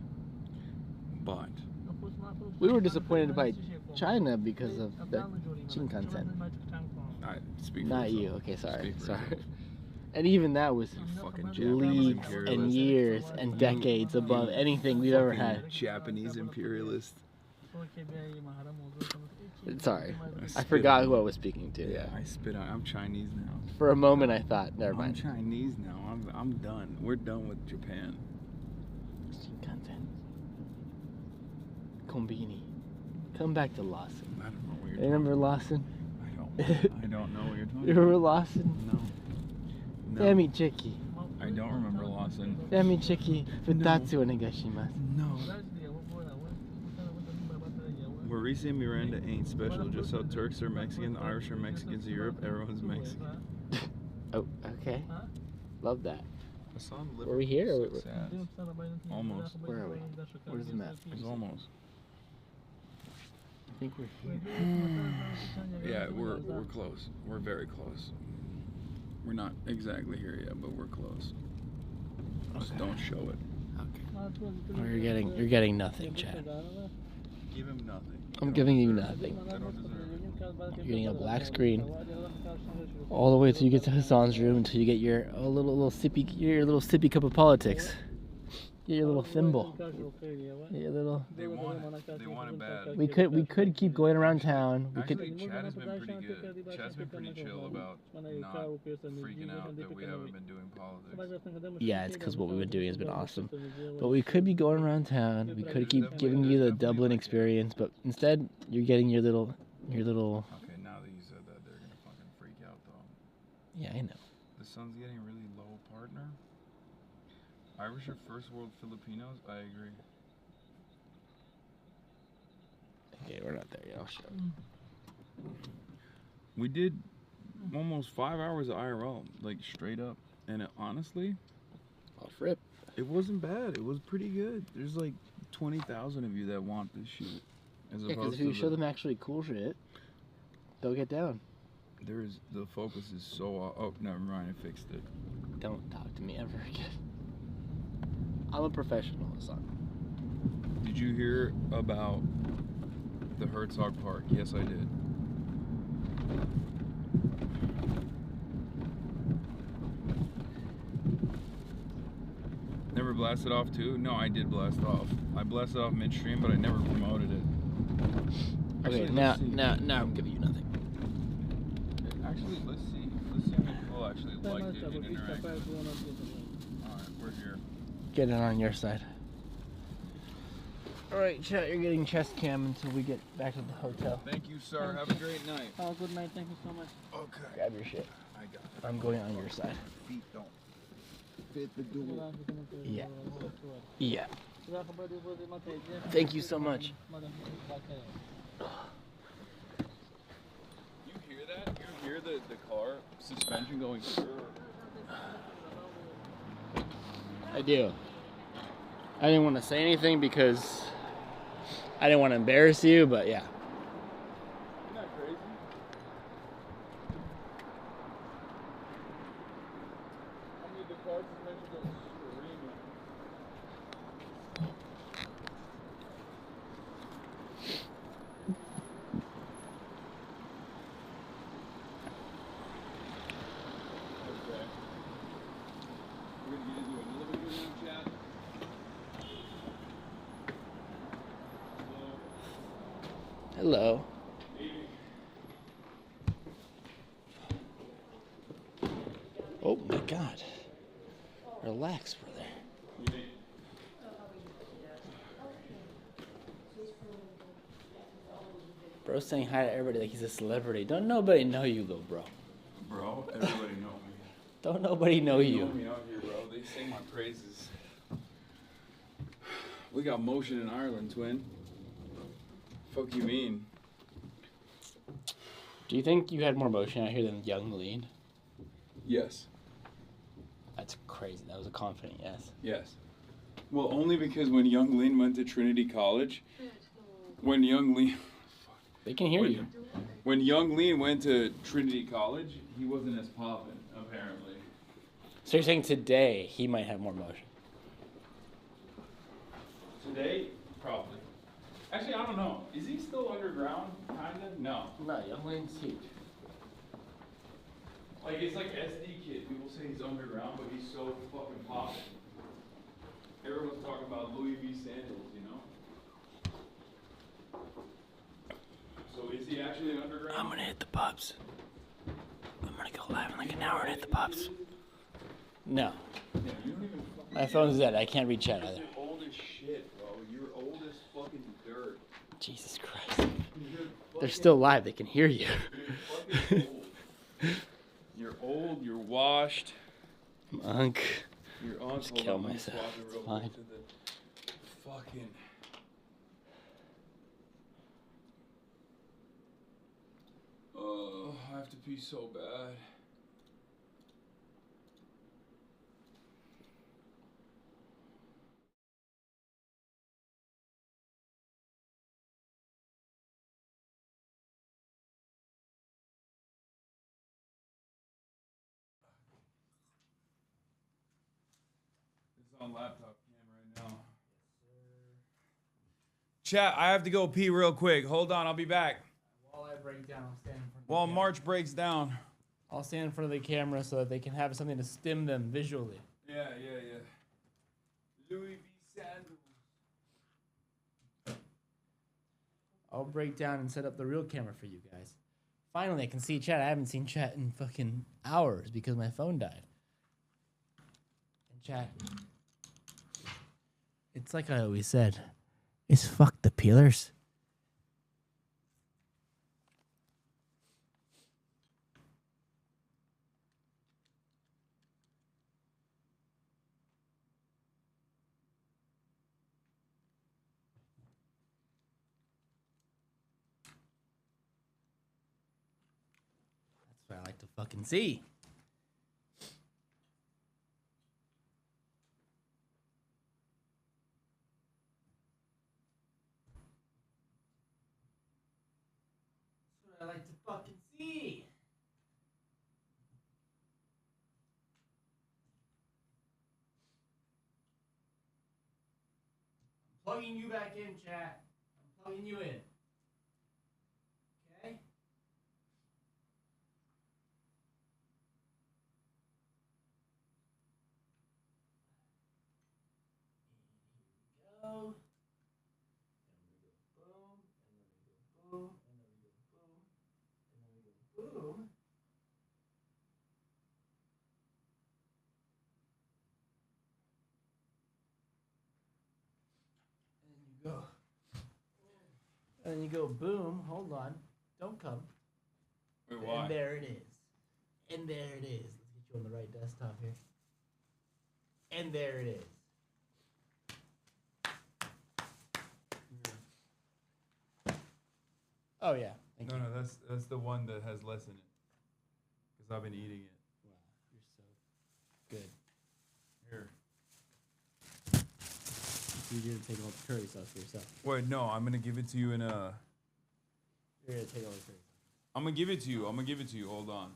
But We were disappointed by China because of the Shinkansen. I speak for Not you. yourself. Okay, sorry. Speak for Sorry. yourself. And even that was Fucking Japanese leagues and imperialist. years and decades above anything we've ever had. Japanese imperialist. Sorry. I spit forgot on who I you. was speaking to. Yeah, I spit on. I'm Chinese now. For a moment I thought, never I'm mind. Chinese now. I'm done. We're done with Japan. Shinkansen. Kombini. Come back to Lawson. I don't know what you're Remember Lawson? I don't know what you're talking You remember Lawson? No. Demi Chiki. I don't remember Lawson. Demi Chiki. Futatsu onegashimasu. No. Mauricio and Miranda ain't special. Just how Turks are Mexican, Irish are Mexicans, Europe, everyone's Mexican. Oh, okay. Love that. Hasan Were we here? Or Sad. Almost. where are we? Where's the map? It's almost. I think we're here. Yeah, we're close. We're very close. We're not exactly here yet, but we're close. Just don't show it. Okay. Oh, you're getting nothing, Chad. Give him nothing. I'm giving you nothing. They don't deserve it. You're getting a black screen all the way till you get to Hasan's room until you get your little sippy cup of politics. Get your little thimble. Get your little. They want it. They want it bad. We could keep going around town. We could. Actually, Chad has been pretty good. Chad's been pretty chill about not freaking out that we haven't been doing politics. Yeah, it's because what we've been doing has been awesome. But we could be going around town. We could keep giving you the Dublin experience, but instead you're getting your little. Okay, now that you said that, they're gonna fucking freak out though. Yeah, I know. The sun's getting really low, partner. Irish are first world Filipinos? I agree. Okay, we're not there yet. I'll show. We did almost 5 hours of IRL, like straight up. And it, honestly, off rip. It wasn't bad. It was pretty good. There's like 20,000 of you that want this shit. As Yeah, because opposed if you to show them actually cool shit, they'll get down. the focus is so oh, never mind, I fixed it. don't talk to me ever again. I'm a professional, Hasan. Did you hear about the Herzog Park? Yes, I did. Never blasted off too? No, I did blast off. I blasted off midstream, but I never promoted it. Okay, now I'm giving you nothing. Actually, let's see. Let's see if people actually liked it and interacted. Alright, we're here. Get it on your side. Alright, chat, you're getting chest cam until we get back to the hotel. Thank you, sir. Have a great night. Oh, good night. Thank you so much. Okay. Grab your shit. I got it. I'm going on your side. Feet don't fit the door. Yeah. Yeah. Thank you so much. You hear that? You hear the car suspension going through? I do. I didn't want to say anything because I didn't want to embarrass you, but yeah. Isn't that crazy? I mean, the car suspension goes screaming. Okay. We're gonna get into another video chat. Hello. Oh my God. Relax, brother. Bro's saying hi to everybody like he's a celebrity. Don't nobody know you, little bro. Bro, everybody know me. Don't nobody know They you. know me out here, bro. They sing my praises. We got motion in Ireland, twin. Fuck you mean? Do you think you had more motion out here than Young Lean? Yes. That's crazy. That was a confident yes. Yes. Well, only because when Young Lean went to Trinity College, when Young Lean... They can hear you. When Young Lean went to Trinity College, he wasn't as poppin', apparently. So you're saying today he might have more motion? Today, probably. Actually, I don't know. Is he still underground? Kinda? No. No, Young Lean's huge. Like, it's like SD Kid. People say he's underground, but he's so fucking poppin'. Everyone's talking about Louis V. Sandals, you know? So is he actually underground? I'm gonna hit the pubs. I'm gonna go live in like an hour and hit the pubs. No. Yeah, you don't even fucking... My phone's dead. I can't reach chat either. You're old as shit, bro. You're old as fucking dirt. Jesus Christ. They're still live. They can hear you. You're fucking old. You're old. You're washed. Monk. You're on. Just kill myself. It's fine. Fucking. Oh, I have to pee so bad. It's on laptop cam right now. Chat, I have to go pee real quick. Hold on, I'll be back. While I break down, I'll stand in front of While March breaks down. I'll stand in front of the camera so that they can have something to stim them visually. Yeah. Louis V. Sandals. I'll break down and set up the real camera for you guys. Finally, I can see chat. I haven't seen chat in fucking hours because my phone died. And chat, it's like I always said, it's fuck the peelers. That's what I like to fucking see. That's what I like to fucking see. plugging you back in, chat. I'm plugging you in. Okay? Go. Boom. Boom. Go. And then you go boom, hold on. Don't come. Wait, why? And there it is. And there it is. Let's get you on the right desktop here. And there it is. Oh yeah. No, that's the one that has less in it. Because I've been eating it. Wow, you're so good. Here. You didn't take all the curry sauce for yourself. Wait, no, I'm gonna give it to you in a. You're gonna take all the curry sauce. I'm gonna give it to you. Hold on.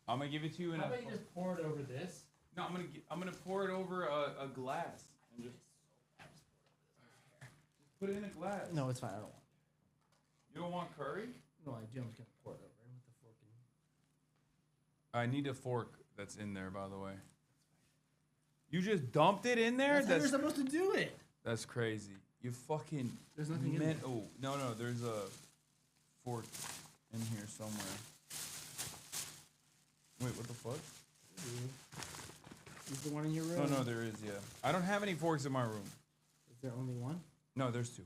I'm gonna give it to you in How a. about you just pour it over this? No, I'm gonna pour it over a glass and just put it in a glass. No, it's fine. I don't want it. You don't want curry? No, I do. I'm just gonna pour it over with the fork. I need a fork that's in there, by the way. You just dumped it in there? That's how you're supposed to do it. That's crazy. You fucking. There's nothing in there. Oh, no, there's a fork in here somewhere. Wait, what the fuck? Is the one in your room? No, there is, yeah. I don't have any forks in my room. Is there only one? No, there's two.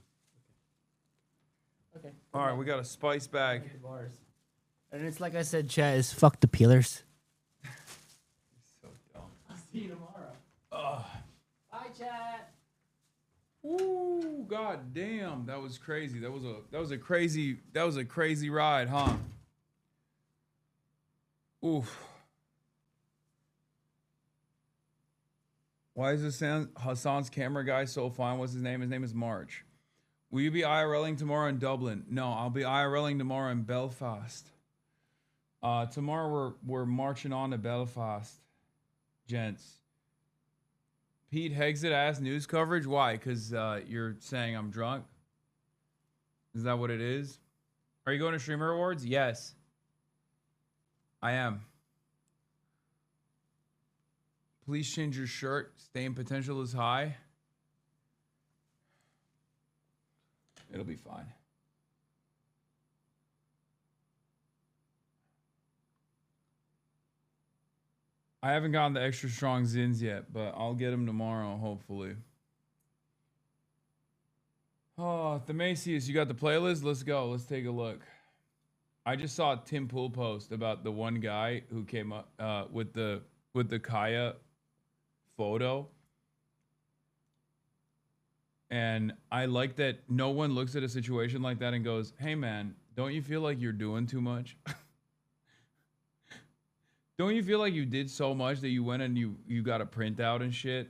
Okay. All right, we got a spice bag. And it's like I said, Chad, is fuck the peelers. So dumb. I'll see you tomorrow. Ugh. Bye, Chad. Ooh, god damn, that was crazy. That was a crazy ride, huh? Oof. Why is Hasan's camera guy so fine? What's his name? His name is March. Will you be IRLing tomorrow in Dublin? No, I'll be IRLing tomorrow in Belfast. Tomorrow we're marching on to Belfast, gents. Pete Hexit asked news coverage. Why? Because you're saying I'm drunk? Is that what it is? Are you going to Streamer Awards? Yes. I am. Please change your shirt. Stain potential is high. It'll be fine. I haven't gotten the extra strong zins yet, but I'll get them tomorrow, hopefully. Oh, Themasius, you got the playlist? Let's go. Let's take a look. I just saw Tim Pool post about the one guy who came up with the Kaya photo. And I like that no one looks at a situation like that and goes, hey man, don't you feel like you're doing too much? Don't you feel like you did so much that you went and you got a printout and shit?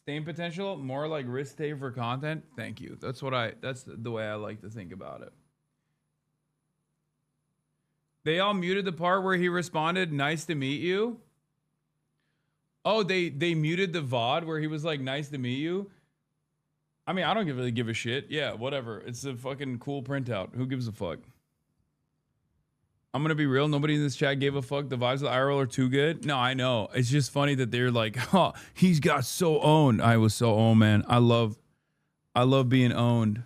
Stain potential, more like risk take for content. Thank you. That's the way I like to think about it. They all muted the part where he responded, nice to meet you. Oh, they muted the VOD where he was like, nice to meet you. I mean, I don't really give a shit. Yeah, whatever. It's a fucking cool printout. Who gives a fuck? I'm going to be real. Nobody in this chat gave a fuck. The vibes of the IRL are too good. No, I know. It's just funny that they're like, oh, he's got so owned. I was so owned, man. I love being owned.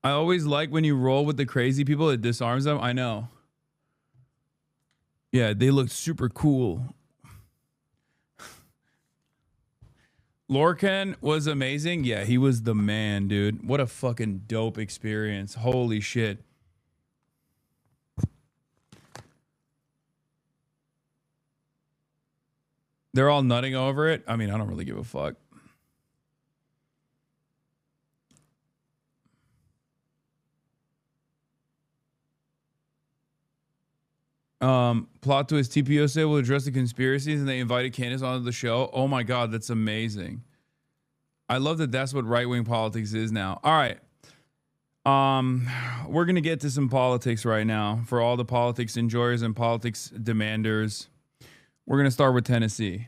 I always like when you roll with the crazy people, it disarms them. I know. Yeah, they look super cool. LORCAN was amazing. Yeah, he was the man, dude. What a fucking dope experience. Holy shit. They're all nutting over it. I mean, I don't really give a fuck. Plot twist, TPOSA will address the conspiracies and they invited Candace onto the show. Oh my God, that's amazing. I love that that's what right-wing politics is now. All right. We're going to get to some politics right now for all the politics enjoyers and politics demanders. We're going to start with Tennessee.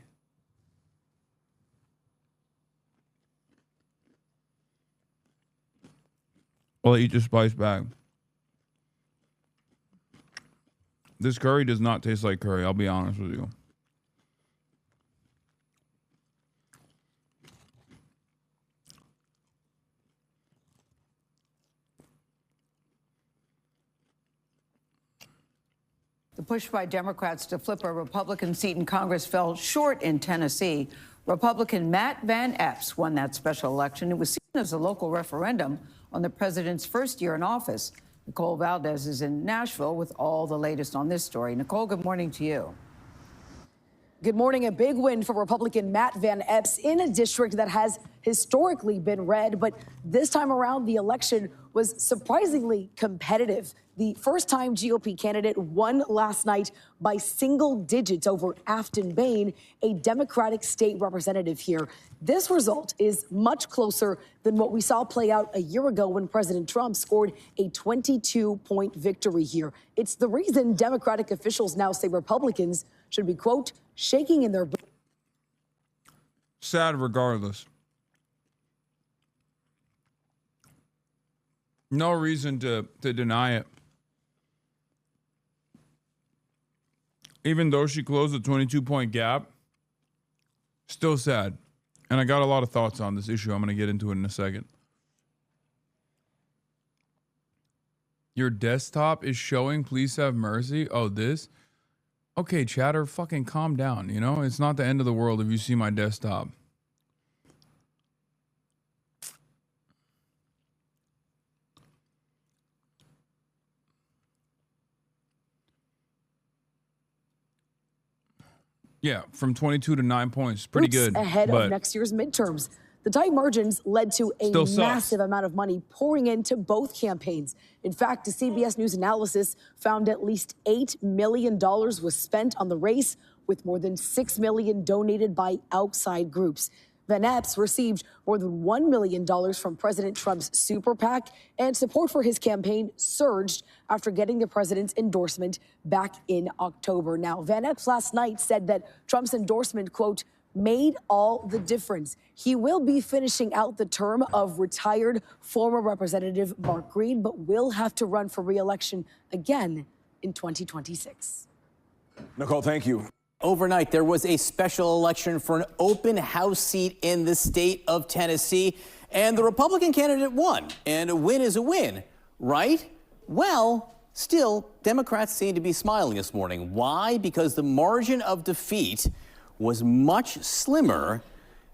I'll eat the spice bag. This curry does not taste like curry, I'll be honest with you. The push by Democrats to flip a Republican seat in Congress fell short in Tennessee. Republican Matt Van Epps won that special election. It was seen as a local referendum on the president's first year in office. Nicole Valdez is in Nashville with all the latest on this story. Nicole, good morning to you. Good morning. A big win for Republican Matt Van Epps in a district that has historically been red, but this time around the election was surprisingly competitive. The first-time GOP candidate won last night by single digits over Afton Bain, a Democratic state representative here. This result is much closer than what we saw play out a year ago when President Trump scored a 22-point victory here. It's the reason Democratic officials now say Republicans should be, quote, shaking in their boots. Sad regardless. No reason to deny it. Even though she closed a 22-point gap, still sad. And I got a lot of thoughts on this issue. I'm going to get into it in a second. Your desktop is showing, please have mercy. Oh, this? Okay, chatter, fucking calm down. You know, it's not the end of the world if you see my desktop. Yeah, from 22 to 9 points. Pretty good. Ahead of next year's midterms. The tight margins led to a massive amount of money pouring into both campaigns. In fact, a CBS News analysis found at least $8 million was spent on the race, with more than $6 million donated by outside groups. Van Epps received more than $1 million from President Trump's super PAC, and support for his campaign surged after getting the president's endorsement back in October. Now, Van Epps last night said that Trump's endorsement, quote, made all the difference. He will be finishing out the term of retired former Representative Mark Green, but will have to run for re-election again in 2026. Nicole, thank you. Overnight, there was a special election for an open House seat in the state of Tennessee, and the Republican candidate won. And a win is a win, right? Well, still, Democrats seem to be smiling this morning. Why? Because the margin of defeat was much slimmer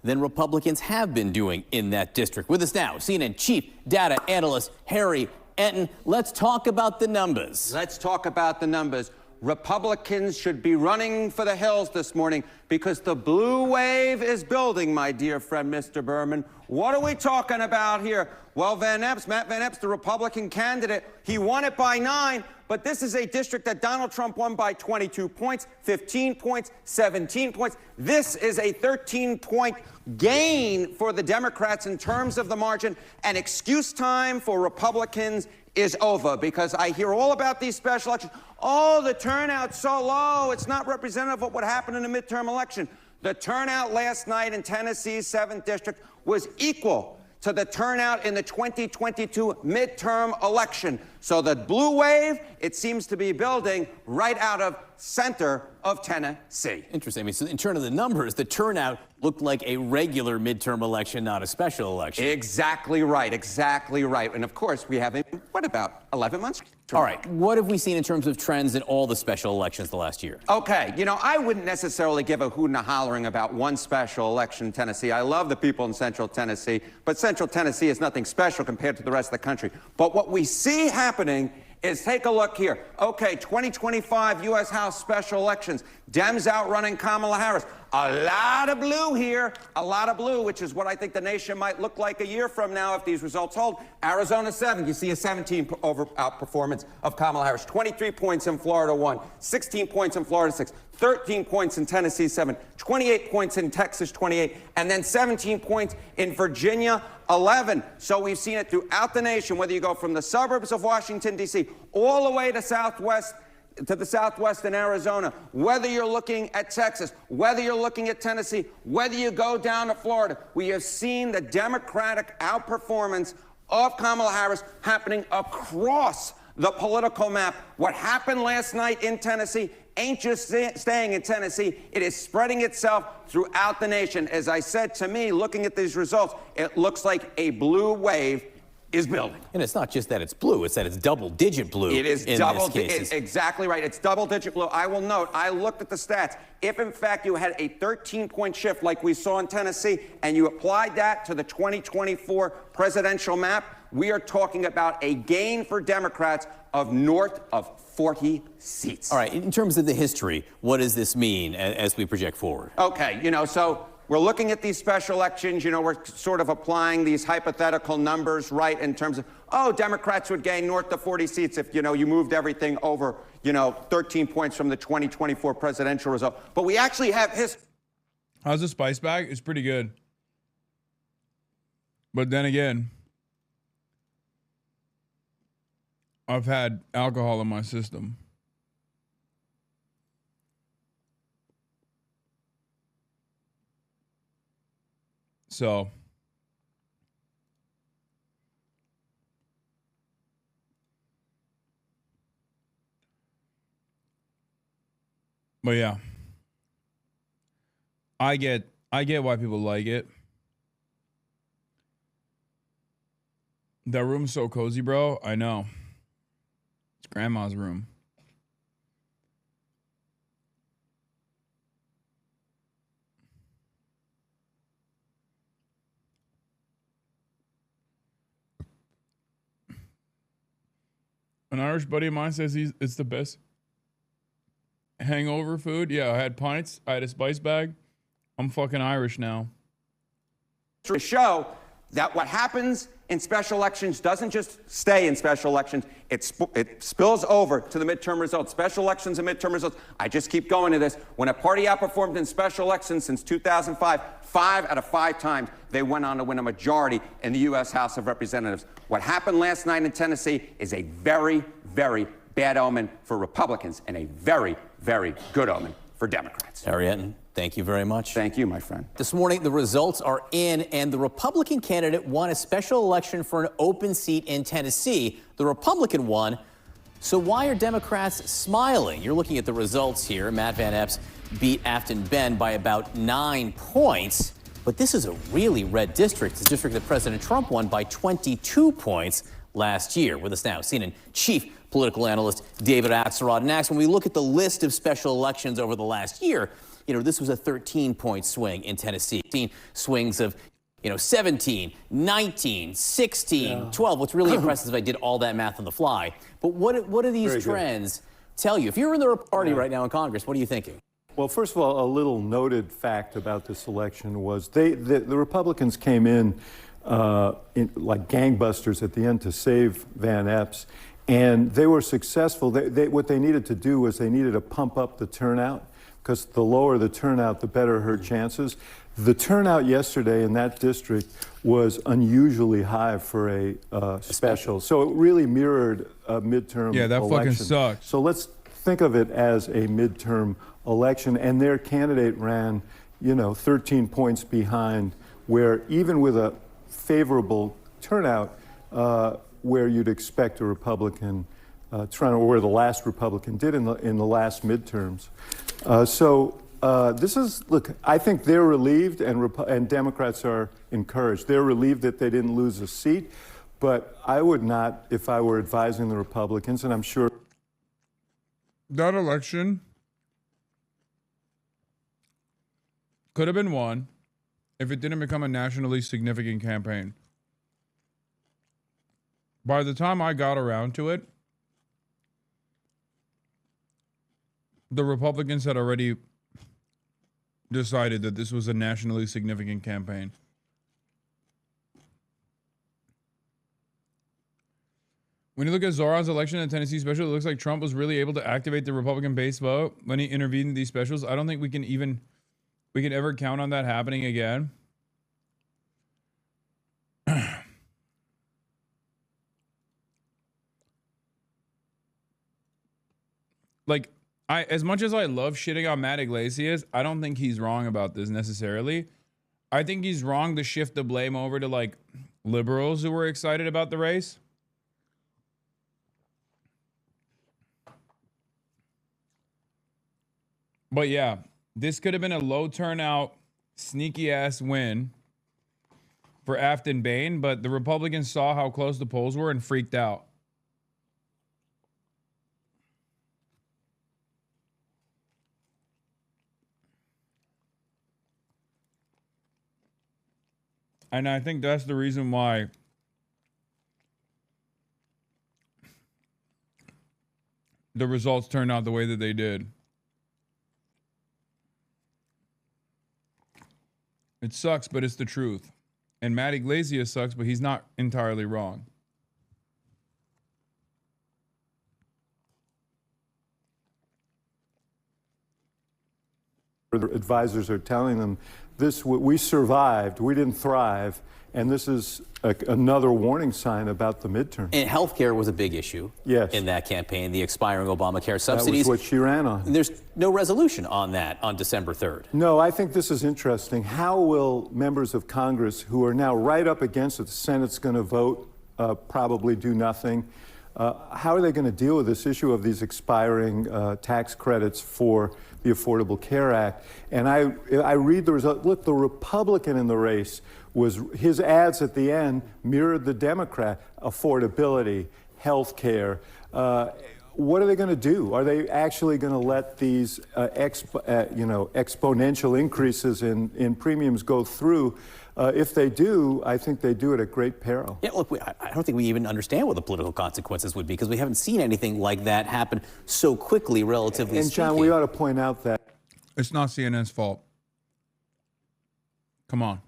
than Republicans have been doing in that district. With us now, CNN Chief Data Analyst Harry Enton. Let's talk about the numbers. Let's talk about the numbers. Republicans should be running for the hills this morning because the blue wave is building, my dear friend, Mr. Berman. What are we talking about here? Well, Matt Van Epps, the Republican candidate, he won it by 9, but this is a district that Donald Trump won by 22 points, 15 points, 17 points. This is a 13-point gain for the Democrats in terms of the margin, and excuse time for Republicans is over, because I hear all about these special elections. Oh, the turnout's so low, it's not representative of what happened in the midterm election. The turnout last night in Tennessee's 7th district was equal to the turnout in the 2022 midterm election. So the blue wave, it seems to be building right out of center of Tennessee. Interesting. I mean, so in terms of the numbers, the turnout looked like a regular midterm election, not a special election. Exactly right. Exactly right. And of course, we have, what, about 11 months? All right. What have we seen in terms of trends in all the special elections the last year? Okay. You know, I wouldn't necessarily give a hooting and hollering about one special election in Tennessee. I love the people in Central Tennessee, but Central Tennessee is nothing special compared to the rest of the country. But what we see happening is, take a look here. Okay, 2025 U.S. House special elections. Dems outrunning Kamala Harris. A lot of blue here, a lot of blue, which is what I think the nation might look like a year from now if these results hold. Arizona 7, you see a 17 outperformance of Kamala Harris. 23 points in Florida 1, 16 points in Florida 6, 13 points in Tennessee, 7, 28 points in Texas, 28, and then 17 points in Virginia, 11. So we've seen it throughout the nation, whether you go from the suburbs of Washington, D.C., all the way to the southwest in Arizona, whether you're looking at Texas, whether you're looking at Tennessee, whether you go down to Florida, we have seen the Democratic outperformance of Kamala Harris happening across the political map. What happened last night in Tennessee ain't just staying in Tennessee. It is spreading itself throughout the nation. As I said, to me, looking at these results, it looks like a blue wave is building. And it's not just that it's blue, it's that it's double-digit blue. It is exactly right. It's double-digit blue. I will note, I looked at the stats. If, in fact, you had a 13-point shift like we saw in Tennessee, and you applied that to the 2024 presidential map, we are talking about a gain for Democrats of north of 40 seats. All right, in terms of the history, what does this mean as we project forward? Okay, so we're looking at these special elections, we're sort of applying these hypothetical numbers, right, in terms of, Democrats would gain north of 40 seats if, you moved everything over, 13 points from the 2024 presidential result. But we actually have How's the spice bag? It's pretty good. But then again, I've had alcohol in my system. So, but yeah, I get why people like it. That room's so cozy, bro. I know. It's grandma's room. An Irish buddy of mine says it's the best hangover food. Yeah, I had pints. I had a spice bag. I'm fucking Irish now. To show that what happens in special elections doesn't just stay in special elections. It spills over to the midterm results. Special elections and midterm results. I just keep going to this. When a party outperformed in special elections since 2005, 5 out of 5 times, they went on to win a majority in the U.S. House of Representatives. What happened last night in Tennessee is a very, very bad omen for Republicans and a very, very good omen for Democrats. Ariette, thank you very much. Thank you, my friend. This morning, the results are in, and the Republican candidate won a special election for an open seat in Tennessee. The Republican won. So why are Democrats smiling? You're looking at the results here. Matt Van Epps beat Afton Ben by about 9 points. But this is a really red district. It's a district that President Trump won by 22 points last year. With us now, CNN chief political analyst David Axelrod. And Ax, when we look at the list of special elections over the last year, this was a 13-point swing in Tennessee. 13 swings of, 17, 19, 16, 12. What's really impressive is I did all that math on the fly. But what do these trends tell you? If you're in the party right now in Congress, what are you thinking? Well, first of all, a little noted fact about this election was the Republicans came in like gangbusters at the end to save Van Epps, and they were successful. What they needed to do was they needed to pump up the turnout, because the lower the turnout, the better her chances. The turnout yesterday in that district was unusually high for a special, so it really mirrored a midterm Yeah, that election. fucking sucks. So let's think of it as a midterm election, and their candidate ran, 13 points behind, where even with a favorable turnout, where you'd expect a Republican or where the last Republican did in the last midterms. This is, look, I think they're relieved, and Democrats are encouraged. They're relieved that they didn't lose a seat, but I would not, if I were advising the Republicans, and I'm sure that election could have been won if it didn't become a nationally significant campaign. By the time I got around to it, the Republicans had already decided that this was a nationally significant campaign. When you look at Zoran's election in Tennessee special, it looks like Trump was really able to activate the Republican base vote when he intervened in these specials. I don't think we can ever count on that happening again. Like, as much as I love shitting on Matt Iglesias, I don't think he's wrong about this necessarily. I think he's wrong to shift the blame over to like liberals who were excited about the race. But yeah, this could have been a low turnout, sneaky ass win for Afton Bain, but the Republicans saw how close the polls were and freaked out. And I think that's the reason why the results turned out the way that they did. It sucks, but it's the truth. And Matt Iglesias sucks, but he's not entirely wrong. Advisors are telling them, we survived, we didn't thrive, and this is another warning sign about the midterm. And healthcare was a big issue in that campaign, the expiring Obamacare subsidies. That was what she ran on. There's no resolution on that on December 3rd. No, I think this is interesting. How will members of Congress who are now right up against it, the Senate's going to vote, probably do nothing. How are they going to deal with this issue of these expiring tax credits for the Affordable Care Act? And I read the result. Look, the Republican in the race his ads at the end mirrored the Democrat. Affordability, health care. What are they going to do? Are they actually going to let these exponential increases in premiums go through? If they do, I think they do it at great peril. Yeah, look, I don't think we even understand what the political consequences would be because we haven't seen anything like that happen so quickly, relatively speaking. And John, we ought to point out that it's not CNN's fault. Come on.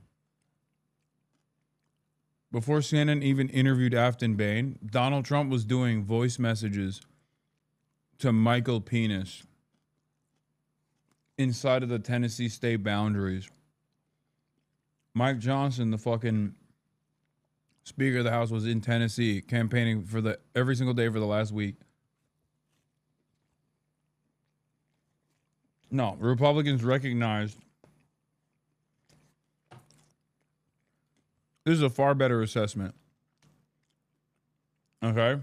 Before CNN even interviewed Afton Bain, Donald Trump was doing voice messages to Michael Penis inside of the Tennessee state boundaries. Mike Johnson, the fucking Speaker of the House, was in Tennessee campaigning for every single day for the last week. No, Republicans recognized this is a far better assessment. Okay?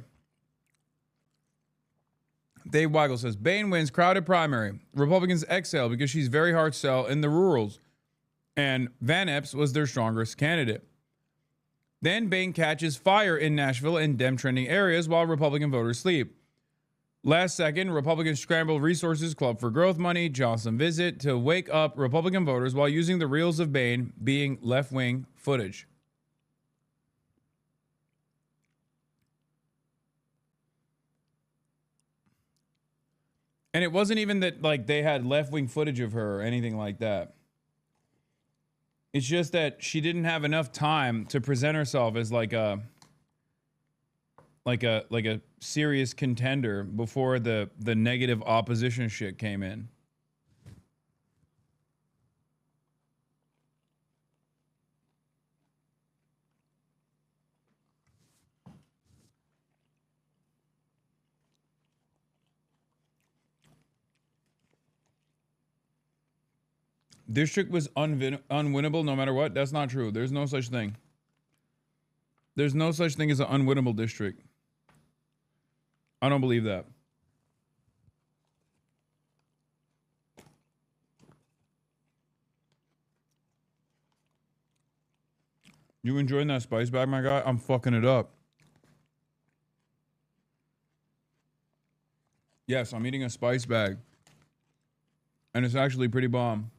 Dave Weigel says, Bain wins crowded primary. Republicans exhale because she's very hard sell in the rurals. And Van Epps was their strongest candidate. Then Bain catches fire in Nashville and Dem trending areas while Republican voters sleep. Last second, Republicans scramble resources, Club for Growth money, Johnson visit to wake up Republican voters while using the reels of Bain being left-wing footage. And it wasn't even that like they had left-wing footage of her or anything like that. It's just that she didn't have enough time to present herself as like a serious contender before the negative opposition shit came in. District was unwinnable no matter what. That's not true. There's no such thing. There's no such thing as an unwinnable district. I don't believe that. You enjoying that spice bag, my guy? I'm fucking it up. Yes, I'm eating a spice bag. And it's actually pretty bomb.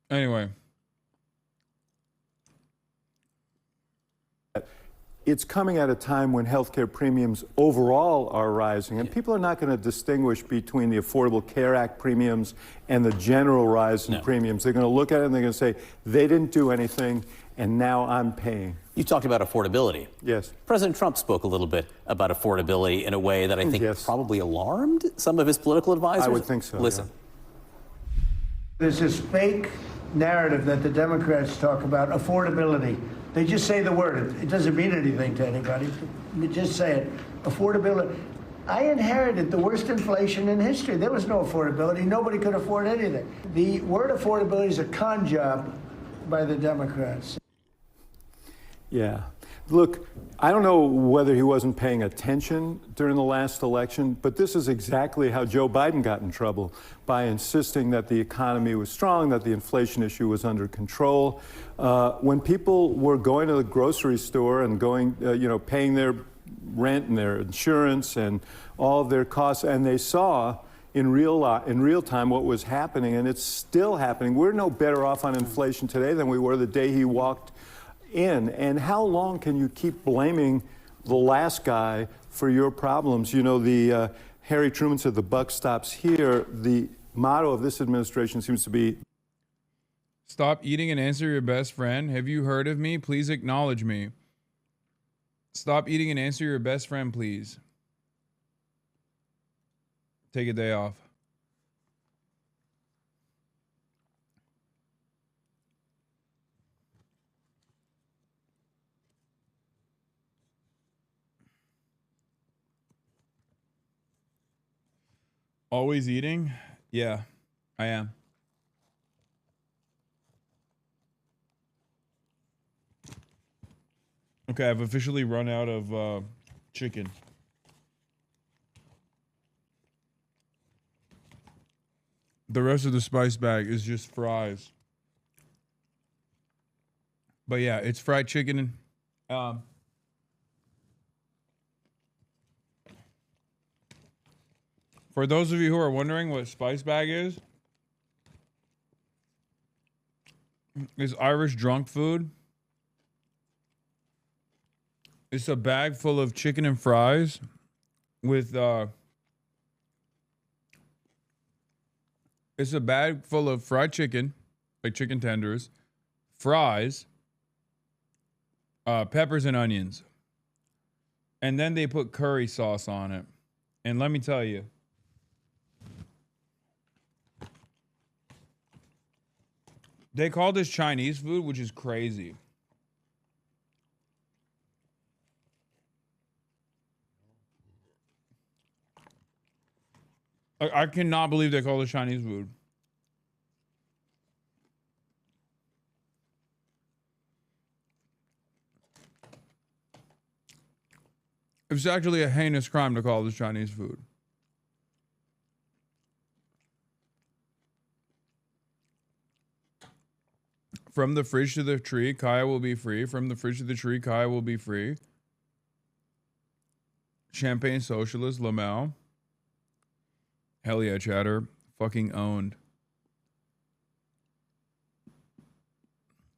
Anyway. It's coming at a time when healthcare premiums overall are rising, and people are not going to distinguish between the Affordable Care Act premiums and the general rise in premiums. They're going to look at it and they're going to say, they didn't do anything, and now I'm paying. You talked about affordability. Yes. President Trump spoke a little bit about affordability in a way that I think probably alarmed some of his political advisors. I would think so. Listen. There's this fake narrative that the Democrats talk about, affordability. They just say the word. It doesn't mean anything to anybody. They just say it. Affordability. I inherited the worst inflation in history. There was no affordability. Nobody could afford anything. The word affordability is a con job by the Democrats. Yeah. Look, I don't know whether he wasn't paying attention during the last election, but this is exactly how Joe Biden got in trouble, by insisting that the economy was strong, that the inflation issue was under control. When people were going to the grocery store and going, paying their rent and their insurance and all of their costs, and they saw in real time what was happening, and it's still happening. We're no better off on inflation today than we were the day he walked in. And how long can you keep blaming the last guy for your problems? You know, Harry Truman said the buck stops here. The motto of this administration seems to be, stop eating and answer your best friend. Have you heard of me? Please acknowledge me. Stop eating and answer your best friend, please. Take a day off. Always eating? Yeah, I am. Okay, I've officially run out of chicken. The rest of the spice bag is just fries. But yeah, it's fried chicken. For those of you who are wondering what spice bag is, it's Irish drunk food. It's a bag full of chicken and fries with it's a bag full of fried chicken, like chicken tenders, fries, peppers and onions. And then they put curry sauce on it. And let me tell you, they call this Chinese food, which is crazy. I cannot believe they call this Chinese food. It's actually a heinous crime to call this Chinese food. From the fridge to the tree, Kaya will be free. From the fridge to the tree, Kaya will be free. Champagne Socialist, Lamau. Hell yeah, chatter. Fucking owned.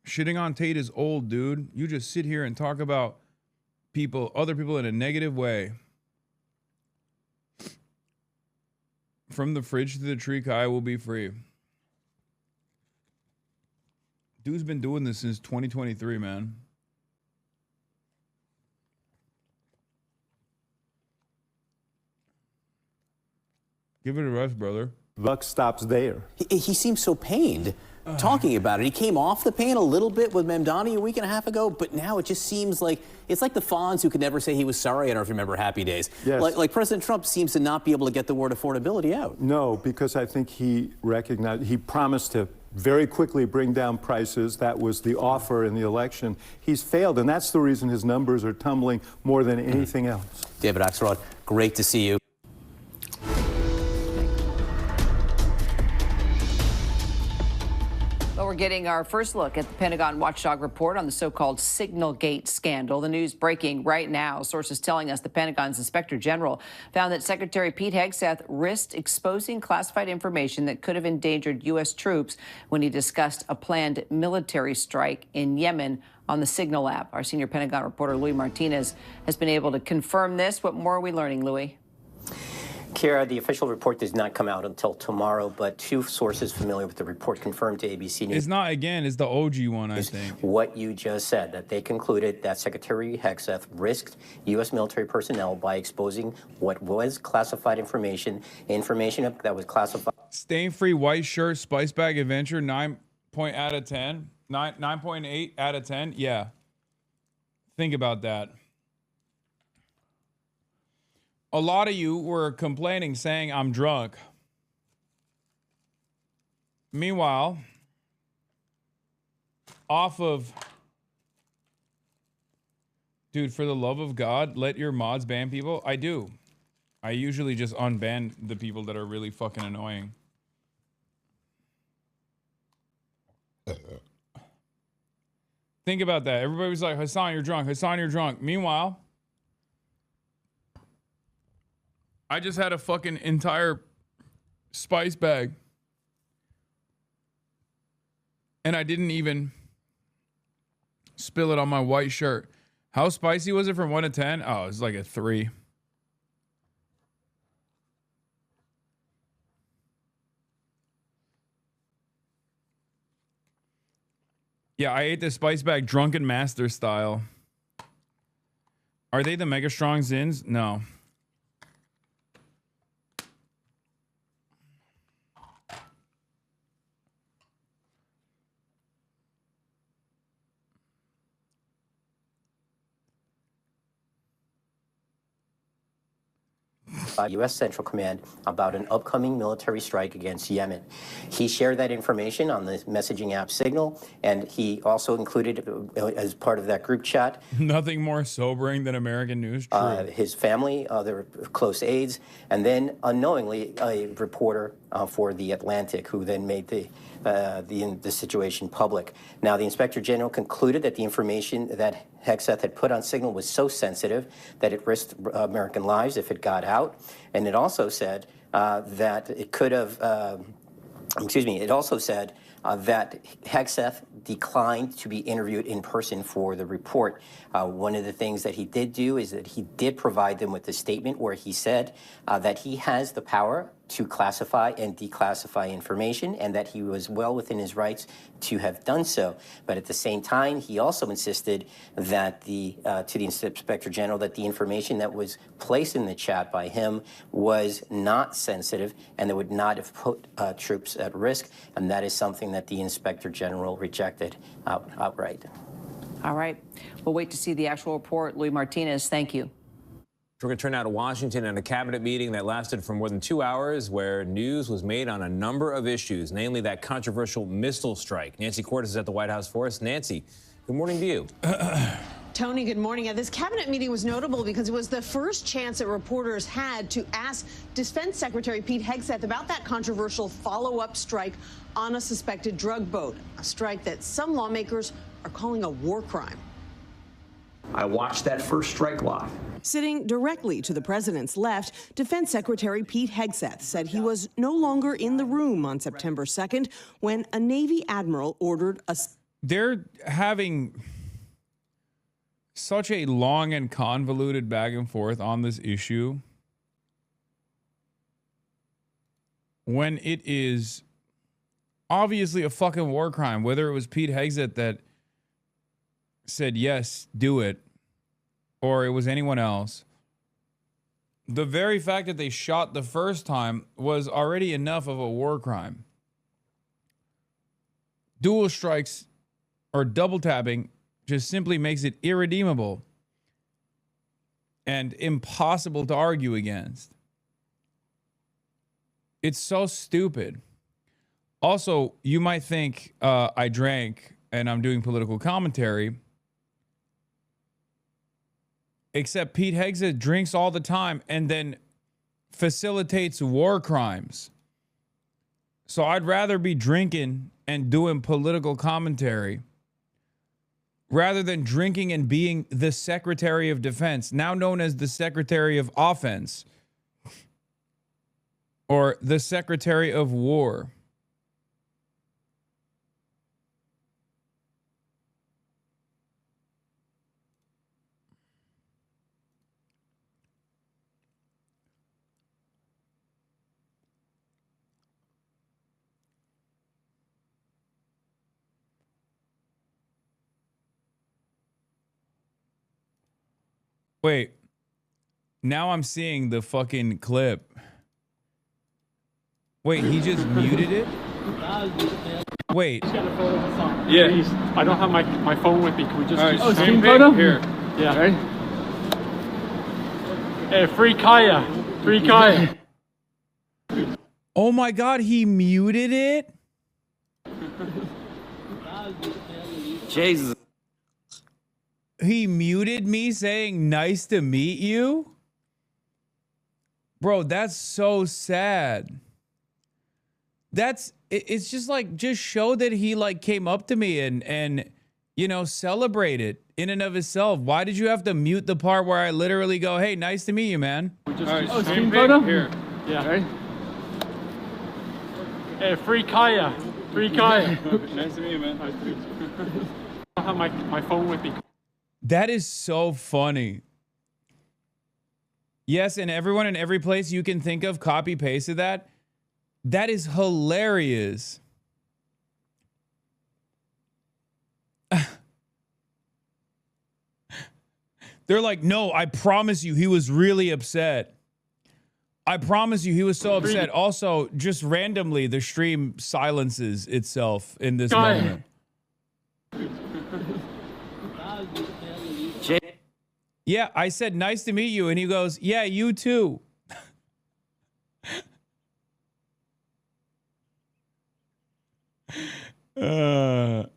Shitting on Tate is old, dude. You just sit here and talk about other people in a negative way. From the fridge to the tree, Kaya will be free. Dude's been doing this since 2023, man. Give it a rest, brother. Buck stops there. He seems so pained talking about it. He came off the pain a little bit with Mamdani a week and a half ago, but now it just seems like it's like the Fonz who could never say he was sorry. I don't know if you remember Happy Days. Yes. Like President Trump seems to not be able to get the word affordability out. No, because I think he promised to very quickly bring down prices. That was the offer in the election. He's failed, and that's the reason his numbers are tumbling more than anything else. David Axelrod, great to see you. Lower getting our first look at the Pentagon watchdog report on the so-called Signal Gate scandal. The news breaking right now. Sources telling us the Pentagon's Inspector General found that Secretary Pete Hegseth risked exposing classified information that could have endangered U.S. troops when he discussed a planned military strike in Yemen on the Signal app. Our senior Pentagon reporter, Louis Martinez, has been able to confirm this. What more are we learning, Louis? Kira, the official report does not come out until tomorrow, but two sources familiar with the report confirmed to ABC News. It's not, again, it's the OG one, I think. What you just said, that they concluded that Secretary Hegseth risked U.S. military personnel by exposing what was classified information that was classified. Stain-free white shirt, spice bag adventure, 9.8 out of 10. 9.8 out of 10. Yeah. Think about that. A lot of you were complaining, saying I'm drunk. Meanwhile, dude, for the love of God, let your mods ban people. I do. I usually just unban the people that are really fucking annoying. Think about that. Everybody was like, Hasan, you're drunk. Hasan, you're drunk. Meanwhile, I just had a fucking entire spice bag. And I didn't even spill it on my white shirt. How spicy was it from 1 to 10? Oh, it was like a 3. Yeah, I ate the spice bag drunken master style. Are they the Mega Strong Zins? No. U.S. Central Command about an upcoming military strike against Yemen. He shared that information on the messaging app Signal, and he also included, as part of that group chat, nothing more sobering than American news. True. His family, other close aides, and then unknowingly a reporter for The Atlantic, who then made the situation public. Now, the Inspector General concluded that the information that Hegseth had put on Signal was so sensitive that it risked American lives if it got out. And it also said that it could have, it also said that Hegseth declined to be interviewed in person for the report. One of the things that he did do is that he did provide them with a statement where he said that he has the power to classify and declassify information, and that he was well within his rights to have done so. But at the same time, he also insisted that to the Inspector General that the information that was placed in the chat by him was not sensitive and that would not have put troops at risk, and that is something that the Inspector General rejected outright. All right. We'll wait to see the actual report. Louis Martinez, thank you. We're going to turn now to Washington and a cabinet meeting that lasted for more than 2 hours where news was made on a number of issues, namely that controversial missile strike. Nancy Cordes is at the White House for us. Nancy, good morning to you. Tony, good morning. This cabinet meeting was notable because it was the first chance that reporters had to ask Defense Secretary Pete Hegseth about that controversial follow-up strike on a suspected drug boat, a strike that some lawmakers are calling a war crime. I watched that first strike live. Sitting directly to the president's left, Defense Secretary Pete Hegseth said he was no longer in the room on September 2nd when a Navy admiral ordered a... They're having such a long and convoluted back and forth on this issue when it is obviously a fucking war crime, whether it was Pete Hegseth that said, yes, do it, or it was anyone else. The very fact that they shot the first time was already enough of a war crime. Dual strikes or double tapping just simply makes it irredeemable and impossible to argue against. It's so stupid. Also, you might think I drank and I'm doing political commentary, except Pete Hegseth drinks all the time and then facilitates war crimes. So I'd rather be drinking and doing political commentary rather than drinking and being the Secretary of Defense, now known as the Secretary of Offense or the Secretary of War. Wait, now I'm seeing the fucking clip. Wait, he just muted it? Wait. Yeah. I don't have my phone with me. Can we just All do right, screen screen photo? here. Yeah. Right. Free Kaya. Free Kaya. Oh my God, he muted it? Jesus. He muted me saying, nice to meet you? Bro, that's so sad. It's just like, just show that he like came up to me and you know, celebrate it in and of itself. Why did you have to mute the part where I literally go, hey, nice to meet you, man? Just All right, screen screen photo? here. Yeah. Right. Free Kaya. Free Kaya. Nice to meet you, man. Nice to meet you. I don't have my phone with me. That is so funny. Yes, and everyone in every place you can think of copy pasted that. That is hilarious. They're like, no, I promise you, he was really upset. I promise you, he was so upset. Also, just randomly, the stream silences itself in this moment. Yeah, I said, nice to meet you. And he goes, yeah, you too. To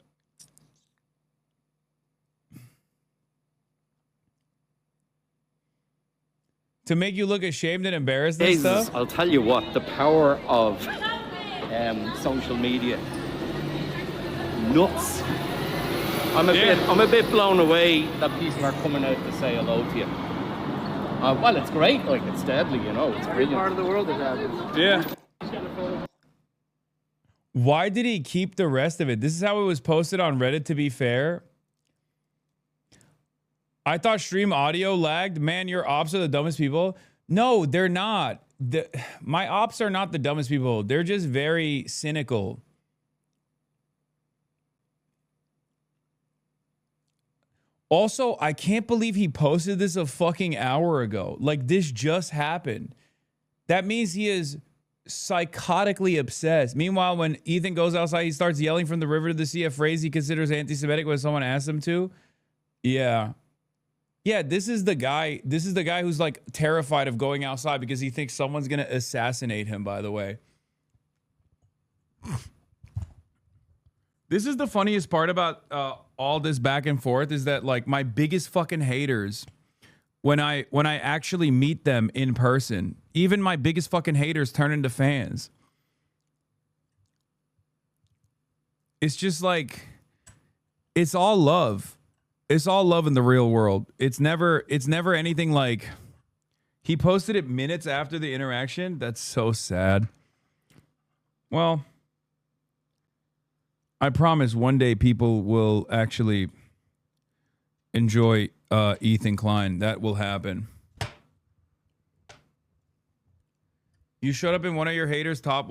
make you look ashamed and embarrassed and Jesus, stuff? I'll tell you what, the power of social media. Nuts. I'm a bit blown away that people are coming out to say hello to you. Well, it's great, like, it's deadly, you know, it's brilliant. Part of the world is happening. Yeah. Why did he keep the rest of it? This is how it was posted on Reddit, to be fair. I thought stream audio lagged. Man, your ops are the dumbest people. No, they're not. My ops are not the dumbest people. They're just very cynical. Also, I can't believe he posted this a fucking hour ago. Like, this just happened. That means he is psychotically obsessed. Meanwhile, when Ethan goes outside, he starts yelling from the river to the sea, a phrase he considers anti-Semitic when someone asks him to. Yeah. Yeah, this is the guy who's like terrified of going outside because he thinks someone's going to assassinate him, by the way. This is the funniest part about all this back and forth is that like my biggest fucking haters, when I actually meet them in person, even my biggest fucking haters turn into fans. It's just like, it's all love. It's all love in the real world. It's never anything like, he posted it minutes after the interaction. That's so sad. Well, I promise one day people will actually enjoy Ethan Klein. That will happen. You showed up in one of your haters' top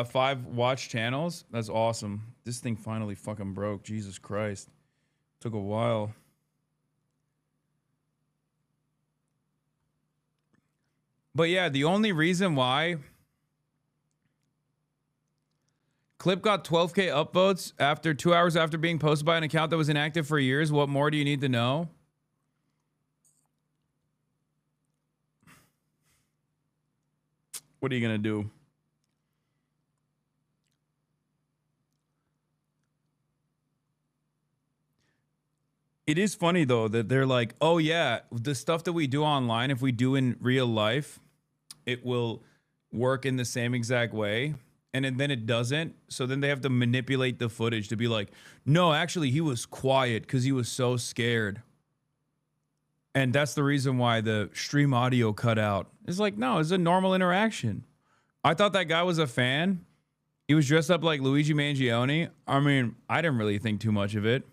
5 watch channels? That's awesome. This thing finally fucking broke. Jesus Christ. Took a while. But yeah, the only reason why clip got 12K upvotes after 2 hours after being posted by an account that was inactive for years. What more do you need to know? What are you going to do? It is funny, though, that they're like, oh, yeah, the stuff that we do online, if we do in real life, it will work in the same exact way. and then it doesn't. So then they have to manipulate the footage to be like, no, actually he was quiet because he was so scared. And that's the reason why the stream audio cut out. It's like, no, it's a normal interaction. I thought that guy was a fan. He was dressed up like Luigi Mangione. I mean, I didn't really think too much of it.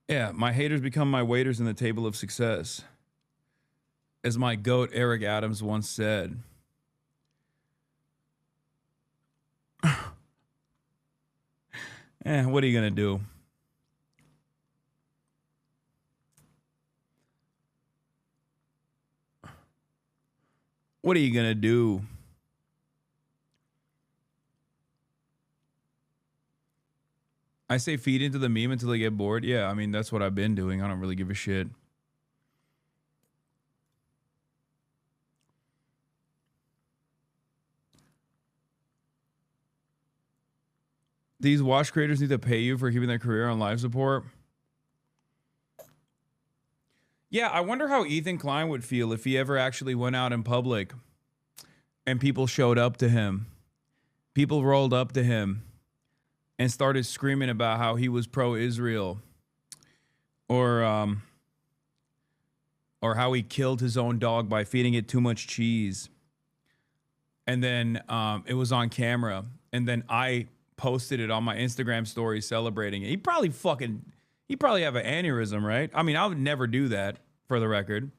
Yeah, my haters become my waiters in the table of success. As my GOAT Eric Adams once said. What are you going to do? What are you going to do? I say feed into the meme until they get bored. Yeah, I mean, that's what I've been doing. I don't really give a shit. These watch creators need to pay you for keeping their career on live support. Yeah, I wonder how Ethan Klein would feel if he ever actually went out in public and people showed up to him. People rolled up to him and started screaming about how he was pro-Israel, or how he killed his own dog by feeding it too much cheese. And then it was on camera, and then I posted it on my Instagram story celebrating it. He'd probably have an aneurysm, right? I mean, I would never do that, for the record.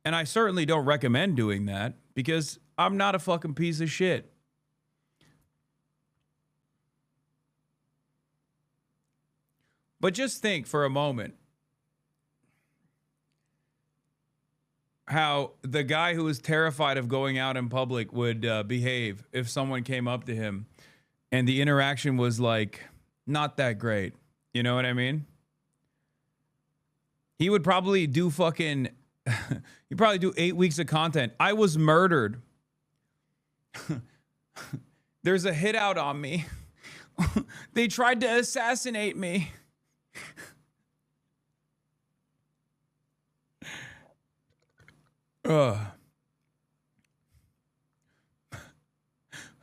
And I certainly don't recommend doing that because I'm not a fucking piece of shit. But just think for a moment how the guy who was terrified of going out in public would behave if someone came up to him and the interaction was like not that great. You know what I mean? He would probably do fucking he'd probably do 8 weeks of content. I was murdered. There's a hit out on me. They tried to assassinate me.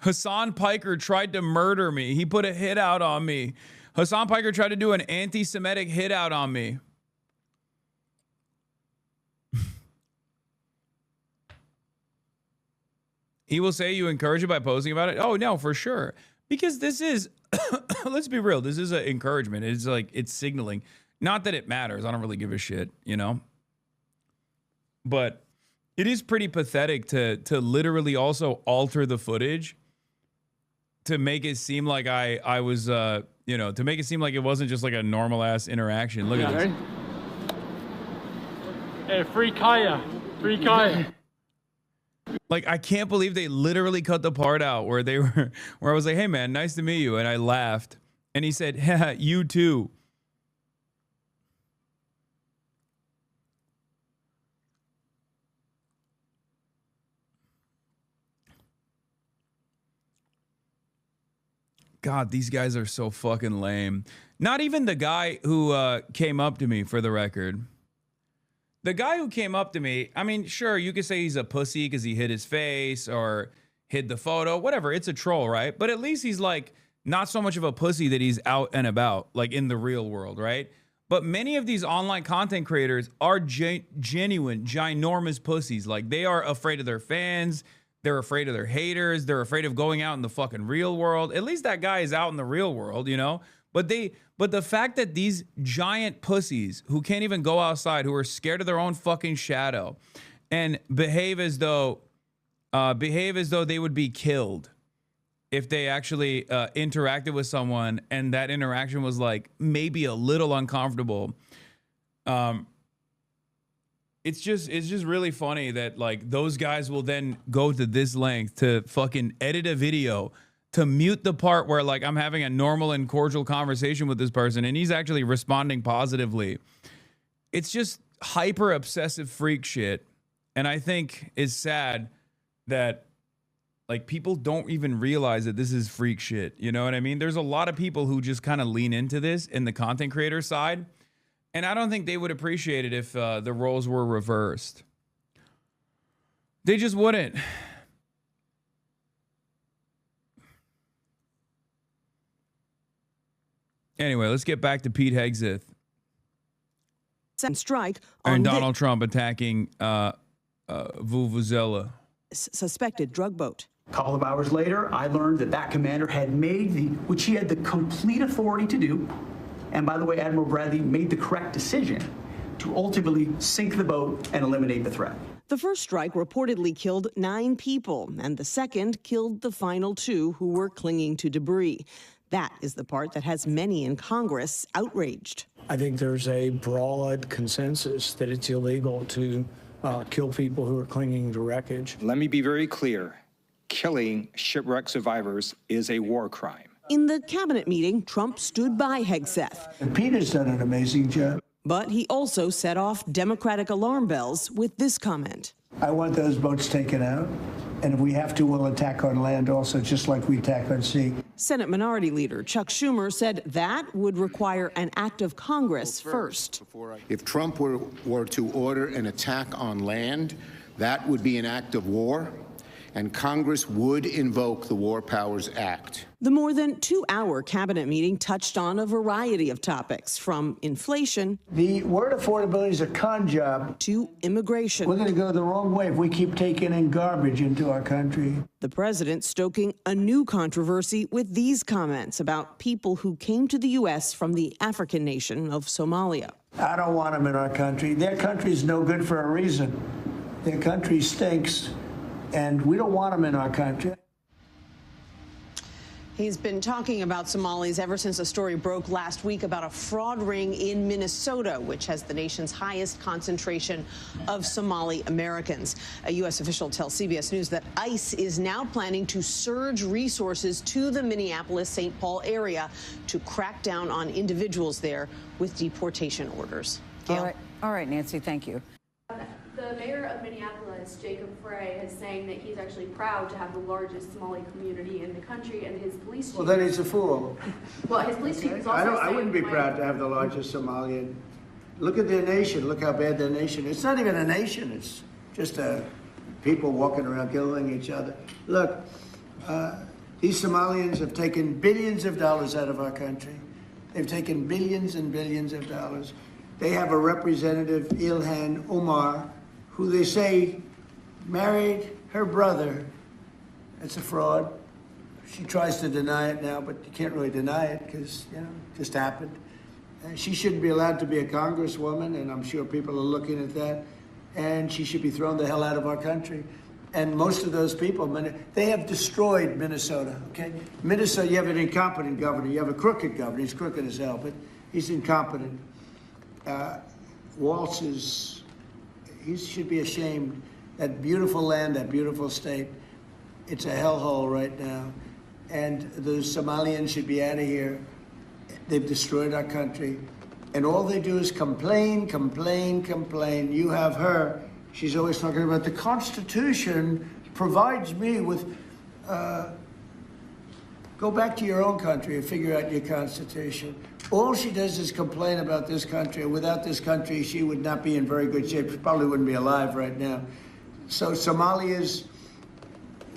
Hasan Piker tried to murder me. He put a hit out on me. Hasan Piker tried to do an anti-Semitic hit out on me. He will say you encourage it by posting about it. Oh, no, for sure. Because this is, let's be real, this is an encouragement. It's like, it's signaling. Not that it matters. I don't really give a shit, you know? But it is pretty pathetic to literally also alter the footage to make it seem like I was, you know, to make it seem like it wasn't just like a normal ass interaction. Look at this. Hey, free Kaya. Free Kaya. Like, I can't believe they literally cut the part out where they were, where I was like, hey man, nice to meet you. And I laughed. And he said, yeah, you too. God, these guys are so fucking lame. Not even the guy who came up to me, for the record. The guy who came up to me, I mean, sure, you could say he's a pussy because he hid his face or hid the photo, whatever. It's a troll, right? But at least he's like not so much of a pussy that he's out and about, like in the real world, right? But many of these online content creators are genuine, ginormous pussies. Like, they are afraid of their fans. They're afraid of their haters. They're afraid of going out in the fucking real world. At least that guy is out in the real world, you know? But the fact that these giant pussies who can't even go outside, who are scared of their own fucking shadow and behave as though they would be killed if they actually interacted with someone and that interaction was like maybe a little uncomfortable. It's just really funny that like those guys will then go to this length to fucking edit a video to mute the part where like I'm having a normal and cordial conversation with this person and he's actually responding positively. It's just hyper obsessive freak shit. And I think it's sad that Like, people don't even realize that this is freak shit. You know what I mean? There's a lot of people who just kind of lean into this in the content creator side. And I don't think they would appreciate it if the roles were reversed. They just wouldn't. Anyway, let's get back to Pete Hegseth. Strike And Donald Trump attacking Vuvuzela. suspected drug boat. A couple of hours later, I learned that that commander had made which he had the complete authority to do. And by the way, Admiral Bradley made the correct decision to ultimately sink the boat and eliminate the threat. The first strike reportedly killed 9 people, and the second killed the final 2 who were clinging to debris. That is the part that has many in Congress outraged. I think there's a broad consensus that it's illegal to kill people who are clinging to wreckage. Let me be very clear. Killing shipwreck survivors is a war crime. In the cabinet meeting, Trump stood by Hegseth. And Peter's done an amazing job. But he also set off Democratic alarm bells with this comment. I want those boats taken out. And if we have to, we'll attack on land also, just like we attack on sea. Senate Minority Leader Chuck Schumer said that would require an act of Congress first. If Trump were to order an attack on land, that would be an act of war, and Congress would invoke the War Powers Act. The more than 2-hour cabinet meeting touched on a variety of topics, from inflation. The word affordability is a con job. To immigration. We're going to go the wrong way if we keep taking in garbage into our country. The president stoking a new controversy with these comments about people who came to the U.S. from the African nation of Somalia. I don't want them in our country. Their country's no good for a reason. Their country stinks, and we don't want them in our country. He's been talking about Somalis ever since a story broke last week about a fraud ring in Minnesota, which has the nation's highest concentration of Somali Americans. A U.S. official tells CBS News that ICE is now planning to surge resources to the Minneapolis-St. Paul area to crack down on individuals there with deportation orders. Gail? All right, Nancy, thank you. The mayor of Minneapolis, Jacob Frey, is saying that he's actually proud to have the largest Somali community in the country, and his police chief... Well, then he's a fool. Well, his police chief is also I wouldn't be proud to have the largest Somalian. Look at their nation. Look how bad their nation is. It's not even a nation. It's just people walking around killing each other. Look, these Somalians have taken billions of dollars out of our country. They've taken billions and billions of dollars. They have a representative, Ilhan Omar, who they say married her brother. It's a fraud. She tries to deny it now, but you can't really deny it because, you know, it just happened. She shouldn't be allowed to be a congresswoman, and I'm sure people are looking at that. And she should be thrown the hell out of our country. And most of those people, they have destroyed Minnesota, okay? Minnesota, you have an incompetent governor. You have a crooked governor. He's crooked as hell, but he's incompetent. Waltz he should be ashamed. That beautiful land, that beautiful state, it's a hellhole right now. And the Somalians should be out of here. They've destroyed our country. And all they do is complain, complain, complain. You have her. She's always talking about the Constitution provides me with, go back to your own country and figure out your Constitution. All she does is complain about this country. Without this country, she would not be in very good shape. She probably wouldn't be alive right now. So Somalia is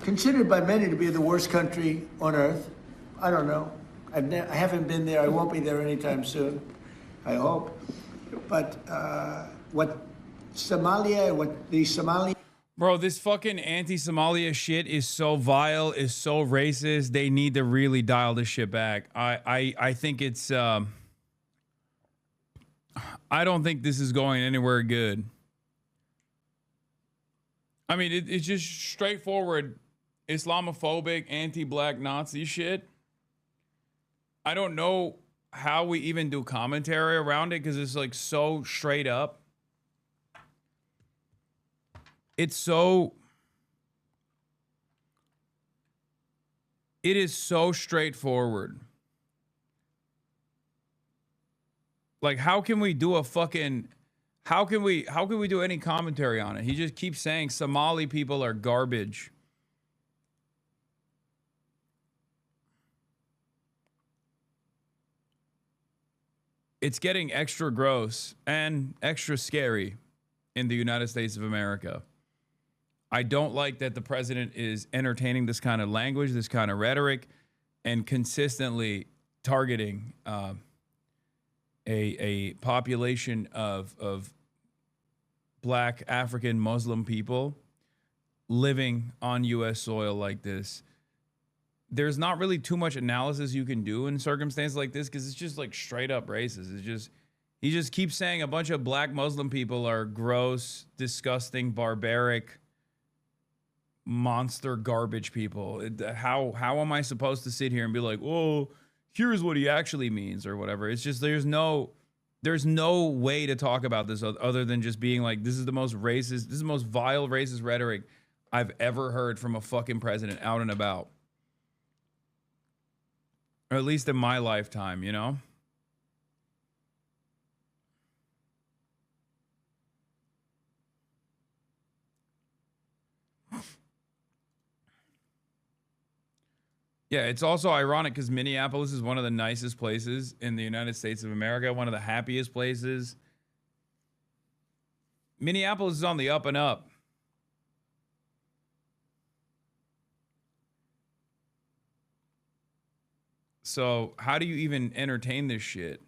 considered by many to be the worst country on earth. I don't know. I haven't been there. I won't be there anytime soon, I hope. But what the Somali... Bro, this fucking anti-Somalia shit is so vile, is so racist. They need to really dial this shit back. I think it's I don't think this is going anywhere good. I mean, it's just straightforward Islamophobic, anti-black Nazi shit. I don't know how we even do commentary around it because it's like so straight up. It is so straightforward. Like, how can we do how can we do any commentary on it? He just keeps saying Somali people are garbage. it's getting extra gross and extra scary in the United States of America. I don't like that the president is entertaining this kind of language, this kind of rhetoric, and consistently targeting a population of Black, African, Muslim people living on U.S. soil like this. There's not really too much analysis you can do in circumstances like this because it's just like straight up racist. It's just, he just keeps saying a bunch of Black Muslim people are gross, disgusting, barbaric, monster garbage people. How am I supposed to sit here and be like, oh, here's what he actually means or whatever? It's just, there's no way to talk about this other than just being like, this is the most racist, this is the most vile racist rhetoric I've ever heard from a fucking president out and about. Or at least in my lifetime, you know? Yeah, it's also ironic because Minneapolis is one of the nicest places in the United States of America, one of the happiest places. Minneapolis is on the up and up. So how do you even entertain this shit?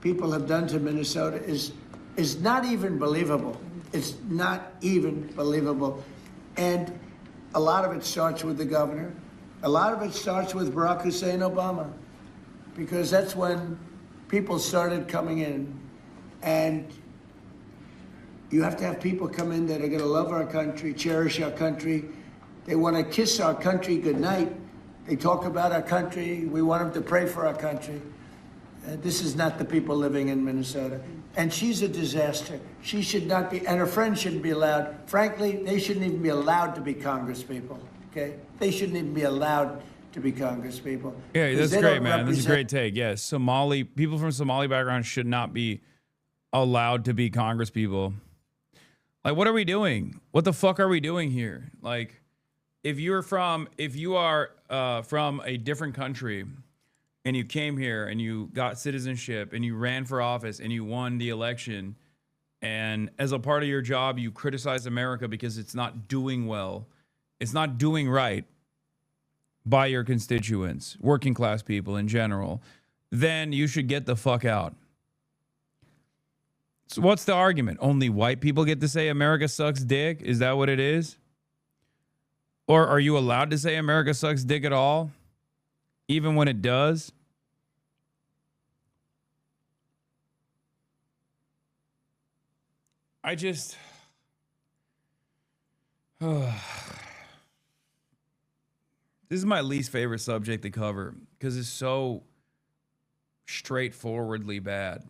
People have done to Minnesota is not even believable. It's not even believable. And a lot of it starts with the governor. A lot of it starts with Barack Hussein Obama, because that's when people started coming in. And you have to have people come in that are going to love our country, cherish our country. They want to kiss our country goodnight. They talk about our country. We want them to pray for our country. This is not the people living in Minnesota. And she's a disaster. She should not be, and her friends shouldn't be allowed. Frankly, they shouldn't even be allowed to be congresspeople, okay? They shouldn't even be allowed to be congresspeople. Yeah, that's great, man. That's a great take. Yes, people from Somali backgrounds should not be allowed to be congresspeople. Like, what are we doing? What the fuck are we doing here? Like, if you are from a different country and you came here and you got citizenship and you ran for office and you won the election, and as a part of your job you criticize America because it's not doing well, it's not doing right by your constituents, working class people in general, then you should get the fuck out. So what's the argument? Only white people get to say America sucks dick? Is that what it is? Or are you allowed to say America sucks dick at all? Even when it does? This is my least favorite subject to cover because it's so straightforwardly bad.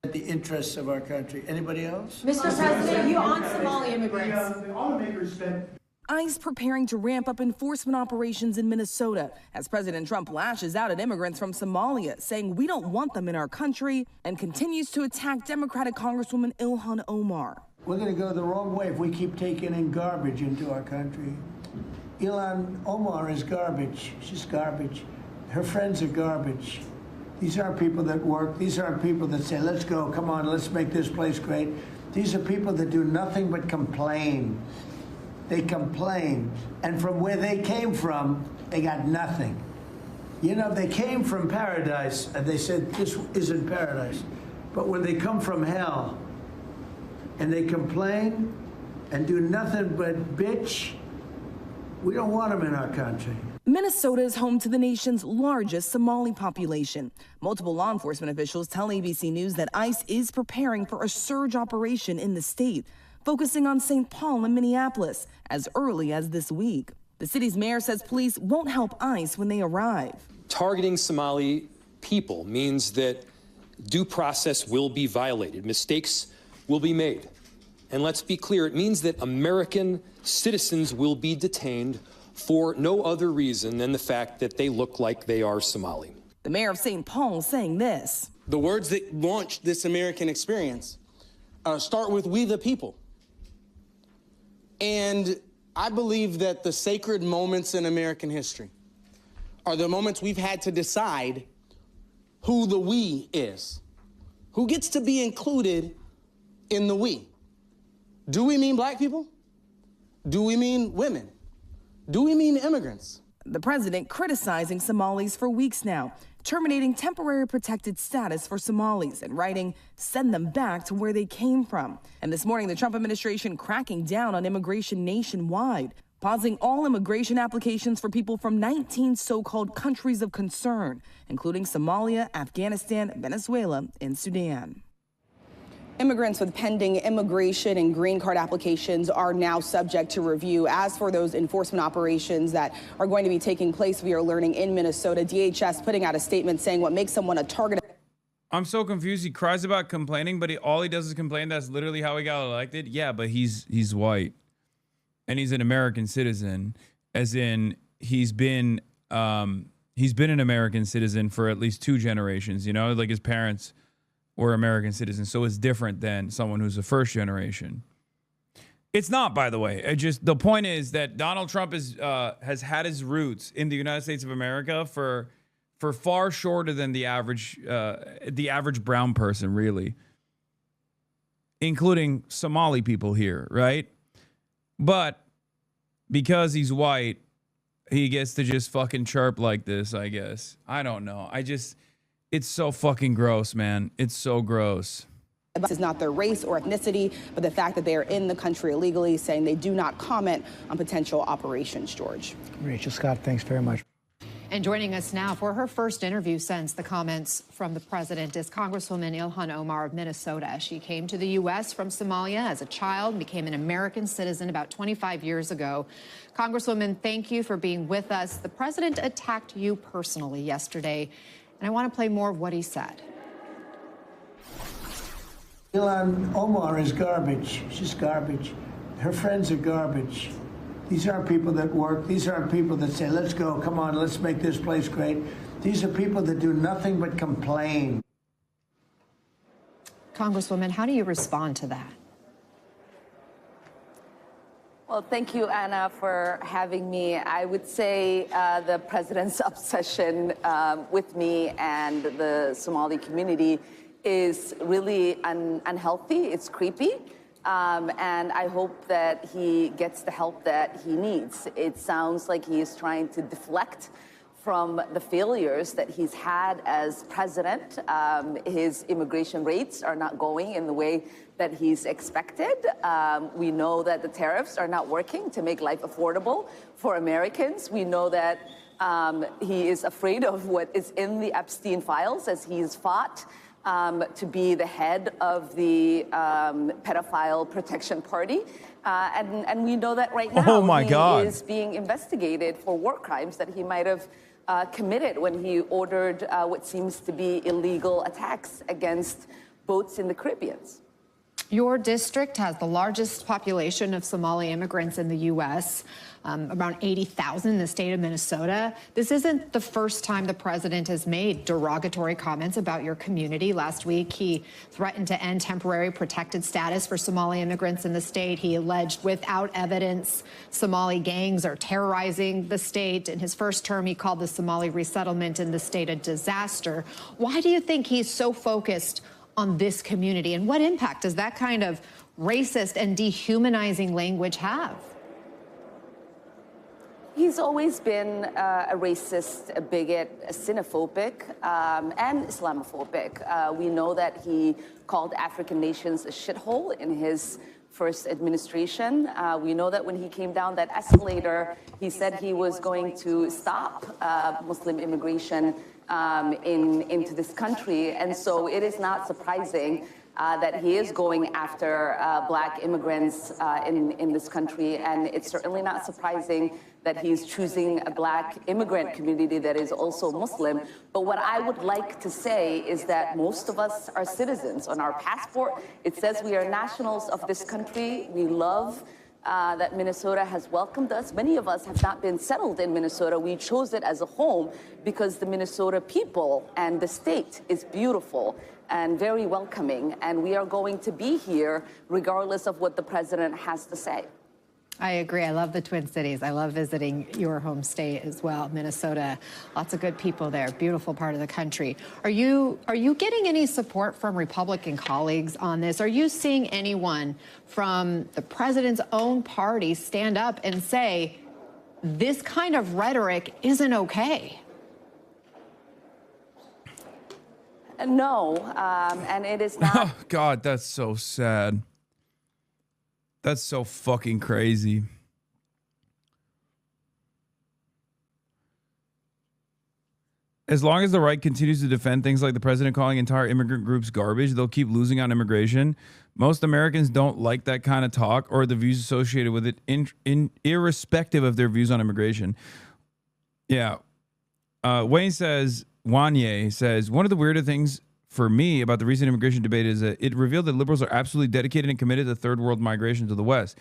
The interests of our country. Anybody else? Mr. President, you on Somali immigrants. The automakers said ICE preparing to ramp up enforcement operations in Minnesota as President Trump lashes out at immigrants from Somalia, saying we don't want them in our country, and continues to attack Democratic Congresswoman Ilhan Omar. we're going to go the wrong way if we keep taking in garbage into our country. Ilhan Omar is garbage. She's garbage. Her friends are garbage. These aren't people that work. These aren't people that say, let's go, come on, let's make this place great. These are people that do nothing but complain. They complain. And from where they came from, they got nothing. You know, they came from paradise, and they said, this isn't paradise. But when they come from hell, and they complain and do nothing but bitch, we don't want them in our country. Minnesota is home to the nation's largest Somali population. Multiple law enforcement officials tell ABC News that ICE is preparing for a surge operation in the state, focusing on St. Paul and Minneapolis as early as this week. The city's mayor says police won't help ICE when they arrive. Targeting Somali people means that due process will be violated. Mistakes will be made. And let's be clear, it means that American citizens will be detained for no other reason than the fact that they look like they are Somali. The mayor of St. Paul saying this. The words that launched this American experience start with "we the people." And I believe that the sacred moments in American history are the moments we've had to decide who the we is. Who gets to be included in the we? Do we mean black people? Do we mean women? Do we mean immigrants? The president criticizing Somalis for weeks now, terminating temporary protected status for Somalis and writing, "Send them back to where they came from." And this morning, the Trump administration cracking down on immigration nationwide, pausing all immigration applications for people from 19 so-called countries of concern, including Somalia, Afghanistan, Venezuela, and Sudan. Immigrants with pending immigration and green card applications are now subject to review. As for those enforcement operations that are going to be taking place, we are learning in Minnesota, DHS putting out a statement saying what makes someone a target. I'm so confused. He cries about complaining, but all he does is complain. That's literally how he got elected. Yeah, but he's white, and he's an American citizen, as in he's been an American citizen for at least 2 generations. You know, like his parents were American citizens, so it's different than someone who's a first generation. It's not, by the way. The point is that Donald Trump has had his roots in the United States of America for far shorter than the average brown person, really, including Somali people here, right? But because he's white, he gets to just fucking chirp like this, I guess. I don't know. It's so fucking gross, man. It's so gross. This is not their race or ethnicity, but the fact that they are in the country illegally, saying they do not comment on potential operations, George. Rachel Scott, thanks very much. And joining us now for her first interview since the comments from the president is Congresswoman Ilhan Omar of Minnesota. She came to the U.S. from Somalia as a child, became an American citizen about 25 years ago. Congresswoman, thank you for being with us. The president attacked you personally yesterday, and I want to play more of what he said. Ilhan Omar is garbage. She's garbage. Her friends are garbage. These aren't people that work. These aren't people that say, let's go, come on, let's make this place great. These are people that do nothing but complain. Congresswoman, how do you respond to that? Well, thank you, Anna, for having me. I would say the president's obsession with me and the Somali community is really unhealthy. It's creepy. And I hope that he gets the help that he needs. It sounds like he is trying to deflect from the failures that he's had as president. His immigration rates are not going in the way that he's expected. We know that the tariffs are not working to make life affordable for Americans. We know that he is afraid of what is in the Epstein files, as he's fought to be the head of the pedophile protection party. And we know that right now he is being investigated for war crimes that he might have committed when he ordered what seems to be illegal attacks against boats in the Caribbean. Your district has the largest population of Somali immigrants in the U.S., around 80,000 in the state of Minnesota. This isn't the first time the president has made derogatory comments about your community. Last week, he threatened to end temporary protected status for Somali immigrants in the state. He alleged, without evidence, Somali gangs are terrorizing the state. In his first term, he called the Somali resettlement in the state a disaster. Why do you think he's so focused on this community, and what impact does that kind of racist and dehumanizing language have? He's always been a racist, a bigot, a xenophobic, and Islamophobic. We know that he called African nations a shithole in his first administration. We know that when he came down that escalator, he said he was going to stop Muslim immigration into this country. And so it is not surprising that he is going after black immigrants in this country. And it's certainly not surprising that he's choosing a black immigrant community that is also Muslim. But what I would like to say is that most of us are citizens. On our passport, it says we are nationals of this country. We love that Minnesota has welcomed us. Many of us have not been settled in Minnesota. We chose it as a home because the Minnesota people and the state is beautiful and very welcoming, and we are going to be here regardless of what the president has to say. I agree. I love the Twin Cities. I love visiting your home state as well, Minnesota. Lots of good people there. Beautiful part of the country. Are you getting any support from Republican colleagues on this? Are you seeing anyone from the president's own party stand up and say, this kind of rhetoric isn't okay? No, and it is not. Oh, God, that's so sad. That's so fucking crazy. As long as the right continues to defend things like the president calling entire immigrant groups garbage, they'll keep losing on immigration. Most Americans don't like that kind of talk or the views associated with it, irrespective of their views on immigration. Yeah. Wanye says, one of the weirder things for me about the recent immigration debate is that it revealed that liberals are absolutely dedicated and committed to third world migration to the West.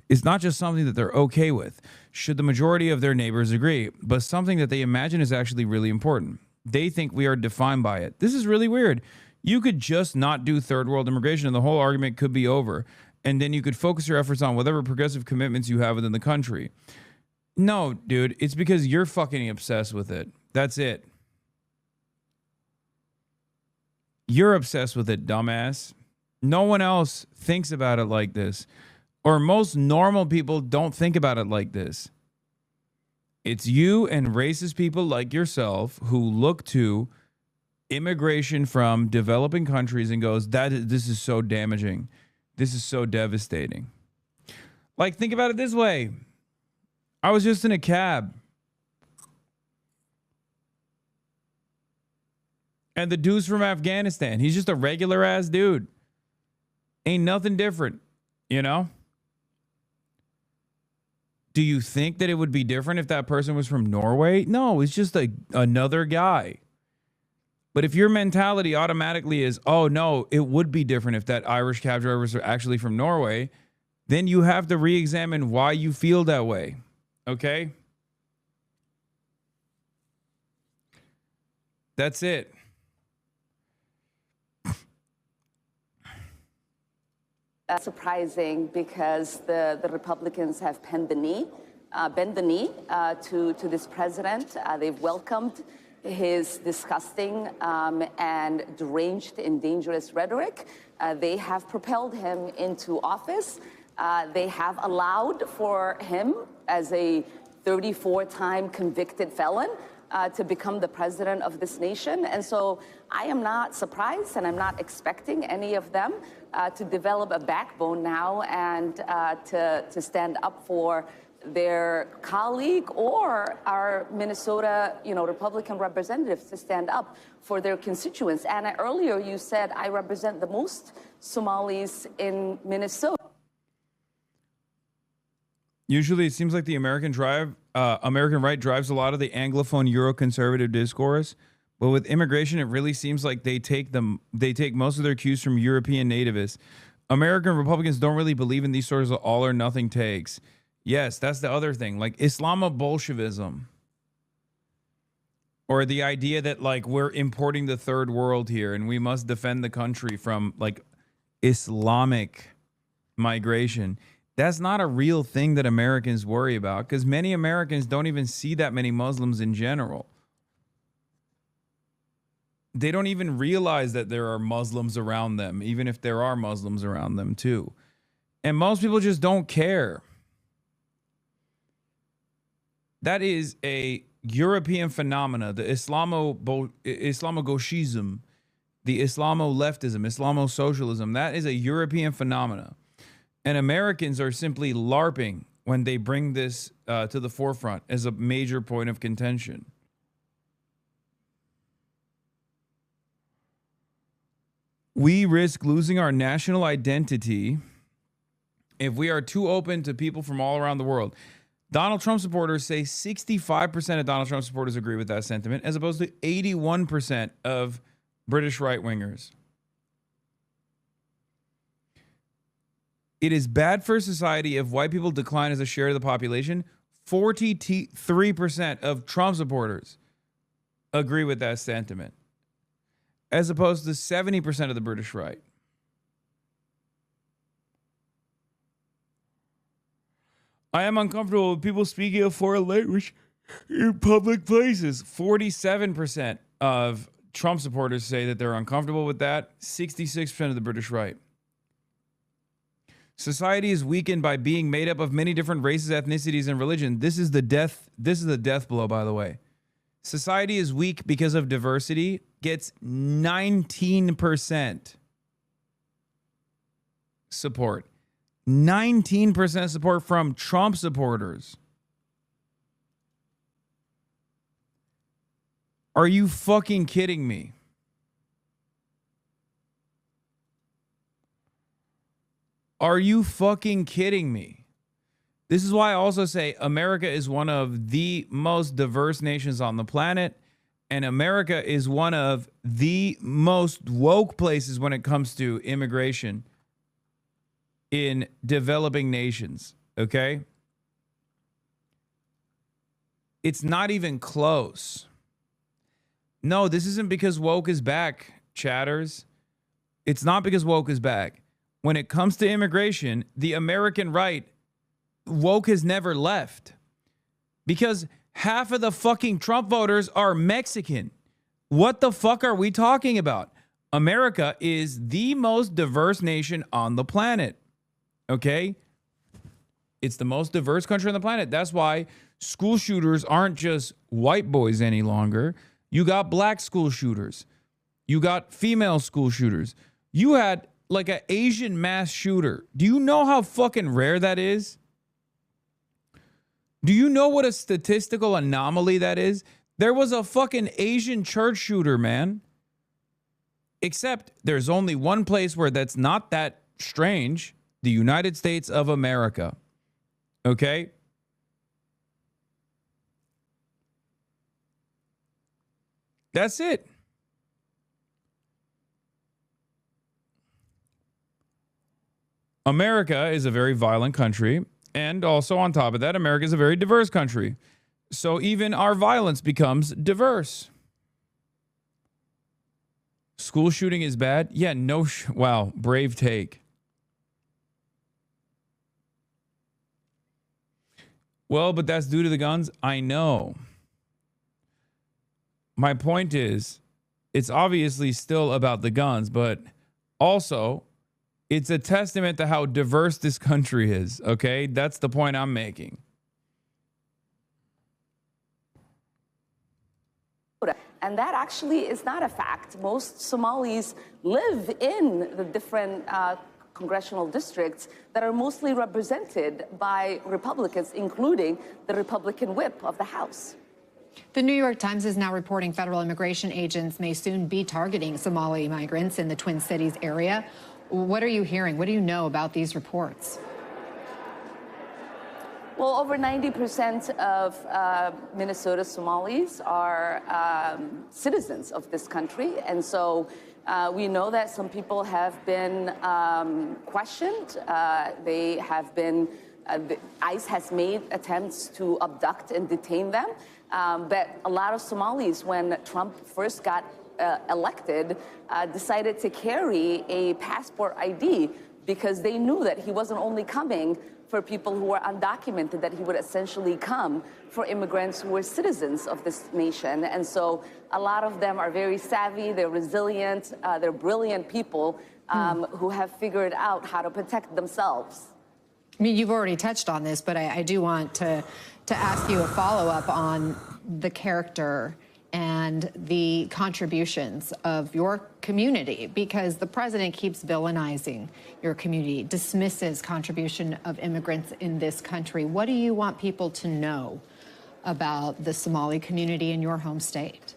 It's not just something that they're okay with, should the majority of their neighbors agree, but something that they imagine is actually really important. They think we are defined by it. This is really weird. You could just not do third world immigration and the whole argument could be over. And then you could focus your efforts on whatever progressive commitments you have within the country. No, dude, it's because you're fucking obsessed with it. That's it. You're obsessed with it, dumbass. No one else thinks about it like this. Or most normal people don't think about it like this. It's you and racist people like yourself who look to immigration from developing countries and goes, this is so damaging. This is so devastating. Like, think about it this way. I was just in a cab. And the dude's from Afghanistan. He's just a regular ass dude. Ain't nothing different, you know? Do you think that it would be different if that person was from Norway? No, it's just another guy. But if your mentality automatically is, oh no, it would be different if that Irish cab driver was actually from Norway, then you have to re-examine why you feel that way. Okay? That's it. That's surprising because the Republicans have bent the knee to this president. They've welcomed his disgusting and deranged and dangerous rhetoric. They have propelled him into office. They have allowed for him, as a 34-time convicted felon, to become the president of this nation. And so I am not surprised, and I'm not expecting any of them to develop a backbone now and to stand up for their colleague or our Minnesota, Republican representatives to stand up for their constituents. And earlier you said I represent the most Somalis in Minnesota. Usually it seems like the American right drives a lot of the Anglophone Euro-conservative discourse, but with immigration, it really seems like they take most of their cues from European nativists. American Republicans don't really believe in these sorts of all or nothing takes. Yes, that's the other thing, like Islamo-Bolshevism, or the idea that like we're importing the third world here and we must defend the country from like Islamic migration. That's not a real thing that Americans worry about, because many Americans don't even see that many Muslims in general. They don't even realize that there are Muslims around them, even if there are Muslims around them too. And most people just don't care. That is a European phenomena, the Islamo-Gauchism, the Islamo-leftism, Islamo-socialism. That is a European phenomena. And Americans are simply LARPing when they bring this to the forefront as a major point of contention. We risk losing our national identity if we are too open to people from all around the world. Donald Trump supporters say 65% of Donald Trump supporters agree with that sentiment, as opposed to 81% of British right-wingers. It is bad for society if white people decline as a share of the population. 43% of Trump supporters agree with that sentiment, as opposed to 70% of the British right. I am uncomfortable with people speaking a foreign language in public places. 47% of Trump supporters say that they're uncomfortable with that. 66% of the British right. Society is weakened by being made up of many different races, ethnicities, and religion. This is the death blow, by the way. Society is weak because of diversity. Gets 19% support. 19% support from Trump supporters. Are you fucking kidding me? Are you fucking kidding me? This is why I also say America is one of the most diverse nations on the planet, and America is one of the most woke places when it comes to immigration in developing nations, okay? It's not even close. No, this isn't because woke is back, chatters. It's not because woke is back. When it comes to immigration, the American right, woke has never left. Because half of the fucking Trump voters are Mexican. What the fuck are we talking about? America is the most diverse nation on the planet. Okay? It's the most diverse country on the planet. That's why school shooters aren't just white boys any longer. You got black school shooters. You got female school shooters. You had like an Asian mass shooter. Do you know how fucking rare that is? Do you know what a statistical anomaly that is? There was a fucking Asian church shooter, man. Except there's only one place where that's not that strange. The United States of America. Okay? That's it. America is a very violent country. And also on top of that, America is a very diverse country. So even our violence becomes diverse. School shooting is bad? Yeah, no. Wow, brave take. Well, but that's due to the guns? I know. My point is, it's obviously still about the guns, but also it's a testament to how diverse this country is, okay? That's the point I'm making. And that actually is not a fact. Most Somalis live in the different congressional districts that are mostly represented by Republicans, including the Republican whip of the House. The New York Times is now reporting federal immigration agents may soon be targeting Somali migrants in the Twin Cities area. What are you hearing? What do you know about these reports? Well, over 90% of Minnesota Somalis are citizens of this country. And so we know that some people have been questioned. They have been, ICE has made attempts to abduct and detain them. But a lot of Somalis, when Trump first got elected, decided to carry a passport ID because they knew that he wasn't only coming for people who were undocumented, that he would essentially come for immigrants who were citizens of this nation. And so a lot of them are very savvy, they're resilient, they're brilliant people who have figured out how to protect themselves. I mean, you've already touched on this, but I do want to ask you a follow-up on the character and the contributions of your community, because the president keeps villainizing your community, dismisses contribution of immigrants in this country. What do you want people to know about the Somali community in your home state?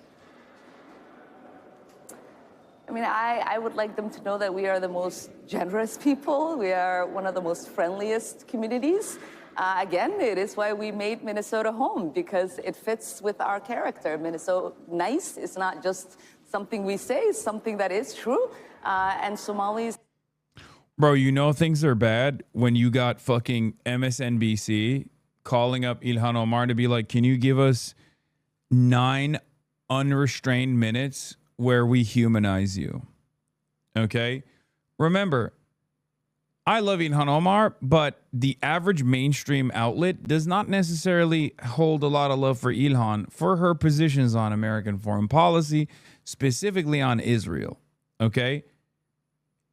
I mean, I would like them to know that we are the most generous people. We are one of the most friendliest communities. Again, it is why we made Minnesota home, because it fits with our character. Minnesota nice is not just something we say, it's something that is true. And Somalis. Bro, you know things are bad when you got fucking MSNBC calling up Ilhan Omar to be like, can you give us 9 unrestrained minutes where we humanize you? Okay? Remember, I love Ilhan Omar, but the average mainstream outlet does not necessarily hold a lot of love for Ilhan for her positions on American foreign policy, specifically on Israel. Okay?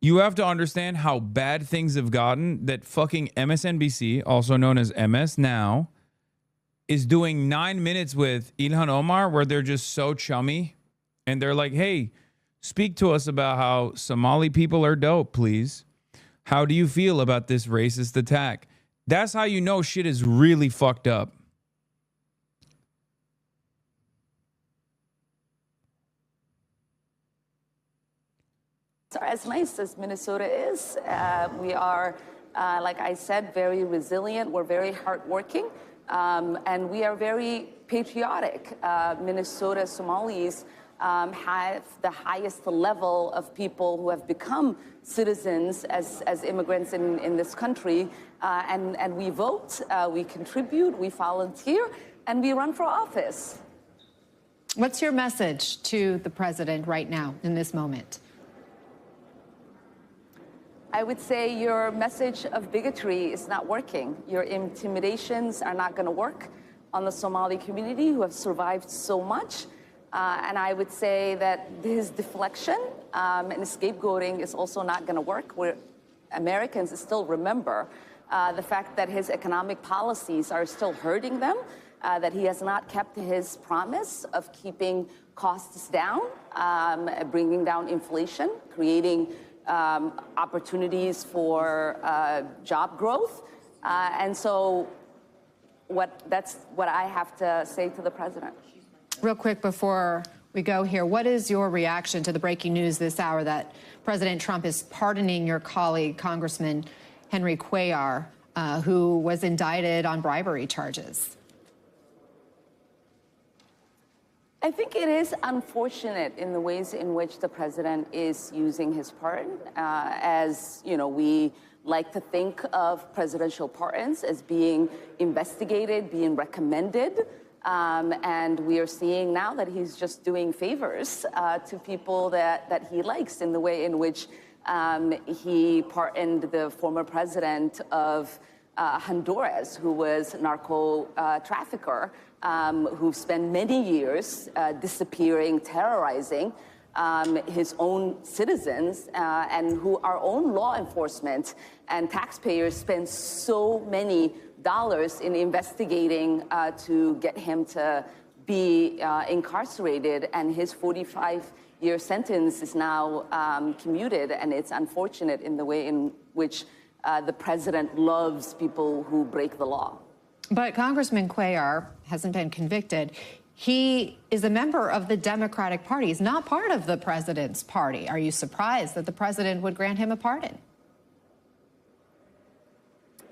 You have to understand how bad things have gotten that fucking MSNBC, also known as MS Now, is doing 9 minutes with Ilhan Omar where they're just so chummy and they're like, hey, speak to us about how Somali people are dope, please. How do you feel about this racist attack? That's how you know shit is really fucked up. As nice as Minnesota is, we are, like I said, very resilient. We're very hardworking, and we are very patriotic. Minnesota Somalis have the highest level of people who have become citizens as immigrants in this country, and we vote, we contribute, we volunteer, and we run for office. What's your message to the president right now in this moment? I would say your message of bigotry is not working. Your intimidations are not going to work on the Somali community who have survived so much. And I would say that his deflection and scapegoating is also not going to work. Where Americans still remember the fact that his economic policies are still hurting them, that he has not kept his promise of keeping costs down, bringing down inflation, creating opportunities for job growth. And so that's what I have to say to the president. Real quick before we go here, what is your reaction to the breaking news this hour that President Trump is pardoning your colleague, Congressman Henry Cuellar, who was indicted on bribery charges? I think it is unfortunate in the ways in which the president is using his pardon. As you know, we like to think of presidential pardons as being investigated, being recommended. And we are seeing now that he's just doing favors to people that he likes in the way in which he pardoned the former president of Honduras, who was a narco trafficker, who spent many years disappearing, terrorizing his own citizens, and who our own law enforcement and taxpayers spend so many dollars in investigating to get him to be incarcerated, and his 45-year sentence is now commuted, and it's unfortunate in the way in which the president loves people who break the law. But Congressman Cuellar hasn't been convicted. He is a member of the Democratic Party. He's not part of the president's party. Are you surprised that the president would grant him a pardon?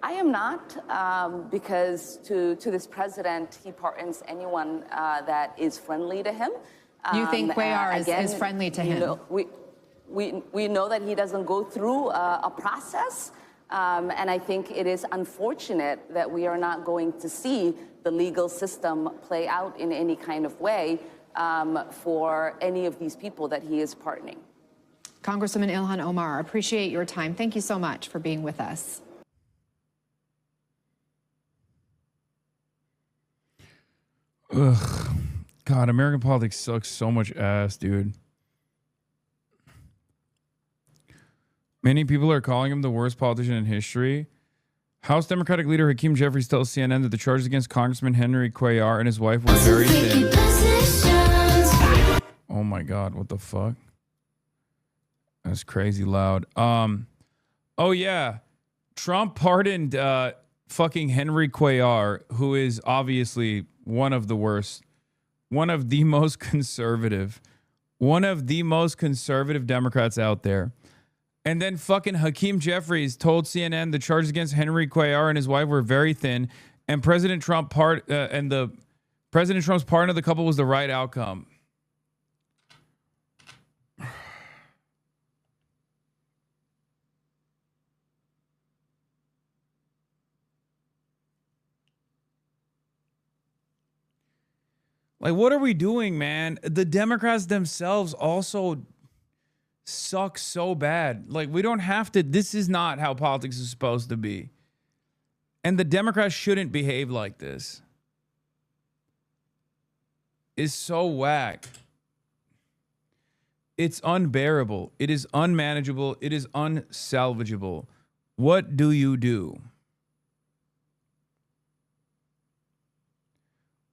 I am not, because to this president, he pardons anyone that is friendly to him. You think Cuellar is friendly to him? Know, we know that he doesn't go through a process, and I think it is unfortunate that we are not going to see the legal system play out in any kind of way for any of these people that he is pardoning. Congresswoman Ilhan Omar, appreciate your time. Thank you so much for being with us. Ugh. God, American politics sucks so much ass, dude. Many people are calling him the worst politician in history. House Democratic leader Hakeem Jeffries tells CNN that the charges against Congressman Henry Cuellar and his wife were very thin. Oh my God, what the fuck? That's crazy loud. Oh yeah, Trump pardoned fucking Henry Cuellar, who is obviously one of the worst, one of the most conservative Democrats out there. And then fucking Hakeem Jeffries told CNN the charges against Henry Cuellar and his wife were very thin, and President Trump's pardon of the couple was the right outcome. Like, what are we doing, man? The Democrats themselves also suck so bad. Like, we don't have to. This is not how politics is supposed to be. And the Democrats shouldn't behave like this. It's so whack. It's unbearable. It is unmanageable. It is unsalvageable. What do you do?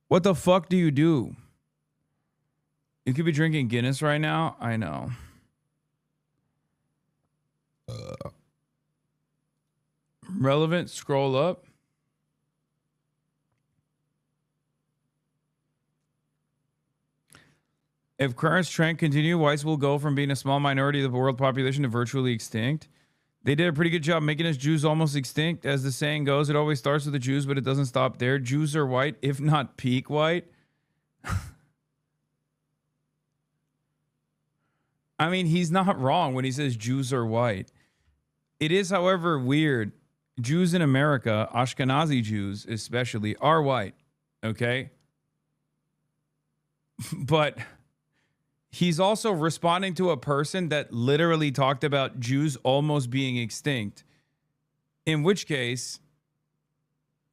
What the fuck do you do? You could be drinking Guinness right now. I know. Relevant, scroll up. If current trend continue, whites will go from being a small minority of the world population to virtually extinct. They did a pretty good job making us Jews almost extinct. As the saying goes, it always starts with the Jews, but it doesn't stop there. Jews are white, if not peak white. I mean, he's not wrong when he says Jews are white. It is, however, weird. Jews in America, Ashkenazi Jews especially, are white. Okay? But he's also responding to a person that literally talked about Jews almost being extinct. In which case,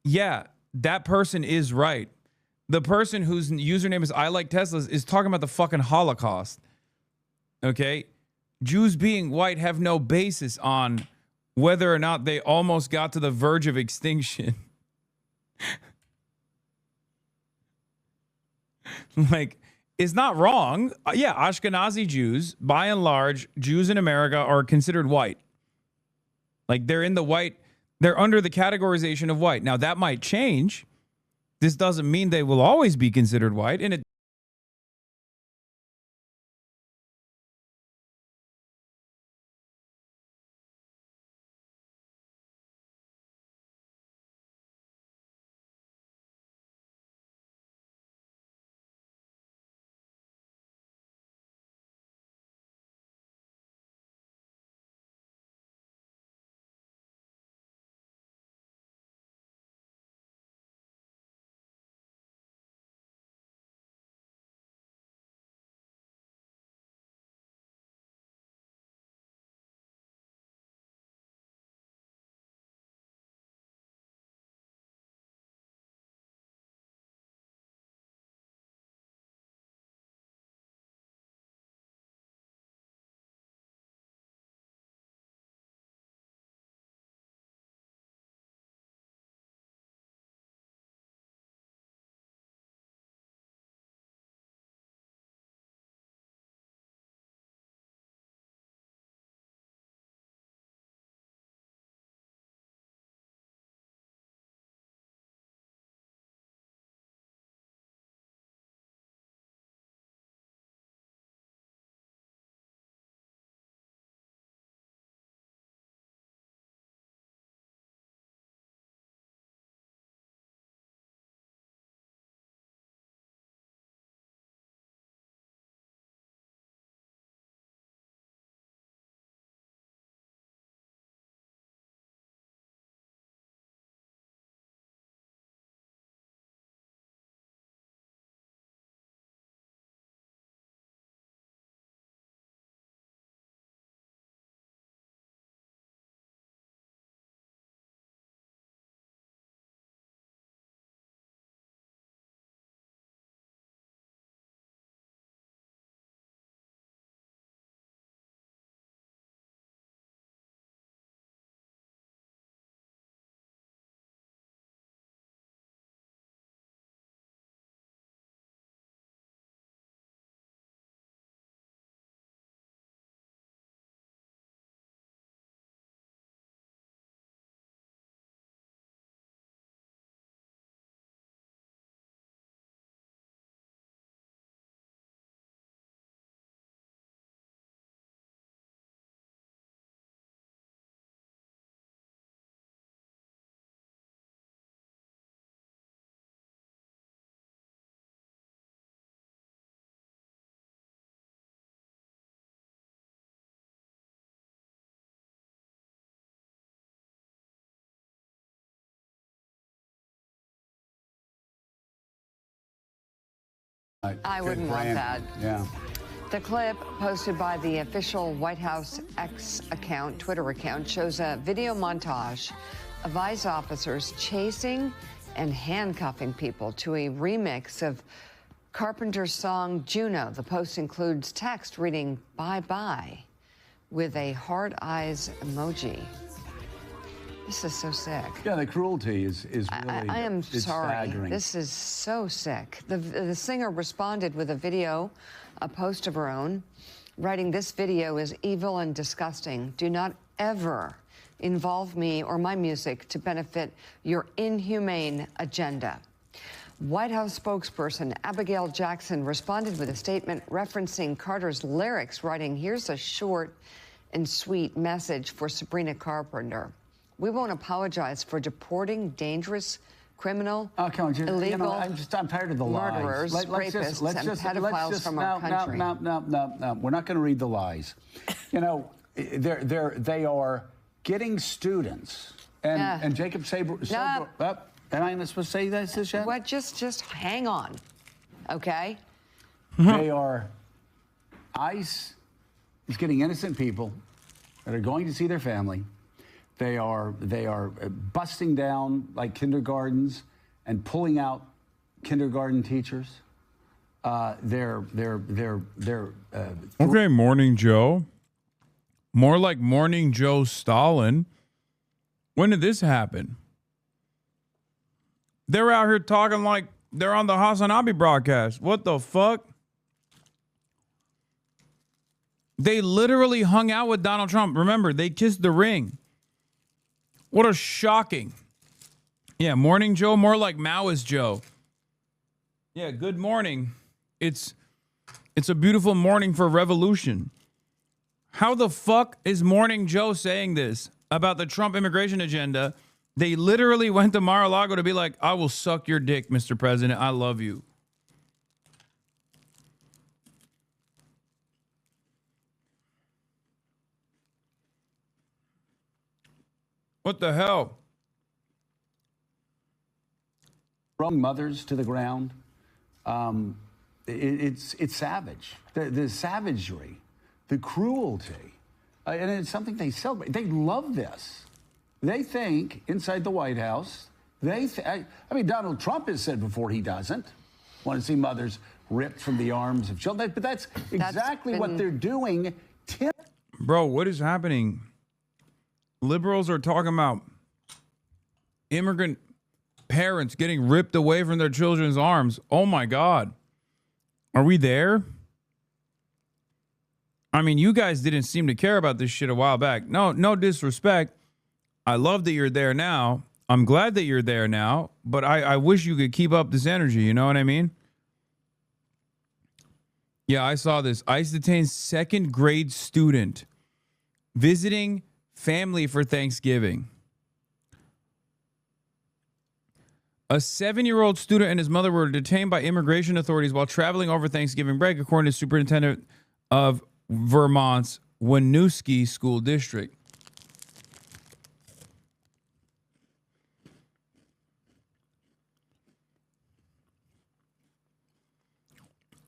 yeah, that person is right. The person whose username is I like Teslas is talking about the fucking Holocaust. Okay? Jews being white have no basis on whether or not they almost got to the verge of extinction. Like, it's not wrong. Yeah, Ashkenazi Jews, by and large, Jews in America are considered white. Like, they're in the white, they're under the categorization of white. Now, that might change. This doesn't mean they will always be considered white, and it I wouldn't want that. Yeah. The clip posted by the official White House X account, Twitter account, shows a video montage of ICE officers chasing and handcuffing people to a remix of Carpenter's song Juno. The post includes text reading "bye-bye" with a heart eyes emoji. This is so sick. Yeah, the cruelty is really I am sorry. staggering. This is so sick. The singer responded with a video, a post of her own, writing, "This video is evil and disgusting. Do not ever involve me or my music to benefit your inhumane agenda." White House spokesperson Abigail Jackson responded with a statement referencing Carter's lyrics, writing, "Here's a short and sweet message for Sabrina Carpenter. We won't apologize for deporting dangerous, criminal, illegal, I'm tired of the murderers, rapists, and pedophiles from our country." No. We're not going to read the lies. You know, they are getting students, and Jacob Saber. Am I not supposed to say this yet? What? Just hang on, okay? They are. ICE is getting innocent people that are going to see their family. They are busting down like kindergartens and pulling out kindergarten teachers. They're Okay, Morning Joe. More like Morning Joe Stalin. When did this happen? They're out here talking like they're on the HasanAbi broadcast. What the fuck? They literally hung out with Donald Trump. Remember, they kissed the ring. What a shocking. Yeah, Morning Joe, more like Maoist Joe. Yeah, good morning. It's a beautiful morning for revolution. How the fuck is Morning Joe saying this about the Trump immigration agenda? They literally went to Mar-a-Lago to be like, "I will suck your dick, Mr. President. I love you." What the hell? Throwing mothers to the ground. It's savage. The savagery, the cruelty, and it's something they celebrate. They love this. They think inside the White House. I mean, Donald Trump has said before he doesn't want to see mothers ripped from the arms of children. But that's exactly what they're doing. Bro, what is happening? Liberals are talking about immigrant parents getting ripped away from their children's arms. Oh my God. Are we there? I mean, you guys didn't seem to care about this shit a while back. No disrespect. I love that you're there now. I'm glad that you're there now, but I wish you could keep up this energy. You know what I mean? Yeah, I saw this. ICE detains second grade student visiting family for Thanksgiving. A 7-year-old student and his mother were detained by immigration authorities while traveling over Thanksgiving break, according to Superintendent of Vermont's Winooski School District.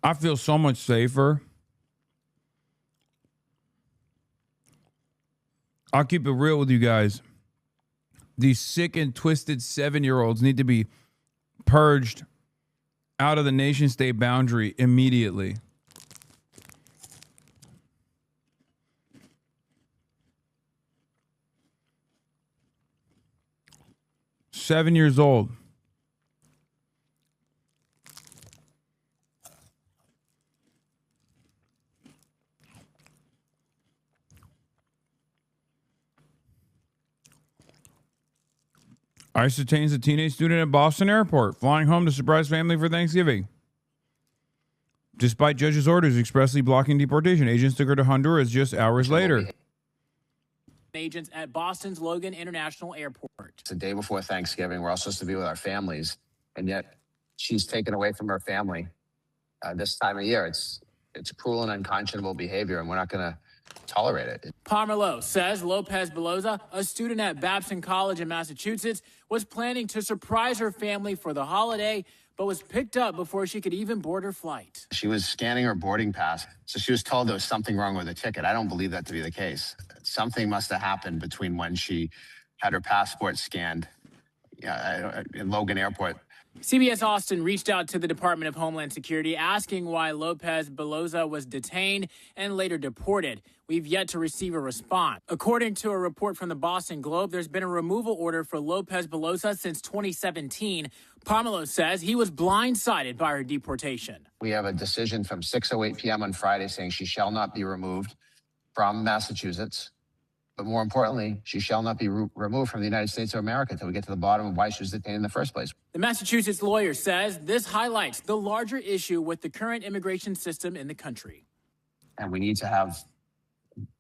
I feel so much safer. I'll keep it real with you guys. These sick and twisted 7-year-olds need to be purged out of the nation-state boundary immediately. Seven years old. ICE detains a teenage student at Boston Airport, flying home to surprise family for Thanksgiving. Despite judge's orders expressly blocking deportation, agents took her to Honduras just hours later. Agents at Boston's Logan International Airport. It's the day before Thanksgiving. We're all supposed to be with our families, and yet she's taken away from her family this time of year. It's cruel and unconscionable behavior, and we're not going to tolerate it. Parmelo says Lopez Beloza, a student at Babson College in Massachusetts, was planning to surprise her family for the holiday but was picked up before she could even board her flight. She was scanning her boarding pass, so she was told there was something wrong with the ticket. I don't believe that to be the case. Something must have happened between when she had her passport scanned in Logan Airport. CBS Austin reached out to the Department of Homeland Security asking why Lopez Belosa was detained and later deported. We've yet to receive a response. According to a report from the Boston Globe, there's been a removal order for Lopez Belosa since 2017. Pomelo says he was blindsided by her deportation. We have a decision from 6:08 p.m. on Friday saying she shall not be removed from Massachusetts. But more importantly, she shall not be removed from the United States of America until we get to the bottom of why she was detained in the first place. The Massachusetts lawyer says this highlights the larger issue with the current immigration system in the country. And we need to have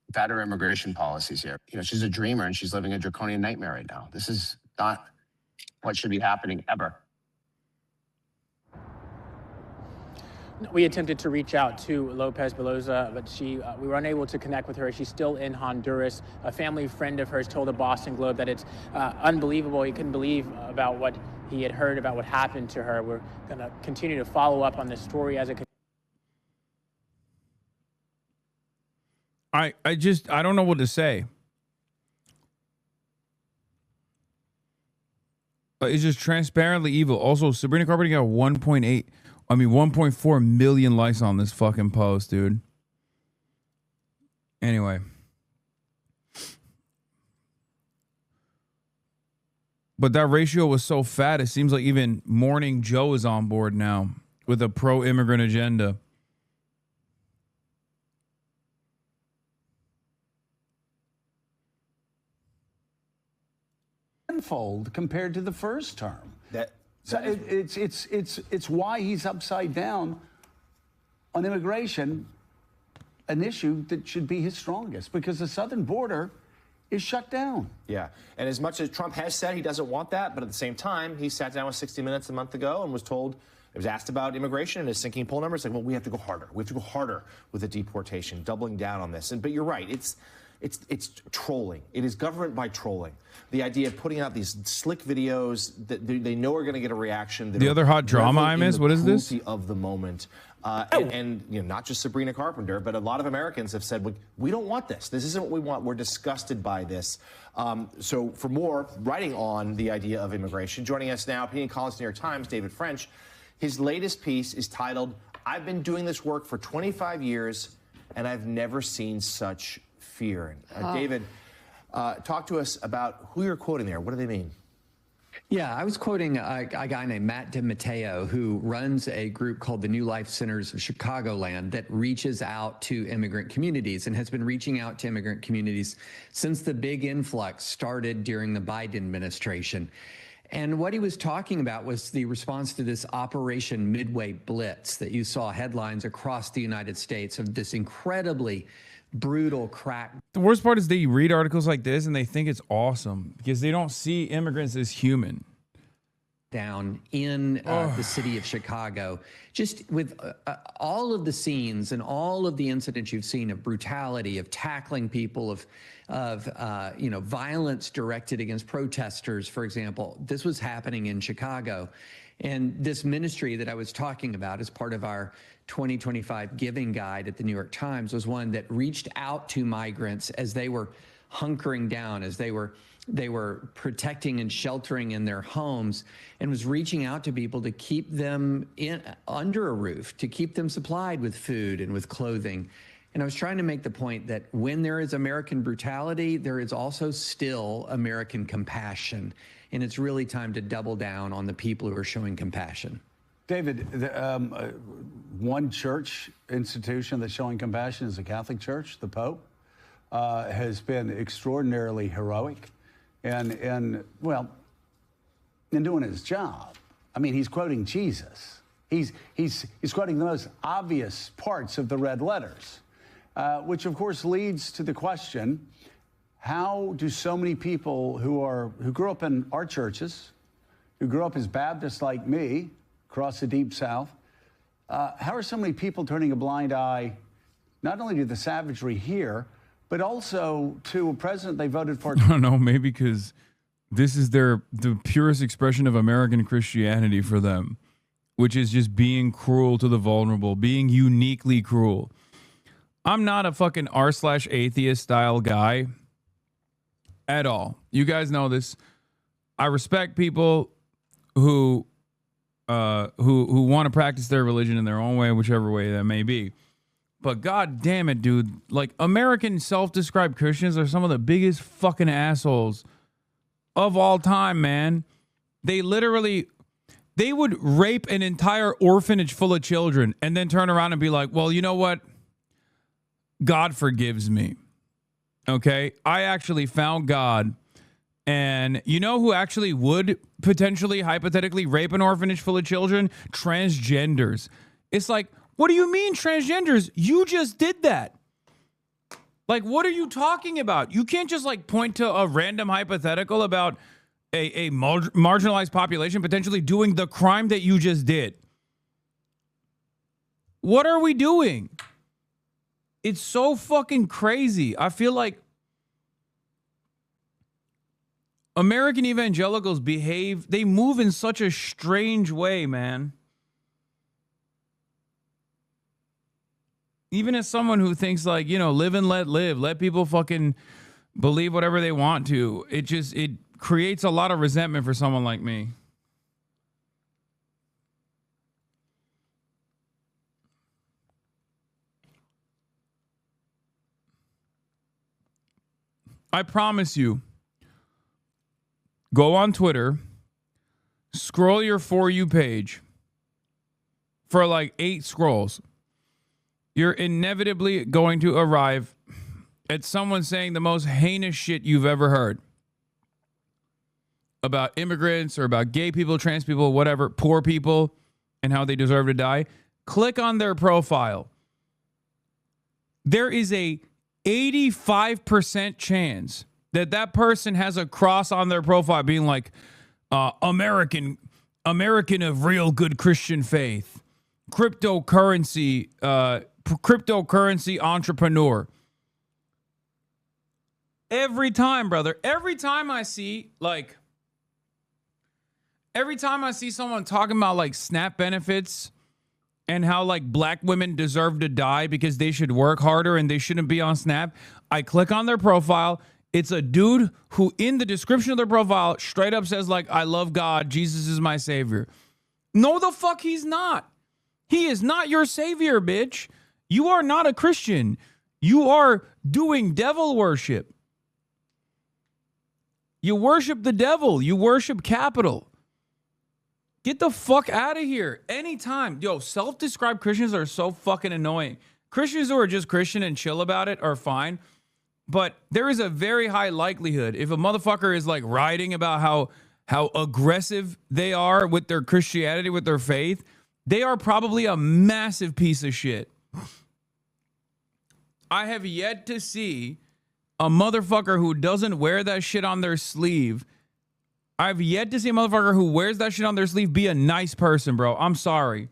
better immigration policies here. You know, she's a dreamer and she's living a draconian nightmare right now. This is not what should be happening ever. We attempted to reach out to Lopez Belosa, but we were unable to connect with her. She's still in Honduras. A family friend of hers told the Boston Globe that it's unbelievable. He couldn't believe about what he had heard about what happened to her. We're going to continue to follow up on this story as it I don't know what to say. It's just transparently evil. Also, Sabrina Carpenter got 1.4 million likes on this fucking post, dude. Anyway. But that ratio was so fat, it seems like even Morning Joe is on board now with a pro-immigrant agenda. Tenfold compared to the first term. It's why he's upside down on immigration, an issue that should be his strongest, because the southern border is shut down. Yeah, and as much as Trump has said he doesn't want that, but at the same time, he sat down with 60 Minutes a month ago and was told, he was asked about immigration and his sinking poll numbers, like, well, we have to go harder. We have to go harder with the deportation, doubling down on this. But you're right, it's trolling. It is government by trolling. The idea of putting out these slick videos that they know are going to get a reaction. The other hot drama I miss, what is this? Of the moment. And you know, not just Sabrina Carpenter, but a lot of Americans have said, we don't want this. This isn't what we want. We're disgusted by this. So for more writing on the idea of immigration, joining us now, opinion columnist, New York Times, David French. His latest piece is titled, "I've been doing this work for 25 years, and I've never seen such fear." David, talk to us about who you're quoting there. What do they mean? Yeah, I was quoting a guy named Matt DiMatteo, who runs a group called the New Life Centers of Chicagoland that reaches out to immigrant communities and has been reaching out to immigrant communities since the big influx started during the Biden administration. And what he was talking about was the response to this Operation Midway Blitz that you saw headlines across the United States of this incredibly brutal crack. The worst part is they read articles like this and they think it's awesome because they don't see immigrants as human. Down in the city of Chicago, just with all of the scenes and all of the incidents you've seen of brutality, of tackling people, of violence directed against protesters, for example. This was happening in Chicago. And this ministry that I was talking about as part of our 2025 giving guide at the New York Times was one that reached out to migrants as they were hunkering down, as they were protecting and sheltering in their homes, and was reaching out to people to keep them under a roof, to keep them supplied with food and with clothing. And I was trying to make the point that when there is American brutality, there is also still American compassion. And it's really time to double down on the people who are showing compassion. David, one church institution that's showing compassion is the Catholic Church. The Pope has been extraordinarily heroic and well, in doing his job. I mean, he's quoting Jesus. He's quoting the most obvious parts of the red letters, which of course leads to the question: how do so many people who grew up in our churches, who grew up as Baptists like me, across the Deep South, how are so many people turning a blind eye, not only to the savagery here, but also to a president they voted for? I don't know, maybe because this is the purest expression of American Christianity for them. which is just being cruel to the vulnerable, being uniquely cruel. I'm not a fucking r/atheist style guy at all. You guys know this. I respect people who want to practice their religion in their own way, whichever way that may be. But god damn it, dude. Like, American self-described Christians are some of the biggest fucking assholes of all time, man. They would rape an entire orphanage full of children and then turn around and be like, well, you know what? God forgives me. Okay? I actually found God. And you know who actually would potentially, hypothetically, rape an orphanage full of children? Transgenders. It's like, what do you mean transgenders? You just did that. Like, what are you talking about? You can't just like point to a random hypothetical about a marginalized population potentially doing the crime that you just did. What are we doing? It's so fucking crazy. I feel like American evangelicals they move in such a strange way, man. Even as someone who thinks like, live and let live, let people fucking believe whatever they want to. It creates a lot of resentment for someone like me. I promise you, go on Twitter, scroll your For You page for like 8 scrolls. You're inevitably going to arrive at someone saying the most heinous shit you've ever heard about immigrants or about gay people, trans people, whatever, poor people, and how they deserve to die. Click on their profile. There is a 85% chance that person has a cross on their profile being like, American of real good Christian faith, cryptocurrency entrepreneur. Every time, brother, every time I see someone talking about like SNAP benefits and how like black women deserve to die because they should work harder and they shouldn't be on SNAP, I click on their profile. It's a dude who in the description of their profile straight up says like, I love God, Jesus is my savior. No, the fuck he's not. He is not your savior, bitch. You are not a Christian. You are doing devil worship. You worship the devil. You worship capital. Get the fuck out of here. Anytime. Yo, self-described Christians are so fucking annoying. Christians who are just Christian and chill about it are fine. But there is a very high likelihood if a motherfucker is like writing about how aggressive they are with their Christianity, with their faith, they are probably a massive piece of shit. I have yet to see a motherfucker who doesn't wear that shit on their sleeve. I've yet to see a motherfucker who wears that shit on their sleeve be a nice person, bro. I'm sorry.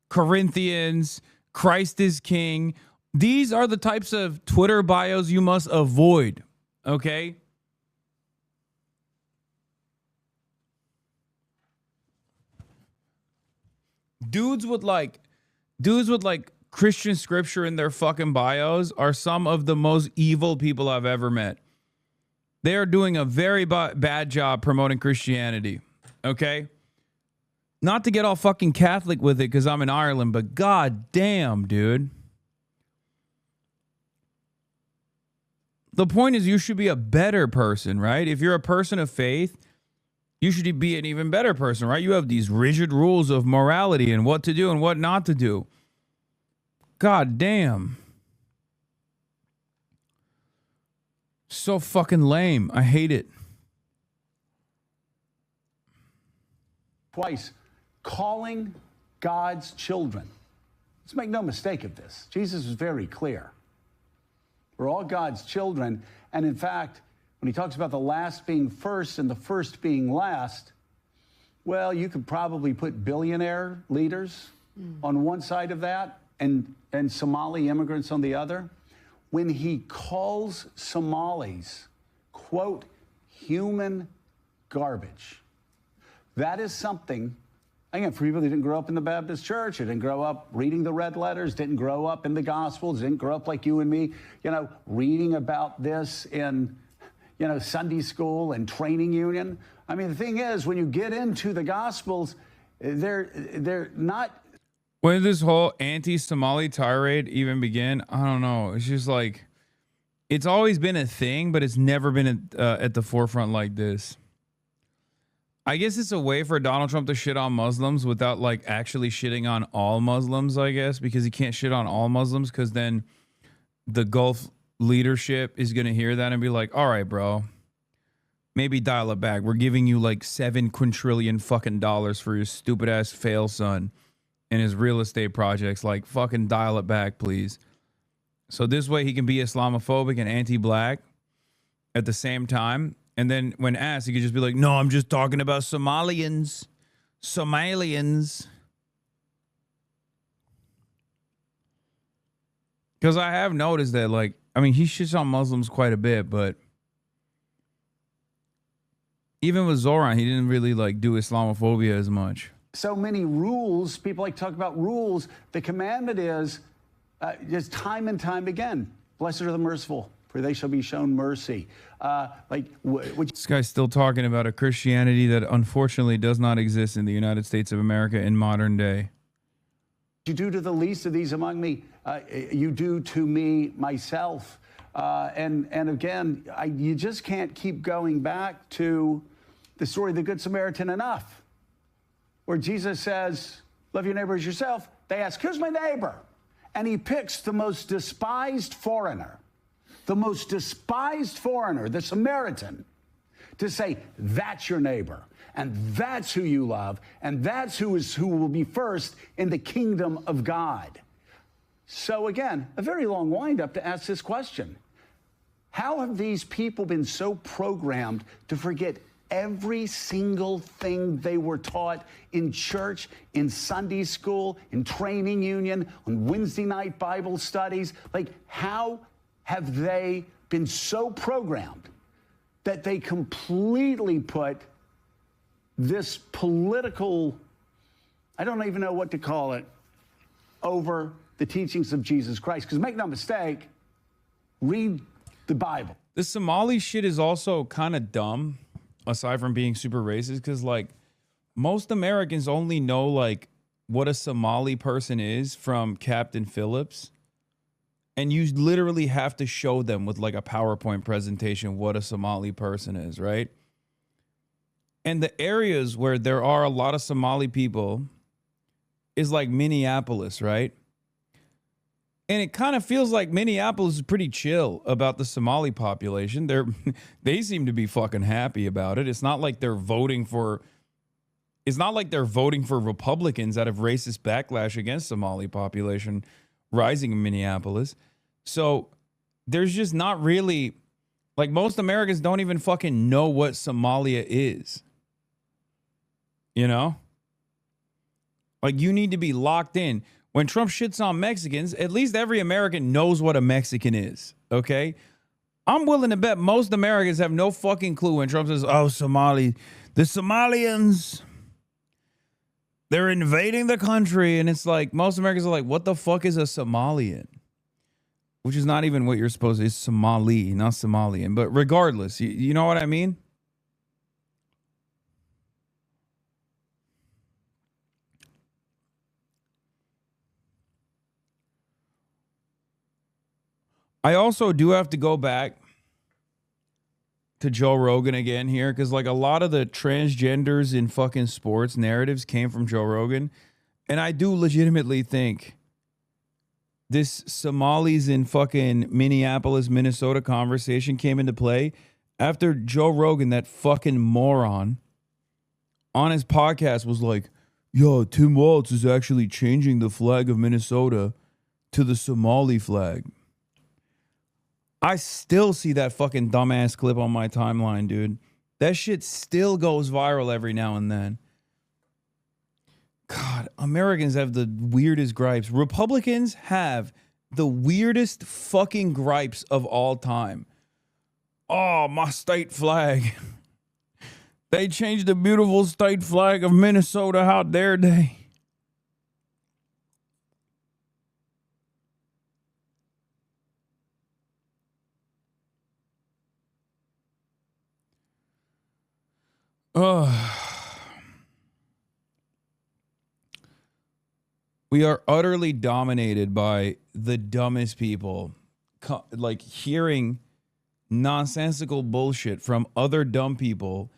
Corinthians, Christ is King. These are the types of Twitter bios you must avoid, okay? Dudes with like Christian scripture in their fucking bios are some of the most evil people I've ever met. They are doing a very bad job promoting Christianity, okay? Not to get all fucking Catholic with it because I'm in Ireland, but god damn, dude. The point is you should be a better person, right? If you're a person of faith, you should be an even better person, right? You have these rigid rules of morality and what to do and what not to do. God damn. So fucking lame. I hate it. Twice, calling God's children. Let's make no mistake of this. Jesus was very clear. We're all God's children. And in fact, when he talks about the last being first and the first being last, well, you could probably put billionaire leaders on one side of that and Somali immigrants on the other. When he calls Somalis, quote, human garbage, that is something Again, for people that didn't grow up in the Baptist church, or didn't grow up reading the red letters, didn't grow up in the Gospels, didn't grow up like you and me, reading about this in, Sunday school and training union. I mean, the thing is, when you get into the Gospels, they're not. When did this whole anti-Somali tirade even begin? I don't know. It's just like, it's always been a thing, but it's never been at the forefront like this. I guess it's a way for Donald Trump to shit on Muslims without like actually shitting on all Muslims, I guess, because he can't shit on all Muslims because then the Gulf leadership is going to hear that and be like, all right, bro, maybe dial it back. We're giving you like $7 quintillion fucking dollars for your stupid ass fail son and his real estate projects. Like, fucking dial it back, please. So this way he can be Islamophobic and anti-black at the same time. And then when asked, he could just be like, no, I'm just talking about Somalians. Because I have noticed that, like, I mean, he shits on Muslims quite a bit, but even with Zoran, he didn't really, like, do Islamophobia as much. So many rules, people like to talk about rules. The commandment is just time and time again, blessed are the merciful, for they shall be shown mercy. This guy's still talking about a Christianity that unfortunately does not exist in the United States of America in modern day. You do to the least of these among me, you do to me myself. And again, you just can't keep going back to the story of the Good Samaritan enough, where Jesus says, love your neighbor as yourself. They ask, who's my neighbor? And he picks the most despised foreigner, the Samaritan, to say, that's your neighbor, and that's who you love, and that's who will be first in the kingdom of God. So again, a very long windup to ask this question. How have these people been so programmed to forget every single thing they were taught in church, in Sunday school, in training union, on Wednesday night Bible studies? Like, how have they been so programmed that they completely put this political, I don't even know what to call it, over the teachings of Jesus Christ? Because make no mistake, read the Bible. The Somali shit is also kind of dumb, aside from being super racist, because like most Americans only know like what a Somali person is from Captain Phillips. And you literally have to show them with like a PowerPoint presentation what a Somali person is, right? And the areas where there are a lot of Somali people is like Minneapolis, right? And it kind of feels like Minneapolis is pretty chill about the Somali population. They seem to be fucking happy about it. It's not like they're voting for Republicans out of racist backlash against Somali population rising in Minneapolis. So there's just not really, like, most Americans don't even fucking know what Somalia is. You know? Like, you need to be locked in. When Trump shits on Mexicans, at least every American knows what a Mexican is, okay? I'm willing to bet most Americans have no fucking clue when Trump says, oh, the Somalians, they're invading the country. And it's like, most Americans are like, what the fuck is a Somalian? Which is not even what you're supposed to. It's Somali, not Somalian. But regardless, you know what I mean? I also do have to go back to Joe Rogan again here, because like a lot of the transgenders in fucking sports narratives came from Joe Rogan. And I do legitimately think this Somalis in fucking Minneapolis, Minnesota conversation came into play after Joe Rogan, that fucking moron, on his podcast was like, yo, Tim Walz is actually changing the flag of Minnesota to the Somali flag. I still see that fucking dumbass clip on my timeline, dude. That shit still goes viral every now and then. God, Americans have the weirdest gripes. Republicans have the weirdest fucking gripes of all time. Oh, my state flag. They changed the beautiful state flag of Minnesota. How dare they? We are utterly dominated by the dumbest people, like hearing nonsensical bullshit from other dumb people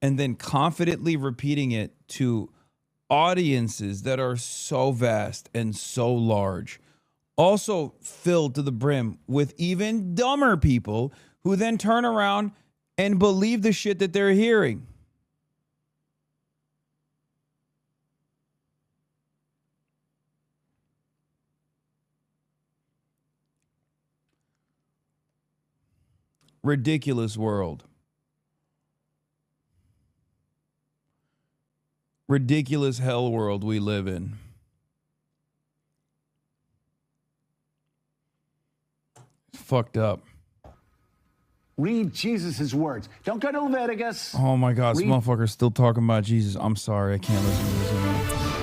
and then confidently repeating it to audiences that are so vast and so large, also filled to the brim with even dumber people who then turn around and believe the shit that they're hearing. Ridiculous world. Ridiculous hell world we live in. Fucked up. Read Jesus' words. Don't go to Leviticus. Oh my God, this motherfucker's still talking about Jesus. I'm sorry, I can't listen to this anymore.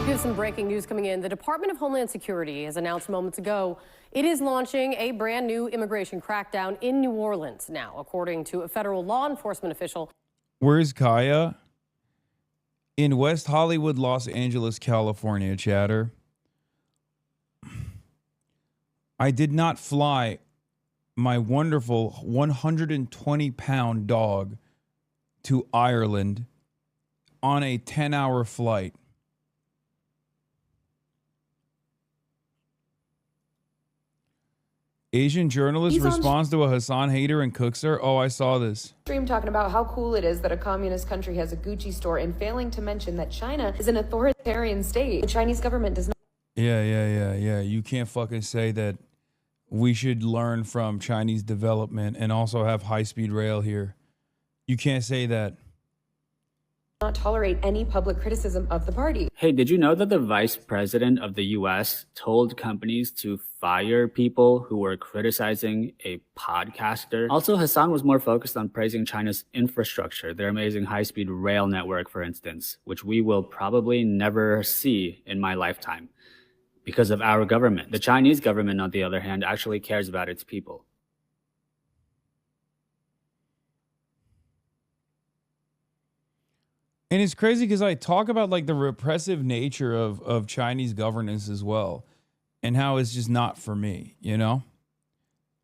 We have some breaking news coming in. The Department of Homeland Security has announced moments ago it is launching a brand new immigration crackdown in New Orleans now, according to a federal law enforcement official. Where's Kaya? In West Hollywood, Los Angeles, California, chatter. I did not fly my wonderful 120-pound dog to Ireland on a 10-hour flight. Asian journalist responds to a Hasan hater and cooks her. Oh, I saw this. Stream talking about how cool it is that a communist country has a Gucci store and failing to mention that China is an authoritarian state. The Chinese government does not. Yeah. You can't fucking say that we should learn from Chinese development and also have high-speed rail here. You can't say that. Not tolerate any public criticism of the party. Hey, did you know that the vice president of the US told companies to fire people who were criticizing a podcaster? Also, Hasan was more focused on praising China's infrastructure, their amazing high-speed rail network, for instance, which we will probably never see in my lifetime because of our government. The Chinese government, on the other hand, actually cares about its people. And it's crazy because I talk about like the repressive nature of Chinese governance as well, and how it's just not for me, you know,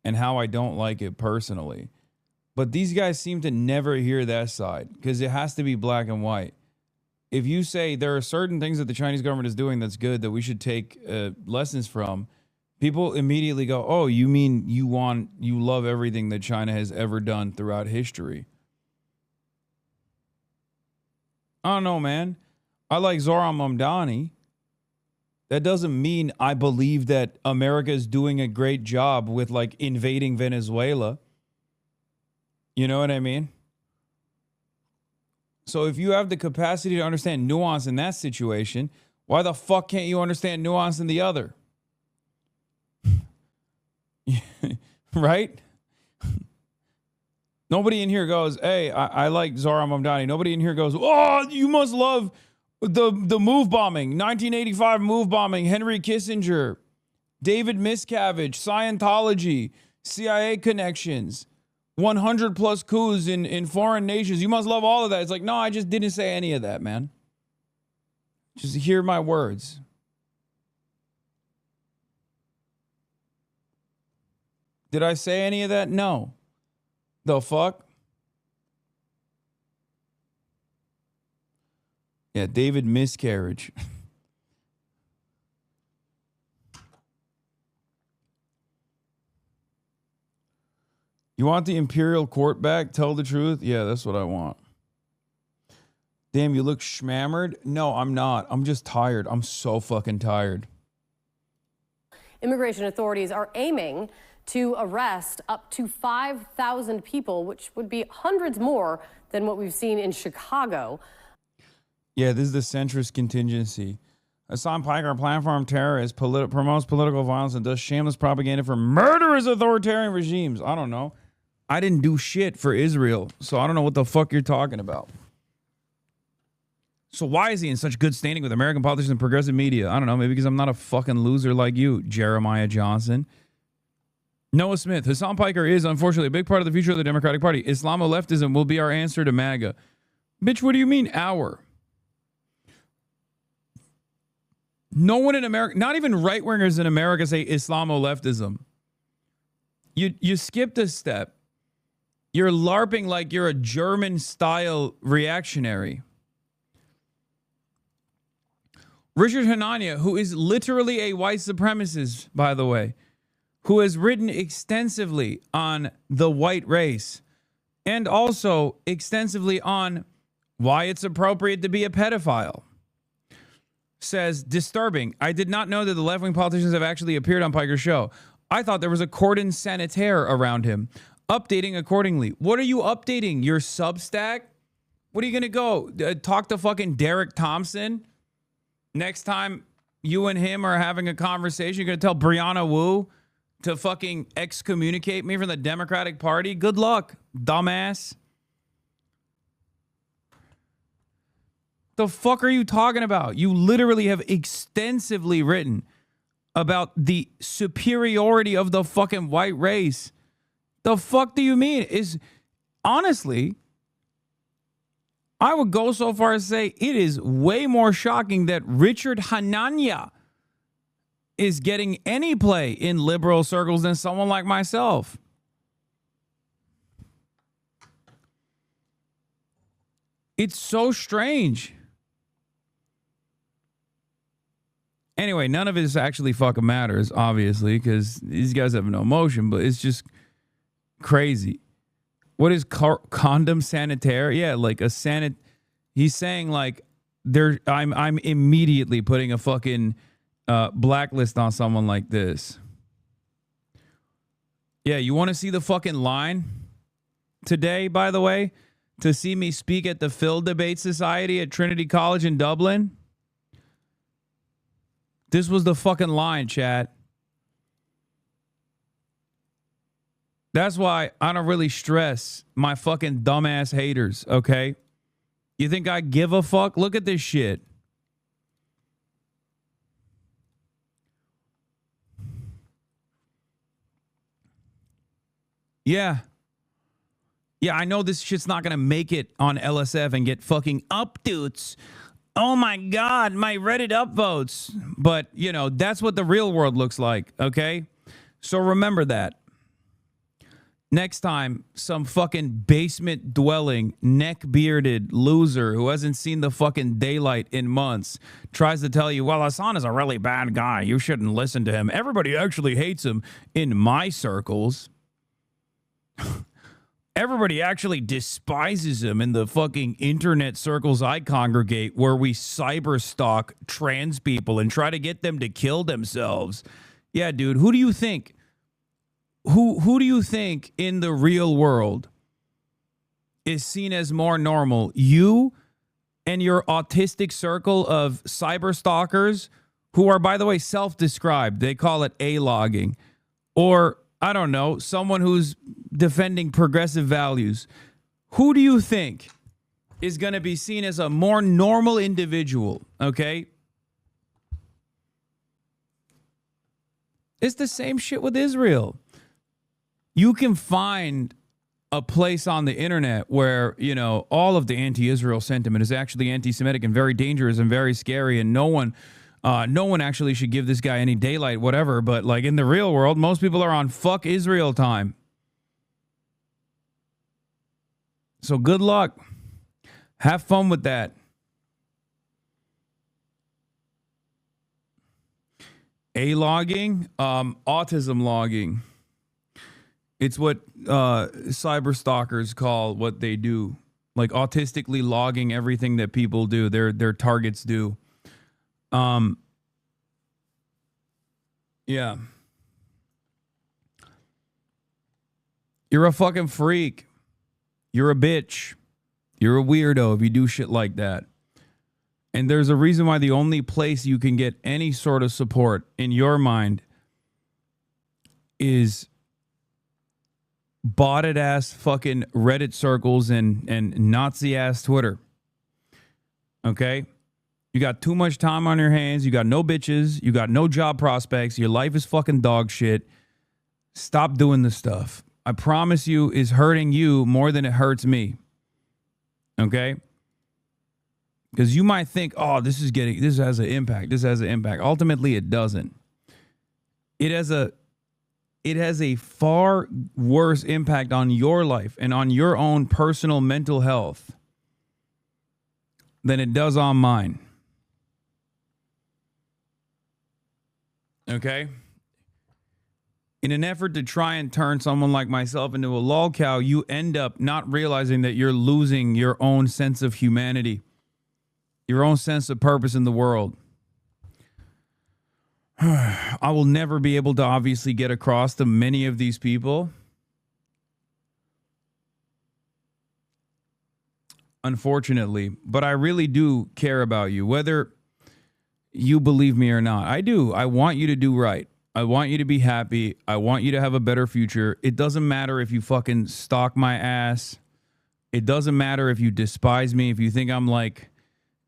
and how I don't like it personally. But these guys seem to never hear that side because it has to be black and white. If you say there are certain things that the Chinese government is doing that's good that we should take lessons from, people immediately go, oh, you mean you love everything that China has ever done throughout history. I don't know, man. I like Zohran Mamdani. That doesn't mean I believe that America is doing a great job with like invading Venezuela. You know what I mean? So if you have the capacity to understand nuance in that situation, why the fuck can't you understand nuance in the other? Right? Nobody in here goes, hey, I like Zohran Mamdani. Nobody in here goes, oh, you must love the move bombing, 1985 move bombing, Henry Kissinger, David Miscavige, Scientology, CIA connections, 100 plus coups in foreign nations. You must love all of that. It's like, no, I just didn't say any of that, man. Just hear my words. Did I say any of that? No. The fuck? Yeah, David Miscarriage. You want the imperial court back? Tell the truth? Yeah, that's what I want. Damn, you look schmammered? No, I'm not. I'm just tired. I'm so fucking tired. Immigration authorities are aiming to arrest up to 5,000 people, which would be hundreds more than what we've seen in Chicago. Yeah, this is the centrist contingency. Hasan Piker, platform terrorist, promotes political violence and does shameless propaganda for murderous authoritarian regimes. I don't know. I didn't do shit for Israel, so I don't know what the fuck you're talking about. So why is he in such good standing with American politicians and progressive media? I don't know. Maybe because I'm not a fucking loser like you, Jeremiah Johnson. Noah Smith. Hasan Piker is, unfortunately, a big part of the future of the Democratic Party. Islamo-leftism will be our answer to MAGA. Bitch, what do you mean our? No one in America, not even right-wingers in America, say Islamo-leftism. You skipped a step. You're LARPing like you're a German-style reactionary. Richard Hanania, who is literally a white supremacist, by the way, who has written extensively on the white race and also extensively on why it's appropriate to be a pedophile, says, disturbing. I did not know that the left-wing politicians have actually appeared on Piker's show. I thought there was a cordon sanitaire around him. Updating accordingly. What are you updating? Your Substack? What are you going to go? Talk to fucking Derek Thompson? Next time you and him are having a conversation, you're going to tell Brianna Wu to fucking excommunicate me from the Democratic Party? Good luck, dumbass. The fuck are you talking about? You literally have extensively written about the superiority of the fucking white race. The fuck do you mean? Honestly, I would go so far as to say it is way more shocking that Richard Hanania is getting any play in liberal circles than someone like myself. It's so strange. Anyway, none of this actually fucking matters, obviously, because these guys have no emotion, but it's just crazy. What is condom sanitaire? Yeah, like a he's saying like I'm immediately putting a fucking blacklist on someone like this. Yeah, you want to see the fucking line today, by the way, to see me speak at the Phil Debate Society at Trinity College in Dublin? This was the fucking line, chat. That's why I don't really stress my fucking dumbass haters, okay? You think I give a fuck? Look at this shit. Yeah. Yeah, I know this shit's not going to make it on LSF and get fucking updates. Oh my God, my Reddit upvotes. But, you know, that's what the real world looks like, okay? So remember that. Next time, some fucking basement-dwelling, neck-bearded loser who hasn't seen the fucking daylight in months tries to tell you, well, Hasan is a really bad guy. You shouldn't listen to him. Everybody actually hates him in my circles. Everybody actually despises him in the fucking internet circles I congregate, where we cyberstalk trans people and try to get them to kill themselves. Yeah, dude, who do you think? Who do you think in the real world is seen as more normal? You and your autistic circle of cyber stalkers who are, by the way, self-described. They call it A-logging. Or, I don't know, someone who's defending progressive values. Who do you think is going to be seen as a more normal individual, okay? It's the same shit with Israel. You can find a place on the internet where, you know, all of the anti-Israel sentiment is actually anti-Semitic and very dangerous and very scary, and no one actually should give this guy any daylight, whatever. But like in the real world, most people are on fuck Israel time. So good luck. Have fun with that. A-logging, autism logging. It's what cyber stalkers call what they do, like autistically logging everything that people do, their targets do. Yeah. You're a fucking freak. You're a bitch. You're a weirdo if you do shit like that. And there's a reason why the only place you can get any sort of support in your mind is botted ass fucking Reddit circles and Nazi ass Twitter. Okay? You got too much time on your hands. You got no bitches. You got no job prospects. Your life is fucking dog shit. Stop doing this stuff. I promise you, it's hurting you more than it hurts me. Okay? Because you might think, oh, this has an impact. This has an impact. Ultimately, it doesn't. It has a far worse impact on your life and on your own personal mental health than it does on mine. Okay? In an effort to try and turn someone like myself into a lolcow, you end up not realizing that you're losing your own sense of humanity, your own sense of purpose in the world. I will never be able to obviously get across to many of these people, unfortunately, but I really do care about you, whether you believe me or not. I do. I want you to do right. I want you to be happy. I want you to have a better future. It doesn't matter if you fucking stalk my ass. It doesn't matter if you despise me, if you think I'm like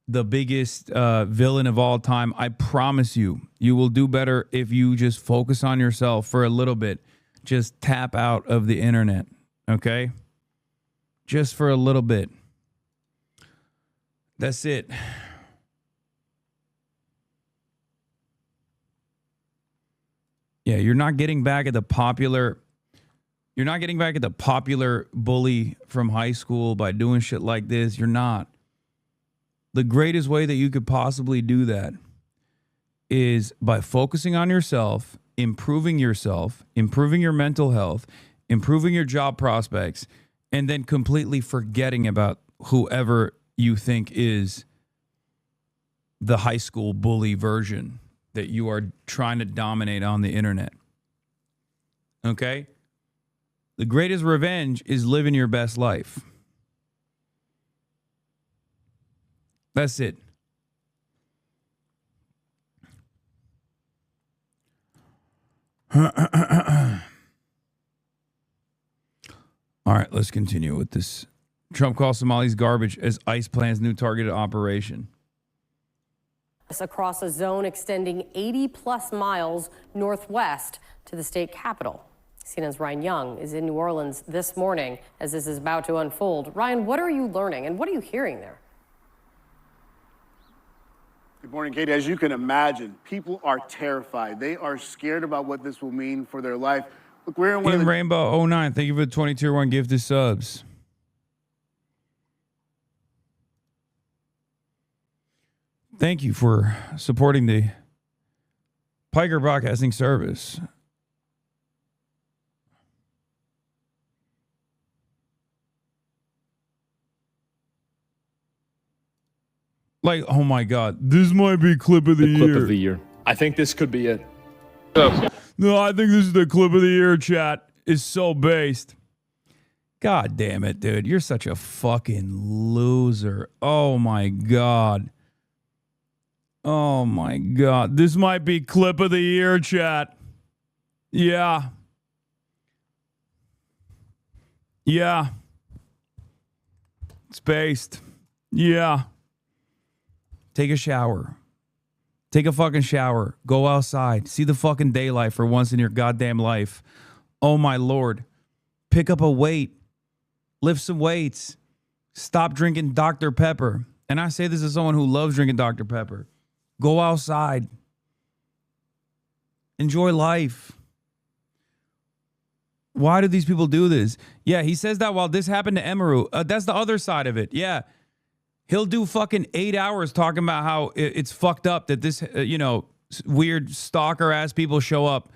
the biggest villain of all time. I promise you, you will do better if you just focus on yourself for a little bit. Just tap out of the internet, okay? Just for a little bit. That's it. Yeah, you're not getting back at the popular bully from high school by doing shit like this. You're not. The greatest way that you could possibly do that is by focusing on yourself, improving your mental health, improving your job prospects, and then completely forgetting about whoever you think is the high school bully version that you are trying to dominate on the internet. Okay? The greatest revenge is living your best life. That's it. All right, let's continue with this. Trump calls Somalis garbage as ICE plans new targeted operation. Across a zone extending 80-plus miles northwest to the state capital. CNN's Ryan Young is in New Orleans this morning as this is about to unfold. Ryan, what are you learning and what are you hearing there? Good morning, Katie. As you can imagine, people are terrified. They are scared about what this will mean for their life. Look, we're in one of the... Rainbow 09, thank you for the 20 tier 1 gifted subs. Thank you for supporting the Piker Broadcasting Service. Like, oh my God, this might be clip of the year. Clip of the year. I think this could be it. No, I think this is the clip of the year, chat. It's so based. God damn it, dude. You're such a fucking loser. Oh my God. Oh my God. This might be clip of the year, chat. Yeah. Yeah. It's based. Yeah. Take a shower. Take a fucking shower. Go outside. See the fucking daylight for once in your goddamn life. Oh my Lord. Pick up a weight. Lift some weights. Stop drinking Dr. Pepper. And I say this as someone who loves drinking Dr. Pepper. Go outside. Enjoy life. Why do these people do this? Yeah, he says that while this happened to Emaru. That's the other side of it. Yeah. He'll do fucking 8 hours talking about how it's fucked up that this, weird stalker-ass people show up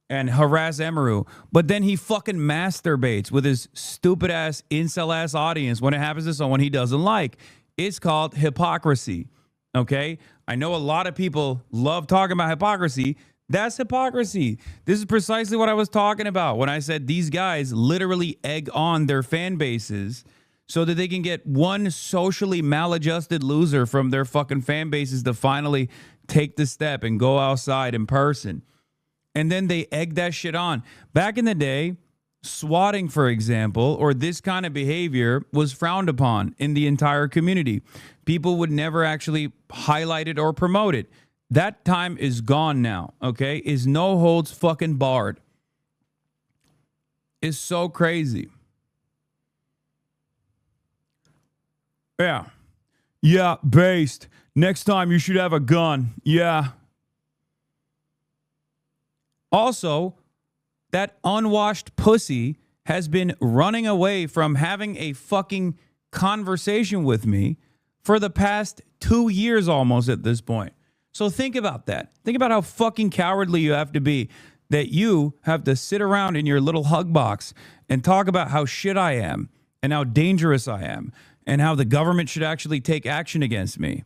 and harass Emaru. But then he fucking masturbates with his stupid-ass, incel-ass audience when it happens to someone he doesn't like. It's called hypocrisy, okay? I know a lot of people love talking about hypocrisy. That's hypocrisy. This is precisely what I was talking about when I said these guys literally egg on their fan bases so that they can get one socially maladjusted loser from their fucking fan bases to finally take the step and go outside in person. And then they egg that shit on. Back in the day, swatting, for example, or this kind of behavior was frowned upon in the entire community. People would never actually highlight it or promote it. That time is gone now, okay? Is no holds fucking barred. It's so crazy. Yeah. Yeah, based. Next time you should have a gun. Yeah. Also, that unwashed pussy has been running away from having a fucking conversation with me for the past 2 years almost at this point. So think about that. Think about how fucking cowardly you have to be that you have to sit around in your little hug box and talk about how shit I am and how dangerous I am and how the government should actually take action against me.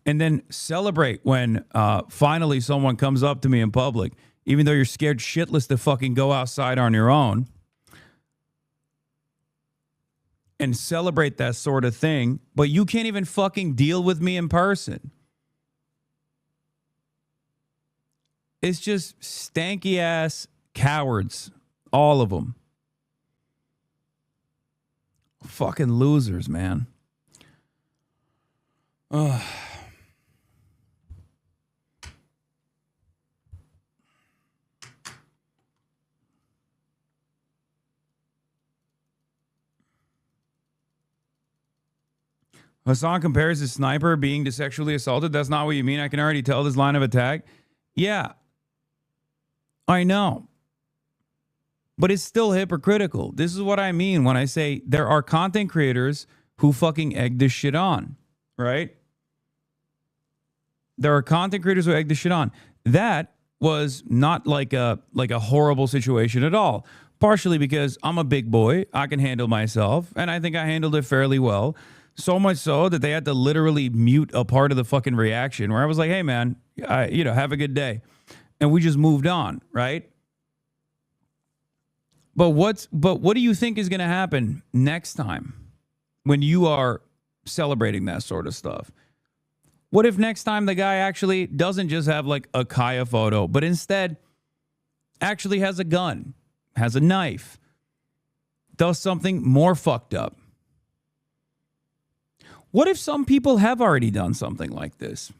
And then celebrate when finally someone comes up to me in public, even though you're scared shitless to fucking go outside on your own, and celebrate that sort of thing, but you can't even fucking deal with me in person. It's just stanky ass cowards, all of them. Fucking losers, man. Ugh. Hasan compares his sniper being to sexually assaulted. That's not what you mean. I can already tell this line of attack. Yeah, I know. But it's still hypocritical. This is what I mean when I say there are content creators who fucking egg this shit on, right? There are content creators who egg this shit on. That was not like a horrible situation at all. Partially because I'm a big boy. I can handle myself. And I think I handled it fairly well. So much so that they had to literally mute a part of the fucking reaction where I was like, hey, man, have a good day. And we just moved on, right? But what do you think is going to happen next time when you are celebrating that sort of stuff? What if next time the guy actually doesn't just have like a Kaya photo, but instead actually has a gun, has a knife, does something more fucked up? What if some people have already done something like this?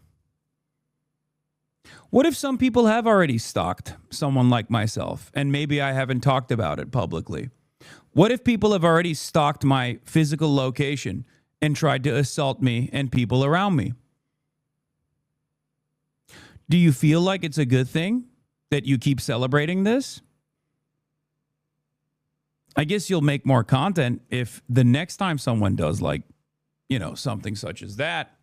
What if some people have already stalked someone like myself and maybe I haven't talked about it publicly? What if people have already stalked my physical location and tried to assault me and people around me? Do you feel like it's a good thing that you keep celebrating this? I guess you'll make more content if the next time someone does something such as that,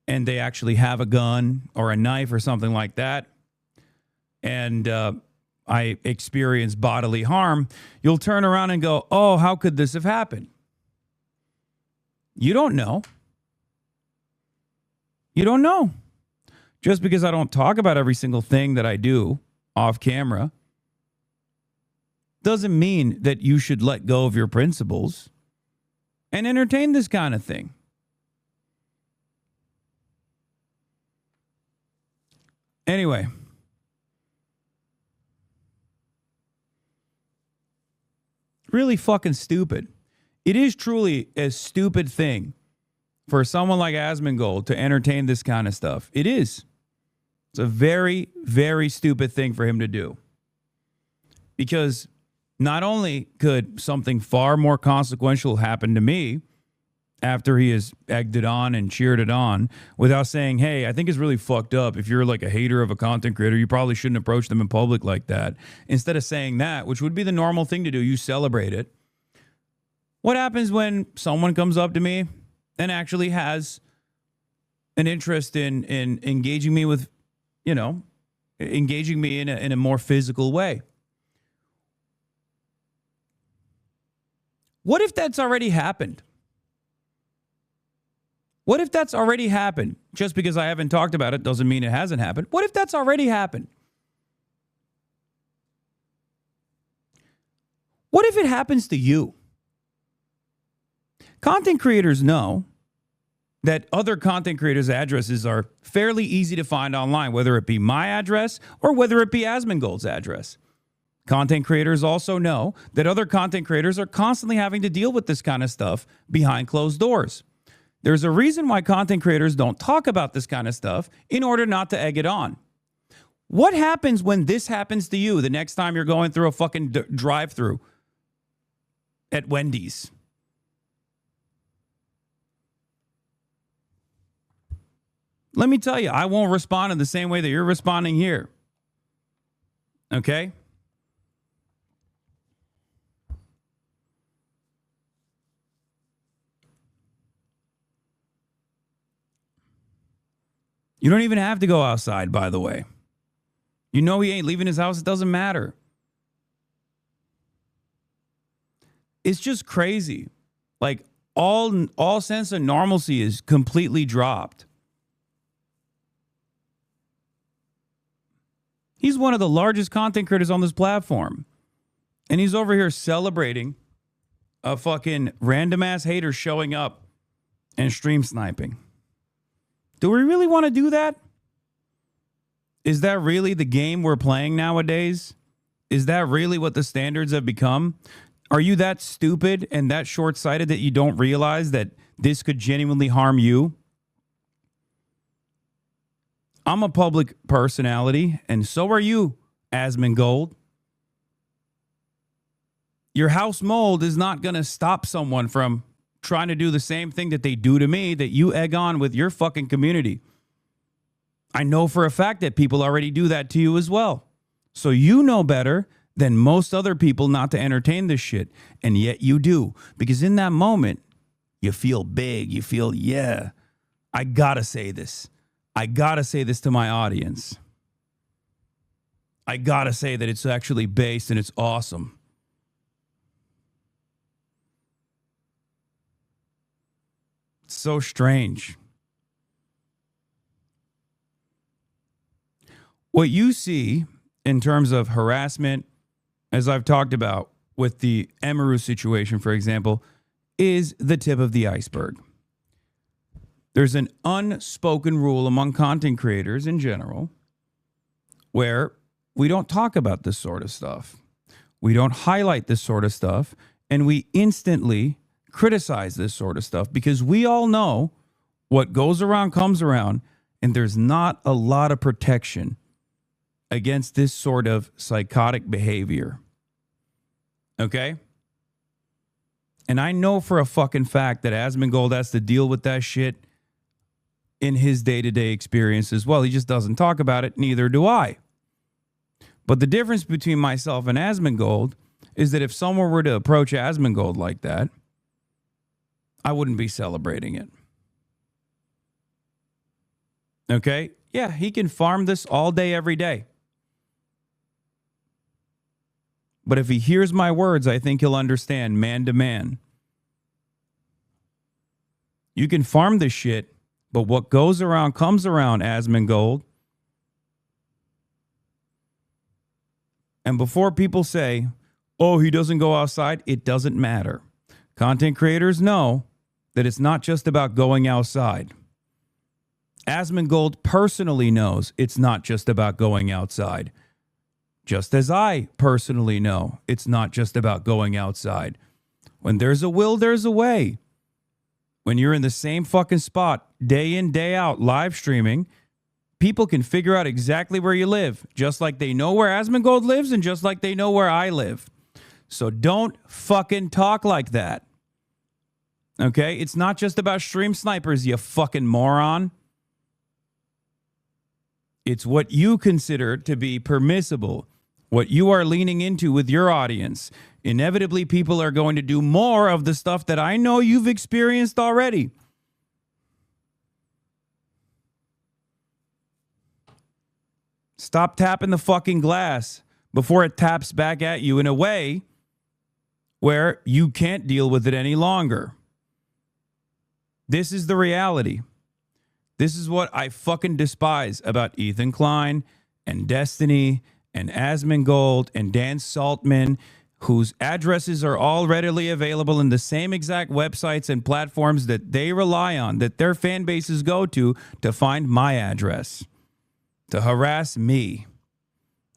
and they actually have a gun or a knife or something like that, and I experience bodily harm, you'll turn around and go, oh, how could this have happened? You don't know. You don't know. Just because I don't talk about every single thing that I do off camera doesn't mean that you should let go of your principles and entertain this kind of thing. Anyway. Really fucking stupid. It is truly a stupid thing for someone like Asmongold to entertain this kind of stuff. It is. It's a very, very stupid thing for him to do. Because not only could something far more consequential happen to me after he has egged it on and cheered it on without saying, hey, I think it's really fucked up. If you're like a hater of a content creator, you probably shouldn't approach them in public like that. Instead of saying that, which would be the normal thing to do, you celebrate it. What happens when someone comes up to me and actually has an interest in engaging me with, engaging me in a more physical way? What if that's already happened? What if that's already happened? Just because I haven't talked about it doesn't mean it hasn't happened. What if that's already happened? What if it happens to you? Content creators know that other content creators' addresses are fairly easy to find online, whether it be my address or whether it be Asmongold's address. Content creators also know that other content creators are constantly having to deal with this kind of stuff behind closed doors. There's a reason why content creators don't talk about this kind of stuff in order not to egg it on. What happens when this happens to you the next time you're going through a fucking drive-thru at Wendy's? Let me tell you, I won't respond in the same way that you're responding here. Okay? You don't even have to go outside, by the way. You know he ain't leaving his house. It doesn't matter. It's just crazy. Like, all sense of normalcy is completely dropped. He's one of the largest content creators on this platform. And he's over here celebrating a fucking random ass hater showing up and stream sniping. Do we really want to do that? Is that really the game we're playing nowadays? Is that really what the standards have become? Are you that stupid and that short-sighted that you don't realize that this could genuinely harm you? I'm a public personality, and so are you, Asmongold. Your house mold is not going to stop someone from trying to do the same thing that they do to me that you egg on with your fucking community. I know for a fact that people already do that to you as well. So you know better than most other people not to entertain this shit. And yet you do. Because in that moment, you feel big. You feel, yeah, I gotta say this. I gotta say this to my audience. I gotta say that it's actually based and it's awesome. It's so strange. What you see in terms of harassment, as I've talked about with the Emaru situation, for example, is the tip of the iceberg. There's an unspoken rule among content creators in general where we don't talk about this sort of stuff. We don't highlight this sort of stuff, and we instantly criticize this sort of stuff because we all know what goes around comes around, and there's not a lot of protection against this sort of psychotic behavior. Okay? And I know for a fucking fact that Asmongold has to deal with that shit in his day-to-day experience as well. He just doesn't talk about it, neither do I. But the difference between myself and Asmongold is that if someone were to approach Asmongold like that, I wouldn't be celebrating it. Okay? Yeah, he can farm this all day, every day. But if he hears my words, I think he'll understand man to man. You can farm this shit, but what goes around comes around, Asmongold. And before people say, oh, he doesn't go outside, it doesn't matter. Content creators know that it's not just about going outside. Asmongold personally knows it's not just about going outside. Just as I personally know it's not just about going outside. When there's a will, there's a way. When you're in the same fucking spot, day in, day out, live streaming, people can figure out exactly where you live, just like they know where Asmongold lives and just like they know where I live. So don't fucking talk like that. Okay? It's not just about stream snipers, you fucking moron. It's what you consider to be permissible, what you are leaning into with your audience. Inevitably, people are going to do more of the stuff that I know you've experienced already. Stop tapping the fucking glass before it taps back at you in a way where you can't deal with it any longer. This is the reality. This is what I fucking despise about Ethan Klein and Destiny and Asmongold and Dan Saltman, whose addresses are all readily available in the same exact websites and platforms that they rely on, that their fan bases go to find my address, to harass me.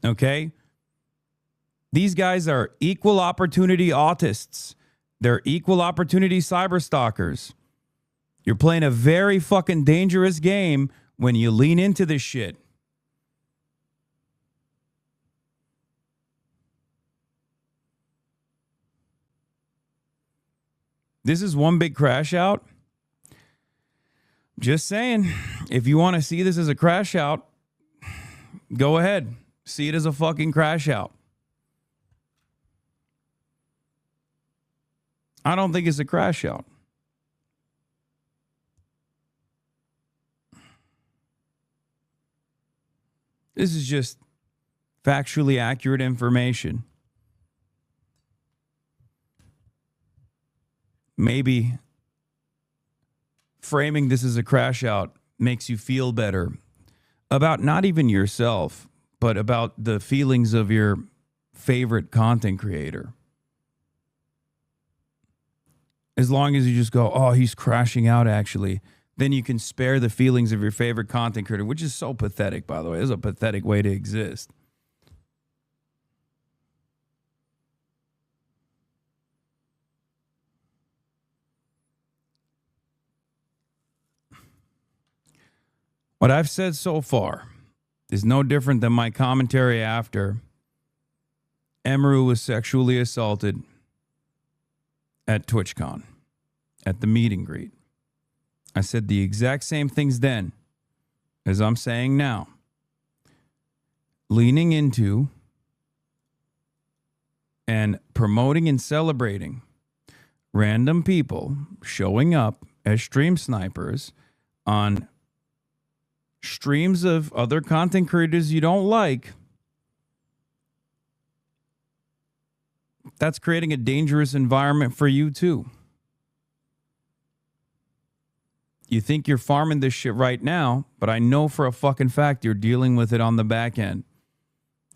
Okay? These guys are equal opportunity autists. They're equal opportunity cyber stalkers. You're playing a very fucking dangerous game when you lean into this shit. This is one big crash out. Just saying, if you want to see this as a crash out, go ahead. See it as a fucking crash out. I don't think it's a crash out. This is just factually accurate information. Maybe framing this as a crash out makes you feel better about not even yourself, but about the feelings of your favorite content creator. As long as you just go, oh, he's crashing out, actually, then you can spare the feelings of your favorite content creator, which is so pathetic, by the way. It's a pathetic way to exist. What I've said so far is no different than my commentary after Emaru was sexually assaulted at TwitchCon, at the meet and greet. I said the exact same things then as I'm saying now. Leaning into and promoting and celebrating random people showing up as stream snipers on streams of other content creators you don't like, that's creating a dangerous environment for you too. You think you're farming this shit right now, but I know for a fucking fact you're dealing with it on the back end.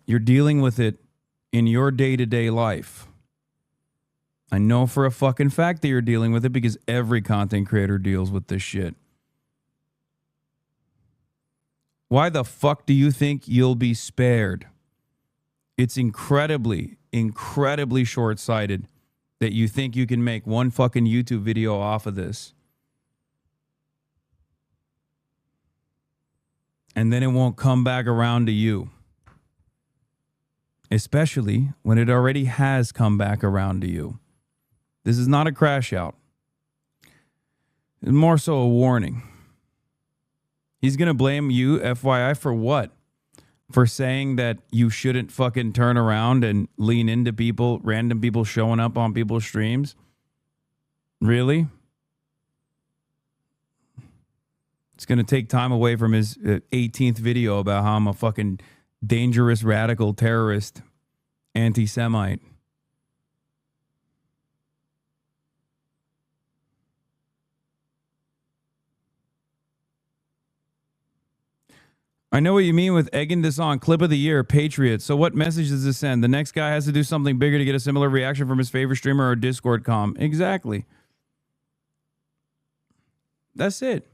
You're dealing with it in your day-to-day life. I know for a fucking fact that you're dealing with it because every content creator deals with this shit. Why the fuck do you think you'll be spared? It's incredibly, incredibly short-sighted that you think you can make one fucking YouTube video off of this. And then it won't come back around to you. Especially when it already has come back around to you. This is not a crash out. It's more so a warning. He's going to blame you, FYI, for what? For saying that you shouldn't fucking turn around and lean into people, random people showing up on people's streams? Really? It's going to take time away from his 18th video about how I'm a fucking dangerous, radical terrorist, anti-Semite. I know what you mean with egging this on. Clip of the year, Patriot. So what message does this send? The next guy has to do something bigger to get a similar reaction from his favorite streamer or Discord com. Exactly. That's it.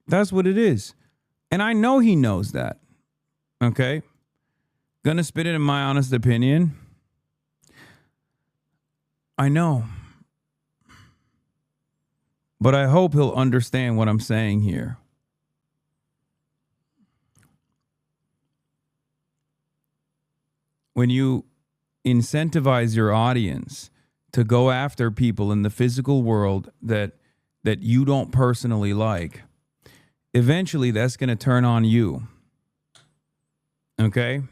That's what it is. And I know he knows that. Okay? Gonna spit it in my honest opinion. I know. But I hope he'll understand what I'm saying here. When you incentivize your audience to go after people in the physical world that you don't personally like, eventually that's going to turn on you. Okay?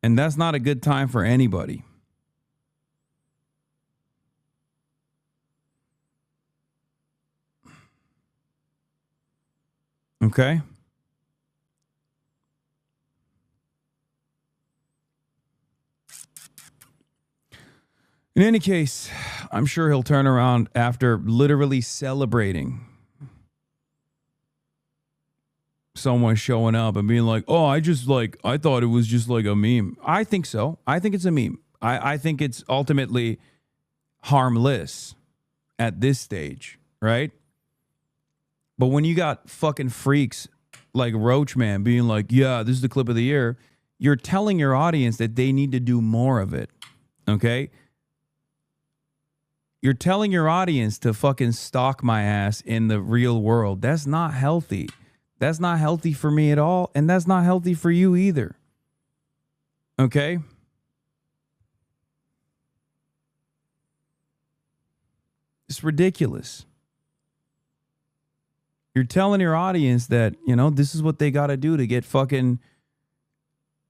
And that's not a good time for anybody. Okay? In any case, I'm sure he'll turn around after literally celebrating someone showing up and being like, oh, I thought it was just like a meme. I think so. I think it's a meme. I think it's ultimately harmless at this stage, right? But when you got fucking freaks like Roach Man being like, yeah, this is the clip of the year, you're telling your audience that they need to do more of it. Okay? You're telling your audience to fucking stalk my ass in the real world. That's not healthy. That's not healthy for me at all. And that's not healthy for you either. Okay? It's ridiculous. You're telling your audience that, you know, this is what they got to do to get fucking...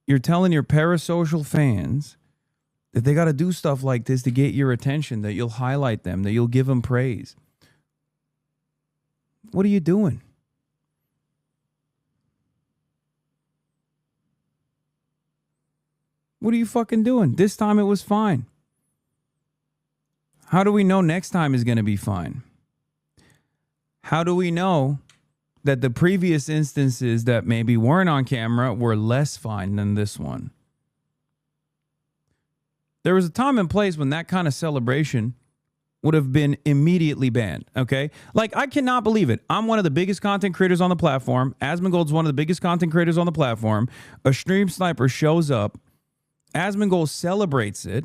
You're telling your parasocial fans that they got to do stuff like this to get your attention, that you'll highlight them, that you'll give them praise. What are you doing? What are you fucking doing? This time it was fine. How do we know next time is going to be fine? How do we know that the previous instances that maybe weren't on camera were less fine than this one? There was a time and place when that kind of celebration would have been immediately banned, okay? Like, I cannot believe it. I'm one of the biggest content creators on the platform. Asmongold's one of the biggest content creators on the platform. A stream sniper shows up. Asmongold celebrates it.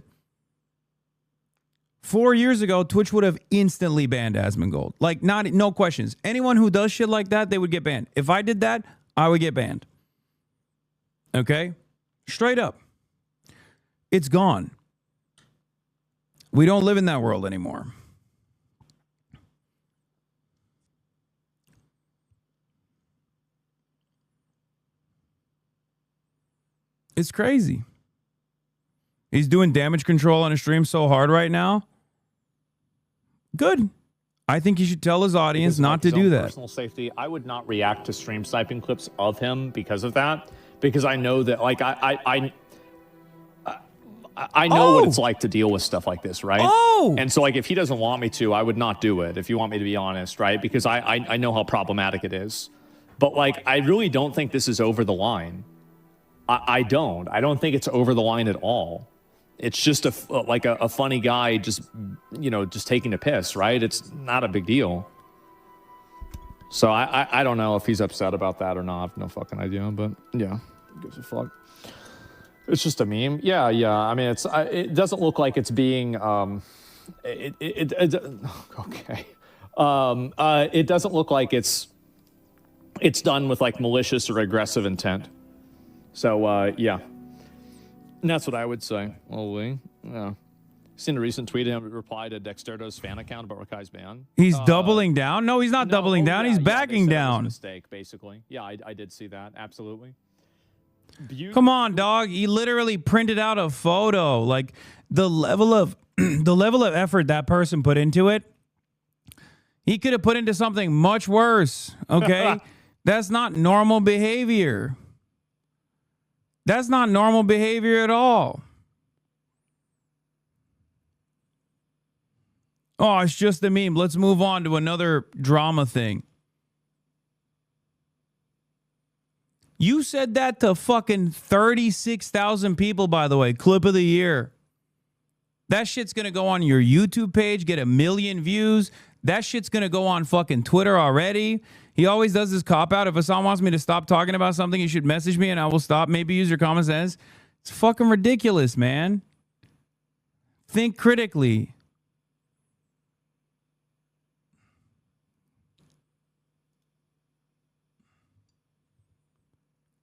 4 years ago, Twitch would have instantly banned Asmongold. Like, no questions. Anyone who does shit like that, they would get banned. If I did that, I would get banned. Okay? Straight up. It's gone. We don't live in that world anymore. It's crazy. He's doing damage control on his stream so hard right now. Good. I think he should tell his audience not to do that. Personal safety. I would not react to stream sniping clips of him because of that. Because I know that, like, I know what it's like to deal with stuff like this, right? And so, like, if he doesn't want me to, I would not do it, if you want me to be honest, right? Because I know how problematic it is. But, like, I really don't think this is over the line. I don't think it's over the line at all. It's just a funny guy just, you know, just taking a piss, right? It's not a big deal. So I don't know if he's upset about that or not. I have no fucking idea, but yeah, who gives a fuck? It's just a meme. Yeah. I mean, it doesn't look like it's being, okay. It doesn't look like it's done with like malicious or aggressive intent. So, yeah. And that's what I would say. Yeah. Seen a recent tweet of him reply to Dexterdo's fan account about Rakai's ban. He's doubling down? No, he's not doubling down. He's backing down. It was a mistake, basically. Yeah, I did see that. Absolutely. Come on, dog. He literally printed out a photo. Like, the level of effort that person put into it, he could have put into something much worse. Okay? That's not normal behavior. That's not normal behavior at all. Oh, it's just a meme. Let's move on to another drama thing. You said that to fucking 36,000 people, by the way. Clip of the year. That shit's going to go on your YouTube page, get 1 million views. That shit's going to go on fucking Twitter already. He always does this cop-out. If Hasan wants me to stop talking about something, you should message me and I will stop. Maybe use your common sense. It's fucking ridiculous, man. Think critically.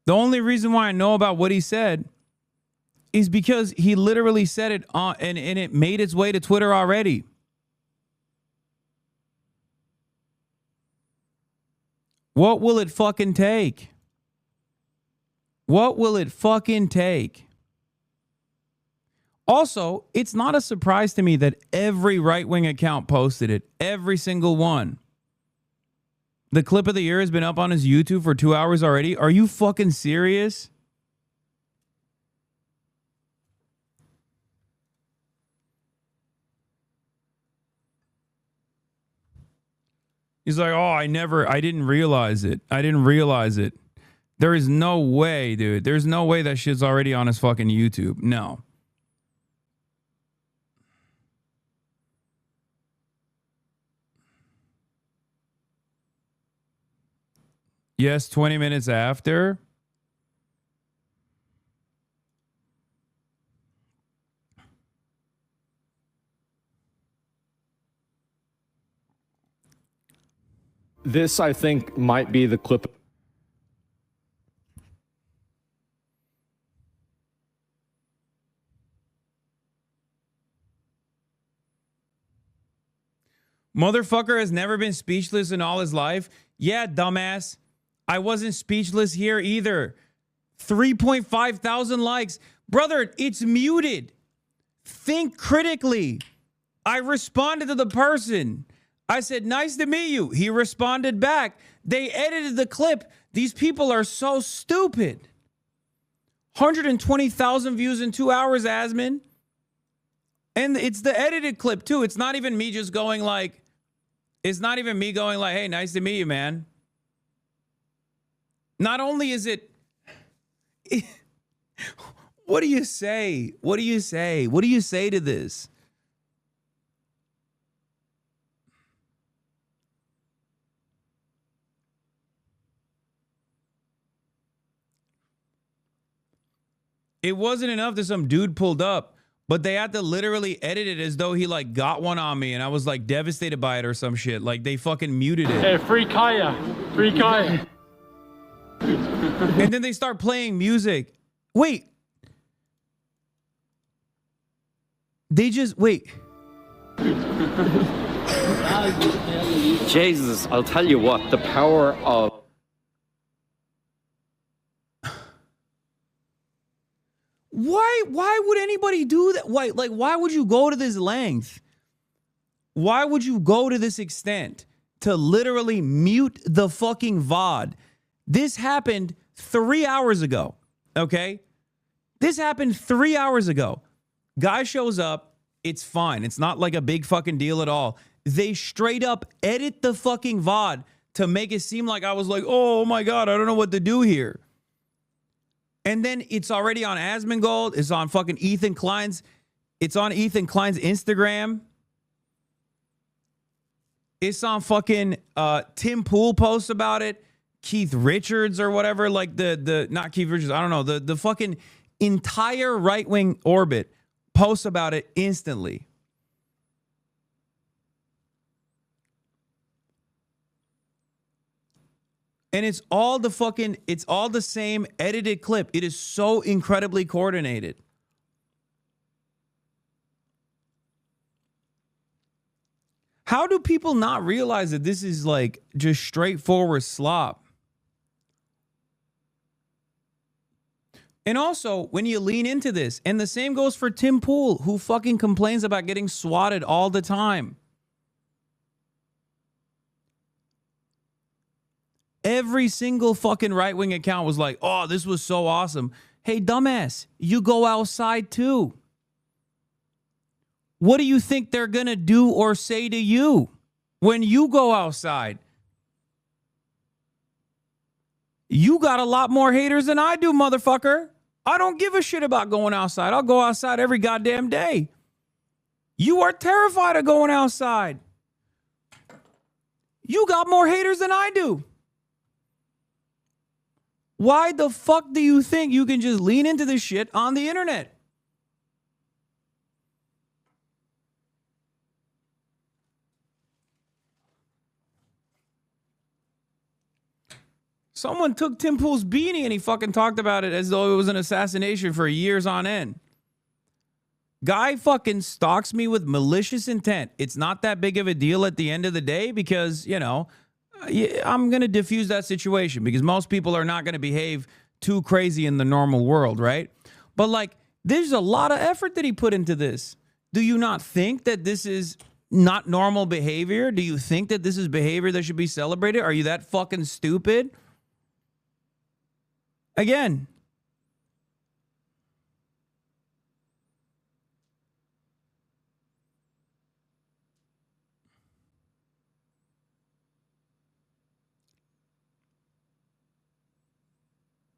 The only reason why I know about what he said is because he literally said it on, and it made its way to Twitter already. What will it fucking take? What will it fucking take? Also, it's not a surprise to me that every right-wing account posted it. Every single one. The clip of the year has been up on his YouTube for 2 hours already. Are you fucking serious? He's like, oh, I didn't realize it. I didn't realize it. There is no way, dude. There's no way that shit's already on his fucking YouTube. No. Yes, 20 minutes after. This, I think, might be the clip. Motherfucker has never been speechless in all his life. Yeah, dumbass. I wasn't speechless here either. 3.5 thousand likes. Brother, it's muted. Think critically. I responded to the person. I said, nice to meet you. He responded back. They edited the clip. These people are so stupid. 120,000 views in 2 hours, Asman. And it's the edited clip too. It's not even me just going like, it's not even me going like, hey, nice to meet you, man. Not only is it, what do you say? What do you say? What do you say to this? It wasn't enough that some dude pulled up, but they had to literally edit it as though he like got one on me and I was like devastated by it or some shit. Like they fucking muted it. Hey, free Kaya. Free Kaya. And then they start playing music. Wait. They just, wait. Jesus, I'll tell you what, the power of... Why would anybody do that? Why would you go to this length? Why would you go to this extent to literally mute the fucking VOD? This happened 3 hours ago, okay? This happened 3 hours ago. Guy shows up. It's fine. It's not like a big fucking deal at all. They straight up edit the fucking VOD to make it seem like I was like, oh my God, I don't know what to do here. And then it's already on Asmongold. It's on fucking Ethan Klein's. It's on Ethan Klein's Instagram. It's on fucking Tim Pool posts about it. Keith Richards or whatever, like the not Keith Richards, I don't know, the fucking entire right-wing orbit posts about it instantly. And it's all the same edited clip. It is so incredibly coordinated. How do people not realize that this is like just straightforward slop? And also, when you lean into this, and the same goes for Tim Pool, who fucking complains about getting swatted all the time. Every single fucking right-wing account was like, oh, this was so awesome. Hey, dumbass, you go outside too. What do you think they're going to do or say to you when you go outside? You got a lot more haters than I do, motherfucker. I don't give a shit about going outside. I'll go outside every goddamn day. You are terrified of going outside. You got more haters than I do. Why the fuck do you think you can just lean into this shit on the internet? Someone took Tim Pool's beanie and he fucking talked about it as though it was an assassination for years on end. Guy fucking stalks me with malicious intent. It's not that big of a deal at the end of the day because, you know, I'm going to diffuse that situation because most people are not going to behave too crazy in the normal world, right? But like, there's a lot of effort that he put into this. Do you not think that this is not normal behavior? Do you think that this is behavior that should be celebrated? Are you that fucking stupid? Again,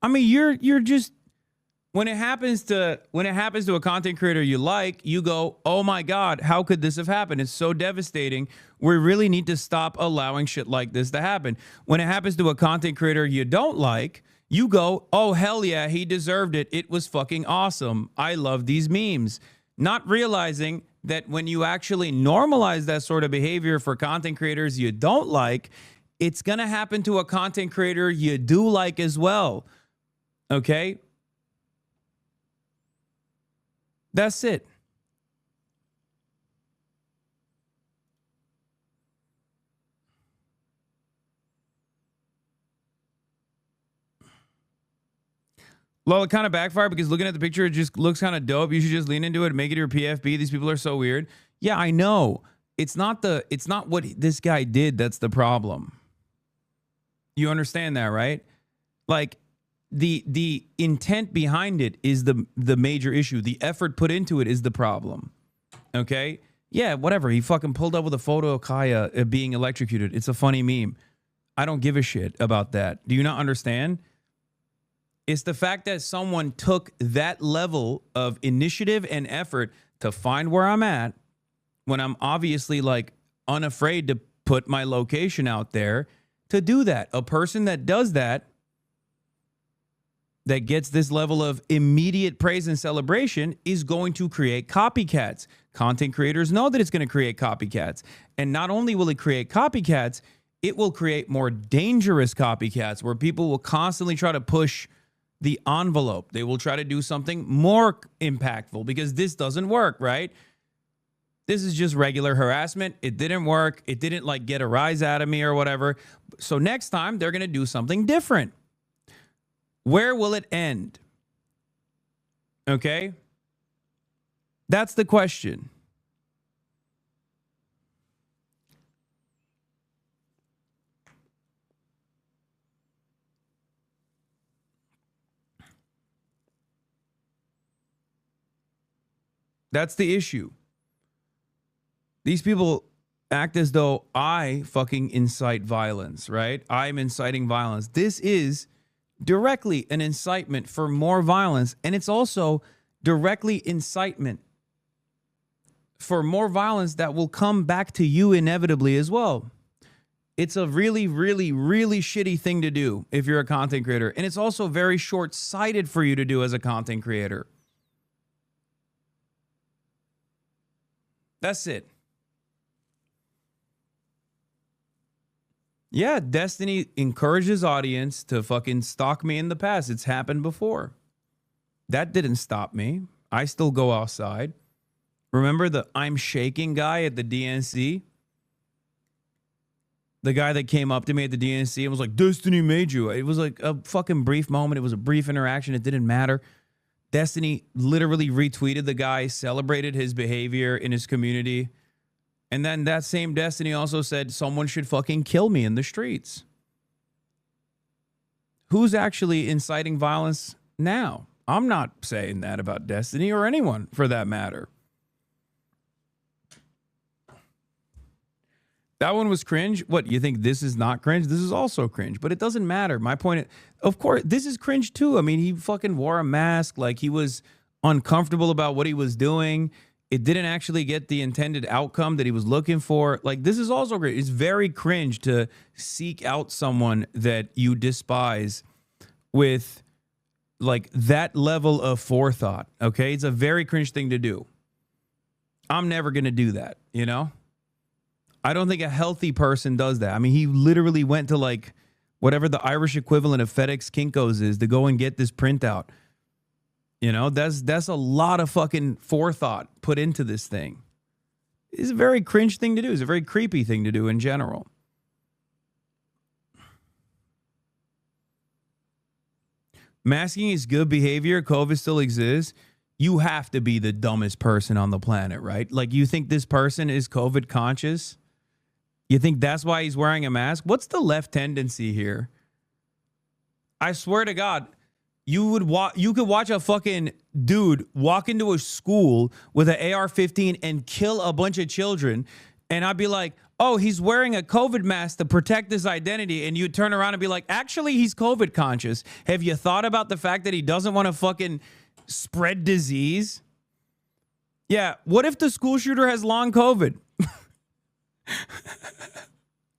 I mean, you're just, when it happens to a content creator you like, you go, oh my God, how could this have happened? It's so devastating. We really need to stop allowing shit like this to happen. When it happens to a content creator you don't like, you go, oh hell yeah, he deserved it. It was fucking awesome. I love these memes. Not realizing that when you actually normalize that sort of behavior for content creators you don't like, it's gonna happen to a content creator you do like as well. Okay? That's it. Well, it kind of backfired because looking at the picture, it just looks kind of dope. You should just lean into it and make it your PFB. These people are so weird. Yeah, I know. It's not what this guy did that's the problem. You understand that, right? Like, the intent behind it is the major issue. The effort put into it is the problem. Okay? Yeah, whatever. He fucking pulled up with a photo of Kaya being electrocuted. It's a funny meme. I don't give a shit about that. Do you not understand? It's the fact that someone took that level of initiative and effort to find where I'm at when I'm obviously like unafraid to put my location out there to do that. A person that does that gets this level of immediate praise and celebration is going to create copycats. Content creators know that it's going to create copycats. And not only will it create copycats, it will create more dangerous copycats where people will constantly try to push the envelope. They will try to do something more impactful because this doesn't work, right? This is just regular harassment. It didn't work. It didn't like get a rise out of me or whatever. So next time they're going to do something different. Where will it end? Okay? That's the question. That's the issue. These people act as though I fucking incite violence, right? I'm inciting violence. This is directly an incitement for more violence, and it's also directly incitement for more violence that will come back to you inevitably as well. It's a really, really, really shitty thing to do if you're a content creator, and it's also very short-sighted for you to do as a content creator. That's it. Yeah, Destiny encourages audience to fucking stalk me in the past. It's happened before. That didn't stop me. I still go outside. Remember the I'm shaking guy at the DNC? The guy that came up to me at the DNC and was like, Destiny made you. It was like a fucking brief moment. It was a brief interaction. It didn't matter. Destiny literally retweeted the guy, celebrated his behavior in his community. And then that same Destiny also said someone should fucking kill me in the streets. Who's actually inciting violence now? I'm not saying that about Destiny or anyone for that matter. That one was cringe. What, you think this is not cringe? This is also cringe, but it doesn't matter. My point, of course, this is cringe too. I mean, he fucking wore a mask, like he was uncomfortable about what he was doing. It didn't actually get the intended outcome that he was looking for. Like, this is also great. It's very cringe to seek out someone that you despise with like that level of forethought. Okay. It's a very cringe thing to do. I'm never going to do that. You know, I don't think a healthy person does that. I mean, he literally went to like whatever the Irish equivalent of FedEx Kinko's is to go and get this printout. You know, that's a lot of fucking forethought put into this thing. It's a very cringe thing to do. It's a very creepy thing to do in general. Masking is good behavior. COVID still exists. You have to be the dumbest person on the planet, right? Like, you think this person is COVID conscious? You think that's why he's wearing a mask? What's the left tendency here? I swear to God, you could watch a fucking dude walk into a school with an AR-15 and kill a bunch of children, and I'd be like, oh, he's wearing a COVID mask to protect his identity, and you'd turn around and be like, actually, he's COVID conscious. Have you thought about the fact that he doesn't want to fucking spread disease. Yeah, what if the school shooter has long COVID?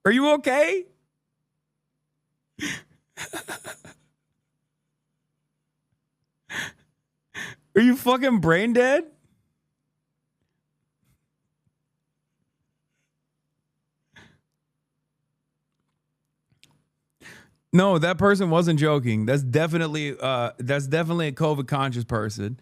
Are you okay? Are you fucking brain dead? No, that person wasn't joking. That's definitely a COVID conscious person.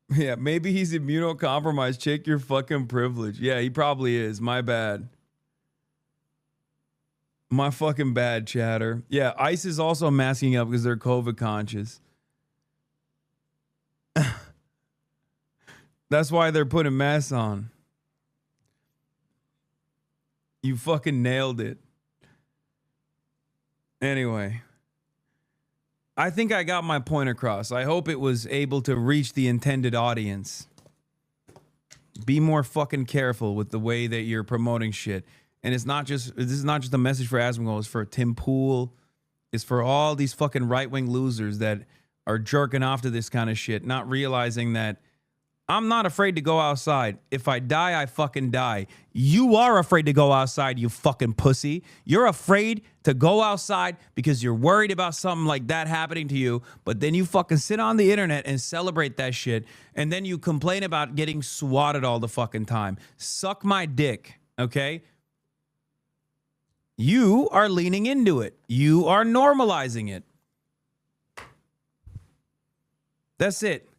Yeah, maybe he's immunocompromised. Check your fucking privilege. Yeah, he probably is. My bad. My fucking bad, chatter. Yeah, ICE is also masking up because they're COVID conscious. That's why they're putting masks on. You fucking nailed it. Anyway. I think I got my point across. I hope it was able to reach the intended audience. Be more fucking careful with the way that you're promoting shit. And this is not just a message for Asmongold, it's for Tim Pool. It's for all these fucking right-wing losers that are jerking off to this kind of shit, not realizing that I'm not afraid to go outside. If I die, I fucking die. You are afraid to go outside, you fucking pussy. You're afraid to go outside because you're worried about something like that happening to you, but then you fucking sit on the internet and celebrate that shit, and then you complain about getting swatted all the fucking time. Suck my dick, okay? You are leaning into it. You are normalizing it. That's it.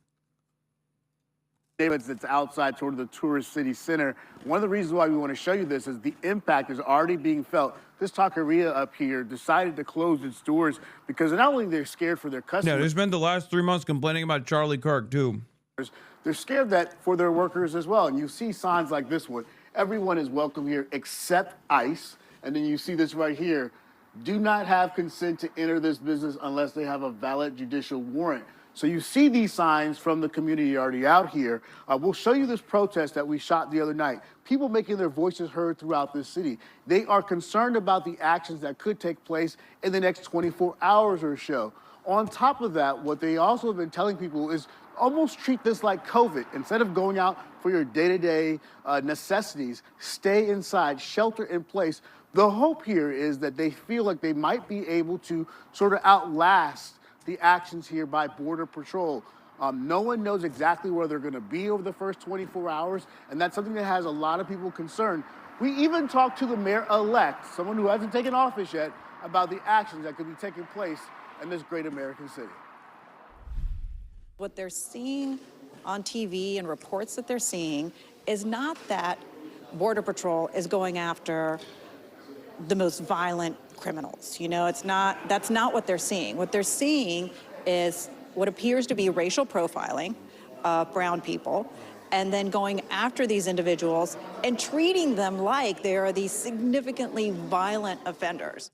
David's that's outside sort of the tourist city center. One of the reasons why we want to show you this is the impact is already being felt. This taqueria up here decided to close its doors because not only they're scared for their customers. Yeah, they spent the last 3 months complaining about Charlie Kirk too. They're scared that for their workers as well. And you see signs like this one. Everyone is welcome here except ICE. And then you see this right here. Do not have consent to enter this business unless they have a valid judicial warrant. So you see these signs from the community already out here. We'll show you this protest that we shot the other night. People making their voices heard throughout this city. They are concerned about the actions that could take place in the next 24 hours or so. On top of that, what they also have been telling people is almost treat this like COVID. Instead of going out for your day-to-day necessities, stay inside, shelter in place. The hope here is that they feel like they might be able to sort of outlast the actions here by Border Patrol. No one knows exactly where they're going to be over the first 24 hours, and that's something that has a lot of people concerned. We even talked to the mayor-elect, someone who hasn't taken office yet, about the actions that could be taking place in this great American city. What they're seeing on TV and reports that they're seeing is not that Border Patrol is going after the most violent criminals. You know, that's not what they're seeing. What they're seeing is what appears to be racial profiling of brown people, and then going after these individuals and treating them like they are these significantly violent offenders.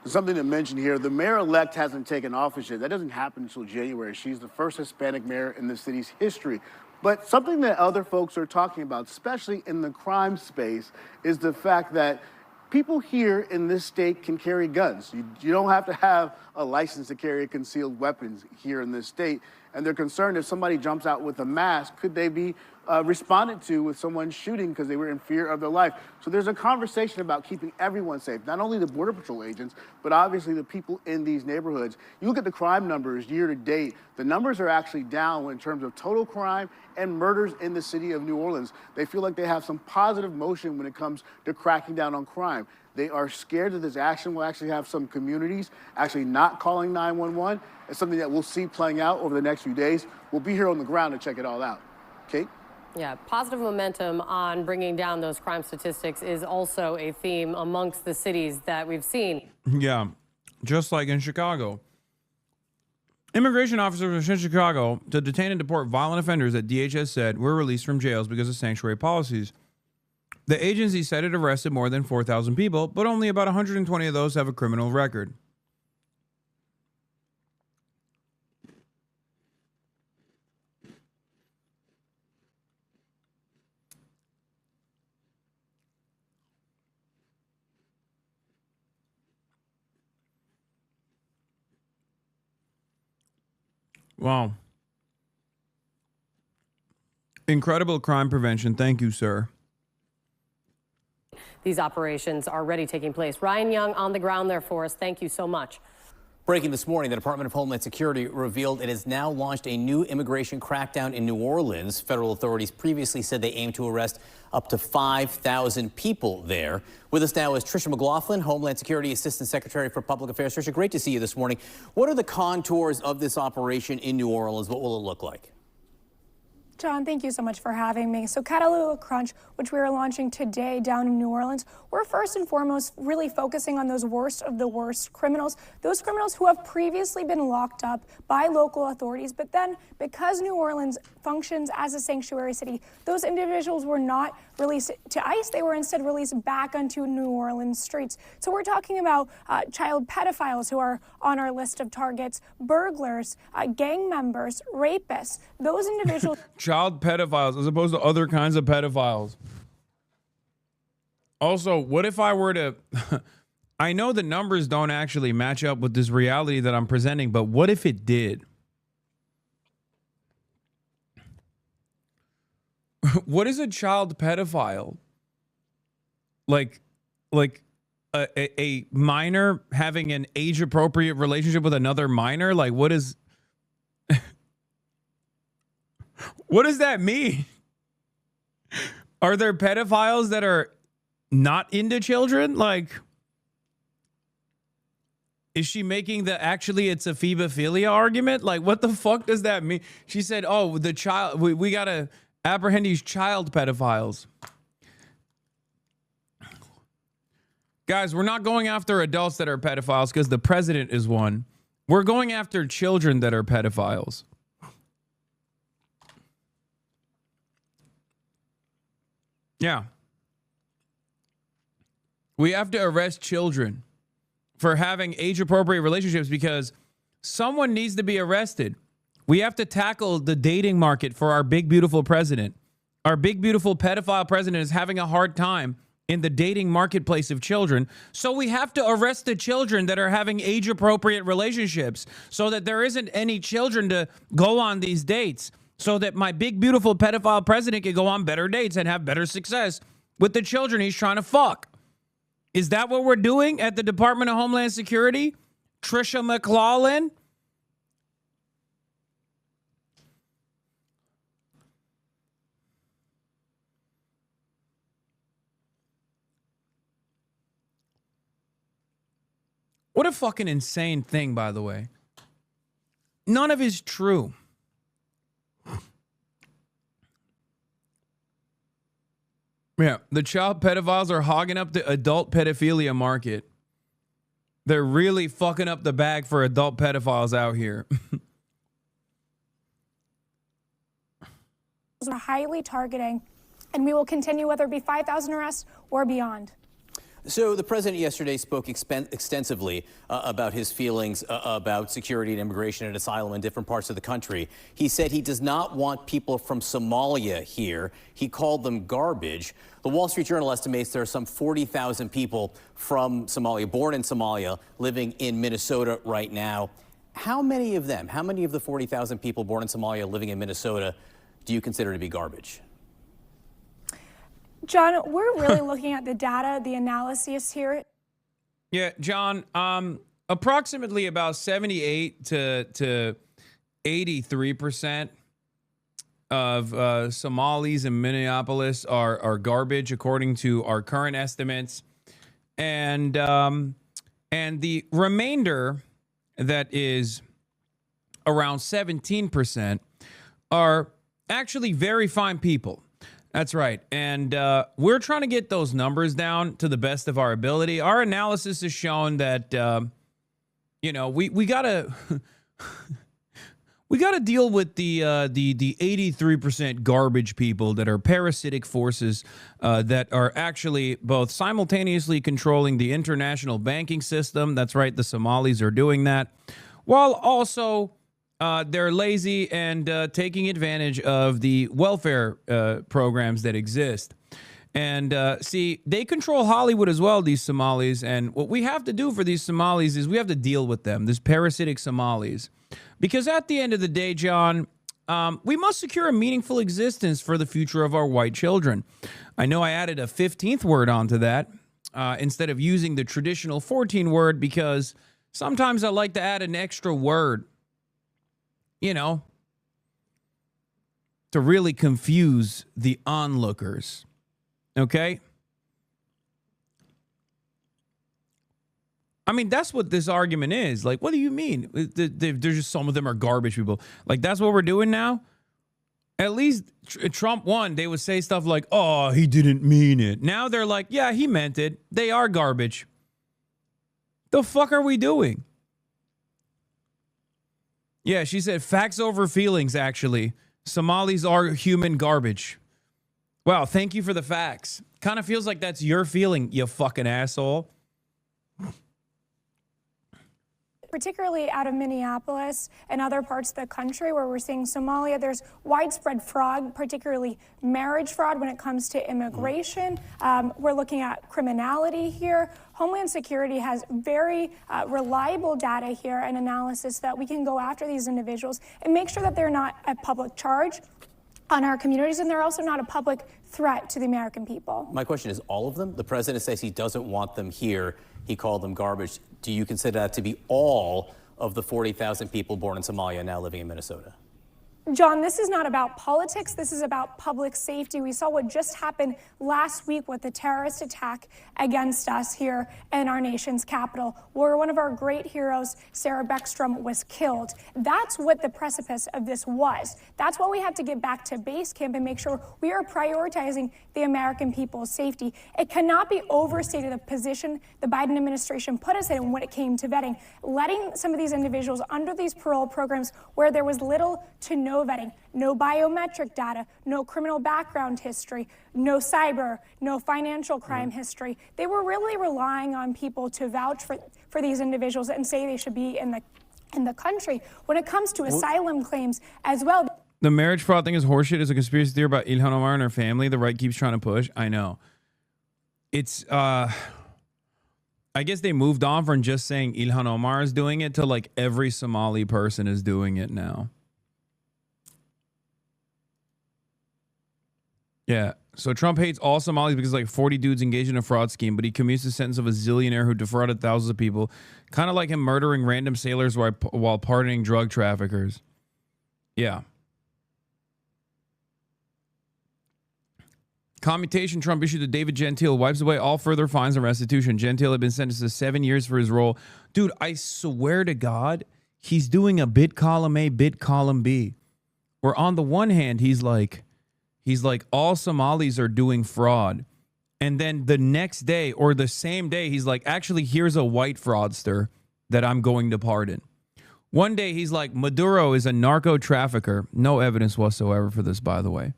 Something to mention here, the mayor-elect hasn't taken office yet. That doesn't happen until January. She's the first Hispanic mayor in the city's history. But something that other folks are talking about, especially in the crime space, is the fact that people here in this state can carry guns. You don't have to have a license to carry concealed weapons here in this state. And they're concerned if somebody jumps out with a mask, could they be responded to with someone shooting because they were in fear of their life? So there's a conversation about keeping everyone safe, not only the Border Patrol agents, but obviously the people in these neighborhoods. You look at the crime numbers year to date, the numbers are actually down in terms of total crime and murders in the city of New Orleans. They feel like they have some positive motion when it comes to cracking down on crime. They are scared that this action will actually have some communities actually not calling 911. It's something that we'll see playing out over the next few days. We'll be here on the ground to check it all out. Kate? Yeah, positive momentum on bringing down those crime statistics is also a theme amongst the cities that we've seen. Yeah, just like in Chicago. Immigration officers in Chicago to detain and deport violent offenders that DHS said were released from jails because of sanctuary policies. The agency said it arrested more than 4,000 people, but only about 120 of those have a criminal record. Wow. Incredible crime prevention. Thank you, sir. These operations are already taking place. Ryan Young on the ground there for us. Thank you so much. Breaking this morning, the Department of Homeland Security revealed it has now launched a new immigration crackdown in New Orleans. Federal authorities previously said they aim to arrest up to 5,000 people there. With us now is Tricia McLaughlin, Homeland Security Assistant Secretary for Public Affairs. Tricia, great to see you this morning. What are the contours of this operation in New Orleans? What will it look like? John, thank you so much for having me. So Catalina Crunch, which we are launching today down in New Orleans, we're first and foremost really focusing on those worst of the worst criminals, those criminals who have previously been locked up by local authorities. But then because New Orleans functions as a sanctuary city, those individuals were not released to ICE. They were instead released back onto New Orleans streets. So we're talking about child pedophiles who are on our list of targets, burglars, gang members, rapists, those individuals. Child pedophiles as opposed to other kinds of pedophiles. Also, what if I were to... I know the numbers don't actually match up with this reality that I'm presenting, but what if it did? What is a child pedophile? Like a minor having an age-appropriate relationship with another minor? Like, what is... What does that mean? Are there pedophiles that are not into children? Like, is she making the actually it's a phebophilia argument? Like, what the fuck does that mean? She said, oh, the child, we got to apprehend these child pedophiles. Guys, we're not going after adults that are pedophiles because the president is one. We're going after children that are pedophiles. Yeah. We have to arrest children for having age-appropriate relationships because someone needs to be arrested. We have to tackle the dating market for our big, beautiful president. Our big, beautiful pedophile president is having a hard time in the dating marketplace of children. So we have to arrest the children that are having age-appropriate relationships so that there isn't any children to go on these dates. So that my big, beautiful pedophile president can go on better dates and have better success with the children he's trying to fuck. Is that what we're doing at the Department of Homeland Security? Tricia McLaughlin? What a fucking insane thing, by the way. None of it is true. Yeah, the child pedophiles are hogging up the adult pedophilia market. They're really fucking up the bag for adult pedophiles out here. are highly targeting, and we will continue whether it be 5,000 arrests or beyond. So the president yesterday spoke extensively about his feelings about security and immigration and asylum in different parts of the country. He said he does not want people from Somalia here. He called them garbage. The Wall Street Journal estimates there are some 40,000 people from Somalia, born in Somalia, living in Minnesota right now. How many of them, how many of the 40,000 people born in Somalia living in Minnesota do you consider to be garbage? John, we're really looking at the data, the analysis here. Yeah, John, approximately about 78 to 83% of Somalis in Minneapolis are garbage, according to our current estimates. And the remainder, that is around 17%, are actually very fine people. That's right. And we're trying to get those numbers down to the best of our ability. Our analysis has shown that, you know, we got to We got to deal with the 83% garbage people that are parasitic forces that are actually both simultaneously controlling the international banking system. That's right, the Somalis are doing that, while also they're lazy and taking advantage of the welfare programs that exist. And see, they control Hollywood as well, these Somalis. And what we have to do for these Somalis is we have to deal with them, these parasitic Somalis. Because at the end of the day, John, we must secure a meaningful existence for the future of our white children. I know I added a 15th word onto that instead of using the traditional 14 word because sometimes I like to add an extra word, you know, to really confuse the onlookers. Okay? I mean, that's what this argument is. Like, what do you mean? There's just some of them are garbage people. Like, that's what we're doing now? At least Trump won. They would say stuff like, oh, he didn't mean it. Now they're like, yeah, he meant it. They are garbage. The fuck are we doing? Yeah, she said facts over feelings, actually. Somalis are human garbage. Wow, thank you for the facts. Kind of feels like that's your feeling, you fucking asshole. Particularly out of Minneapolis and other parts of the country where we're seeing Somalia, there's widespread fraud, particularly marriage fraud when it comes to immigration. We're looking at criminality here. Homeland Security has very reliable data here and analysis that we can go after these individuals and make sure that they're not a public charge on our communities, and they're also not a public threat to the American people. My question is, all of them? The president says he doesn't want them here. He called them garbage. Do you consider that to be all of the 40,000 people born in Somalia now living in Minnesota? John, this is not about politics. This is about public safety. We saw what just happened last week with the terrorist attack against us here in our nation's capital, where one of our great heroes, Sarah Beckstrom, was killed. That's what the precipice of this was. That's why we have to get back to base camp and make sure we are prioritizing the American people's safety. It cannot be overstated the position the Biden administration put us in when it came to vetting, letting some of these individuals under these parole programs where there was little to no vetting, no biometric data, no criminal background history, no cyber, no financial crime history. They were really relying on people to vouch for these individuals and say they should be in the country. When it comes to asylum claims as well. The marriage fraud thing is horseshit. It's a conspiracy theory about Ilhan Omar and her family. The right keeps trying to push. I know. It's, I guess they moved on from just saying Ilhan Omar is doing it to like every Somali person is doing it now. Yeah. So Trump hates all Somalis because like 40 dudes engaged in a fraud scheme, but he commutes the sentence of a zillionaire who defrauded thousands of people. Kind of like him murdering random sailors while pardoning drug traffickers. Yeah. Commutation Trump issued to David Gentile wipes away all further fines and restitution. Gentile had been sentenced to 7 years for his role. Dude, I swear to God, he's doing a bit column A, bit column B. Where on the one hand, he's like, all Somalis are doing fraud. And then the next day or the same day, he's like, actually, here's a white fraudster that I'm going to pardon. One day, he's like, Maduro is a narco trafficker. No evidence whatsoever for this, by the way.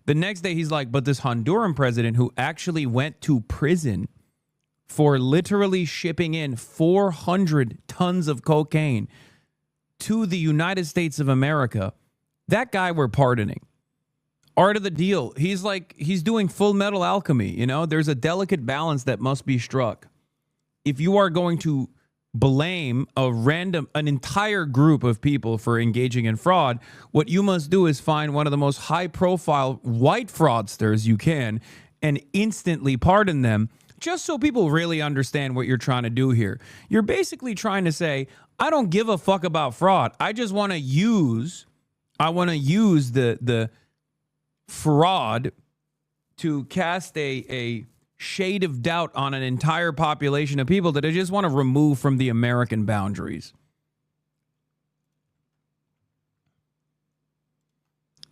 The next day, he's like, but this Honduran president who actually went to prison for literally shipping in 400 tons of cocaine to the United States of America, that guy we're pardoning. Art of the deal. He's like, he's doing Full Metal Alchemy. You know, there's a delicate balance that must be struck. If you are going to blame an entire group of people for engaging in fraud, what you must do is find one of the most high profile white fraudsters you can and instantly pardon them, just so people really understand what you're trying to do here. You're basically trying to say, I don't give a fuck about fraud. I just want to use the fraud to cast a shade of doubt on an entire population of people that I just want to remove from the American boundaries.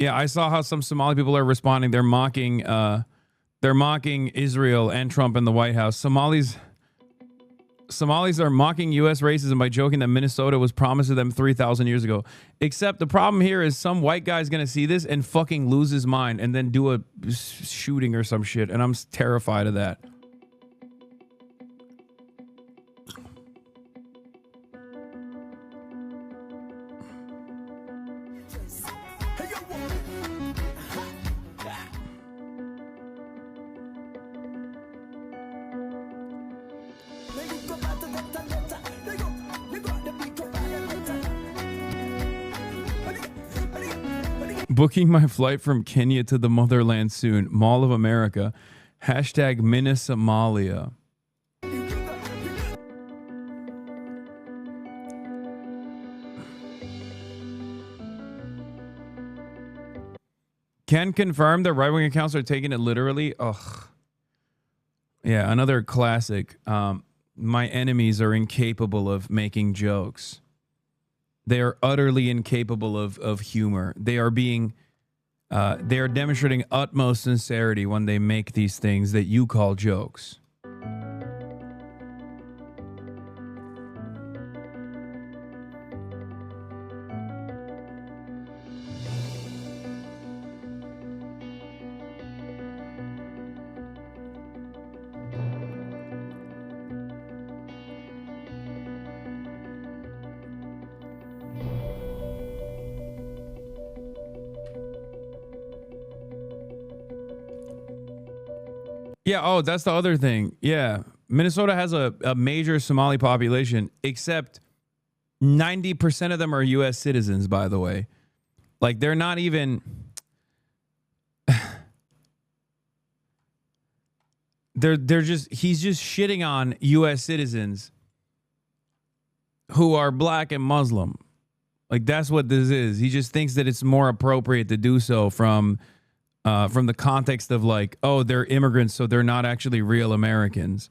Yeah, I saw how some Somali people are responding. They're mocking Israel and Trump in the White House. Somalis Somalis are mocking U.S. racism by joking that Minnesota was promised to them 3,000 years ago. Except the problem here is some white guy's going to see this and fucking lose his mind and then do a shooting or some shit. And I'm terrified of that. Booking my flight from Kenya to the motherland soon. Mall of America. Hashtag Minnesomalia. Can confirm that right-wing accounts are taking it literally. Ugh. Yeah, another classic. My enemies are incapable of making jokes. They are utterly incapable of humor. They are demonstrating utmost sincerity when they make these things that you call jokes. Yeah, oh, that's the other thing. Yeah, Minnesota has a major Somali population, except 90% of them are U.S. citizens, by the way. Like, they're not even... they're just... He's just shitting on U.S. citizens who are black and Muslim. Like, that's what this is. He just thinks that it's more appropriate to do so from the context of like, oh, they're immigrants, so they're not actually real Americans.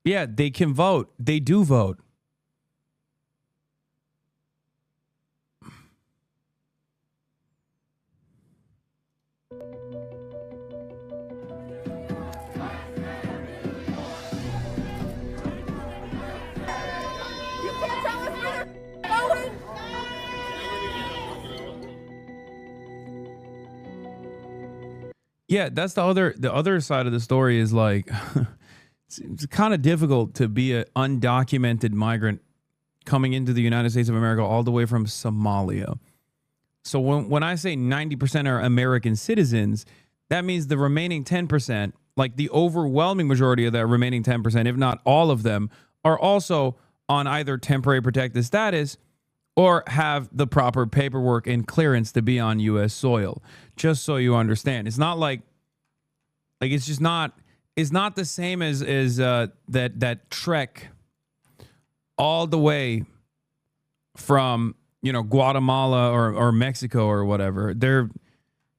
Yeah, they can vote. They do vote. Yeah, that's the other side of the story is like, it's kind of difficult to be an undocumented migrant coming into the United States of America all the way from Somalia. So when I say 90% are American citizens, that means the remaining 10%, like the overwhelming majority of that remaining 10%, if not all of them, are also on either temporary protected status or have the proper paperwork and clearance to be on U.S. soil. Just so you understand, it's not like it's just not. It's not the same as that trek all the way from Guatemala or Mexico or whatever.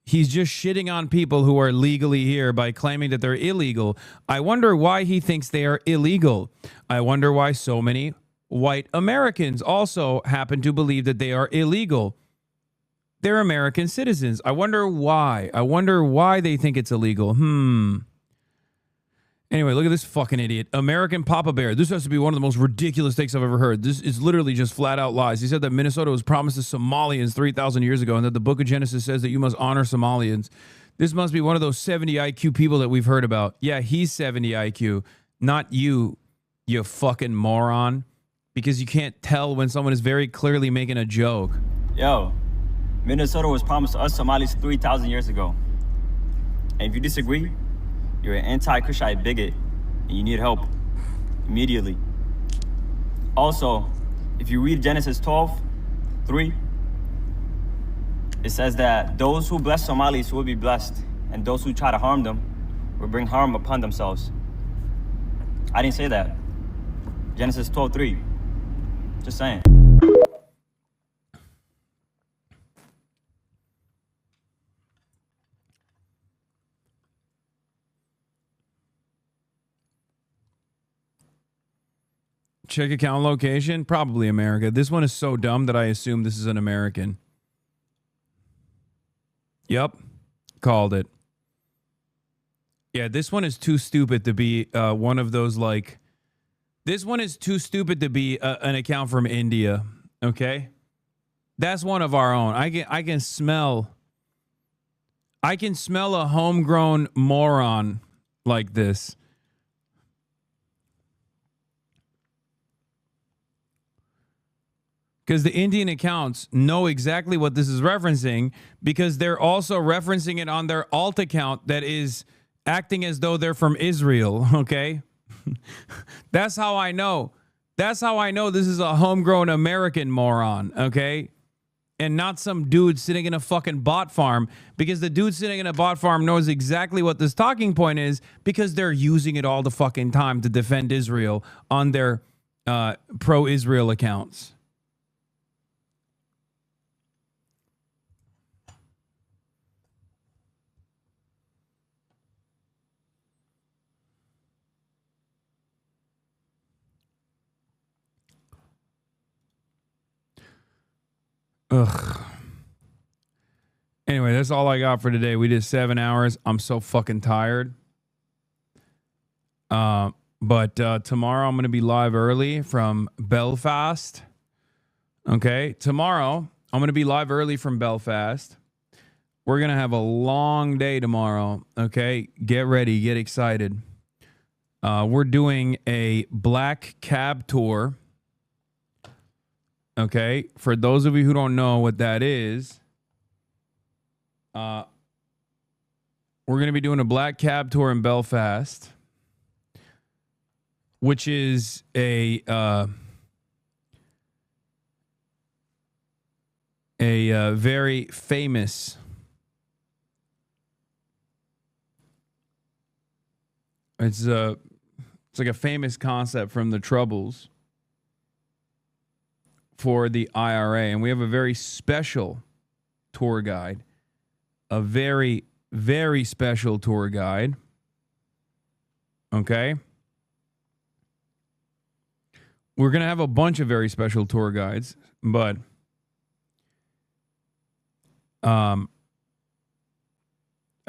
He's just shitting on people who are legally here by claiming that they're illegal. I wonder why he thinks they are illegal. I wonder why so many white Americans also happen to believe that they are illegal. They're American citizens. I wonder why. I wonder why they think it's illegal. Anyway, look at this fucking idiot. American Papa Bear. This has to be one of the most ridiculous takes I've ever heard. This is literally just flat out lies. He said that Minnesota was promised to Somalians 3,000 years ago and that the book of Genesis says that you must honor Somalians. This must be one of those 70 IQ people that we've heard about. Yeah, he's 70 IQ, not you, you fucking moron. Because you can't tell when someone is very clearly making a joke. Yo, Minnesota was promised to us Somalis 3,000 years ago. And if you disagree, you're an anti-Kushite bigot and you need help immediately. Also, if you read Genesis 12:3, it says that those who bless Somalis will be blessed, and those who try to harm them will bring harm upon themselves. I didn't say that. Genesis 12:3. Just saying. Check account location, probably America. This one is so dumb that I assume this is an American. Yep, called it. Yeah, this one is too stupid to be one of those like. This one is too stupid to be an account from India. Okay, that's one of our own. I can smell a homegrown moron like this. Because the Indian accounts know exactly what this is referencing, because they're also referencing it on their alt account that is acting as though they're from Israel, okay? That's how I know. That's how I know this is a homegrown American moron, okay? And not some dude sitting in a fucking bot farm, because the dude sitting in a bot farm knows exactly what this talking point is, because they're using it all the fucking time to defend Israel on their pro-Israel accounts. Ugh. Anyway, that's all I got for today. We did 7 hours. I'm so fucking tired. But tomorrow I'm going to be live early from Belfast. Okay, tomorrow I'm going to be live early from Belfast. We're going to have a long day tomorrow. Okay, get ready, get excited. We're doing a black cab tour. Okay, for those of you who don't know what that is, we're going to be doing a black cab tour in Belfast, which is a very famous it's like a famous concept from the Troubles for the IRA, and we have a very special tour guide, a very, very special tour guide. Okay. We're going to have a bunch of very special tour guides, but I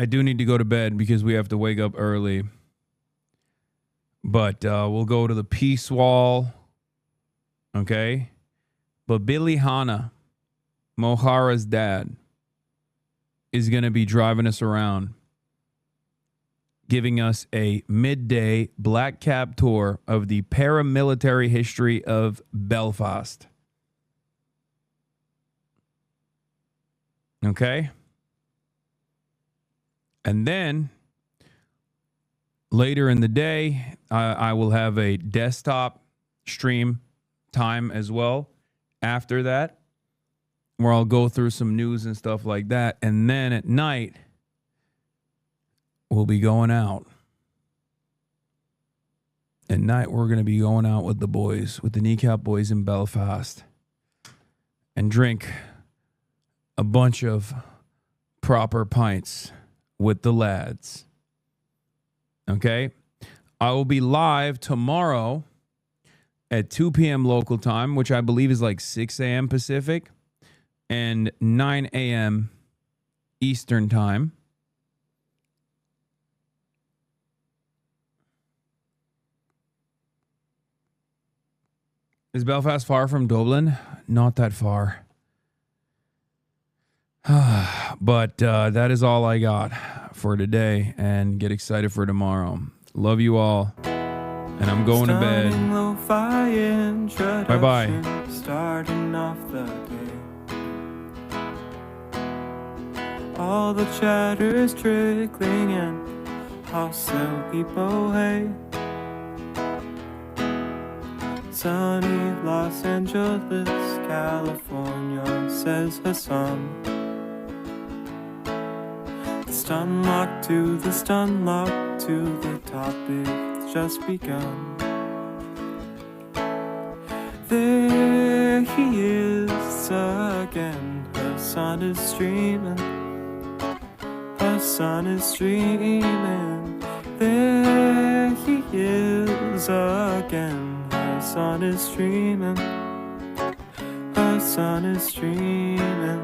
do need to go to bed because we have to wake up early. But we'll go to the Peace Wall. Okay. But Billy Hanna, Mohara's dad, is going to be driving us around, giving us a midday black cab tour of the paramilitary history of Belfast. Okay? And then later in the day, I will have a desktop stream time as well. After that, where I'll go through some news and stuff like that. And then at night, we'll be going out. At night, we're going to be going out with the boys, with the Kneecap Boys in Belfast, and drink a bunch of proper pints with the lads. Okay? I will be live tomorrow at 2 p.m. local time, which I believe is like 6 a.m. Pacific and 9 a.m. Eastern time. Is Belfast far from Dublin? Not that far. But that is all I got for today, and get excited for tomorrow. Love you all. And I'm going to bed. Bye-bye. Starting off the day. All the chatter is trickling in. I'll sell people hay. Sunny Los Angeles, California, says Hasan. The stun lock to the stun lock to the topic just begun. There he is again. Hasan is streaming. Hasan is streaming. There he is again. Hasan is streaming. Hasan is streaming.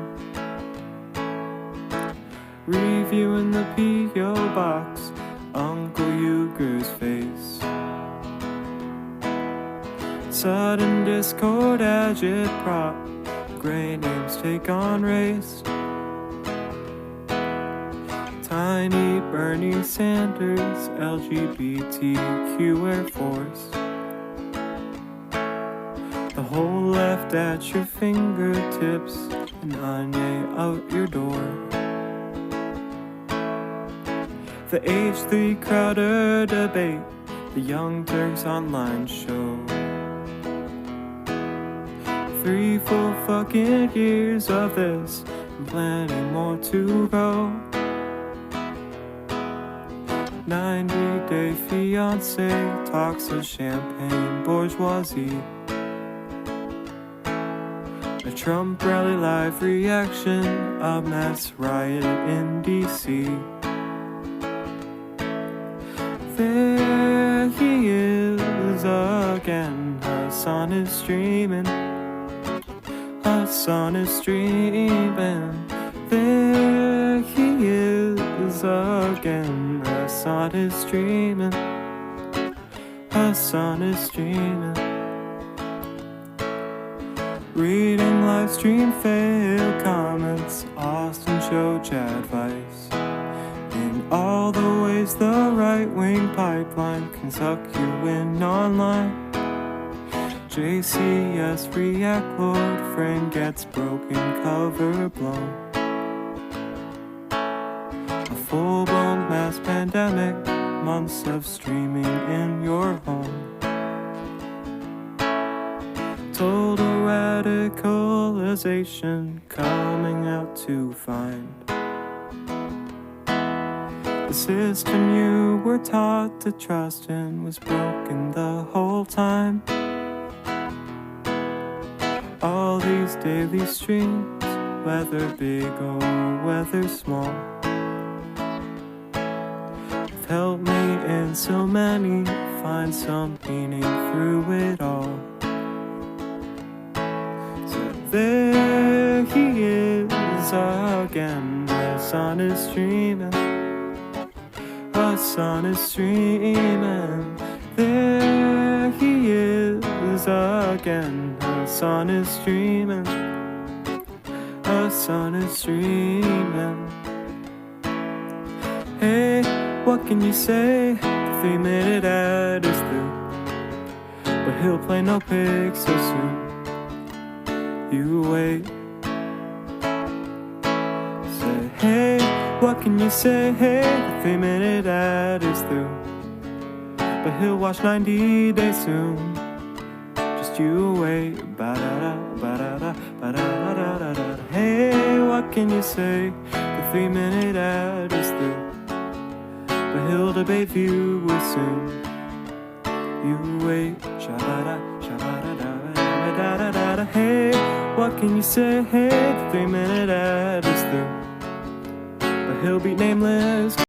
Reviewing the P.O. box. Sudden discord agitprop, gray names take on race. Tiny Bernie Sanders, LGBTQ Air Force. The whole left at your fingertips, and Anye out your door. The H3 Crowder debate, the Young Turks online show. 3 full fucking years of this, and plenty more to go. 90-day fiancé talks of champagne bourgeoisie. A Trump rally live reaction, a mass riot in DC. There he is again, Hasan is streaming. Hasan is streaming. There he is again, Hasan is streaming. Hasan is streaming. Reading live stream fail comments, Austin show chat advice. In all the ways the right-wing pipeline can suck you in online. JCS react, Lord frame gets broken, cover blown. A full-blown mass pandemic, months of streaming in your home. Total radicalization coming out to find the system you were taught to trust in was broken the whole time. All these daily streams, whether big or whether small, have helped me in so many find some meaning through it all. So there he is again, Hasan is streaming. Hasan is streaming. There he is again, Hasan is streaming. Hasan is streaming. Hey, what can you say? The 3-minute ad is through, but he'll play no pics so soon. You wait. Say, hey, what can you say? Hey, the 3-minute ad is through, but he'll watch 90 Days soon. Just you wait. Ba-da-da, ba-da-da, ba-da-da-da-da-da. Hey, what can you say? The 3-minute ad is through, but he'll debate viewers soon. You wait. Sha-ba-da, sha-ba-da-da-ba-da-da-da-da. Hey, what can you say? Hey, the 3-minute ad is through, but he'll be nameless.